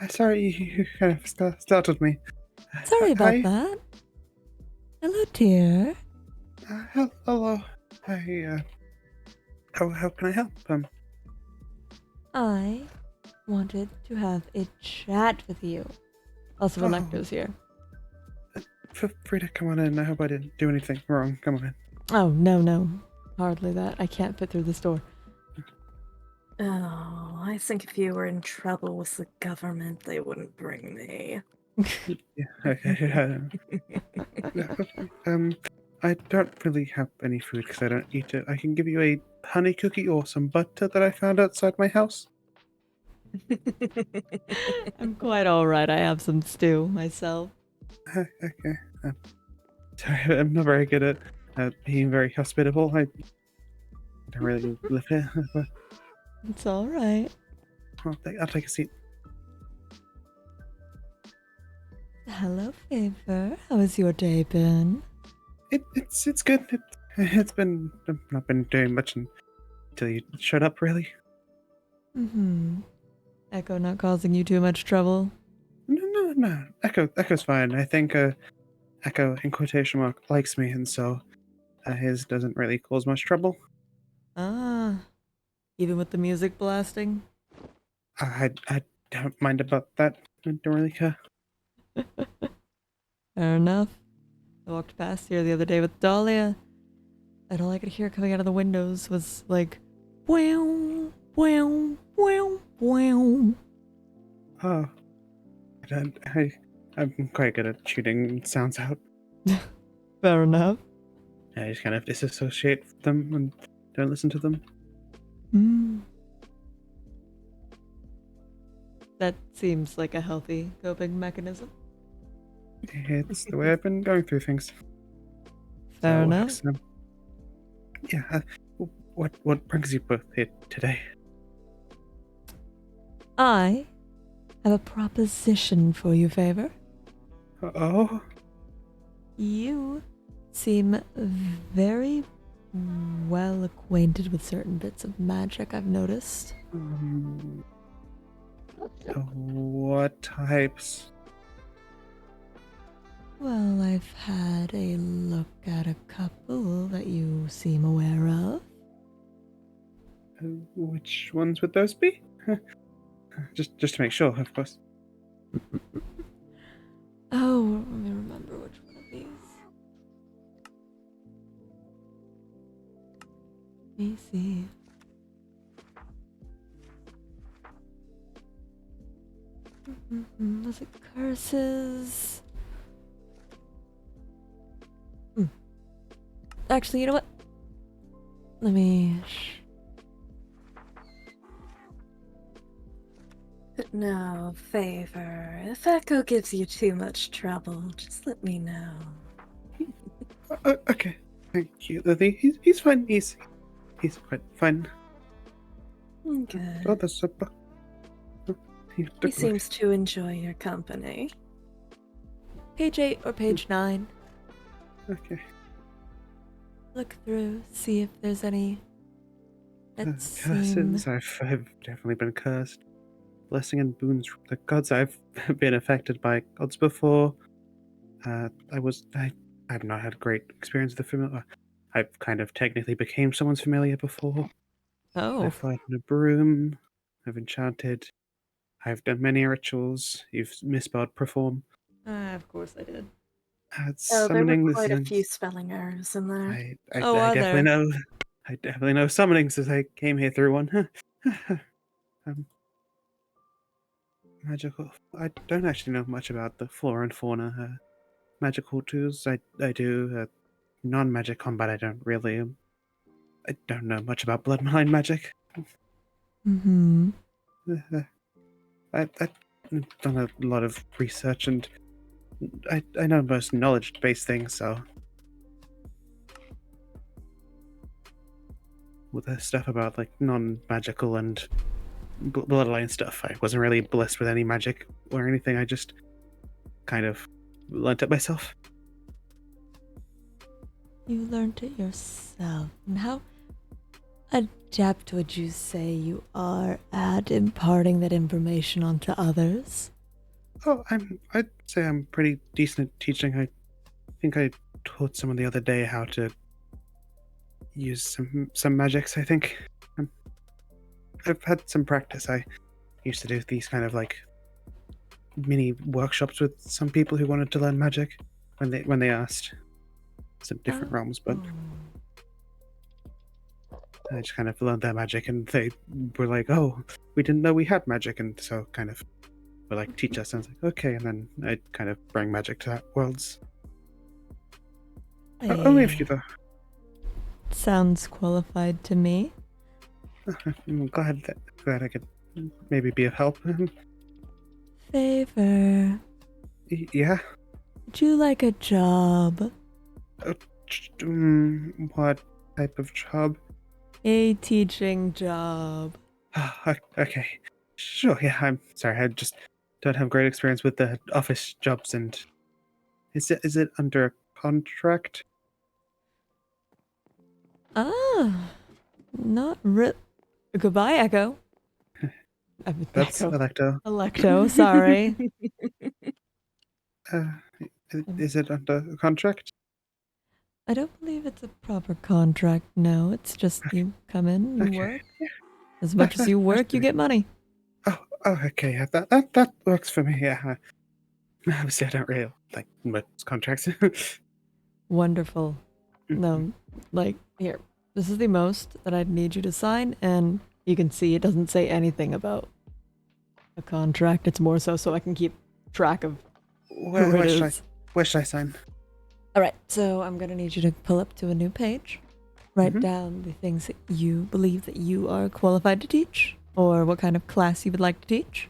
Sorry, you kind of startled me. Sorry about Hi. that. Hello, dear. Hello. How can I help? I wanted to have a chat with you. Also, Oh. Electro's here. Feel free to come on in. I hope I didn't do anything wrong. Come on in. Oh, no. Hardly that. I can't fit through this door. Oh, I think if you were in trouble with the government, they wouldn't bring me. Yeah. Okay. I don't really have any food because I don't eat it. I can give you a honey cookie or some butter that I found outside my house. I'm quite alright. I have some stew myself. Okay. Sorry, I'm not very good at being very hospitable. I don't really live here. But It's alright. I'll take a seat. Hello, Favor. How has your day been? It's good. It's been I've not been doing much until you showed up. Really. Echo not causing you too much trouble? No. Echo's fine. I think Echo in quotation mark likes me, and so his doesn't really cause much trouble. Ah, even with the music blasting? I don't mind about that. I don't really care. Fair enough. I walked past here the other day with Dahlia, and all I could hear coming out of the windows was like, wow, wow, wow, wow. Oh, I'm quite good at tuning sounds out. Fair enough. I just kind of disassociate them and don't listen to them. That seems like a healthy coping mechanism. It's the way I've been going through things. Fair So, enough. Yeah. What brings you both here today? I have a proposition for you, Favor. Oh. You seem very well acquainted with certain bits of magic, I've noticed. What types? Well, I've had a look at a couple that you seem aware of. Which ones would those be? Just to make sure, of course. Oh, let me remember which one of these. Let me see. Was it curses? Actually, you know what? Let me... But no, Favor, if Echo gives you too much trouble, just let me know. Okay. Thank you, Lily. He's fine. He's quite fine. Good. Oh, that's a book. He seems to enjoy your company. Page 8 or page 9. Okay. Look through, see if there's any that seem... Curses. I've definitely been cursed. Blessing and boons from the gods. I've been affected by gods before. I've not had a great experience with the familiar. I've kind of technically became someone's familiar before. Oh. I've flied in a broom. I've enchanted. I've done many rituals. You've misspelled perform. Of course I did. Oh, there were Summoning quite a this. few spelling errors in there. I Are definitely there? know. I definitely know summonings as I came here through one. Magical. I don't actually know much about the flora and fauna. Magical tools. I do. Non-magic combat. I don't really. I don't know much about bloodline magic. I've done a lot of research and I know most knowledge-based things, so with the stuff about like non-magical and bloodline stuff, I wasn't really blessed with any magic or anything. I just kind of learnt it myself. You learned it yourself. And how adept would you say you are at imparting that information onto others? Oh, I'd say I'm pretty decent at teaching. I think I taught someone the other day how to use some magics, I think. Um, I've had some practice. I used to do these kind of like mini workshops with some people who wanted to learn magic when they asked. Some different realms, but I just kind of learned their magic, and they were like, "Oh, we didn't know we had magic," and so kind of were like, "Teach us." And I was like, "Okay," and then I kind of bring magic to that worlds. Only a few though. Sounds qualified to me. I'm glad I could maybe be of help. Favor. Yeah. Would you like a job? What type of job? A teaching job. Okay. Sure. Yeah. I'm sorry. I just don't have great experience with the office jobs. And is it under a contract? Not real. Goodbye, Echo. That's Echo. Electo. Electo, sorry. Is it under a contract? I don't believe it's a proper contract, no. It's just you come in, you Okay. work. As much as you work, you get money. Oh, okay. Yeah, that works for me. Yeah. Obviously, I don't really like most contracts. Wonderful. No, like, here. This is the most that I'd need you to sign, and you can see it doesn't say anything about a contract. It's more so I can keep track of who it is. Where should I sign? Alright, so I'm gonna need you to pull up to a new page. Write down the things that you believe that you are qualified to teach, or what kind of class you would like to teach,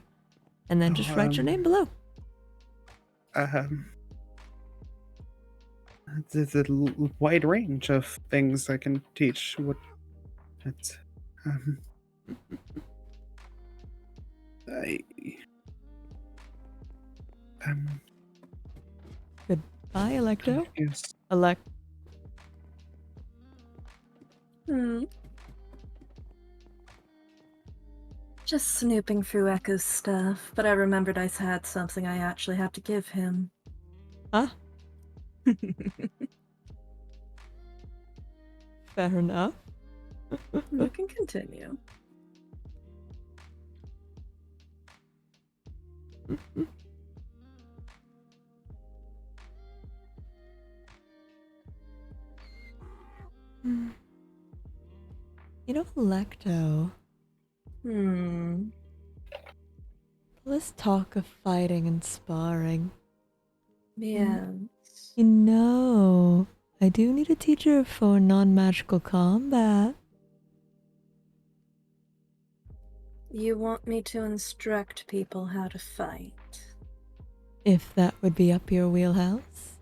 and then just write your name below. There's a wide range of things I can teach. It's, I, Goodbye, Electo. yes. Just snooping through Echo's stuff, but I remembered I had something I actually have to give him. Huh? Fair enough. You can continue. You know, Electo. Let's talk of fighting and sparring. Yes. You know, I do need a teacher for non-magical combat. You want me to instruct people how to fight? If that would be up your wheelhouse.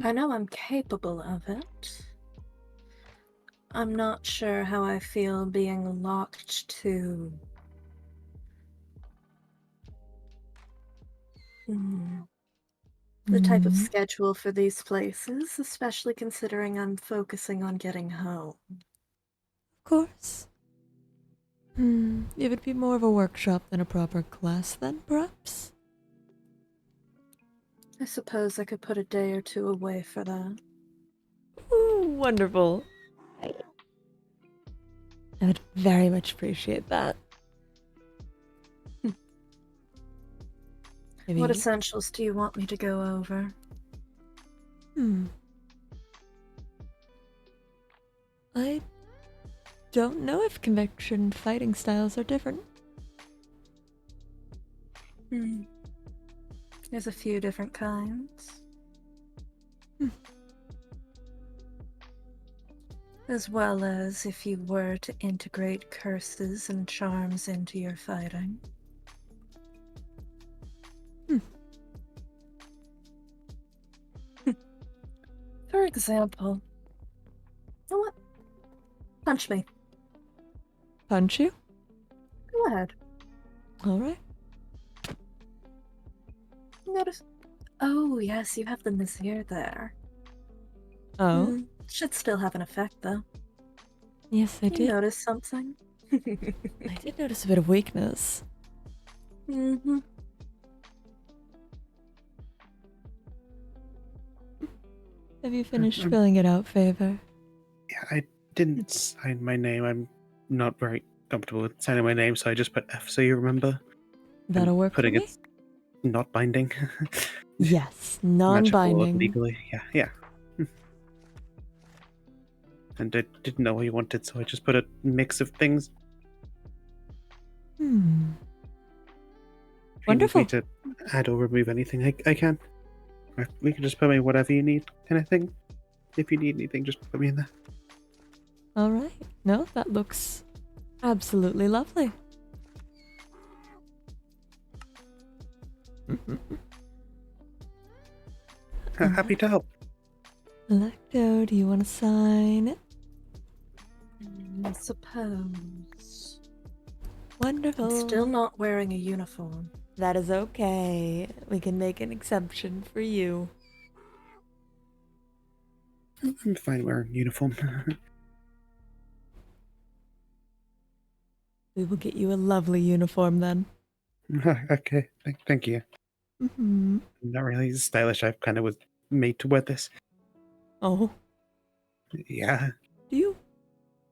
I know I'm capable of it. I'm not sure how I feel being locked to... the type of schedule for these places, especially considering I'm focusing on getting home. Of course. It would be more of a workshop than a proper class then, perhaps? I suppose I could put a day or two away for that. Ooh, wonderful. I would very much appreciate that. What essentials do you want me to go over? I don't know if convection fighting styles are different. There's a few different kinds. As well as if you were to integrate curses and charms into your fighting. For example, you know what? Punch me. Punch you? Go ahead. Alright. Notice. Oh, yes, you have the Nazir there. Oh, Should still have an effect, though. yes, I You did. notice something? I did notice a bit of weakness. Mm-hmm. Have you finished I'm- filling it out, Favor? Yeah, I didn't sign my name. I'm not very comfortable with signing my name, so I just put F so you remember. That'll work for putting me? it not binding. Yes, Matchable non-binding. legally. Yeah. And I didn't know what you wanted, so I just put a mix of things. Hmm. If you need Wonderful. me to add or remove anything, I can. Or we can just put me whatever you need, kind of thing. If you need anything, just put me in there. All right. No, that looks absolutely lovely. Happy to help. Electo, do you want to sign it? I suppose. Wonderful. I'm still not wearing a uniform. That is okay. We can make an exception for you. I'm fine wearing uniform. We will get you a lovely uniform then. Okay, thank you. Mm-hmm. I'm not really stylish. I kind of was made to wear this. Oh, Yeah, do you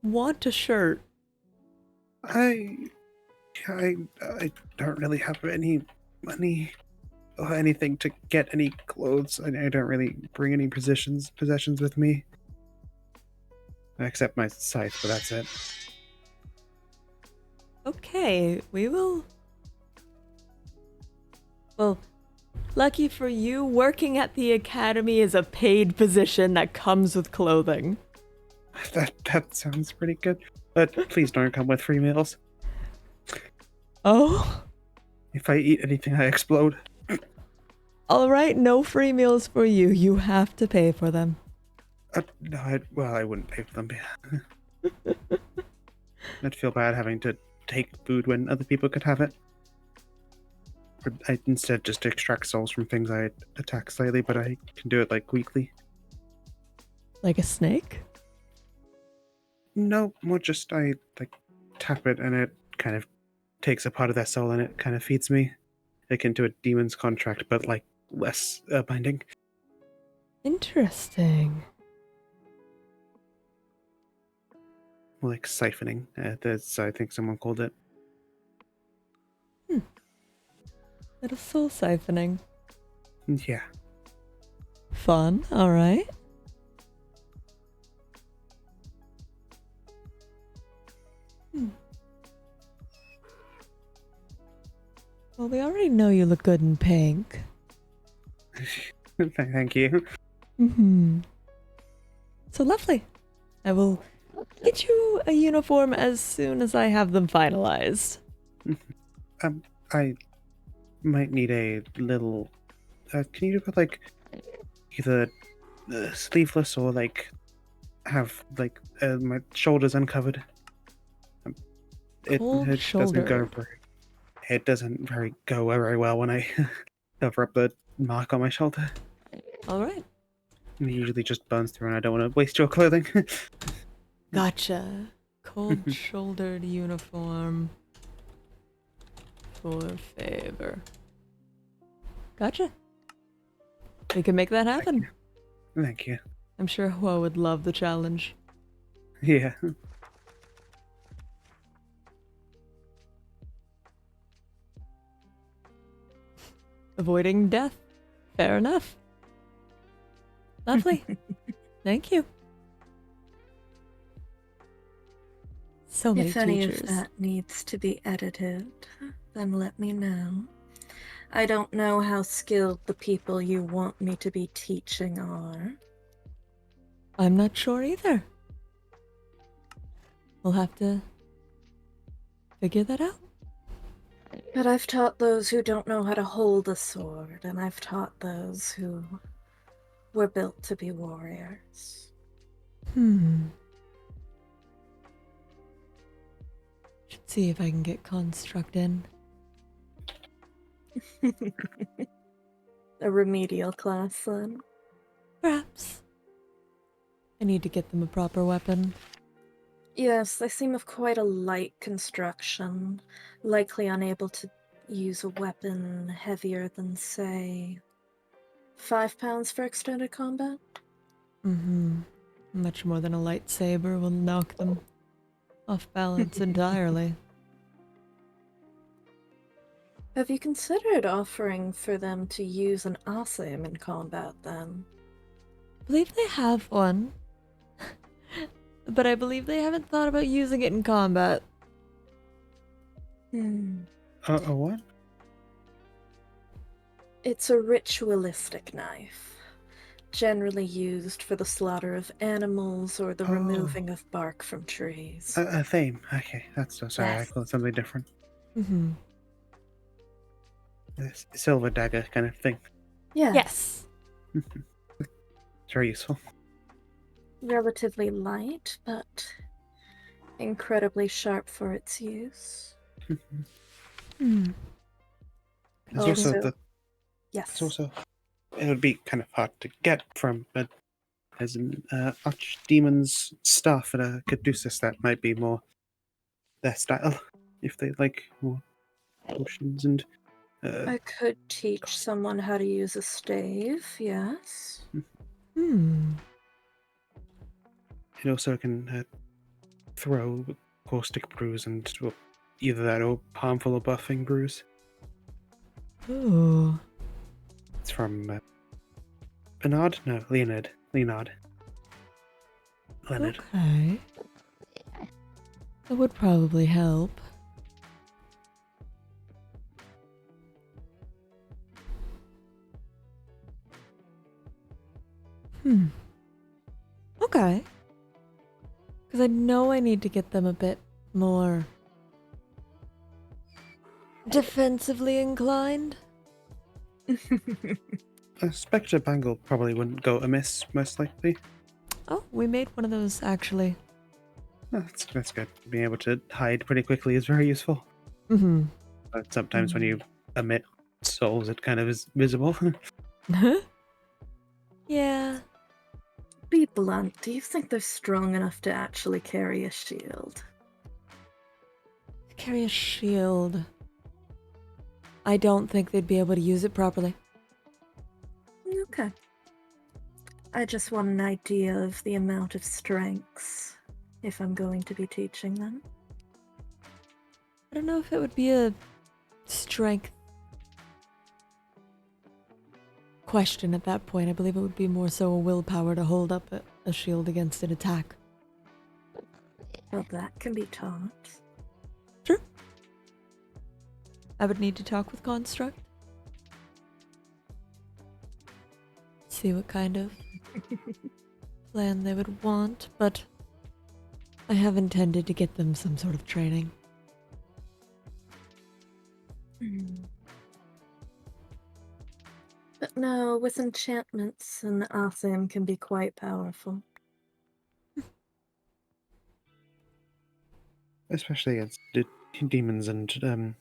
want a shirt? I don't really have any money or anything to get any clothes. I don't really bring any possessions with me, except my scythe, but that's it. Okay, we will. Well, lucky for you, working at the academy is a paid position that comes with clothing. That sounds pretty good. But please don't come with free meals. Oh, If I eat anything, I explode. all right, no free meals for you. You have to pay for them. No, I wouldn't pay for them. I'd feel bad having to take food when other people could have it. Or I instead just extract souls from things I attack slightly, but I can do it like weekly. Like a snake? No, more just I like tap it and it kind of takes a part of their soul and it kind of feeds me. Akin to a demon's contract, but like less binding. Interesting. More like siphoning. That's I think someone called it. Little soul siphoning. Yeah. Fun, alright. Well, we already know you look good in pink. Thank you. Mm-hmm. So lovely. I will get you a uniform as soon as I have them finalized. I might need a little. Can you put like either sleeveless or like have like my shoulders uncovered? Cold Doesn't shoulder. it doesn't go very well when I cover up the mark on my shoulder. Alright. It usually just burns through, and I don't want to waste your clothing. Gotcha. Cold shouldered uniform for favor. Gotcha. We can make that happen. Thank you. I'm sure Hua would love the challenge. Yeah. Avoiding death. Fair enough. Lovely. Thank you. So many If any teachers. of that needs to be edited, then let me know. I don't know how skilled the people you want me to be teaching are. I'm not sure either. We'll have to figure that out. But I've taught those who don't know how to hold a sword, and I've taught those who were built to be warriors. Should see if I can get construct in. a remedial class then. Perhaps. I need to get them a proper weapon. Yes, they seem of quite a light construction, likely unable to use a weapon heavier than, say, 5 pounds for extended combat. Mm-hmm. Much more than a lightsaber will knock them off balance entirely. Have you considered offering for them to use an ASEM in combat then? I believe they have one. But I believe they haven't thought about using it in combat. A what? It's a ritualistic knife, generally used for the slaughter of animals or the Oh. removing of bark from trees. A theme. Okay, that's so sorry. I Yes. thought something different. Mm-hmm. This silver dagger kind of thing. Yeah. Yes. It's very useful. Relatively light, but incredibly sharp for its use. Hmm. There's also Also- the. Yes. It's also. It would be kind of hard to get from, but there's an archdemon's staff at a caduceus that might be more their style if they like more potions and. I could teach someone how to use a stave, yes. Hmm. It also can throw caustic brews and well, either that or harmful or buffing brews. Ooh. It's from Bernard? No, Leonard. Leonard. Leonard. Okay. That would probably help. Okay. Because I know I need to get them a bit more defensively inclined. A Spectre Bangle probably wouldn't go amiss, most likely. Oh, we made one of those actually. Oh, that's good. Being able to hide pretty quickly is very useful. Mm-hmm. But sometimes when you emit souls, it kind of is visible. Yeah. Be blunt, do you think they're strong enough to actually carry a shield? Carry a shield. I don't think they'd be able to use it properly. Okay. I just want an idea of the amount of strengths if I'm going to be teaching them. I don't know if it would be a strength question at that point. I believe it would be more so a willpower to hold up a shield against an attack. Well, that can be taught. True. I would need to talk with Construct. See what kind of plan they would want, but I have intended to get them some sort of training. But no, with enchantments, an Atham can be quite powerful. Especially against demons and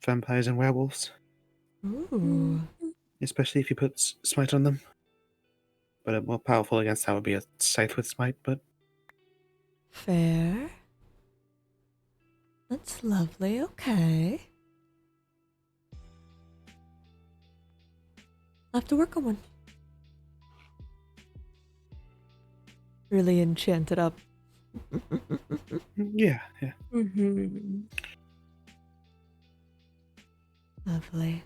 vampires and werewolves. Ooh. Especially if you put smite on them. But a more powerful against that would be a scythe with smite, but Fair. That's lovely, okay. I'll have to work on one. Really enchant it up. yeah. Mm-hmm. Lovely.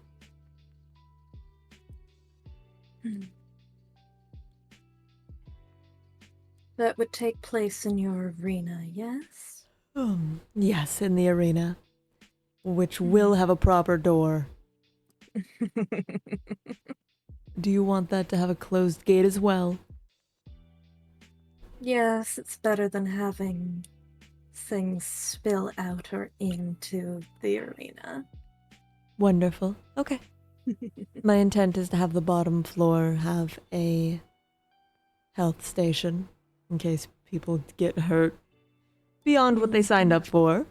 That would take place in your arena, yes? Yes, in the arena. Which will have a proper door. Do you want that to have a closed gate as well? Yes, it's better than having things spill out or into the arena. Wonderful. Okay. My intent is to have the bottom floor have a health station in case people get hurt beyond what they signed up for.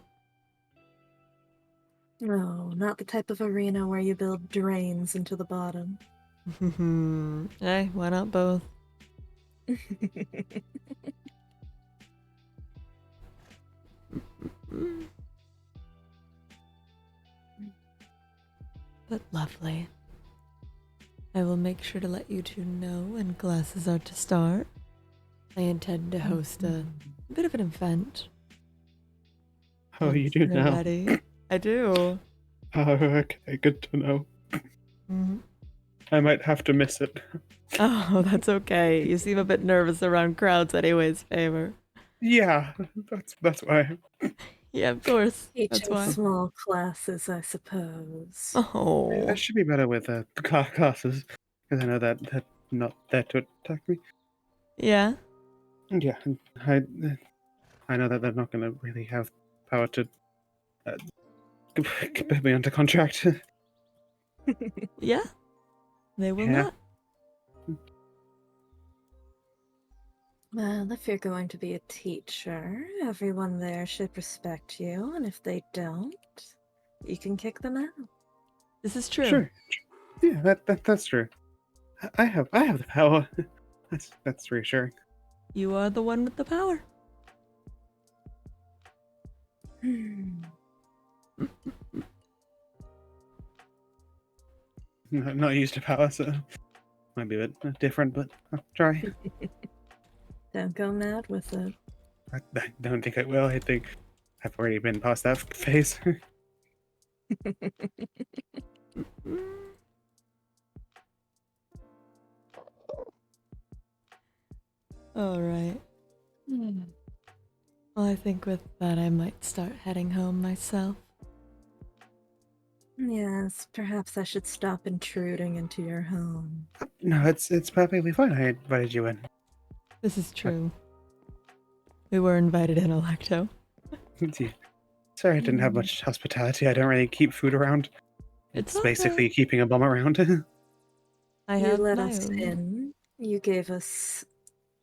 No, not the type of arena where you build drains into the bottom. Hey, why not both? But lovely. I will make sure to let you two know when classes are to start. I intend to host a bit of an event. Oh, you once do they're now. ready. I do. Oh, okay, good to know. Mhm. I might have to miss it. Oh, that's okay. You seem a bit nervous around crowds anyways, Favor. Yeah, that's why. Yeah, of course. That's Teaching why. small classes, I suppose. Oh. That should be better with classes, because I know that not there to attack me. Yeah? Yeah, I know that they're not going to really have power to put me under contract. Yeah? They will Yeah. not. Well, if you're going to be a teacher, everyone there should respect you, and if they don't, you can kick them out. This is true. Sure. Yeah, that's true. I have the power. That's reassuring. You are the one with the power. I'm not used to power, so might be a bit different, but I'll try. Don't go mad with it. I don't think I will. I think I've already been past that phase. All right. Well, I think with that I might start heading home myself. Yes, perhaps I should stop intruding into your home. No, it's perfectly fine. I invited you in. This is true. We were invited in, Electo. Yeah. Sorry, I didn't have much hospitality. I don't really keep food around. It's It's basically okay. keeping a bomb around. I You have let my us own. in. You gave us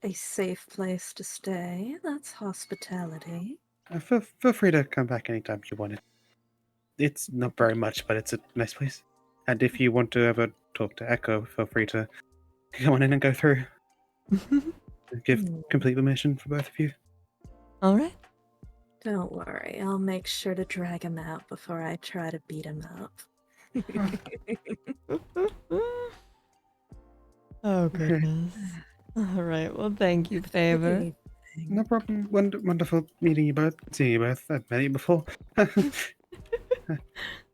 a safe place to stay. That's hospitality. Feel free to come back anytime you want it. It's not very much, but it's a nice place. And if you want to ever talk to Echo, feel free to come on in and go through. Give complete permission for both of you. All right. Don't worry, I'll make sure to drag him out before I try to beat him up. Oh, goodness. All right. Well, thank you, Favor. Anything. No problem. Wonderful meeting you both. Seeing you both. I've met you before.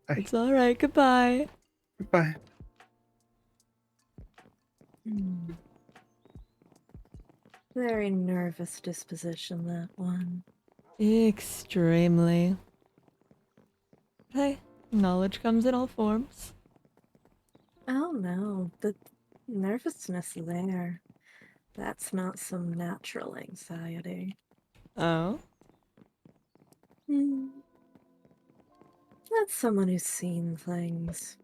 It's all right. Goodbye. Goodbye. Very nervous disposition, that one. Extremely. Hey, knowledge comes in all forms. Oh no, the nervousness there. That's not some natural anxiety. Oh? That's someone who's seen things.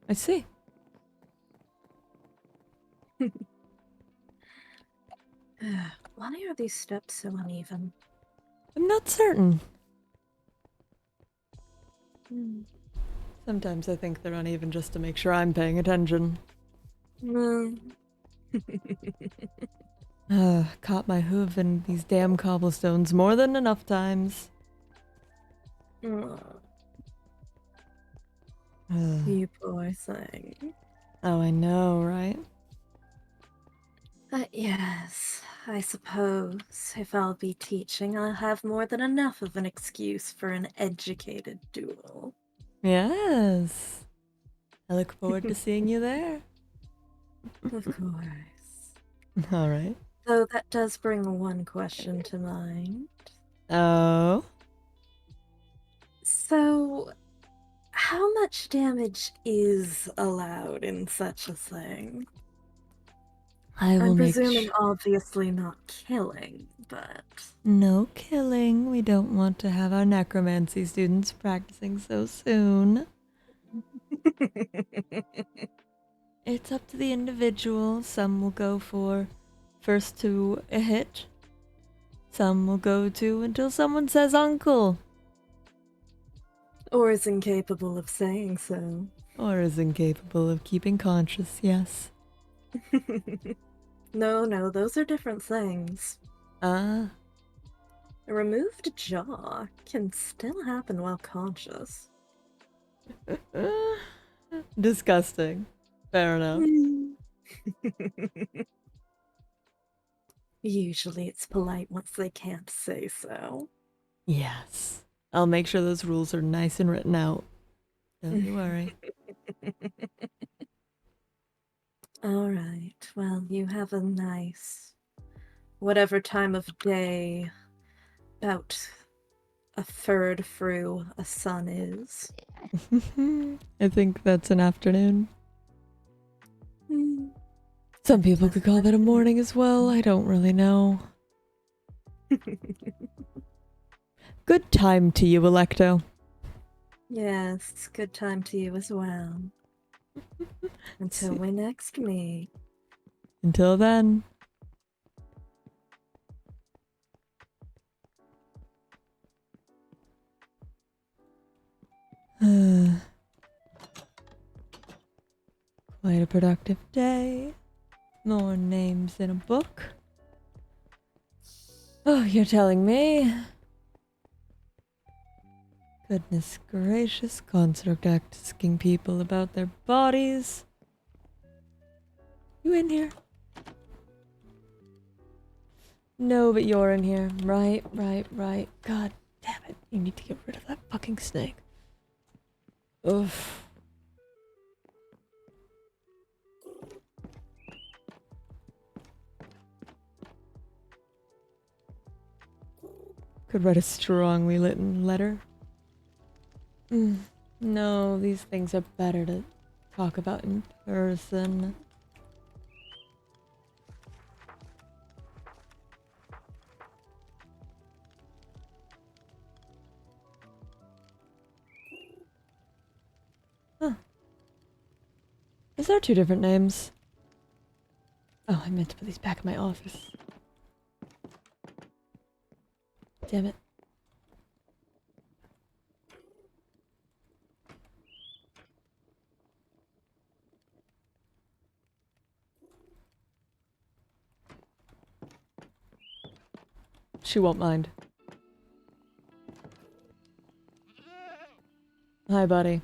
I see. Why are these steps so uneven? I'm not certain. Sometimes I think they're uneven just to make sure I'm paying attention. Caught my hoof in these damn cobblestones more than enough times. You poor thing. Oh, I know, right? But yes, I suppose if I'll be teaching, I'll have more than enough of an excuse for an educated duel. Yes. I look forward to seeing you there. Of course. All right. Though that does bring one question to mind. Oh? So, how much damage is allowed in such a thing? I will I'm make presuming obviously not killing, but... No killing. We don't want to have our necromancy students practicing so soon. It's up to the individual. Some will go for first to a hit. Some will go to until someone says uncle. Or is incapable of saying so. Or is incapable of keeping conscious, yes. No, those are different things. Ah. A removed jaw can still happen while conscious. Disgusting. Fair enough. Usually it's polite once they can't say so. Yes. I'll make sure those rules are nice and written out. Don't you worry. All right. Well, you have a nice, whatever time of day, about a third through a sun is. I think that's an afternoon. Some people could call that a morning as well. I don't really know. Good time to you, Electo. Yes, good time to you as well. Until we next meet. Until then. Quite a productive day. More names in a book. Oh, you're telling me? Goodness gracious, construct asking people about their bodies. You in here? No, but you're in here. Right. God damn it. You need to get rid of that fucking snake. Oof. Could write a strongly written letter. No, these things are better to talk about in person. Huh. Is there 2 different names? Oh, I meant to put these back in my office. Damn it. She won't mind. Hi, buddy.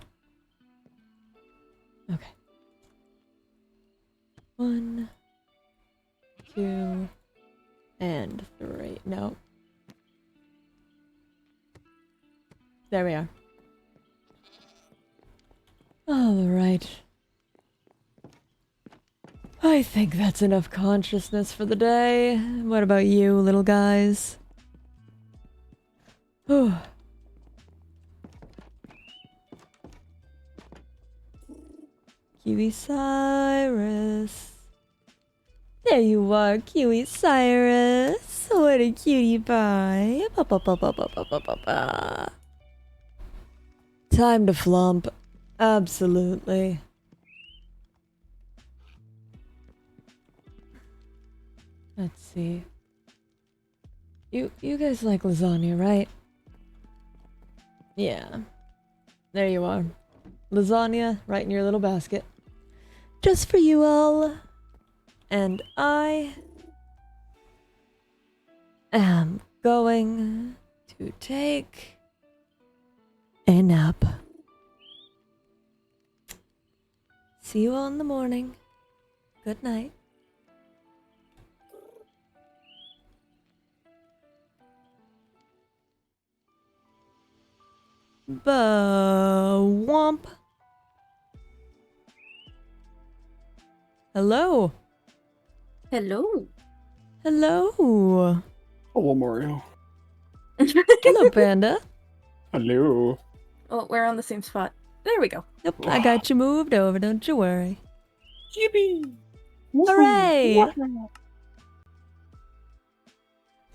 Okay. 1, 2, and 3. No. There we are. All right. I think that's enough consciousness for the day. What about you, little guys? Whew. Kiwi Cyrus. There you are, Kiwi Cyrus. What a cutie pie. Ba, ba, ba, ba, ba, ba, ba, ba, ba. Time to flump. Absolutely. Let's see. You guys like lasagna, right? Yeah. There you are. Lasagna right in your little basket. Just for you all. And I am going to take a nap. See you all in the morning. Good night. Womp. Hello. Hello. Hello. Hello, Mario. Hello, Panda. Hello. Oh, we're on the same spot. There we go. Yep, I got you moved over, don't you worry. Yippee! Hooray!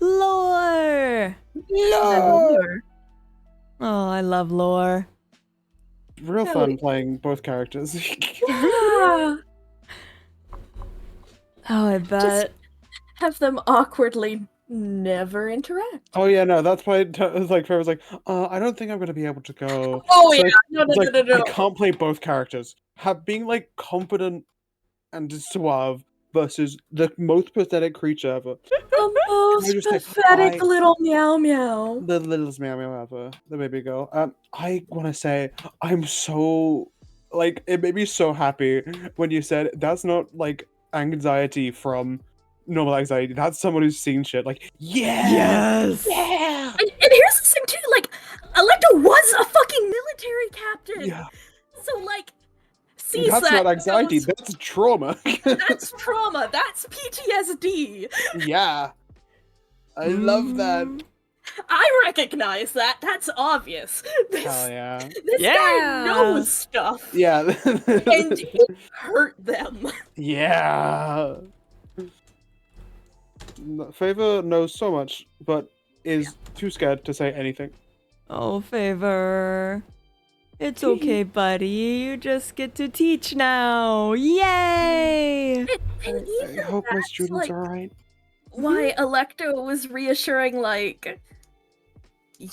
Lore! Lore. Oh, I love lore. Real fun playing both characters. Oh, I bet. Just have them awkwardly never interact. Oh yeah, no, that's why it was like Fair was like, I don't think I'm gonna be able to go. Oh It's yeah, like, no, it's like, no. I can't play both characters. Being like competent and suave versus the most pathetic creature ever. The most just say, pathetic little meow meow. The littlest meow meow ever, the baby girl. I want to say I'm so like it made me so happy when you said that's not like anxiety from normal anxiety. That's someone who's seen shit. Like Yes. yeah, And here's the thing too, like, Electo was a fucking military captain. yeah. So like, sees That's that not anxiety. goes, That's trauma. that's trauma. That's PTSD. Yeah, I love that. I recognize that. That's obvious. Hell yeah. This Yeah. guy knows stuff. Yeah. And it hurt them. Yeah. Favor knows so much, but is too scared to say anything. Oh, Favor. It's okay, buddy. You just get to teach now. Yay! And I even hope my that's, students like, are alright. why Electo was reassuring, like,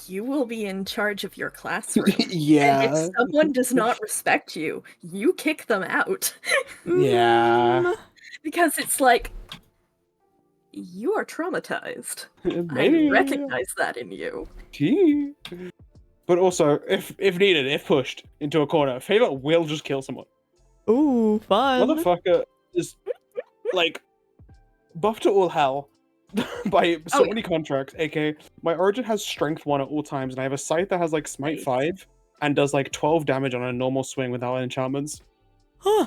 you will be in charge of your classroom. Yeah. And if someone does not respect you, you kick them out. Yeah. Because it's like, you are traumatized. Maybe. I recognize that in you. Gee. But also, if needed, if pushed into a corner, Favor will just kill someone. Ooh, fun. Motherfucker is like buffed to all hell by so many contracts. AK, my Origin has strength 1 at all times, and I have a scythe that has like smite Nice. 5 and does like 12 damage on a normal swing without enchantments. Huh.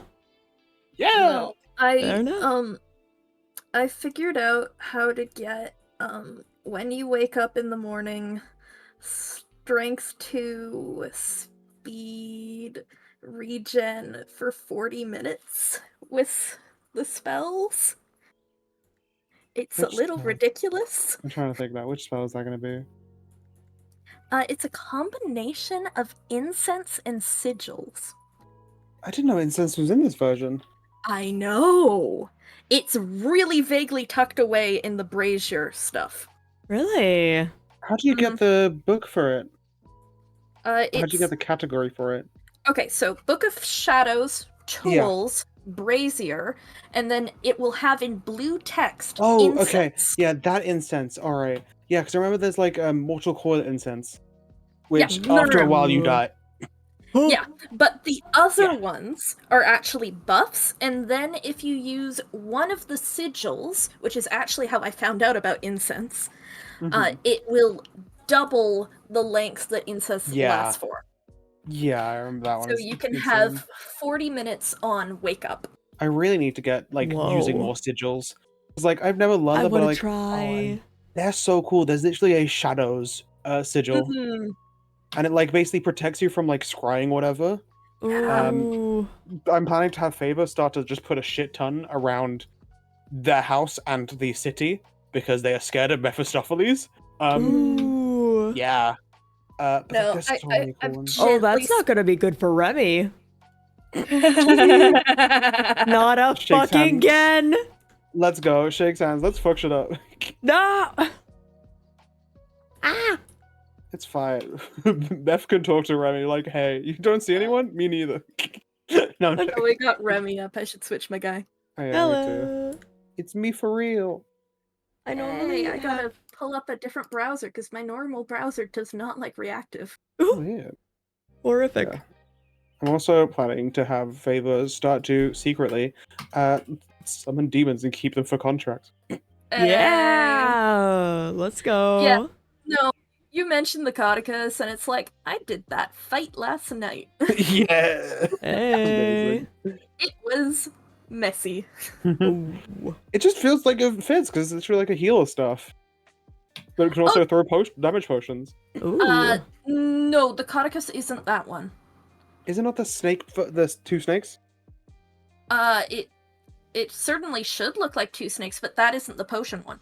Yeah. Well, Fair enough. I figured out how to get when you wake up in the morning, strength 2 speed regen for 40 minutes with the spells. It's a Which little spell? ridiculous. I'm trying to think about which spell is that going to be. It's a combination of incense and sigils. I didn't know incense was in this version. I know! It's really vaguely tucked away in the brazier stuff. Really? How do you get the book for it? How do It's... you get the category for it? Okay, so Book of Shadows, Tools, Brazier, and then it will have in blue text Oh, incense. okay. Yeah, that incense. All right. Yeah, because I remember there's like mortal coil incense, which no, after no, a while you no. die. Yeah, but the other Yeah. ones are actually buffs, and then if you use one of the sigils, which is actually how I found out about incense, it will double the length that incense Yeah. lasts for. Yeah, I remember that one. So It's you can insane. have 40 minutes on wake up. I really need to get like using Whoa. more sigils. It's like I've never learned I them, but want to like try. they're so cool. There's literally a shadows sigil, and it like basically protects you from like scrying whatever. Ooh. I'm planning to have Favor start to just put a shit ton around their house and the city because they are scared of Mephistopheles. Ooh. Yeah. But No, there's so many cool ones. Oh, that's not gonna be good for Remy. Not a Shakes fucking hands. again. Let's go. Shakes hands. Let's fuck shit up. No. Ah. It's fine. Beth can talk to Remy like, hey, you don't see anyone? Me neither. No, I'm Oh, joking. we got Remy up. I should switch my guy. Oh, yeah, me too. Hello. It's me for real. I normally Hey, I gotta pull up a different browser because my normal browser does not like reactive. Oh, yeah. Horrific. Yeah. I'm also planning to have Favor start to secretly summon demons and keep them for contracts. Yeah. Let's go. Yeah. No, you mentioned the Codicus, and it's like, I did that fight last night. Yeah. Hey. It was messy. Ooh. It just feels like it fits because it's really like a healer stuff. But it can also throw damage potions. Ooh. No, the Codicus isn't that one. Is it not the snake? The 2 snakes? It certainly should look like 2 snakes, but that isn't the potion one.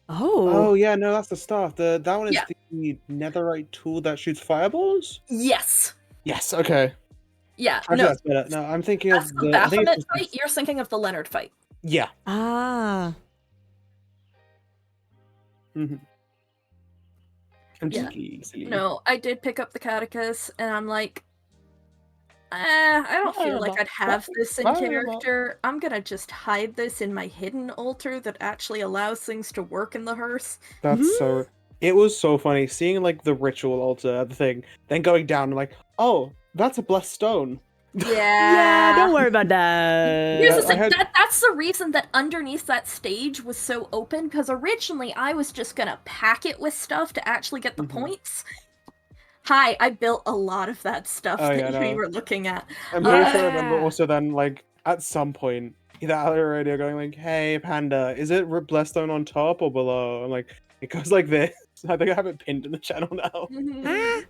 Oh Oh. yeah, no, that's the staff. That one is Yeah. the netherite tool that shoots fireballs. Yes. Yes. Okay. Yeah. Actually, No, that's better. No, I'm thinking that's of the the. I think Baphomet it's fight. You're thinking of the Leonard fight. Yeah. Ah. Mm-hmm. I'm Yeah. silly. No, I did pick up the catechus, and I'm like, I don't feel like I'd have this in character. I'm gonna just hide this in my hidden altar that actually allows things to work in the hearse. That's so. It was so funny seeing like the ritual altar thing, then going down and like, oh, that's a blessed stone. Yeah, don't worry about that. Here's the I thing, had- that's the reason that underneath that stage was so open, because originally I was just gonna pack it with stuff to actually get the Mhm. points. Hi, I built a lot of that stuff Oh, that yeah, you no. were looking at. I'm pretty sure I Yeah. remember also then like at some point either Ali or Radio going like, "Hey Panda, is it blessed stone on top or below?" And like it goes like this. I think I have it pinned in the channel now. Ah.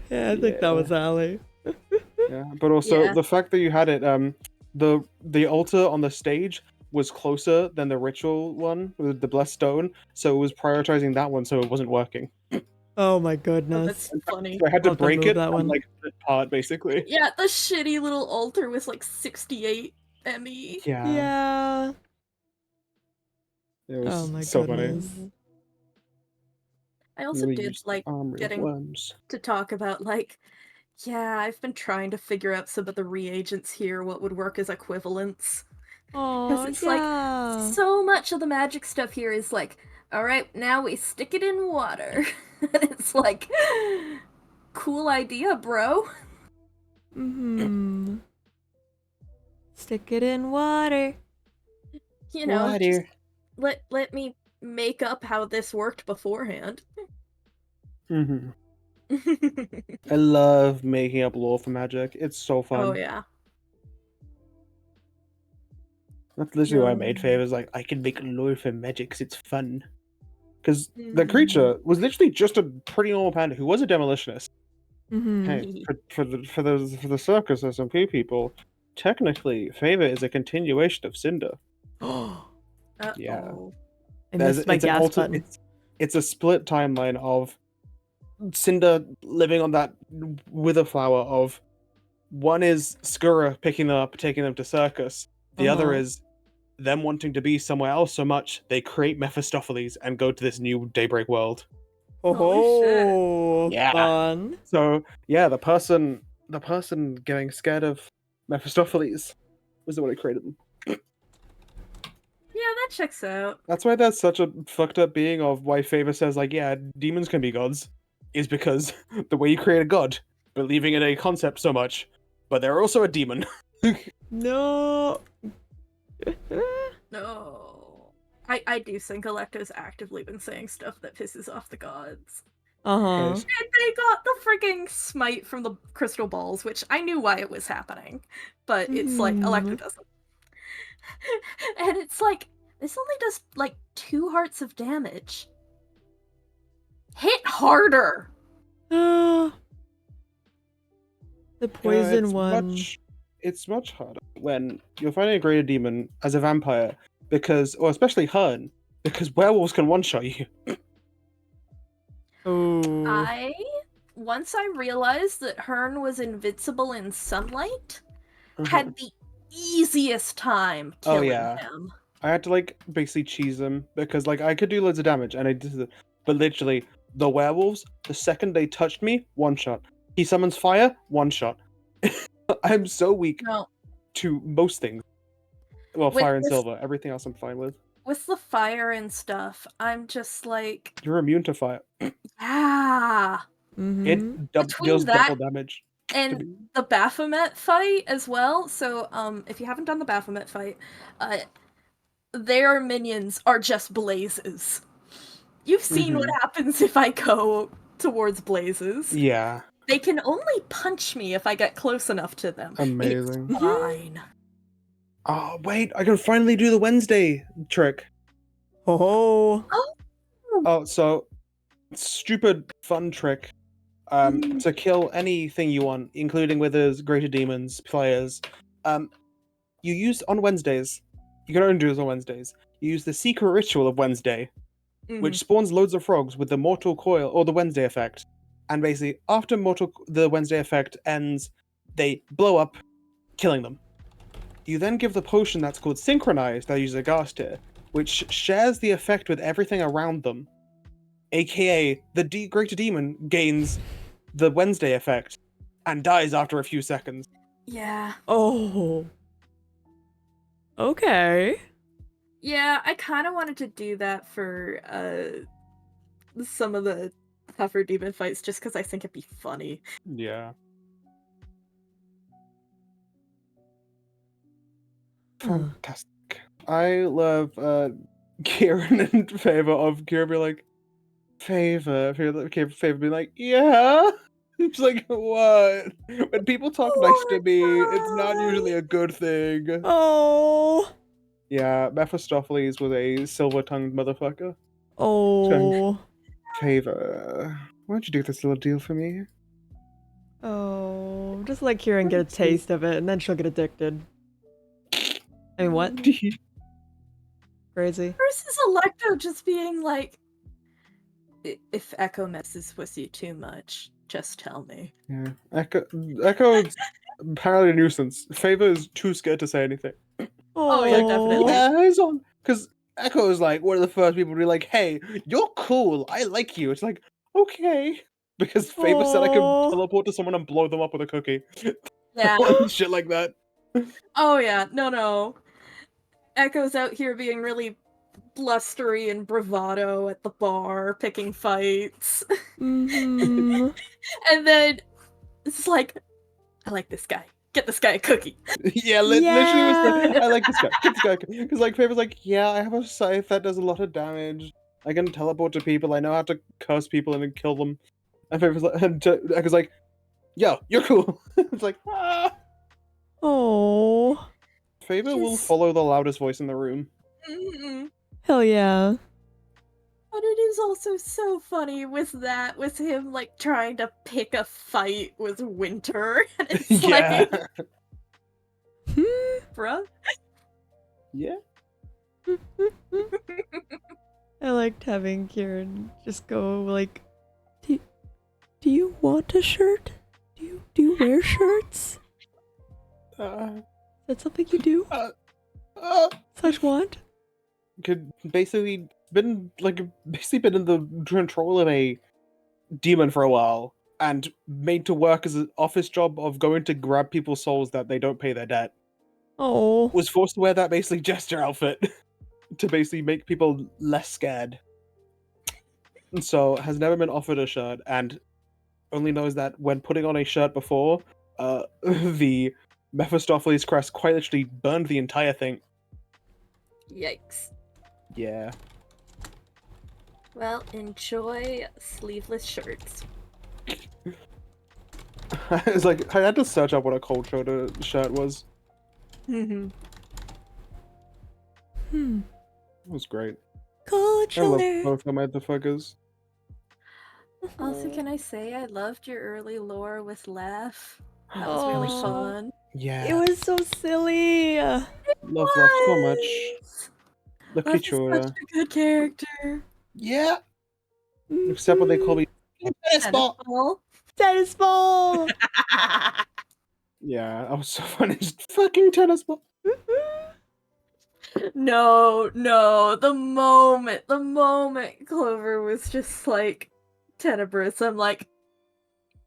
Yeah, I think that was Ali. Yeah, but also Yeah. the fact that you had it, the altar on the stage was closer than the ritual one with the blessed stone, so it was prioritizing that one, so it wasn't working. Oh my Oh, goodness. that's funny. So I had to I'll have to break move it that and one. like split part basically. Yeah, the shitty little altar was like 68 ME. Yeah, Yeah. it was Oh my so goodness. funny. I also We did used like armory of getting worms. to talk about like, yeah, I've been trying to figure out some of the reagents here, what would work as equivalents. Because Oh, it's yeah. like, so much of the magic stuff here is like, alright, now we stick it in water. And it's like, cool idea, bro. Mm-hmm. Stick it in water. You know, Water. just let me make up how this worked beforehand. Mm-hmm. I love making up lore for magic. It's so fun. Oh yeah. That's literally why I made No. favors. Like I can make lore for magic 'cause it's fun. Because the Mhm. creature was literally just a pretty normal panda who was a demolitionist. Mm-hmm. Hey, for the circus SMP people, technically, favor is a continuation of Cinder. Oh, Yeah. Uh-oh. I missed my gas button. It's a split timeline of Cinder living on that wither flower of one is Skura picking them up, taking them to circus. The other Uh-huh. is them wanting to be somewhere else so much they create Mephistopheles and go to this new Daybreak world. Oh, Yeah. fun. So yeah, the person getting scared of Mephistopheles was the one who created them. Yeah, that checks out. That's why there's such a fucked up being of why Favor says like, yeah, demons can be gods, is because the way you create a god, believing in a concept so much, but they're also a demon. No. No. I do think Electo's actively been saying stuff that pisses off the gods. Uh-huh. And they got the freaking smite from the crystal balls, which I knew why it was happening. But it's like, Electo doesn't. And it's like, this only does like 2 hearts of damage. Hit harder! The poison it's one. It's much harder when you're fighting a greater demon as a vampire, because, or especially Hearn, because werewolves can one-shot you. Oh. Once I realized that Hearn was invincible in sunlight, Mhm. had the easiest time Oh, killing yeah. him. I had to like basically cheese them because like I could do loads of damage and I did it, but literally the werewolves, the second they touched me, one shot. He summons fire, one shot. I'm so weak No, to most things. Well, With fire and this- silver, everything else I'm fine with. with the fire and stuff, I'm just like, You're immune to fire. yeah. Mm-hmm. It Between deals that double damage. And the Baphomet fight as well. So, if you haven't done the Baphomet fight, their minions are just blazes. You've seen what happens if I go towards blazes. Yeah, They can only punch me if I get close enough to them. amazing. It's fine. Oh wait, I can finally do the Wednesday trick. Oh. Oh, so stupid fun trick. To kill anything you want, including withers, greater demons, players. You use on Wednesdays. You can only do this on Wednesdays. You use the secret ritual of Wednesday, which spawns loads of frogs with the mortal coil or the Wednesday effect. And basically, after the Wednesday effect ends, they blow up, killing them. You then give the potion that's called synchronized that uses a ghast here, which shares the effect with everything around them. AKA, the Greater Demon gains the Wednesday effect and dies after a few seconds. Yeah. Oh. Okay. Yeah, I kind of wanted to do that for some of the tougher demon fights just because I think it'd be funny. Yeah. Huh. Fantastic. I love Ciaran in favor of Ciaran being like, Favor being like, yeah. It's like, what? When people talk nice to me, it's not usually a good thing. Oh. Yeah, Mephistopheles was a silver-tongued motherfucker. Oh. Favor, why don't you do this little deal for me? Oh. Just let Ciaran get a taste of it, and then she'll get addicted. I mean, what? Crazy. Versus Electro just being like, if Echo messes with you too much, just tell me. Yeah, Echo's apparently a nuisance. Favor is too scared to say anything. Oh, yeah, definitely. Yeah, he's on. Because Echo is like one of the first people to be like, hey, you're cool. I like you. It's like, okay. Because Favor said I could Aw. teleport to someone and blow them up with a cookie. Yeah. Shit like that. Oh, yeah. No. Echo's out here being really blustery and bravado at the bar, picking fights. Mm-hmm. And then it's like, I like this guy. Get this guy a cookie. Yeah, literally was Yeah. the, I like this guy. Get this guy. Because like Favor's like, yeah, I have a scythe that does a lot of damage. I can teleport to people. I know how to curse people and then kill them. And Favor's like, and Echo's like, yo, you're cool. It's like, ah. Oh. Favor will Just- follow the loudest voice in the room. Mm-mm. Hell yeah. But it is also so funny with him like trying to pick a fight with Winter. And it's Yeah. like, bruh. Yeah. I liked having Ciaran just go like, do you want a shirt? Do you wear shirts? Is that something you do? Such want? Could basically been in the control of a demon for a while and made to work as an office job of going to grab people's souls that they don't pay their debt. Oh. Was forced to wear that basically jester outfit to basically make people less scared. And so has never been offered a shirt and only knows that when putting on a shirt before, the Mephistopheles crest quite literally burned the entire thing. Yikes. Yeah. Well, enjoy sleeveless shirts. It's like I had to search up what a cold shoulder shirt was. Mm-hmm. It was great. Cold I love shoulder. both of my motherfuckers. Also, can I say I loved your early lore with Laugh? That was really Aw. fun. Yeah. It was so silly. Love so much. Look Laugh at is you. such a good character. Yeah. Except when they call me tennis ball. Ball. Tennis ball. Yeah, I was so funny. Just fucking tennis ball. No. The moment Clover was just like Tenebrous, I'm like,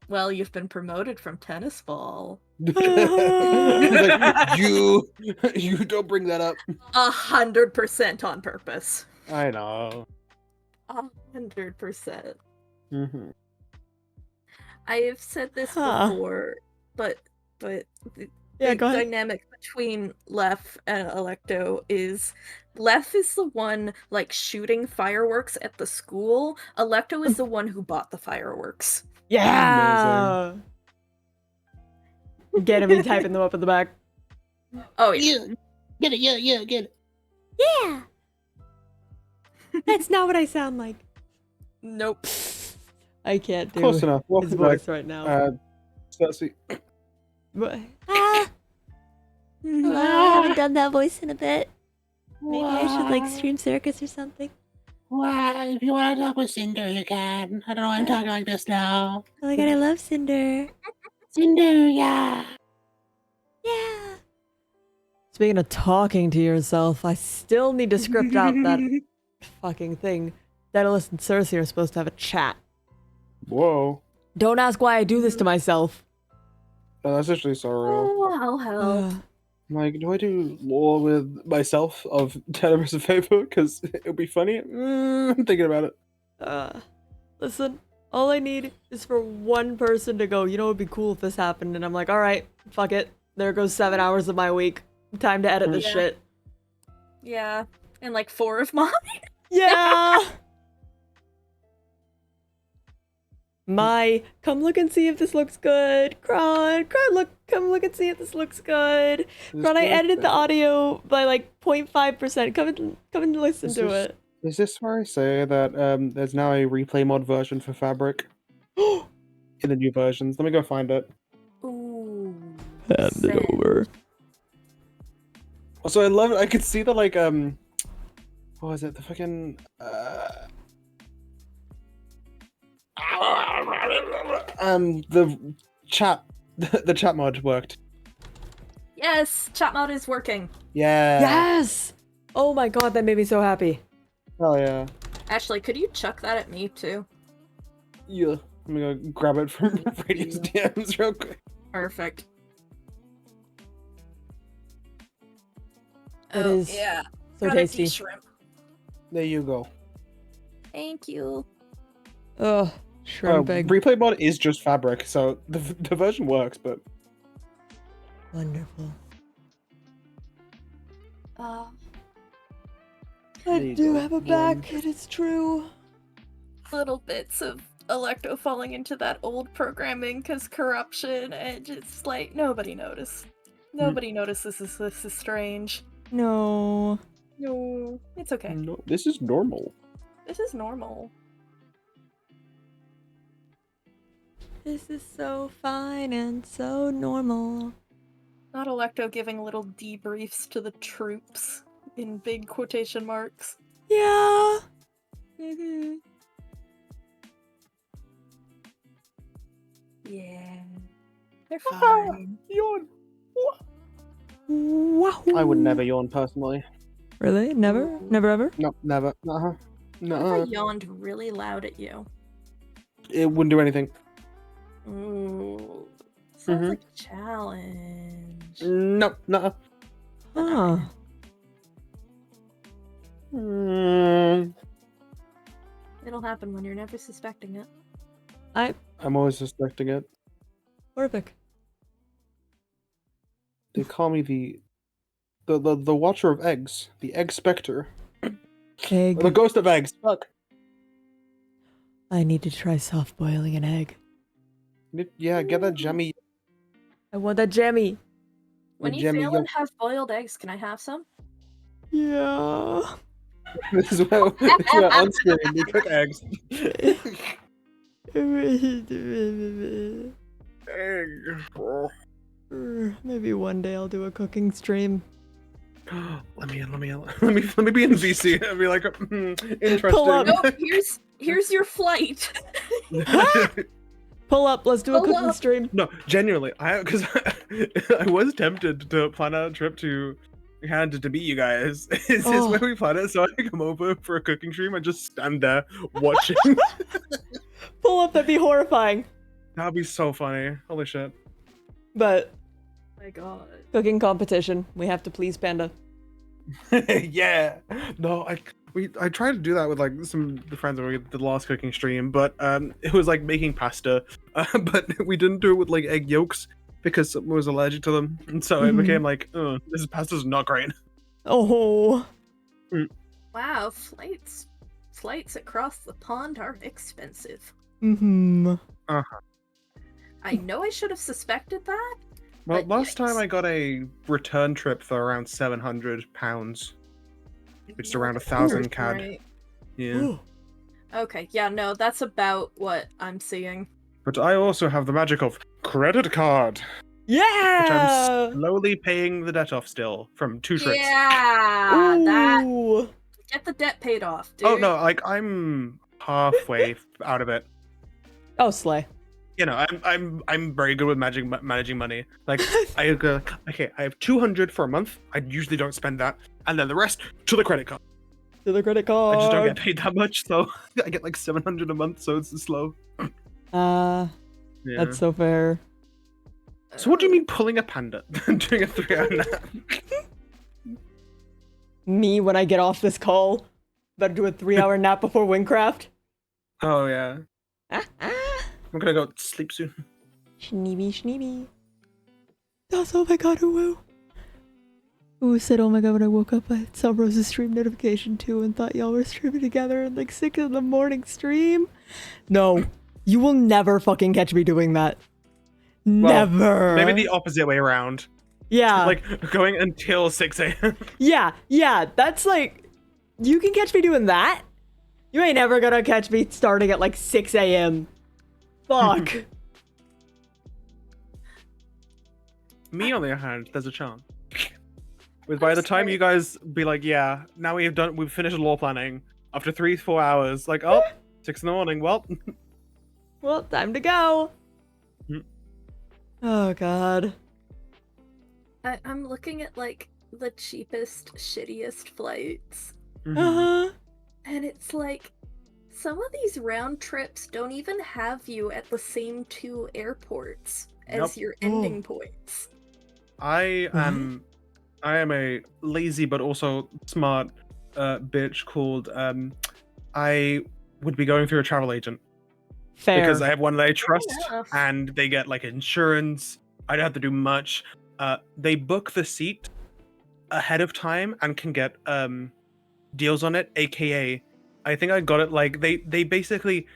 well, you've been promoted from tennis ball. Like, you don't bring that up. 100% on purpose. I know. 100%. Mm-hmm. I have said this Huh. before, but Yeah, the go ahead. dynamic between Lef and Electo is Lef is the one like shooting fireworks at the school. Electo is the one who bought the fireworks. Yeah. Get him and typing them up in the back. Oh yeah. Get it, yeah, get it. Yeah. That's not what I sound like. Nope. I can't do Close enough. his Welcome voice back. right now. Cersei. But- I haven't done that voice in a bit. Maybe I should like stream circus or something. Why? If you want to talk with Cinder, you can. I don't know why I'm talking like this now. Oh my god, I love Cinder. Cinder, yeah. Yeah. Speaking of talking to yourself, I still need to script out that fucking thing. Daedalus and Cersei are supposed to have a chat. Whoa. Don't ask why I do this to myself. Oh, that's actually so real. Oh, I'll help. Like, do I do lore with myself of Tenebris of Vapor? Because it would be funny. I'm thinking about it. Listen, all I need is for one person to go, you know, it'd be cool if this happened. And I'm like, all right, fuck it. There goes 7 hours of my week. Time to edit this Yeah. shit. Yeah. And like 4 of mine. Yeah! Come look and see if this looks good. Kron, come look and see if this looks good. Kron, I edited the audio by like 0.5%. Come and listen to it. Is this where I say that there's now a replay mod version for Fabric? In the new versions. Let me go find it. Ooh. Hand it Send. over. Also, I love it. I could see the like what was it? The fucking the chat the chat mod worked. Yes, chat mode is working. Yeah. Yes! Oh my god, that made me so happy. Oh yeah. Actually, could you chuck that at me too? Yeah. Let me go grab it from Radiant's DMs real quick. Perfect. It is yeah. so Got a tasty. shrimp. There you go. Thank you. Ugh, shrimp egg. Replay mod is just Fabric, so the version works, but Wonderful. Uh, I There you do go. have a back, it is true. little bits of Electo falling into that old programming because corruption and just like nobody noticed. Nobody notices this is strange. No. No, it's okay. no, this is normal. This is normal. This is so fine and so normal. Not Electo giving little debriefs to the troops in big quotation marks. Yeah. Mm-hmm. Yeah. They're fine. Yawn. Wow. I would never yawn personally. Really? Never? Never ever? No, never. What if I No. yawned really loud at you? It wouldn't do anything. Ooh. Sounds Mhm. like a challenge. No, no. Huh. It'll happen when you're never suspecting it. I'm always suspecting it. Horrific. They call me the Watcher of Eggs, the Egg Spectre, Egg. the Ghost of Eggs. Fuck. I need to try soft boiling an egg. Yeah, get that jammy. I want that jammy. When you Jemmy fail yolk. and have boiled eggs, can I have some? Yeah. This is where on screen we cook eggs. Egg. Maybe one day I'll do a cooking stream. Let me be in VC and be like, interesting. Pull up. No, here's your flight. Pull up, let's do a Pull cooking up. stream. No, genuinely, because I was tempted to plan out a trip to Canada to meet you guys. Is this where we plan it so I can come over for a cooking stream and just stand there watching? Pull up, that'd be horrifying. That'd be so funny. Holy shit. But Oh my god. cooking competition, we have to please Panda. Yeah. No, I tried to do that with like some of the friends when we did the last cooking stream, but it was like making pasta, but we didn't do it with like egg yolks because someone was allergic to them, and so it became like, oh, this pasta's not great. Oh. Wow, flights across the pond are expensive. Mm-hmm. I know I should have suspected that. Well, But last time yikes. I got a return trip for around £700, which is around 1,000 CAD. Right. Yeah. Okay, yeah, no, that's about what I'm seeing. But I also have the magic of credit card, which Yeah! I'm slowly paying the debt off still from 2 trips. Yeah, that Ooh. get the debt paid off, dude. Oh no, like I'm halfway out of it. Oh, slay. you know, I'm very good with managing money. Like I go, okay, I have 200 for a month. I usually don't spend that, and then the rest to the credit card. To the credit I card. just don't get paid that much, so I get like 700 a month, so it's slow. Yeah. That's so fair. So what do you mean pulling a panda? Doing a 3-hour nap? Me when I get off this call, better do a 3-hour nap before Windcraft. Oh yeah. Ah, ah. I'm gonna go sleep soon. Schneeby. Oh my god, woo. Ooh, said, oh my god, when I woke up, I saw Rose's stream notification too and thought y'all were streaming together and like 6 in the morning stream. No, you will never fucking catch me doing that. Never. Maybe the opposite way around. Yeah. Like going until 6 a.m. Yeah, that's like, you can catch me doing that. You ain't ever gonna catch me starting at like 6 a.m. Fuck. Me, on the other hand, there's a chance. With by the time you guys be like, yeah, now we've finished law planning after 3-4 hours. Like, oh, 6 in the morning. Well, Well, time to go. Oh god. I'm looking at like the cheapest, shittiest flights, Uh-huh. and it's like some of these round trips don't even have you at the same 2 airports as Nope. your ending points. I am a lazy but also smart bitch called I would be going through a travel agent. Fair. Because I have one that I trust, enough. and they get like insurance. I don't have to do much. They book the seat ahead of time and can get deals on it. AKA, I think I got it like they basically.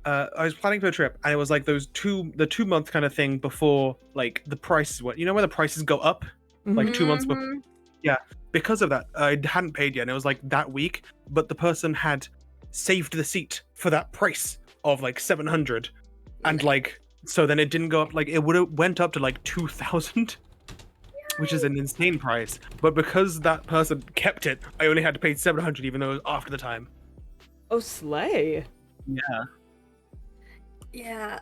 I was planning for a trip, and it was like the 2-month kind of thing before like the prices went. You know where the prices go up, like 2 months before. Yeah, because of that, I hadn't paid yet, and it was like that week. But the person had saved the seat for that price of like 700, and like so then it didn't go up, like it would have went up to like 2,000, which is an insane price. But because that person kept it, I only had to pay 700, even though it was after the time. Oh, slay. Yeah,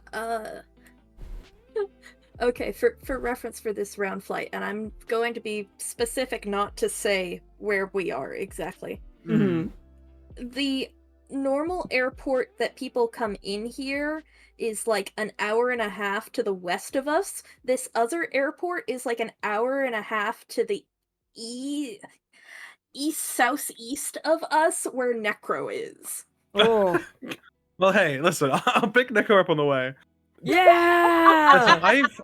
okay, for reference for this round flight, and I'm going to be specific not to say where we are exactly. Mm-hmm. The normal airport that people come in here is like an hour and a half to the west of us. This other airport is like an hour and a half to the southeast of us, where Necro is. Oh. Well, hey, listen, I'll pick Nico up on the way. Yeah!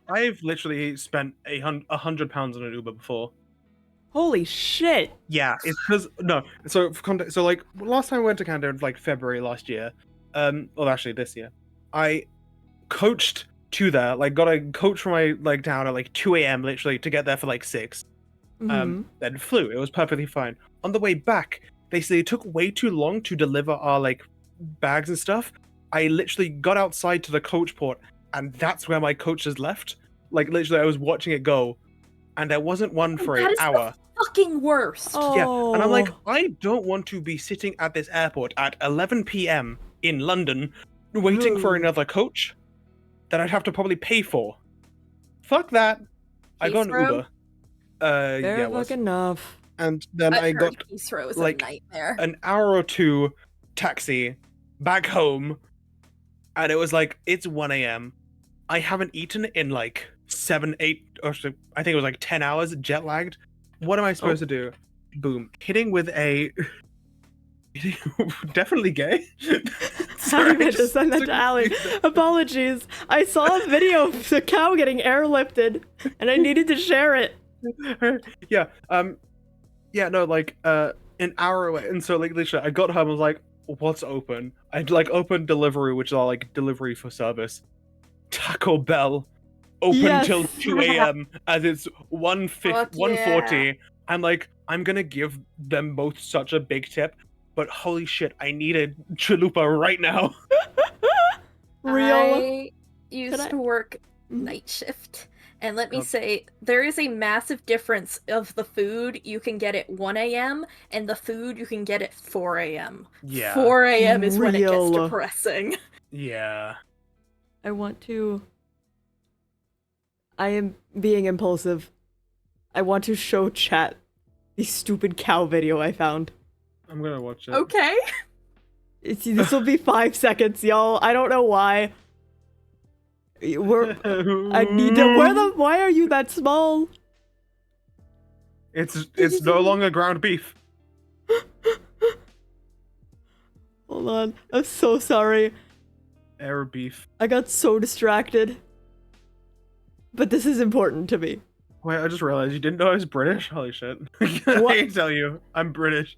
I've literally spent £100 on an Uber before. Holy shit. Yeah, it's because So for context, so like last time I went to Canada in like February last year, well actually this year, I coached to there. Like got a coach from my like town at like 2 a.m. literally to get there for like 6. Then flew. It was perfectly fine. On the way back, they say it took way too long to deliver our like bags and stuff. I literally got outside to the coach port, and that's where my coaches left. Like literally, I was watching it go, and there wasn't one for an hour. Fucking worst. Oh. Yeah, and I'm like, I don't want to be sitting at this airport at 11 p.m. in London, waiting for another coach that I'd have to probably pay for. Fuck that. I got an Uber. Fair fucking enough. And then I got Heathrow is like a nightmare. an hour or 2 taxi back home, and it was like, it's 1 a.m. I haven't eaten in like 7, 8, or I think it was like 10 hours, jet lagged. What am I supposed to do? Boom. Hitting with a... Definitely gay. I meant to send that to Allie. Apologies. I saw a video of the cow getting airlifted, and I needed to share it. Yeah. Yeah, no, like, an hour away. And so, like, literally, I got home, I was like, what's open? I'd, like, open delivery, which are, like, delivery for service. Taco Bell. Open till 2 a.m. as it's 1:40. I'm like, I'm gonna give them both such a big tip, but holy shit, I need a chalupa right now. Real. I used to work night shift, and let me say, there is a massive difference of the food you can get at 1 a.m. and the food you can get at 4 a.m. Yeah. 4 a.m. is when it gets Real. depressing. Yeah. I am being impulsive. I want to show chat the stupid cow video I found. I'm gonna watch it. Okay. This will be 5 seconds, y'all. I don't know why. I need to. Why are you that small? It's no longer ground beef. Hold on. I'm so sorry. Air beef. I got so distracted. But this is important to me. Wait, I just realized you didn't know I was British? Holy shit. I can tell you, I'm British.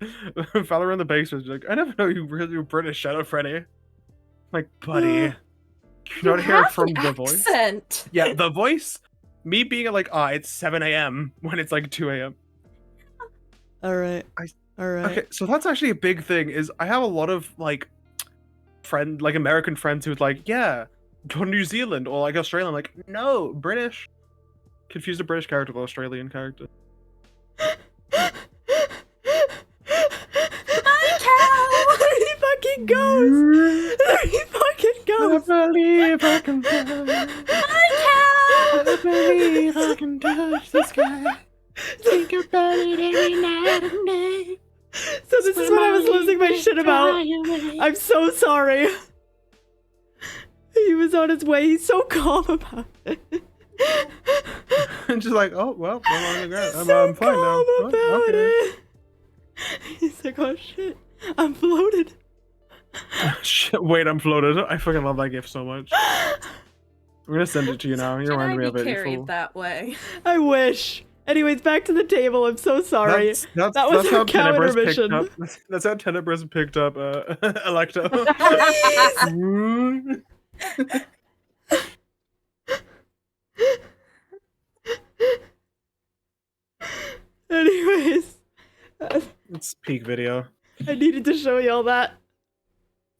Father in the base was like, I never know you were British, Shadow Freddy. I'm like, buddy, you not hear from the voice? Accent. Yeah, the voice, me being like, it's 7 a.m. when it's like 2 a.m. Alright. Okay, so that's actually a big thing, is I have a lot of, like, American friends who's like, yeah, go to New Zealand, or like Australian, like, no, British. Confuse a British character with an Australian character. My cow! There he fucking goes! There he fucking goes! I believe I can fly. My cow! I believe I can touch the sky. Think about it every night and day. So this is what I was losing my shit about. I'm so sorry. He was on his way. He's so calm about it. And just like, oh, well, I'm on the ground. He's so I'm fine now. calm about Oh, okay. it. He's like, oh shit, I'm floated. Shit, wait, I'm floated. I fucking love that gift so much. I'm gonna send it to you now. You Can remind I me be of it. you carried fool. that way? I wish. Anyways, back to the table. I'm so sorry. That's That was that's our how cow Tenebris picked intermission. up. That's how Tenebris picked up Electo. Anyways, It's peak video. I needed to show y'all that.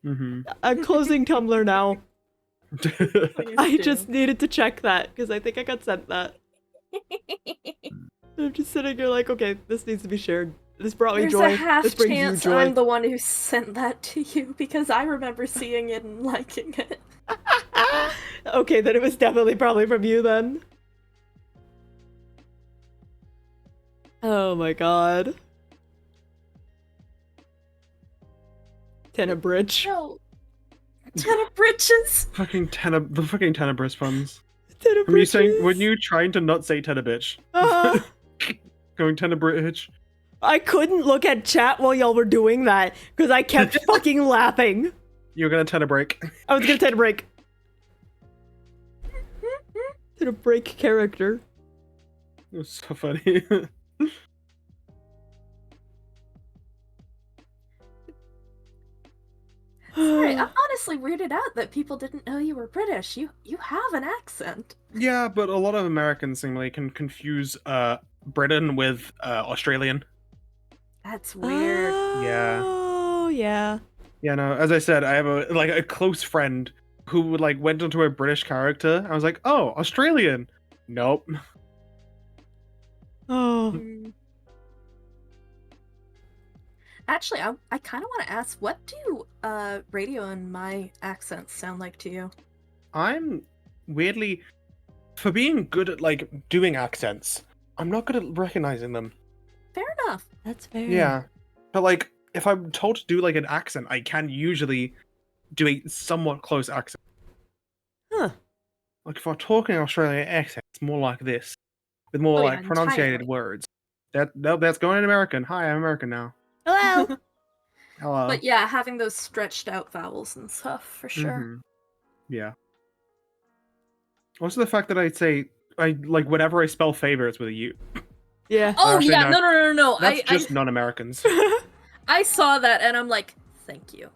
Mm-hmm. I'm closing Tumblr now. Please I do. just needed to check that because I think I got sent that. I'm just sitting here like, okay, this needs to be shared. This brought me There's joy. a half This brings chance you joy. I'm the one who sent that to you because I remember seeing it and liking it. Okay, then it was definitely probably from you then. Oh my god. Tenebridge. No. Tenebridges. the fucking Tenebris puns. Were you saying, when you trying to not say Tenebitch? Going Tenebridge? I couldn't look at chat while y'all were doing that because I kept fucking laughing. You were gonna Tenebreak. I was gonna Tenebreak. Tenebreak character. It was so funny. Sorry, I'm honestly weirded out that people didn't know you were British. You have an accent. Yeah, but a lot of Americans seemingly can confuse Britain with Australian. That's weird. Oh, yeah. Yeah, no, as I said, I have a close friend who went into a British character. I was like, oh, Australian. Nope. Oh. Mm. Actually, I kind of want to ask, what do radio and my accents sound like to you? I'm weirdly, for being good at doing accents, I'm not good at recognizing them. Fair enough. That's fair. Yeah, but if I'm told to do an accent, I can usually do a somewhat close accent. Huh. If I'm talking Australian accent, it's more like this, with more Oh, yeah, pronunciated entirely. words. That's going in American. Hi, I'm American now. Hello. Hello. But yeah, having those stretched out vowels and stuff, for sure. Mhm. Yeah. Also the fact that I'd say whenever I spell favor, it's with a U. Yeah. Oh Actually, yeah, no. no. That's just non-Americans. I saw that and I'm like, thank you.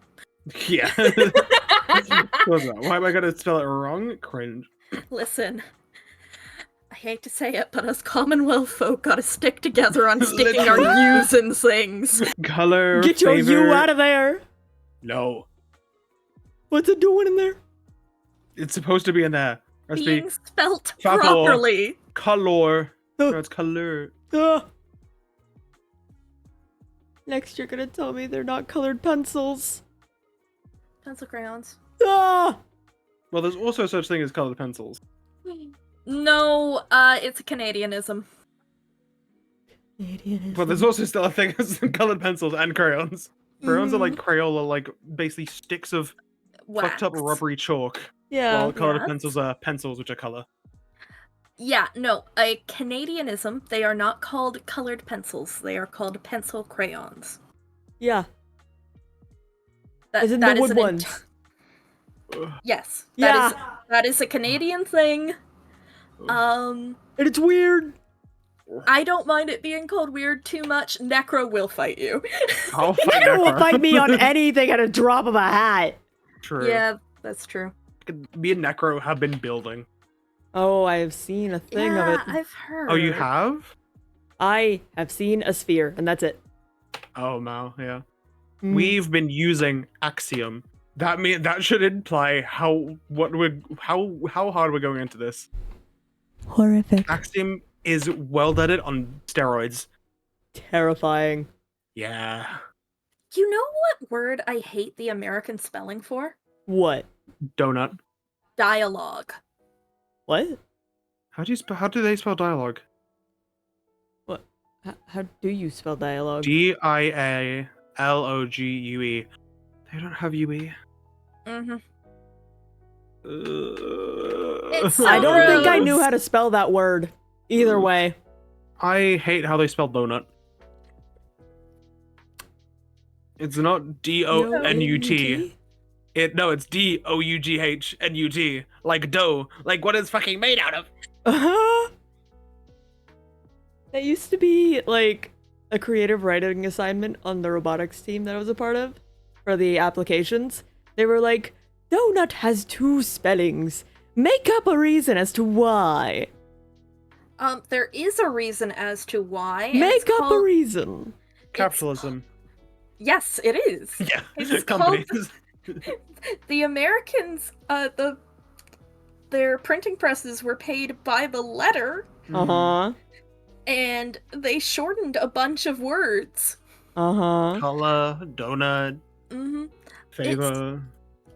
Yeah. What's that? Why am I gonna spell it wrong? Cringe. Listen, I hate to say it, but us Commonwealth folk gotta stick together on sticking our U's in things. Color. Get your favor. U out of there. No. What's it doing in there? It's supposed to be in there. Must be Being spelt Favor. properly. color. Oh. No, it's color. Next, you're gonna tell me they're not colored pencils. Pencil crayons. Ah! Well, there's also such thing as colored pencils. No, it's a Canadianism. But there's also still a thing as colored pencils and crayons. Crayons are like Crayola, like basically sticks of fucked up Wax. rubbery chalk. Yeah. While colored Yes. pencils are pencils, which are color. Yeah, no, a Canadianism. They are not called colored pencils. They are called pencil crayons. Yeah. That, As in that the is wood an ones. Yes. Yeah. That is a Canadian thing. And it's weird. I don't mind it being called weird too much. Necro will fight you. I'll fight Necro will Necro. fight me on anything at a drop of a hat. True. Yeah, that's true. Me and Necro have been building. Oh, I have seen a thing yeah, of it. I've heard. Oh, you have? I have seen a sphere, and that's it. Oh, no, yeah. Mm. We've been using Axiom. That should imply how hard we're going into this. Horrific. Axiom is well done on steroids. Terrifying. Yeah. You know what word I hate the American spelling for? What? Donut. Dialogue. What? How do they spell dialogue? What? How do you spell dialogue? Dialogue. They don't have UE. Mm-hmm. It's so I don't think I gross. knew how to spell that word. Either way. I hate how they spell donut. It's not D-O-N-U-T. It's D-O-U-G-H-N-U-T. Like dough. Like what it's fucking made out of. Uh-huh. That used to be like a creative writing assignment on the robotics team that I was a part of for the applications. They were like, donut has 2 spellings. Make up a reason as to why. There is a reason as to why. and Make it's up a called- reason. Capitalism. Yes, it is. Yeah. It's Companies. The Americans, their printing presses were paid by the letter, Uh-huh. and they shortened a bunch of words. Uh-huh. Color, donut, Mm-hmm. favor.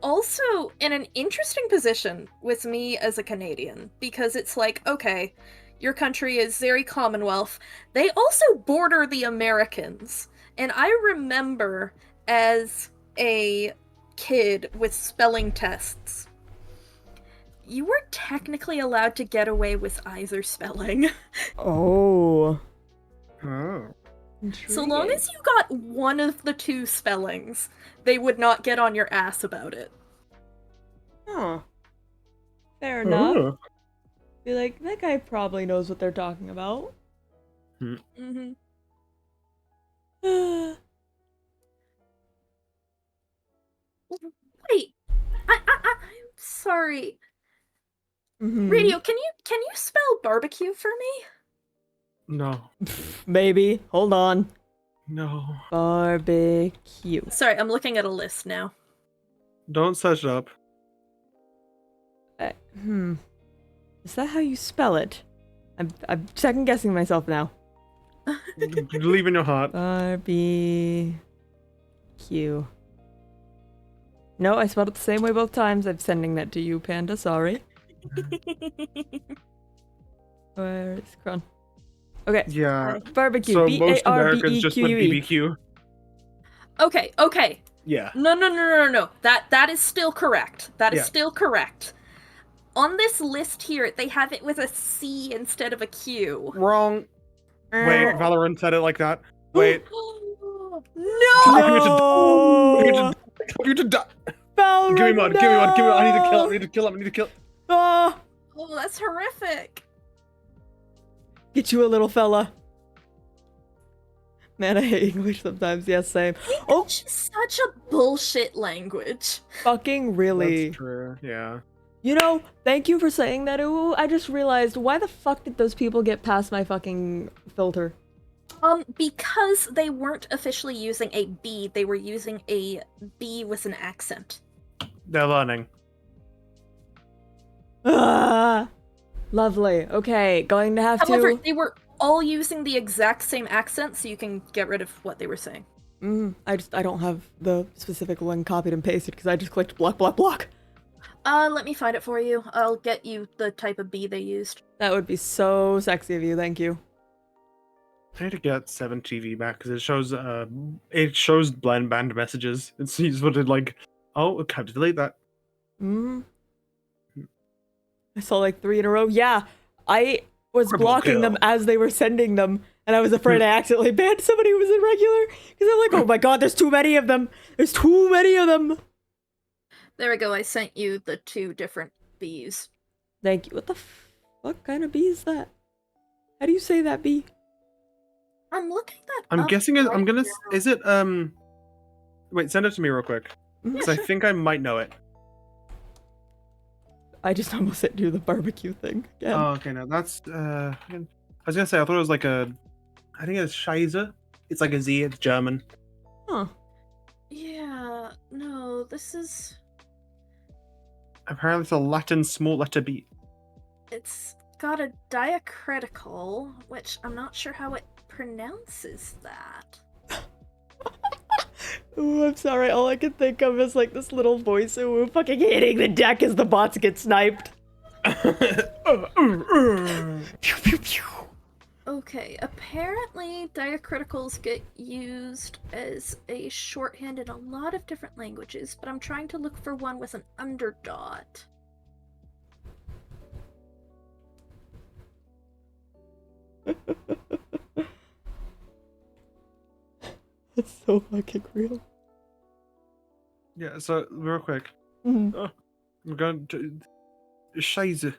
Also in an interesting position with me as a Canadian, because it's like, okay, your country is very Commonwealth. They also border the Americans. And I remember as a kid with spelling tests, you were technically allowed to get away with either spelling. Oh. Oh. So long as you got one of the 2 spellings, they would not get on your ass about it. Huh. Fair enough. Oh. Be like, that guy probably knows what they're talking about. Mm-hmm. Wait, I'm sorry. Mhm. Radio, can you spell barbecue for me? No. Maybe. Hold on. No. Barbecue. Sorry, I'm looking at a list now. Don't search it up. Is that how you spell it? I'm second guessing myself now. Believe in your heart. Barbecue. No, I spelled it the same way both times. I'm sending that to you, Panda. Sorry. Where is Kron? Okay. Yeah. Barbecue. So most Americans just put BARBEQUE. BBQ. Okay. Yeah. No. That is still correct. That is Yeah. still correct. On this list here, they have it with a C instead of a Q. Wrong. Wait, Valorant said it like that. Wait. No! You to die. Valorant, Give me one. I need to kill him. Ah! Oh, that's horrific. Get you a little fella. Man, I hate English sometimes. Yes, same. Oh, English is such a bullshit language. fucking really. That's true. Yeah. You know, thank you for saying that. Ooh, I just realized, why the fuck did those people get past my fucking filter? Because they weren't officially using a B, they were using a B with an accent. They're learning. Ah, lovely. Okay, going to have However, to... they were all using the exact same accent, so you can get rid of what they were saying. I don't have the specific one copied and pasted because I just clicked block, block, block. Let me find it for you. I'll get you the type of bee they used. That would be so sexy of you. Thank you. I need to get 7TV back because it shows blind band messages. It's you just wanted like, oh, I have to delete that. I saw like 3 in a row. Yeah, I was Triple blocking them kill. as they were sending them, and I was afraid I accidentally banned somebody who was irregular because I'm like, oh my god, there's too many of them. There's too many of them. There we go. I sent you the 2 different bees. Thank you. What the fuck kind of bee is that? How do you say that bee? I'm looking that I'm up guessing it. right I'm gonna. now. Is it? Wait, send it to me real quick. Because I think I might know it. I just almost said do the barbecue thing again. Oh, okay. No, that's. I was gonna say I thought it was like a. I think it's Scheiße. It's like a Z. It's German. Huh. Yeah, no, this is... Apparently, it's a Latin small letter B. It's got a diacritical, which I'm not sure how it pronounces that. Ooh, I'm sorry. All I can think of is like this little voice. Ooh, fucking hitting the deck as the bots get sniped. Pew, pew, pew. Okay, apparently diacriticals get used as a shorthand in a lot of different languages, but I'm trying to look for one with an underdot. It's so fucking real. Yeah. So real quick, Mhm. we're going to Scheiße.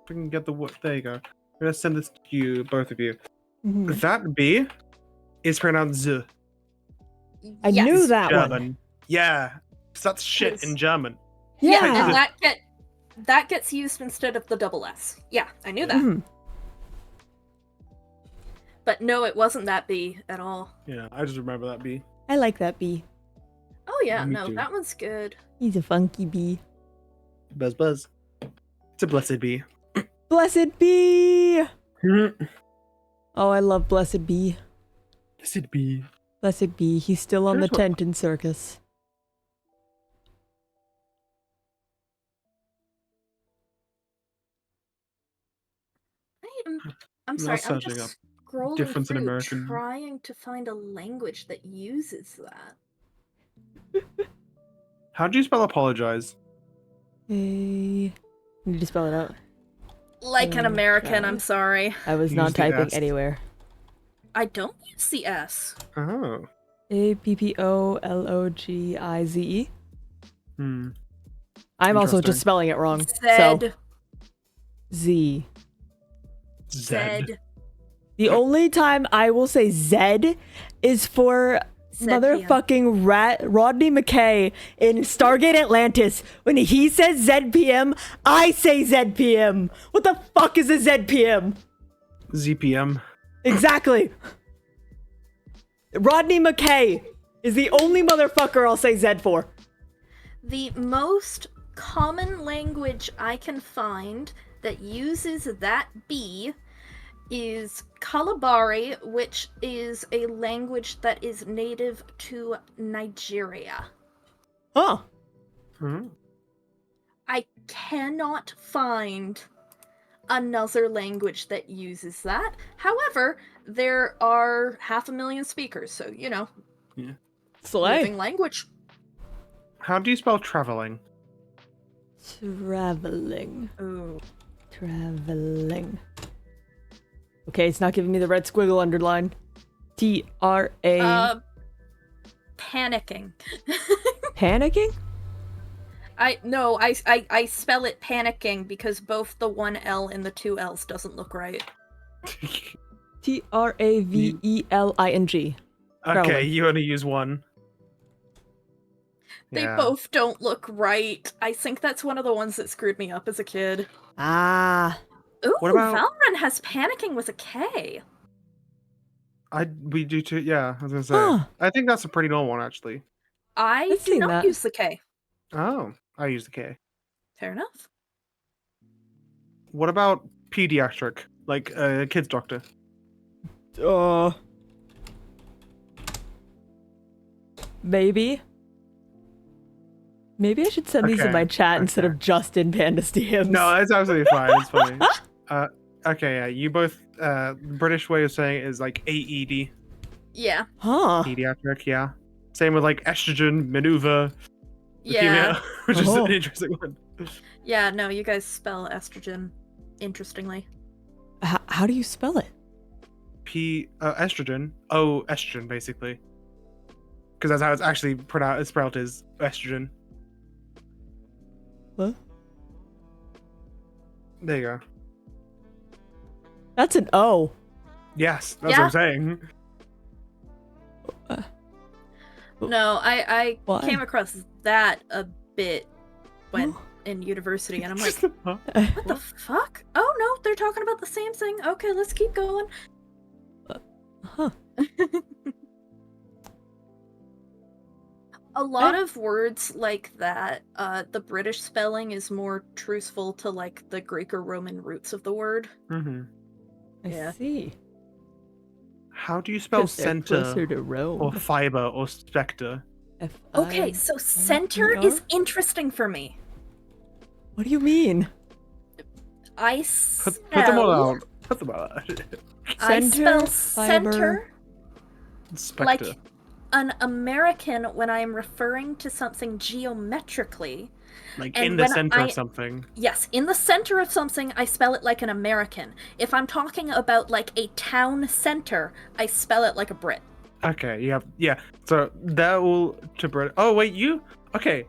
If we can get the word. There you go. I'm gonna send this to you, both of you. Mhm. That B is pronounced Z. I Yes. knew that one. German. Yeah. 'Cause that's shit in German. Yeah, Yeah. and that gets used instead of the double S. Yeah, I knew that. Mhm. But no, it wasn't that B at all. Yeah, I just remember that B. I like that bee. Oh yeah, Me no, too. that one's good. He's a funky bee. Buzz buzz. It's a blessed bee. Blessed bee! Oh, I love Blessed bee. Blessed bee. Blessed bee. He's still on the Here's what- tent in circus. I'm Now sorry, I'm searching just scrolling difference in through American- trying to find a language that uses that. How do you spell apologize? Hey. Need to spell it out. Like an American, I'm Okay. sorry. I was Use not the typing S. anywhere. I don't use the S. Oh. Appolize. Hmm. I'm also Interesting. just spelling it wrong. So Zed. Z. Zed. The only time I will say Zed is for Zed motherfucking Rodney McKay in Stargate Atlantis. When he says ZPM, I say ZPM. What the fuck is a ZPM? ZPM. Exactly. Rodney McKay is the only motherfucker I'll say Z for. The most common language I can find that uses that B is Kalabari, which is a language that is native to Nigeria. Huh. Hmm. I cannot find another language that uses that. However, there are 500,000 speakers, so, you know, Slay. living language. How do you spell traveling? Traveling. Ooh. Traveling. Okay, it's not giving me the red squiggle underline. T-R-A... Panicking. Panicking? I spell it panicking because both the one L and the two L's doesn't look right. Traveling. Okay, Traveling. you only use one. They Yeah. both don't look right. I think that's one of the ones that screwed me up as a kid. Ah. Ooh, What about- Valorant has panicking with a K. We do too. Yeah, I was gonna say. Huh. I think that's a pretty normal one, actually. I I've do seen not that. use the K. Oh, I use the K. Fair enough. What about pediatric, like kids doctor? Baby. Maybe I should send these in Okay, my chat instead okay. of just in Pandas DMs. No, it's absolutely fine. It's funny. Okay, yeah, you both. British way of saying it is like AED, Yeah. Huh. pediatric. Yeah. Same with like estrogen, maneuver, Yeah. leukemia, which is Oh. an interesting one. Yeah, no, you guys spell estrogen interestingly. How do you spell it? Estrogen. Oh, estrogen, basically. Because that's how it's actually pronounced. It's spelled as estrogen. What? There you go. That's an O. Yes, that's Yeah. what I'm saying. No, I Why? came across that a bit when Oh. in university, and I'm like, Huh? what the fuck? Oh no, they're talking about the same thing. Okay, let's keep going. Huh. A lot of words like that, the British spelling is more truthful to like the Greek or Roman roots of the word. Mm-hmm. I Yeah. see. How do you spell 'Cause they're center closer to Rome. or fiber or spectre? Okay, F-I- so center ER? is interesting for me. What do you mean? I Put them all spell, out. Put them all out. I spell fiber. center Spectre. like an American when I'm referring to something geometrically. Like and in the when center I- of something. Yes, in the center of something, I spell it like an American. If I'm talking about like a town center, I spell it like a Brit. Okay, yeah. So that will to Brit. Oh wait, you? Okay.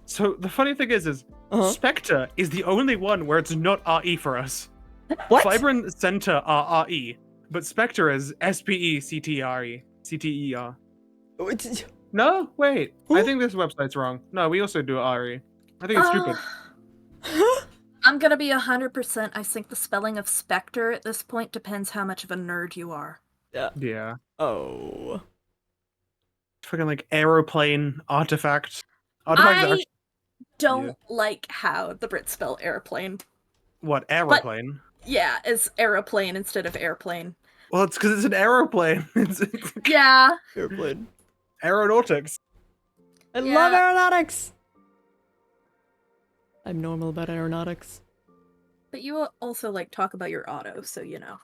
So the funny thing is Uh-huh. Spectre is the only one where it's not RE for us. What? Fiber and center are RE, but Spectre is SPECTRE. CTER. It's- No, wait. I Huh? think this website's wrong. No, we also do RE. I think it's stupid. I'm gonna be 100%. I think the spelling of Spectre at this point depends how much of a nerd you are. Yeah. Oh. Fucking like aeroplane artifact. Artifacts are I actually, don't like how the Brits spell airplane. what, aeroplane? Yeah, it's aeroplane instead of airplane. Well, it's because it's an aeroplane. It's Yeah. Airplane. aeronautics. I Yeah. love aeronautics. I'm normal about aeronautics. But you also like talk about your auto, so you know.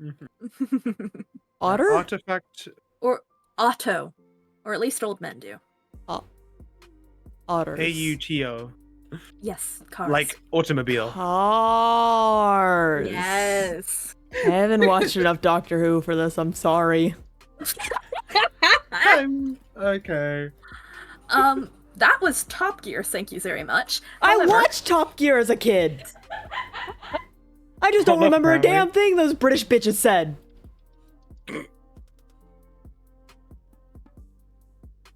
Mhm. Otter? Artifact. Or auto. Or at least old men do. Otters. AUTO. Yes, cars. Like automobile. Cars. Yes. I haven't watched enough Doctor Who for this. I'm sorry. Okay. That was Top Gear, thank you very much. I However- watched Top Gear as a kid. I just don't Well, remember a apparently. damn thing those British bitches said.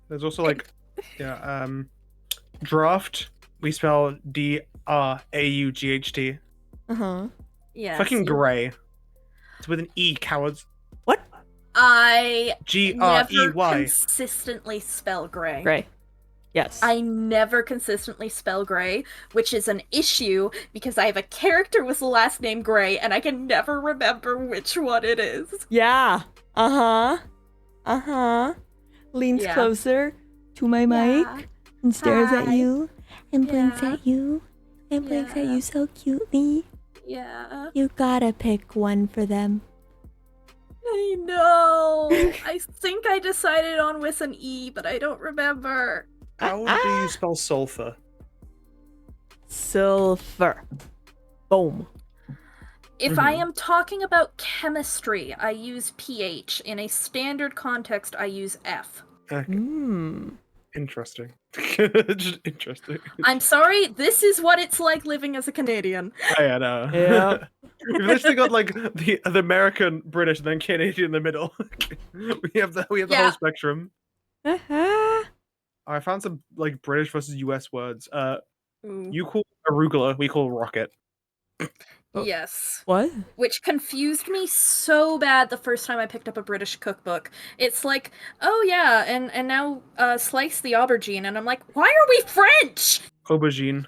There's also like, yeah, draft. We spell DRAUGHT. Uh-huh. Yes. Fucking gray. It's with an E, cowards. What? I never GREY. consistently spell gray. Gray. Yes. I never consistently spell Gray, which is an issue because I have a character with the last name Gray and I can never remember which one it is. Yeah. Uh-huh. Uh-huh. Leans Yeah. closer to my mic and stares at Hi. you and blinks Yeah. at you and blinks at Yeah. you so cutely. Yeah. You gotta pick one for them. I know. I think I decided on with an E, but I don't remember. How do you spell sulfur? Sulfur. Boom. If I am talking about chemistry, I use pH. In a standard context, I use F. Okay. Hmm. Interesting. Just interesting. I'm sorry, this is what it's like living as a Canadian. I know. Yeah. We've literally got like the American, British, and then Canadian in the middle. we have the Yeah. whole spectrum. Uh-huh. I found some like British versus US words. Ooh. You call arugula, we call rocket. Yes. What? Which confused me so bad the first time I picked up a British cookbook. It's like, oh yeah, and now slice the aubergine, and I'm like, why are we French? Aubergine.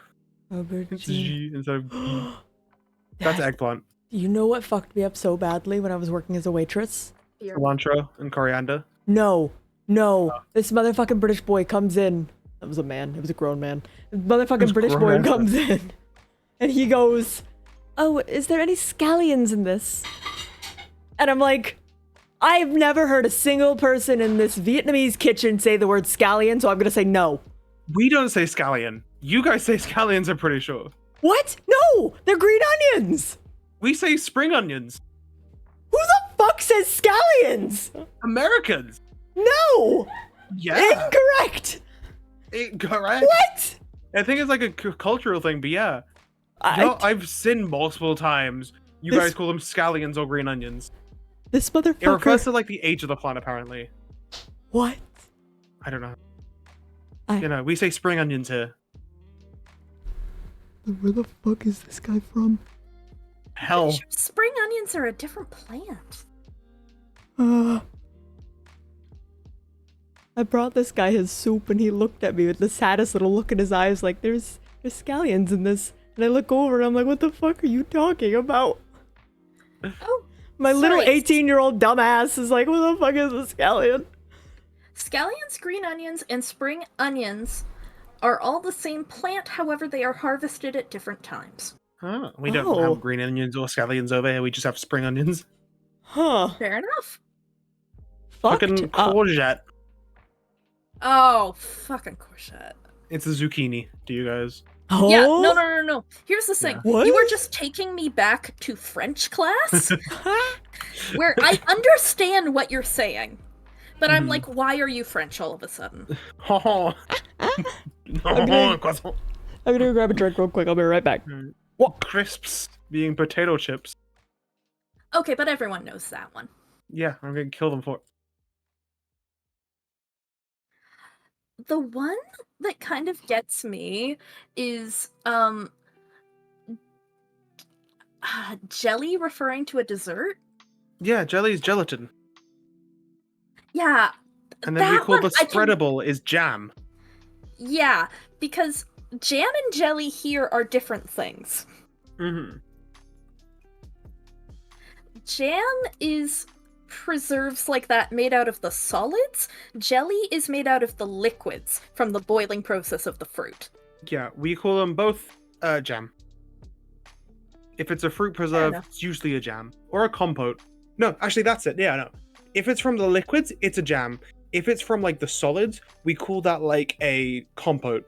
It's Aubergine. G instead of E. That's eggplant. You know what fucked me up so badly when I was working as a waitress? Cilantro and coriander. No. No, this motherfucking British boy comes in. That was a man. It was a grown man. The motherfucking British boy grown-ass comes in. And he goes, oh, is there any scallions in this? And I'm like, I've never heard a single person in this Vietnamese kitchen say the word scallion, so I'm gonna say no. We don't say scallion. You guys say scallions, I'm pretty sure. What? No! They're green onions! We say spring onions. Who the fuck says scallions? Americans. No! Yeah. Incorrect! Correct. What? I think it's like a cultural thing, but yeah. I've seen multiple times. You This- guys call them scallions or green onions. This It refers motherfucker. to like the age of the plant, apparently. What? I don't know. I- You know, we say spring onions here. Where the fuck is this guy from? Hell. Spring onions are a different plant. I brought this guy his soup and he looked at me with the saddest little look in his eyes like there's scallions in this. And I look over and I'm like, what the fuck are you talking about? Oh, My little sorry. 18-year-old dumbass is like, what the fuck is a scallion? Scallions, green onions, and spring onions are all the same plant, however, they are harvested at different times. Huh. We don't Oh. have green onions or scallions over here. We just have spring onions. Huh. Fair enough. Fucking Fucked up. courgette. Oh, fucking courgette. It's a zucchini to you guys. Oh? Yeah, no. Here's the thing. What? You were just taking me back to French class, where I understand what you're saying, but I'm Mhm. like, why are you French all of a sudden? Oh. gonna- I'm gonna go grab a drink real quick. I'll be right back. What crisps being potato chips? Okay, but everyone knows that one. Yeah, I'm gonna kill them for it. The one that kind of gets me is jelly referring to a dessert. Yeah, jelly's gelatin. Yeah, And then we that call one the I can- spreadable is jam. yeah, because jam and jelly here are different things. Mm-hmm. Jam is preserves like that made out of the solids. Jelly is made out of the liquids from the boiling process of the fruit. Yeah, we call them both jam. If it's a fruit preserve, enough. it's usually a jam. Or a compote. No, actually that's it. Yeah, no. If it's from the liquids, it's a jam. If it's from like the solids, we call that like a compote.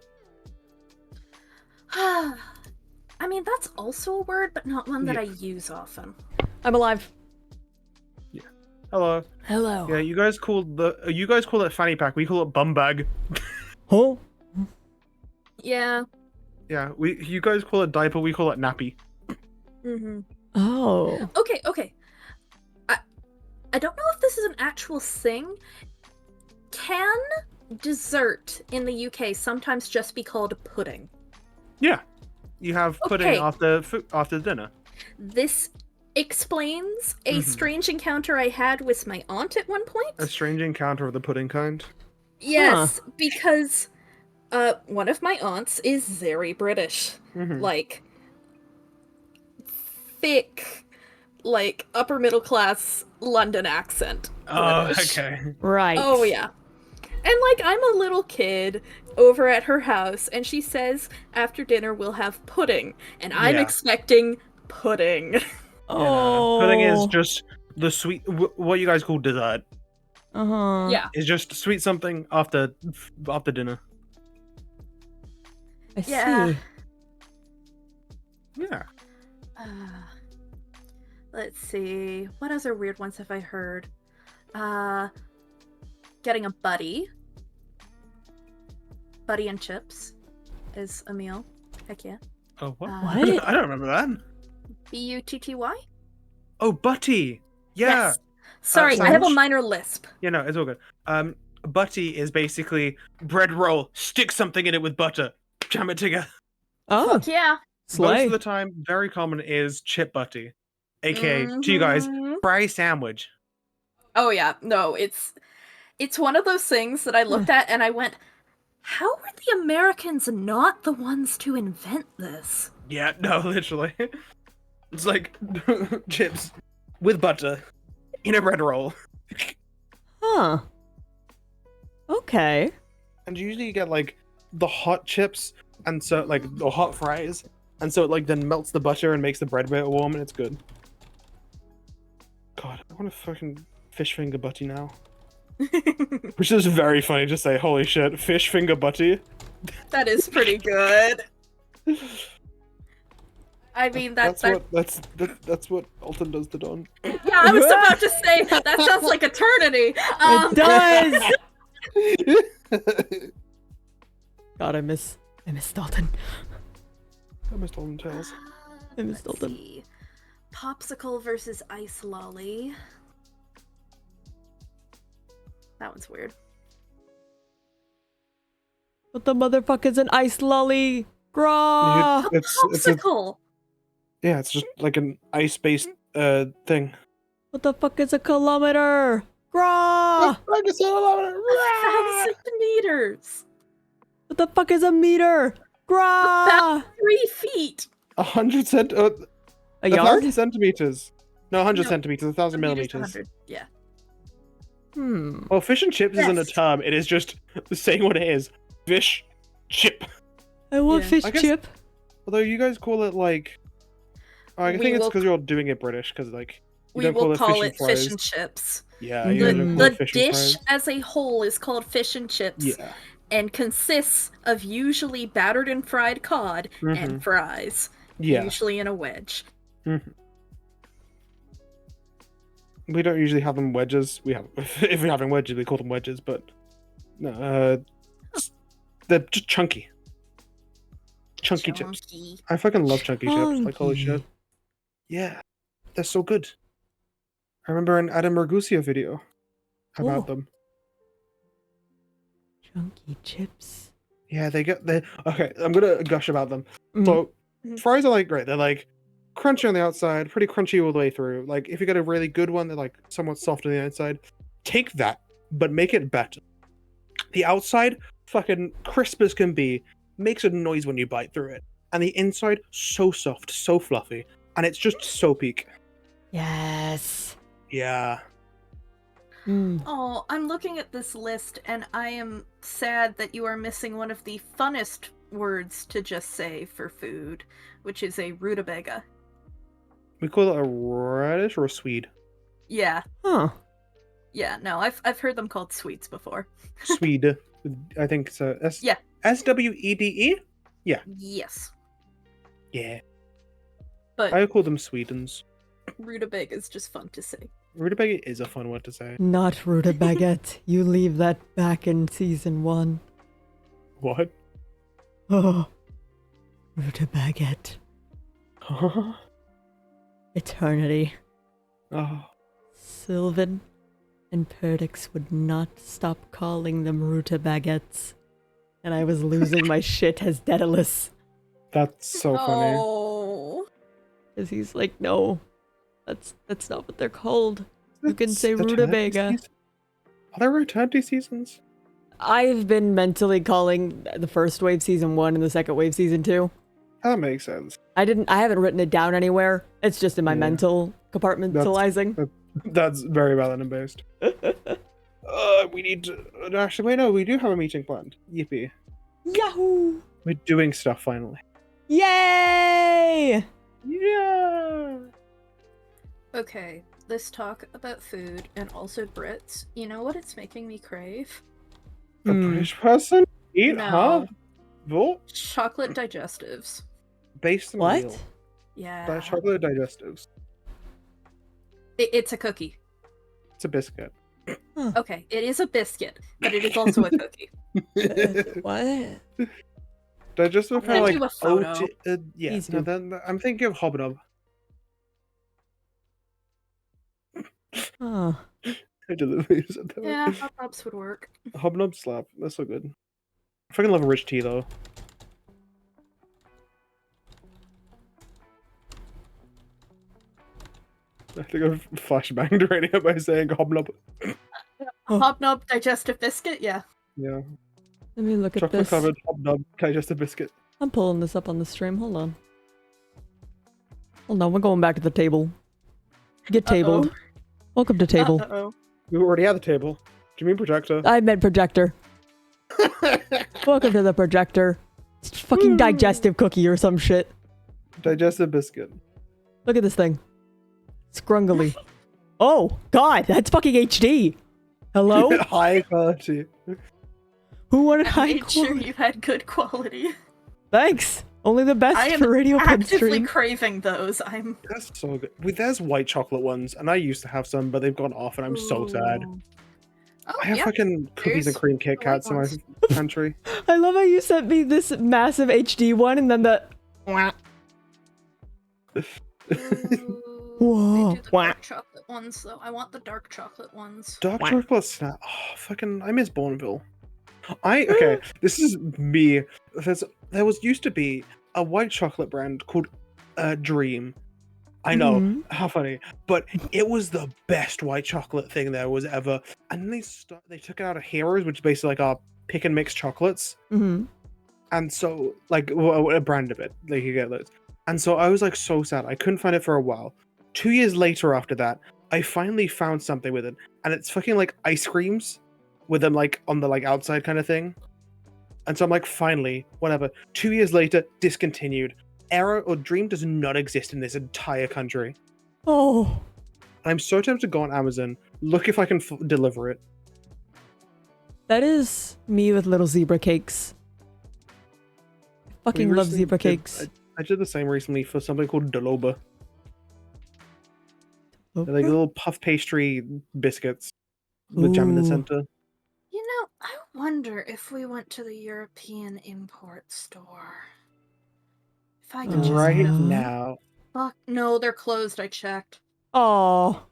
I mean, that's also a word, but not one that Yeah. I use often. I'm alive. Hello. Hello. Yeah, you guys call it fanny pack. We call it bum bag. Oh? Yeah. Yeah, you guys call it diaper. We call it nappy. Mm-hmm. Oh. Okay. I don't know if this is an actual thing. Can dessert in the UK sometimes just be called pudding? Yeah, you have pudding Okay. after dinner. This explains a Mhm. strange encounter I had with my aunt at one point. A strange encounter of the pudding kind. Yes, because one of my aunts is very British. Mhm. Like thick, like upper middle class London accent. Oh, British. okay. Right. Oh yeah. And like I'm a little kid over at her house and she says after dinner we'll have pudding and I'm Yeah. expecting pudding. Oh. Pudding is just the sweet. What you guys call dessert Uh-huh. Yeah. is just sweet something after dinner. I Yeah. see. Yeah. Let's see. What other weird ones have I heard? Getting a buddy. Buddy and chips is a meal. Heck yeah. Oh what? Uh, What? I don't remember that. Butty? Oh, butty. Yeah. Yes. Sorry, I have a sandwich? minor lisp. Yeah, no, it's all good. Butty is basically bread roll. Stick something in it with butter. Jam it together. Oh. Fuck yeah. Most Slay. of the time, very common is chip butty, aka to you guys, Mhm. fry sandwich. Oh yeah, no, it's one of those things that I looked at and I went, how were the Americans not the ones to invent this? Yeah, no, literally. It's like chips with butter in a bread roll. Huh. Okay. And usually you get like the hot chips and so like the hot fries, and so it like then melts the butter and makes the bread bit warm, and it's good. God, I want a fucking fish finger butty now. Which is very funny to say. Holy shit, fish finger butty. That is pretty good. I mean, that's what Alton does to Dawn. Yeah, I was about to say that sounds like eternity. It does. God, I miss Dalton. I miss Dalton Tales. I miss Let's Dalton. see. Popsicle versus ice lolly. That one's weird. What the motherfucker's an ice lolly? Graw! It's a, Popsicle. yeah, it's just like an ice-based thing. What the fuck is a kilometer? Graw! 1,000 meters. What the fuck is a meter? Graw! 3 feet. 100 A yard? 1,000 centimeters. No, 100 No, centimeters. 1,000 Meters to millimeters. 100. Yeah. Well, fish and chips isn't a Yes. term. It is just saying what it is. Fish chip. I want Yeah. fish I guess- chip. Although you guys call it like, I We think it's will- because you're all doing it British. Because like you We don't will call and it fries. fish and chips. Yeah, you guys don't call The it fish and dish fries. as a whole is called fish and chips. Yeah. And consists of usually battered and fried cod and fries. Yeah. Usually in a wedge. We don't usually have them wedges. We have if we're having wedges, we call them wedges. But no, they're just chunky. Chunky chips. Chunky. I fucking love chunky chips. Like holy shit. Chunky. Yeah, they're so good. I remember an Adam Mergusio video about Ooh. them. Chunky chips. Yeah, okay. I'm gonna gush about them. Mm. So Mhm. fries are like great. They're like crunchy on the outside, pretty crunchy all the way through. Like if you get a really good one, they're like somewhat soft on the outside. Take that, but make it better. The outside, fucking crisp as can be, makes a noise when you bite through it, and the inside, so soft, so fluffy, and it's just so peak. Yes. Yeah. Oh, I'm looking at this list and I am sad that you are missing one of the funnest words to just say for food, which is a rutabaga. We call it a radish or a swede. Yeah, Huh. yeah, no, I've heard them called sweets before. Swede. I think it's a Yeah. SWEDE. Yes, Yeah. but I call them Swedens. rutabaga is just fun to say. Rutabaga is a fun word to say. Not rutabaga. You leave that back in season 1. What? Oh. Rutabaga. Eternity. Oh. Sylvan and Perdix would not stop calling them rutabaguettes. And I was losing my shit as Daedalus. That's so funny. Oh, Because he's like, no, that's not what they're called. You can It's say eternity rutabaga. season? Are there eternity seasons? I've been mentally calling the first wave season 1 and the second wave season 2. That makes sense. I haven't written it down anywhere. It's just in my Yeah. mental compartmentalizing. That's very valid and based. We need to... Actually, wait, no, we do have a meeting planned. Yippee. Yahoo! We're doing stuff finally. Yay! Yeah! okay. Let's talk about food and also Brits. You know what it's making me crave? A British person? Eat, No. huh? What? Chocolate digestives. Based on What? real. Yeah. Chocolate digestives. It's a cookie. It's a biscuit. Okay, it is a biscuit, but it is also a cookie. What? Digestive I'll kind of like send you a photo. yeah. Easy. No, then I'm thinking of Hobnob. Huh. I deliberately said that. Yeah, hobnobs would work. Hobnob slap. That's so good. I fucking love a rich tea though. I think I've flashbanged right now by saying hobnob. Oh. Hobnob digestive biscuit, yeah. Yeah. Let me look at Chocolate this. covered hobnob digestive biscuit. I'm pulling this up on the stream. Hold on. Hold on, we're going back to the table. Get tabled. Uh-oh. Welcome to table. Uh-oh. We already had the table. Do you mean projector? I meant projector. Welcome to the projector. It's fucking digestive cookie or some shit. Digestive biscuit. Look at this thing. Scrungly. Oh, God, that's fucking HD. Hello? High quality. Who wanted I high made sure quality? you had good quality. Thanks. Only the best I am for radio actively stream. craving those. That's so good. There's white chocolate ones, and I used to have some, but they've gone off, and I'm so sad. Ooh. Oh, I have yeah. fucking cookies and There's cream Kit the white Kats in my ones. pantry. I love how you sent me this massive HD one and then the... Ooh, Whoa. they do the dark chocolate ones, though. I want the dark chocolate ones. Dark chocolate snap. Oh, fucking! I miss Bourneville. Okay. This is me. There used to be a white chocolate brand called Dream. I know, Mhm. how funny, but it was the best white chocolate thing there was ever. And then they took it out of Heroes, which is basically like our pick and mix chocolates. Mm-hmm. And so, like, a brand of it, like you get those. And so I was like so sad. I couldn't find it for a while. 2 years later after that, I finally found something with it, and it's fucking like ice creams with them like on the like outside kind of thing. And so I'm like, finally, whatever. 2 years later, discontinued. Error or Dream does not exist in this entire country. Oh. I'm so tempted to go on Amazon, look if I can deliver it. That is me with little zebra cakes. I fucking love zebra cakes. I did the same recently for something called Doloba. They're like little puff pastry biscuits with jam in the Ooh. center. You know, I wonder if we went to the European import store. If I could just Right get a now. fuck. No, they're closed. I checked. Oh.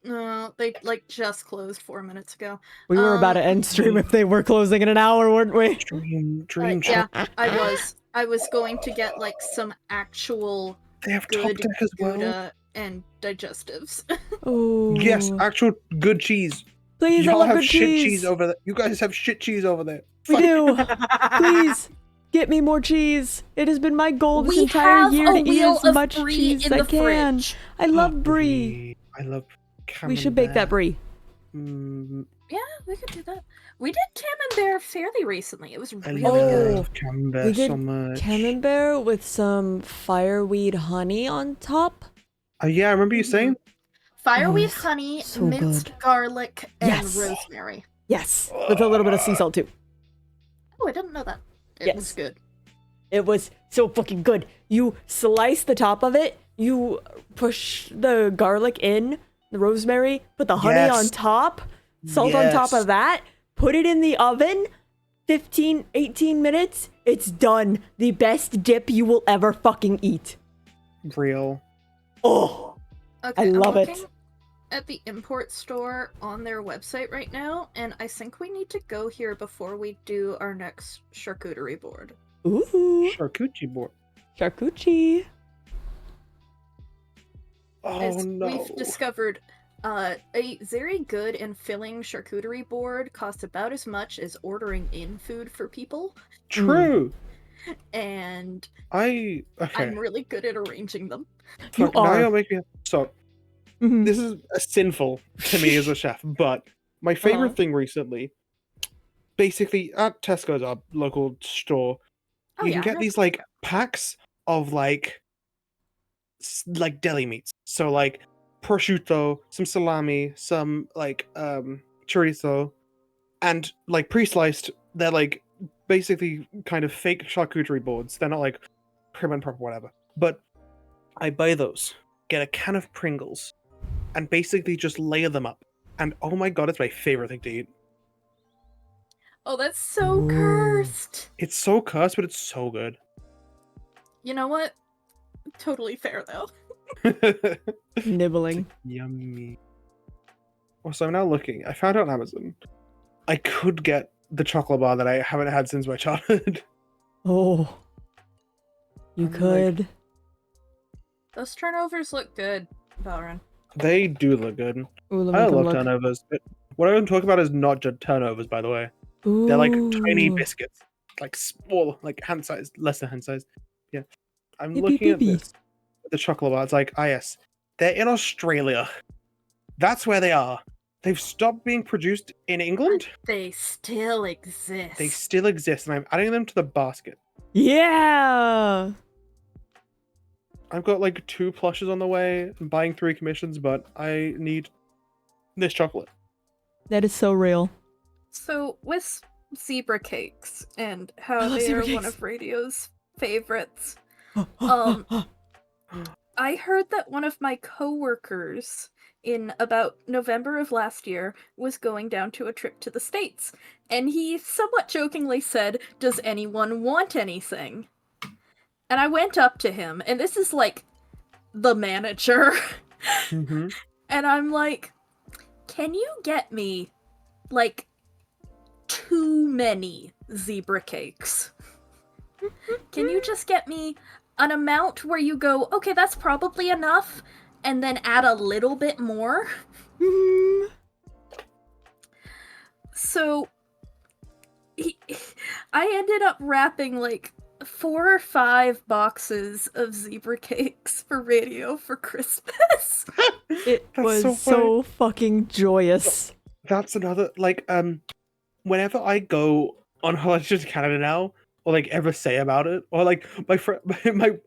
No, they like just closed 4 minutes ago. We were about to end stream if they were closing in an hour, weren't we? Dream Yeah, I was going to get like some actual They have top good deck as well. Gouda and digestives. Oh. Yes, actual good cheese. Please, I Y'all love have good shit cheese. over there. You guys have shit cheese over there. We Fuck. do. Please, get me more cheese. It has been my goal this We entire have year a to eat wheel as of much brie cheese as in I the can. fridge. I love brie. I love We should bake that brie. Yeah, we could do that. We did camembert fairly recently. It was I really Oh. love camembert We did so much. camembert with some fireweed honey on top. Oh yeah, I remember you saying. fireweed Oh, honey, so minced good. garlic, and Yes. rosemary. Yes, with a little bit of sea salt too. Oh, I didn't know that. It Yes. was good. It was so fucking good. You slice the top of it, you push the garlic in, the rosemary, put the honey on Yes. top, salt on top Yes. of that, put it in the oven, 15, 18 minutes, it's done. The best dip you will ever fucking eat. Real. Oh, Okay, I love I'm it. looking at the import store on their website right now, and I think we need to go here before we do our next charcuterie board. ooh, Charcuterie board. charcuterie. Oh As no. we've discovered, a very good and filling charcuterie board costs about as much as ordering in food for people, True. and Okay. I'm really good at arranging them. You Fuck, now are. you're making me. So Mhm. this is sinful to me as a chef, but my favorite Uh-huh. thing recently, basically at Tesco's, our local store, Oh, you yeah, can I get know. these like packs of like deli meats. So like prosciutto, some salami, some like chorizo, and like pre-sliced. They're like basically kind of fake charcuterie boards. They're not like prim and proper, whatever. But I buy those, get a can of Pringles, and basically just layer them up. And oh my god, it's my favorite thing to eat. Oh, that's so Ooh. cursed. It's so cursed, but it's so good. You know what? Totally fair though. Nibbling. Yummy. Also, I'm now looking. I found out on Amazon. I could get the chocolate bar that I haven't had since my childhood. Oh, you I'm like- could. Those turnovers look good, Valorant. They do look good. Ooh, let me I come love look. turnovers. But what I'm talking about is not just turnovers, by the way. They're like tiny Ooh. biscuits, like small, like hand sized, less than hand sized. Yeah, I'm Yippee looking at peepee. this. The chocolate bar. It's like, ah, yes, they're in Australia. That's where they are. They've stopped being produced in England. They still exist. They still exist, and I'm adding them to the basket. Yeah. I've got like 2 plushes on the way. I'm buying 3 commissions, but I need this chocolate. That is so real. So with zebra cakes and how love they zebra are one cakes. of radio's favorites, I heard that one of my coworkers in about November of last year was going down to a trip to the States, and he somewhat jokingly said, "Does anyone want anything?" And I went up to him, and this is like the manager, Mm-hmm. and I'm like, "Can you get me like too many zebra cakes? Can you just get me an amount where you go, okay, that's probably enough, and then add a little bit more?" So I ended up wrapping like 4 or 5 boxes of zebra cakes for radio for Christmas. It That's was so so fucking joyous. That's another like whenever I go on holiday to Canada now, or like ever say about it, or like my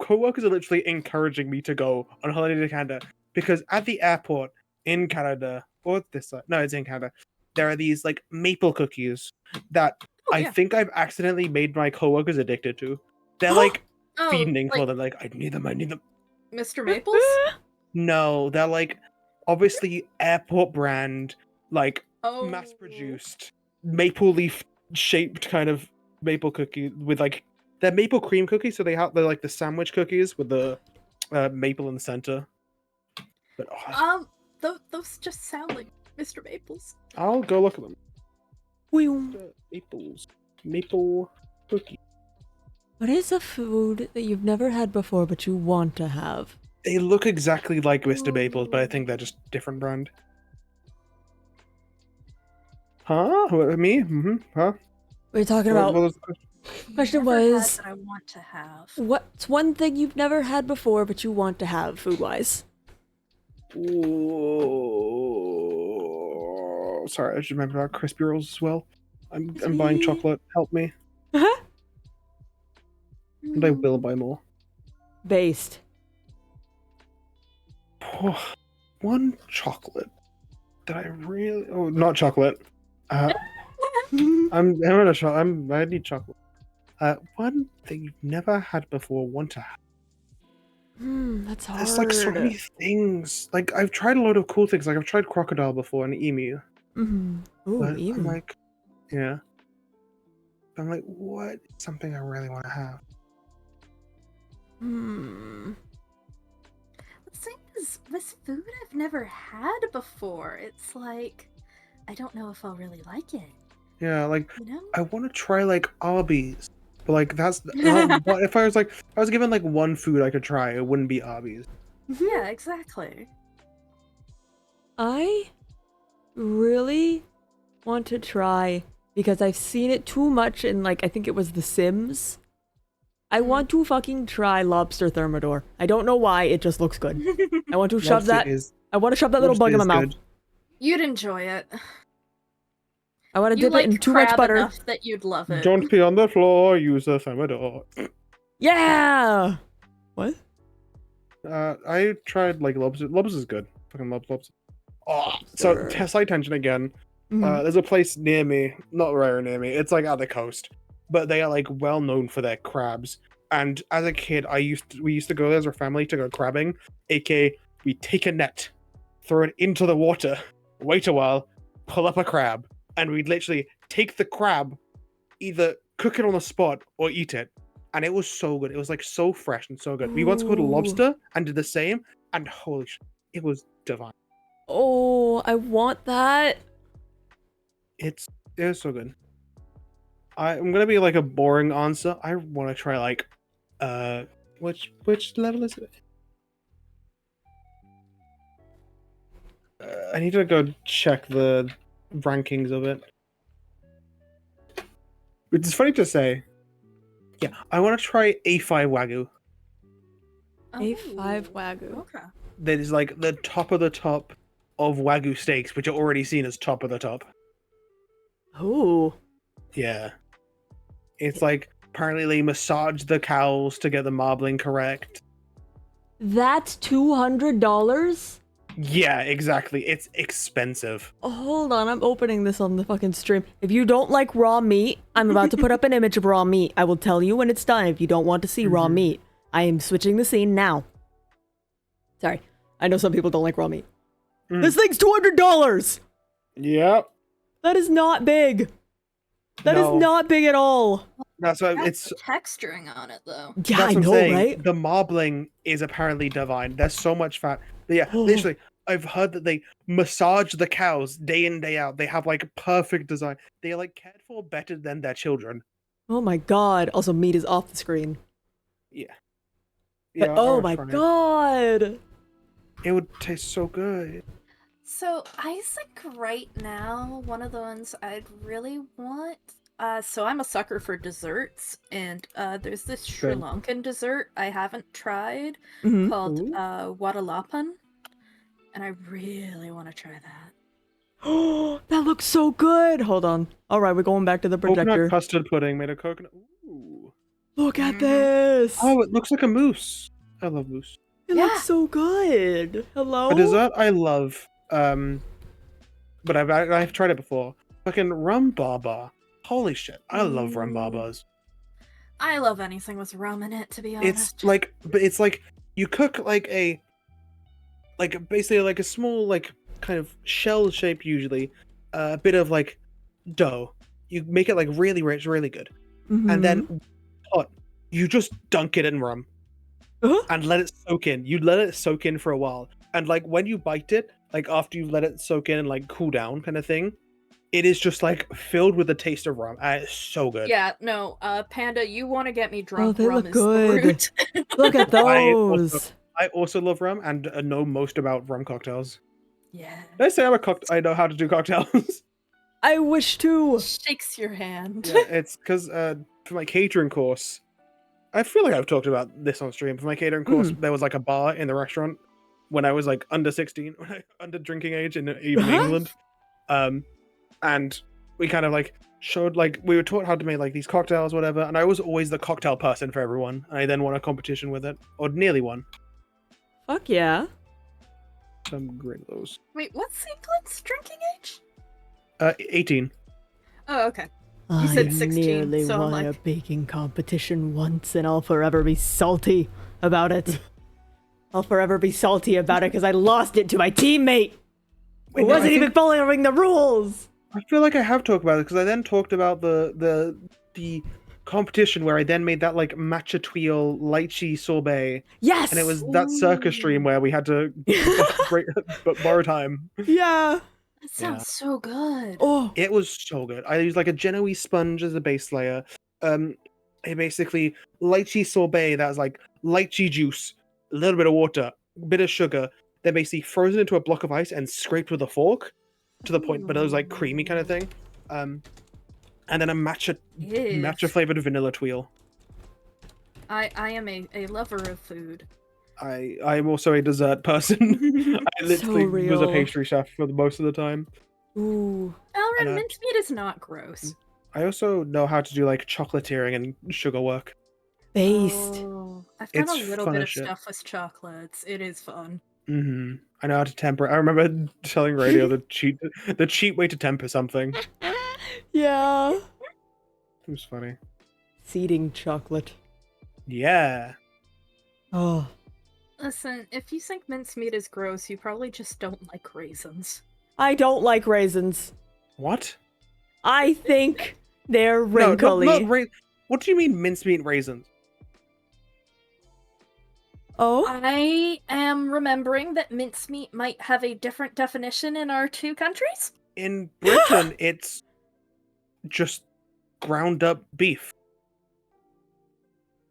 coworkers are literally encouraging me to go on holiday to Canada because at the airport in Canada, or this side, no, it's in Canada, there are these like maple cookies that I yeah. think I've accidentally made my coworkers addicted to. They're like Oh, fiending for like them. Like I need them. Mr. Maples? No, they're like obviously airport brand, like Oh. mass produced maple leaf shaped kind of maple cookie with like they're maple cream cookies, so they're like the sandwich cookies with the maple in the center. But Those just sound like Mr. Maples. I'll go look at them. What Maple cookie. is a food that you've never had before but you want to have? They look exactly like Mr. Maples, but I think they're just different brand. Huh? Me? Mm-hmm. Huh? We're talking What about. was the question? Question Never had was, that I want to have. what's one thing you've never had before but you want to have food wise? Ooh, sorry, I just remembered about crispy rolls as well. I'm buying chocolate. Help me. And I will buy more. Based. One chocolate that I really not chocolate. I need chocolate. One thing you've never had before, want to have. That's hard. There's like so many things. Like I've tried a lot of cool things. Like I've tried crocodile before and emu. Mm-hmm. Ooh, But emu. I'm like, yeah. I'm like, what is something I really want to have? The thing is, with food I've never had before, it's like, I don't know if I'll really like it. Yeah, like You know? I want to try like Arby's, but like that's but if I was given like one food I could try, it wouldn't be Arby's. Yeah, exactly. I really want to try because I've seen it too much in like I think it was The Sims. I want to fucking try lobster thermidor. I don't know why, it just looks good. I want to shove that. I want to shove that little bug in my mouth. You'd enjoy it. I want to You dip like it in too much crab butter. enough that you'd love it. Don't be on the floor, use a thermidor. Yeah. What? I tried like lobster. Lobster's good. Fucking love lobster. Oh, so side tangent again. There's a place near me, not very near me. It's like at the coast, but they are like well known for their crabs. And as a kid, we used to go there as a family to go crabbing. AKA, we take a net, throw it into the water, wait a while, pull up a crab, and we'd literally take the crab, either cook it on the spot or eat it. And it was so good. It was like so fresh and so good. We once caught a lobster and did the same, and holy shit, it was divine. Oh, I want that. It was so good. I'm gonna be like a boring answer. I want to try like, which level is it? I need to go check the rankings of it. Which is funny to say. Yeah, I want to try A5 Wagyu. A5 Wagyu. Okay. That is like the top of the top of Wagyu steaks, which are already seen as top of the top. Oh. Yeah. It's like, apparently they massage the cows to get the marbling correct. That's $200? Yeah, exactly. It's expensive. Hold on, I'm opening this on the fucking stream. If you don't like raw meat, I'm about to put up an image of raw meat. I will tell you when it's done if you don't want to see raw meat. I am switching the scene now. Sorry. I know some people don't like raw meat. This thing's $200! Yep. That is not big. That is not big at all. That's why That's it's... texturing on it, though. Yeah, That's I what I'm know, saying. right? The marbling is apparently divine. There's so much fat. But yeah, literally, I've heard that they massage the cows day in, day out. They have like perfect design. They are like cared for better than their children. Oh my god. Also, meat is off the screen. Yeah. But, oh my god. It would taste so good. So Isaac, right now, one of the ones I'd really want. So I'm a sucker for desserts, and there's this Sri Same. Lankan dessert I haven't tried Mhm. called Wadalapan, and I really want to try that. Oh, that looks so good. Hold on. All right, we're going back to the projector. Coconut custard pudding made of coconut. Ooh. Look at this. Oh, it looks like a mousse. I love mousse. It looks so good. Hello? A dessert I love, but I've tried it before. Fucking rum baba. Holy shit, I love rum babas. I love anything with rum in it, to be honest. It's like, but it's like you cook like basically like a small like kind of shell shape usually, a bit of like dough. You make it like really rich, really good, and then hot. You just dunk it in rum and let it soak in. You let it soak in for a while, and like when you bite it, like after you let it soak in and like cool down, kind of thing. It is just like filled with the taste of rum. It's so good. Yeah, no, Panda, you want to get me drunk? Oh, they rum look is good. the root. Look at those. I also love rum and know most about rum cocktails. Yeah. Did I say I know how to do cocktails? I wish to. Shakes your hand. Yeah, it's because for my catering course, I feel like I've talked about this on stream. For my catering course, there was like a bar in the restaurant when I was like under 16, under drinking age in even England. And we kind of like showed like we were taught how to make like these cocktails, whatever. And I was always the cocktail person for everyone. And I then won a competition with it, or nearly won. Fuck yeah. So I'm great at those. Wait, what's England's drinking age? 18. Oh, okay. You said 16, nearly so I'm won a like- baking competition once, and I'll forever be salty about it. I'll forever be salty about it because I lost it to my teammate who Wait, no, wasn't I even following the rules. I feel like I have talked about it because I then talked about the competition where I then made that like matcha tweel lychee sorbet. Yes. And it was that circus stream where we had to borrow time. Yeah. That sounds so good. Oh. It was so good. I used like a Genoese sponge as a base layer. It basically lychee sorbet that was like lychee juice, a little bit of water, a bit of sugar, then basically frozen into a block of ice and scraped with a fork to the point, but it was like creamy kind of thing. And then a matcha flavored vanilla tweel. I am a lover of food. I am also a dessert person. I literally was a real. pastry chef for the most of the time. Ooh. Valorant And, mincemeat is not gross. I also know how to do like chocolatiering and sugar work. Based. Oh, I've done It's a little fun bit as of shit. stuff with chocolates. It is fun. I know how to temper it. I remember telling Radio the cheap way to temper something. Yeah. It was funny. Seeding chocolate. Yeah. Oh. Listen, if you think mincemeat is gross, you probably just don't like raisins. I don't like raisins. What? I think they're No, wrinkly. not what do you mean mincemeat raisins? Oh? I am remembering that mincemeat might have a different definition in our two countries. In Britain, it's just ground up beef.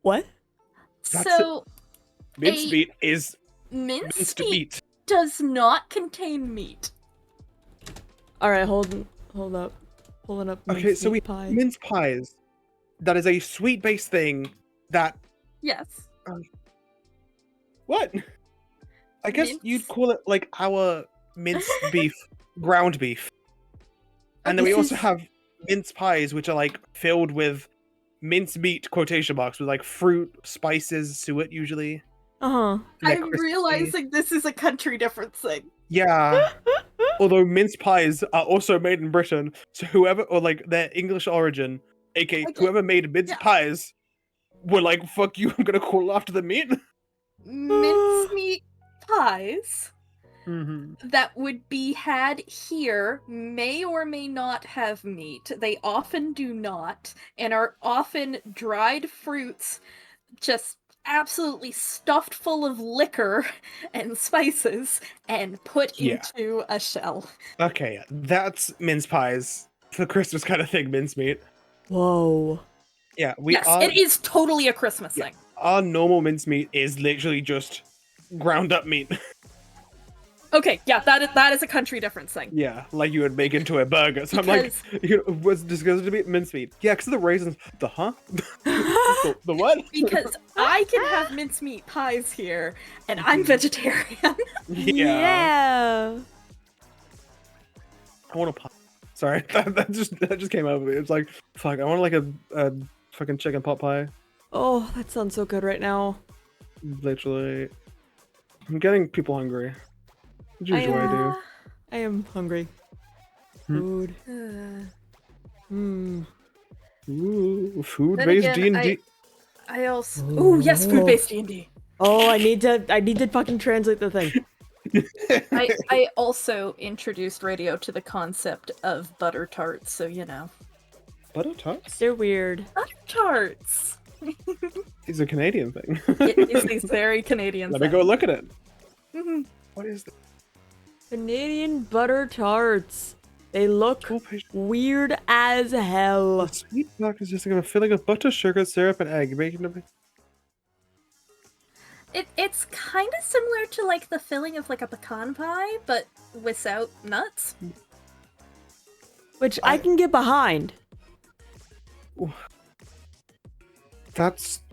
What? That's So, Mincemeat is minced mincemeat meat. does not contain meat. Alright, hold up. Pulling up Okay, so we pie. mince pies. That is a sweet-based thing that... Yes. What? I guess Mince? you'd call it like our minced beef, ground beef. And then we also have mince pies, which are like filled with mince meat quotation marks with like fruit, spices, suet usually. Uh-huh. I'm realizing this is a country differencing. Yeah. Although mince pies are also made in Britain, so whoever, or like their English origin, aka whoever made mince pies, were like, "Fuck you! I'm gonna call after the meat." Mincemeat pies Mm-hmm. that would be had here may or may not have meat. They often do not, and are often dried fruits, just absolutely stuffed full of liquor and spices and put into a shell. Okay, that's mince pies for Christmas kind of thing. Mincemeat. Whoa. Yeah, It is totally a Christmas thing. Our normal mincemeat is literally just ground up meat. Okay, yeah, that is a country difference thing. Yeah, like you would make into a burger. So I'm like, was disgusted to be mincemeat? Yeah, because of the raisins. The huh? the what? Because I can have mincemeat pies here, and I'm vegetarian. Yeah. I want a pie. Sorry, that just came over me. It's like, fuck, I want like a fucking chicken pot pie. Oh, that sounds so good right now. Literally, I'm getting people hungry. As usual, I do. I am hungry. Food. Ooh, food-based D&D. I also. Ooh, yes, food-based D&D. Oh, I need to fucking translate the thing. I also introduced radio to the concept of butter tarts, so you know. Butter tarts? They're weird. Butter tarts. It's a Canadian thing. It is a very Canadian Let thing. me go look at it. What is this? Canadian butter tarts. They look weird as hell. The sweet block is just like a filling of butter, sugar, syrup, and egg. Making It's kind of similar to like the filling of like a pecan pie, but without nuts. Which I can get behind. That's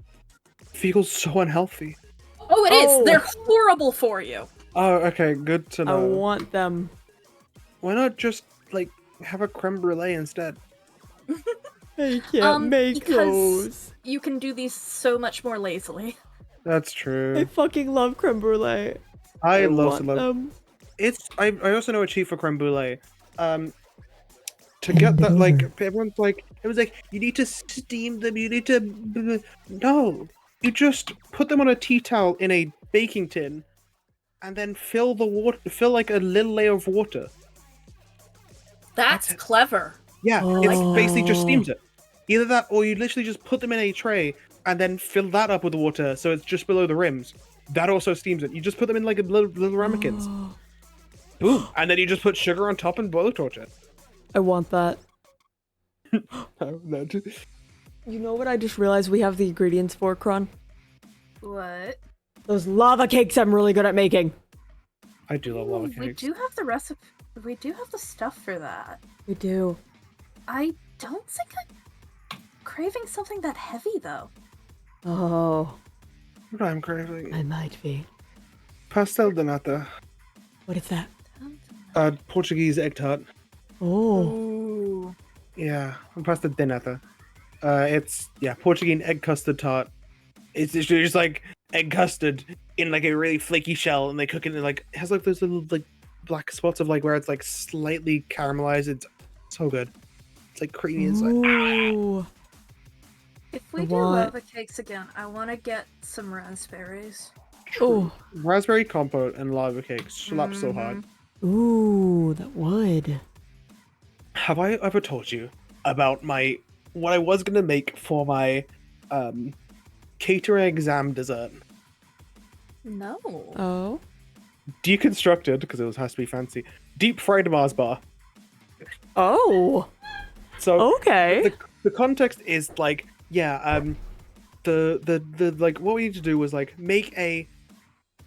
feels so unhealthy. Oh, it is. They're horrible for you. Oh, okay, good to know. I want them. Why not just like have a creme brulee instead? I can't make because those. You can do these so much more lazily. That's true. I fucking love creme brulee. I want love them. It's I also know a cheat for creme brulee. To get that, like, everyone's like, it was like, you need to steam them, you need to... No! You just put them on a tea towel in a baking tin, and then fill like a little layer of water. That's clever. Yeah, it basically just steams it. Either that, or you literally just put them in a tray, and then fill that up with water, so it's just below the rims. That also steams it. You just put them in like a little ramekins. Boom! And then you just put sugar on top and boil torch it. I want that. No. You know what I just realized we have the ingredients for, Kron? What? Those lava cakes I'm really good at making. I do love lava cakes. We do have the recipe. We do have the stuff for that. We do. I don't think I'm craving something that heavy, though. Oh. What I'm craving? I might be. Pastel de nata. What is that? Portuguese egg tart. Oh. Ooh. Yeah, pastel de nata. It's Portuguese egg custard tart. It's literally just like egg custard in like a really flaky shell, and they cook it in like it has like those little like black spots of like where it's like slightly caramelized. It's so good. It's like creamy inside. Ooh. If we do lava cakes again, I want to get some raspberries. Oh. Raspberry compote and lava cakes slap so hard. Ooh, that would. Have I ever told you about what I was gonna make for my catering exam dessert? No. Oh. Deconstructed, because it has to be fancy, deep fried Mars bar. Oh. So okay. The context is like, the like what we need to do was like make a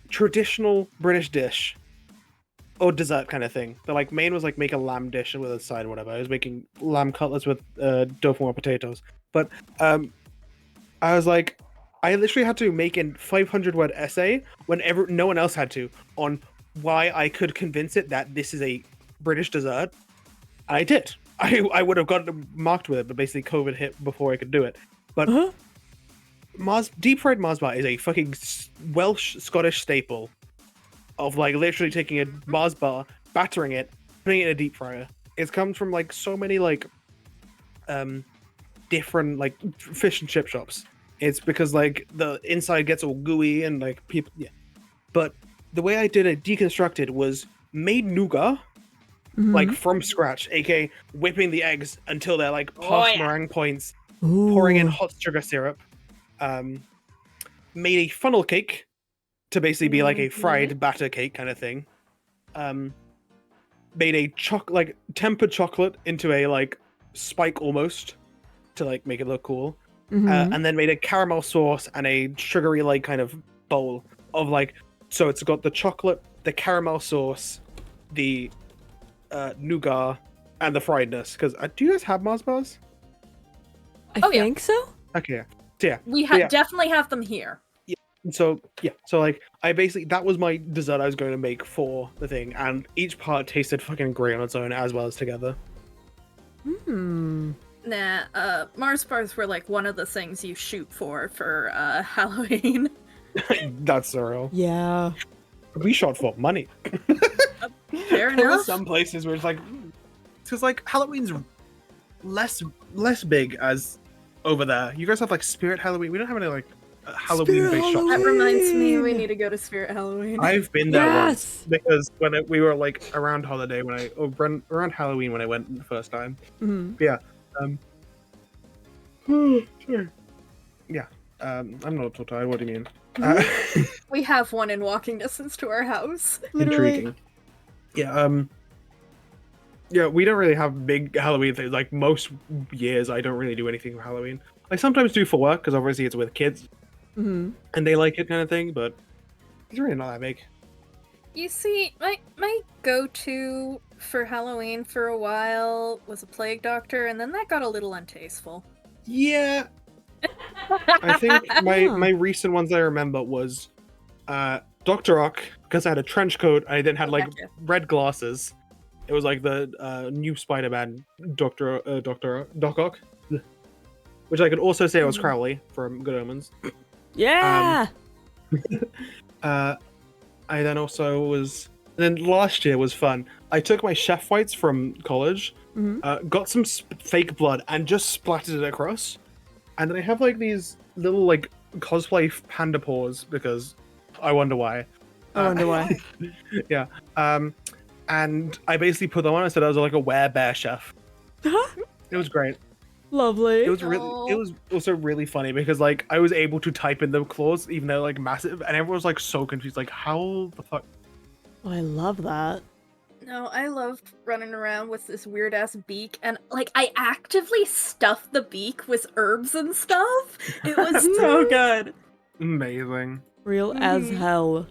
traditional British dish or dessert kind of thing. The like main was like make a lamb dish with a side or whatever. I was making lamb cutlets with tofu and potatoes. But I was like, I literally had to make a 500-word essay whenever no one else had to on why I could convince it that this is a British dessert. And I did. I would have gotten it marked with it, but basically COVID hit before I could do it. But deep fried Mars bar is a fucking Welsh Scottish staple of like literally taking a Mars bar, battering it, putting it in a deep fryer. It's come from like so many like different like fish and chip shops. It's because like the inside gets all gooey and like people, yeah. But the way I did it deconstructed was made nougat like from scratch, aka whipping the eggs until they're like past meringue points, pouring in hot sugar syrup, made a funnel cake to basically be like a fried batter cake kind of thing, made a like tempered chocolate into a like spike almost to like make it look cool, and then made a caramel sauce and a sugary like kind of bowl of like, so it's got the chocolate, the caramel sauce, the nougat, and the friedness. Because do you guys have Mars bars? I think so. Okay, so yeah, We definitely have them here. so like I basically, that was my dessert I was going to make for the thing, and each part tasted fucking great on its own as well as together. Nah, Mars bars were like one of the things you shoot for Halloween. That's surreal. Yeah. We shot for money. Fair There were enough. some places where it's like, because like Halloween's less big as over there. You guys have like Spirit Halloween. We don't have any like Halloween based shops. That reminds me, we need to go to Spirit Halloween. I've been there once because when we were like around holiday around Halloween when I went the first time. But yeah. Sorry. Yeah. I'm not so tired. What do you mean? We have one in walking distance to our house. Intriguing. Yeah. Yeah, we don't really have big Halloween things. Like most years, I don't really do anything for Halloween. I sometimes do for work because obviously it's with kids, and they like it kind of thing. But it's really not that big. You see, my go-to for Halloween for a while was a plague doctor, and then that got a little untasteful. Yeah. I think my recent ones I remember was Dr. Ock, because I had a trench coat. I then had like red glasses. It was like the new Spider-Man Doc Ock, which I could also say was Crowley from Good Omens. Yeah. I then also was. And then last year was fun. I took my chef whites from college, got some fake blood, and just splattered it across. And then I have like these little like cosplay panda paws because I wonder why. Yeah. And I basically put them on and said I was like a werebear chef. It was great. Lovely. It was really. It was also really funny because like I was able to type in the claws even though like massive, and everyone was like so confused, like how the fuck. Oh, I love that. No, I love running around with this weird ass beak, and like I actively stuffed the beak with herbs and stuff. It was so good. Amazing. Real as hell.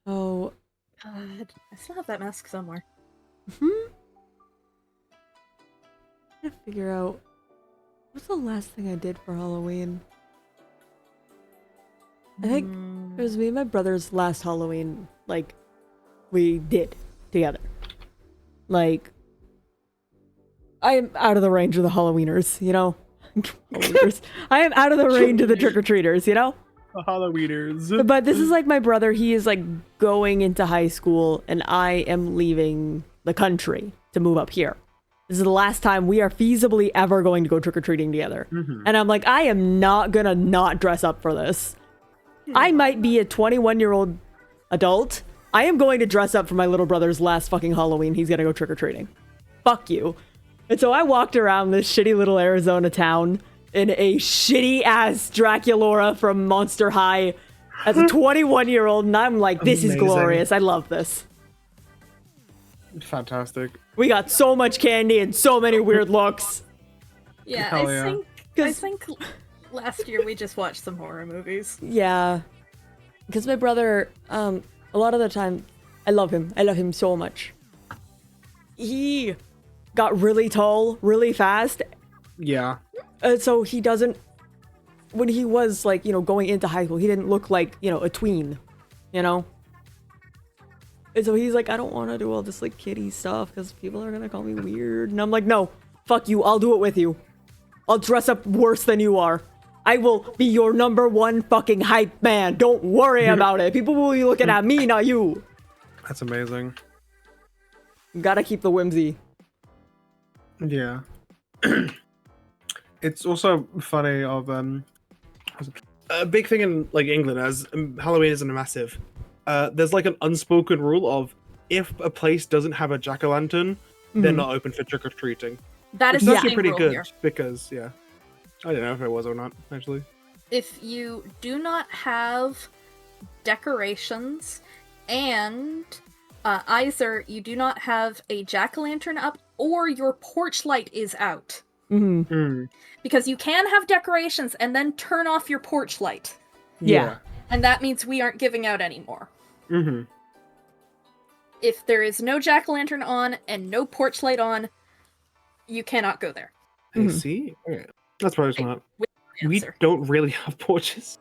Oh. God, I still have that mask somewhere. I'm trying to figure out what's the last thing I did for Halloween. I think it was me and my brother's last Halloween. Like, we did together. Like, I am out of the range of the Halloweeners, you know? Halloweeners. I am out of the range of the trick-or-treaters, you know? The Halloweeners. But this is like my brother. He is like going into high school, and I am leaving the country to move up here. This is the last time we are feasibly ever going to go trick-or-treating together. And I'm like, I am not gonna not dress up for this. I might be a 21-year-old adult. I am going to dress up for my little brother's last fucking Halloween. He's gonna go trick-or-treating. Fuck you. And so I walked around this shitty little Arizona town in a shitty-ass Draculaura from Monster High as a 21-year-old, and I'm like, this is glorious. I love this. Fantastic. We got so much candy and so many weird looks. Yeah, Hell yeah. I think last year we just watched some horror movies. Yeah. Because my brother, a lot of the time, I love him. I love him so much. He got really tall really fast. Yeah. So he doesn't, when he was like, you know, going into high school, he didn't look like, you know, a tween. you know? And so he's like, I don't want to do all this like kitty stuff because people are gonna call me weird. And I'm like, no, fuck you, I'll do it with you. I'll dress up worse than you are. I will be your #1 fucking hype man. Don't worry about it. People will be looking at me, not you. That's amazing. Gotta keep the whimsy. Yeah. It's also funny of a big thing in like England as Halloween isn't a massive. There's like an unspoken rule of if a place doesn't have a jack-o'-lantern, they're not open for trick or treating. That Which is is the actually same pretty rule good here. because I don't know if it was or not actually. If you do not have decorations and either you do not have a jack-o'-lantern up or your porch light is out. Because you can have decorations and then turn off your porch light. Yeah. And that means we aren't giving out anymore. Mm-hmm. If there is no jack-o'-lantern on and no porch light on, you cannot go there. I see. Okay. That's probably smart. We Answer. don't really have porches.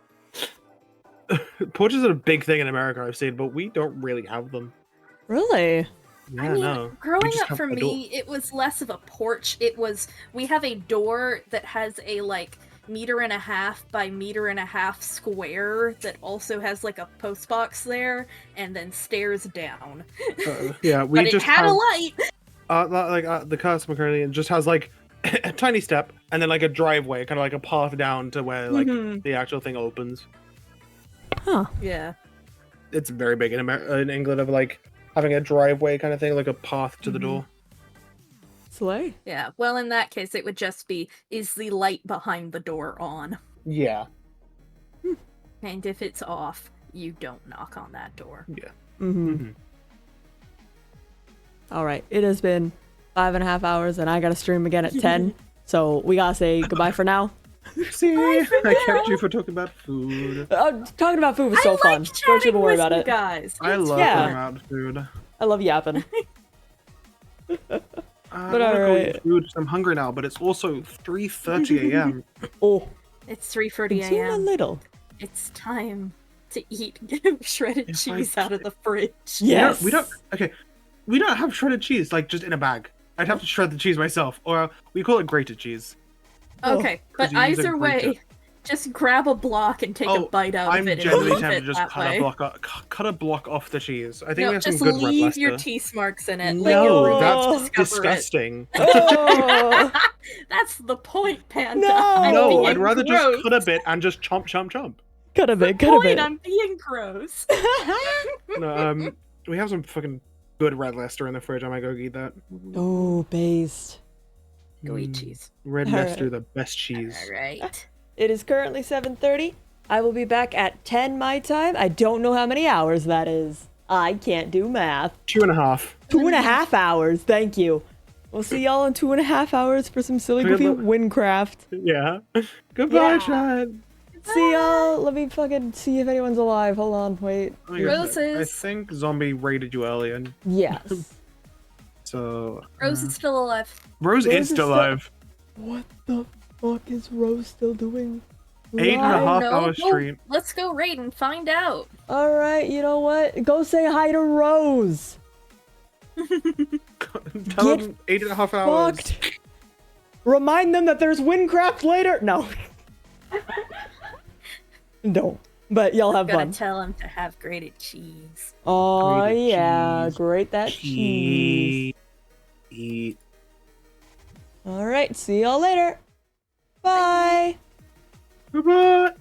Porches are a big thing in America, I've seen, but we don't really have them. Really? Yeah, I mean, no. growing We just up have for a door. me, it was less of a porch. It was, we have a door that has a like 1.5 by 1.5 square that also has like a post box there and then stairs down. Yeah, we But just it had have, a light. the custom currently just has like a tiny step and then like a driveway, kind of like a path down to where like the actual thing opens. Huh. Yeah. It's very big in in England of like having a driveway kind of thing, like a path to the door. Slay. Yeah. Well, in that case, it would just be, is the light behind the door on? Yeah. And if it's off, you don't knock on that door. Yeah. All right. It has been 5.5 hours and I gotta stream again at 10. So we gotta say goodbye for now. See, I kept you for talking about food. Talking about food was so fun. Don't you even worry about it. Guys. I love Yeah. talking about food. I love yapping. But alright. food. I'm hungry now, but it's also 3:30 a.m. Oh, It's 3:30 it's a a.m. little. It's time to eat shredded If cheese I- out of the fridge. Yes. We don't. Okay, we don't have shredded cheese like just in a bag. I'd have to shred the cheese myself, or we call it grated cheese. Okay, but you use a either way, grater. just grab a block and take a bite out I'm of it and genuinely leave tempted it to just that cut way. cut a block off the cheese. I think No, we have some just good red leave your Leicester. teeth marks in it. No, Like you'll that's discover it. disgusting. Oh, That's the point, Panda. No. I'm No, being I'd rather gross. just cut a bit and just chomp, chomp, chomp. cut a bit, cut a Point, bit. I'm being gross. No, we have some fucking good red Leicester in the fridge. I might go eat that. Oh, based. Go eat cheese. Red Alright. Leicester, the best cheese. Alright. It is currently 7:30. I will be back at 10 my time. I don't know how many hours that is. I can't do math. 2.5. 2.5 hours. Thank you. We'll see y'all in 2.5 hours for some silly goofy Windcraft. Yeah. Goodbye, Yeah. Chad. See y'all. Let me fucking see if anyone's alive. Hold on. Wait. Oh my God. I Roses. think Zombie raided you earlier. Yes. So. Rose is still alive. Rose Rose is is still still- alive. What the fuck is Rose still doing? 8.5 I don't know. hour stream. Let's go raid and find out. Alright, you know what? Go say hi to Rose. Tell Get them 8.5 hours. Fucked. Remind them that there's Windcraft later. No. Don't. But y'all have Gotta fun. tell him to have grated cheese. Oh Grated yeah, cheese. great that cheese. Eat. Alright, see y'all later. Bye. Goodbye.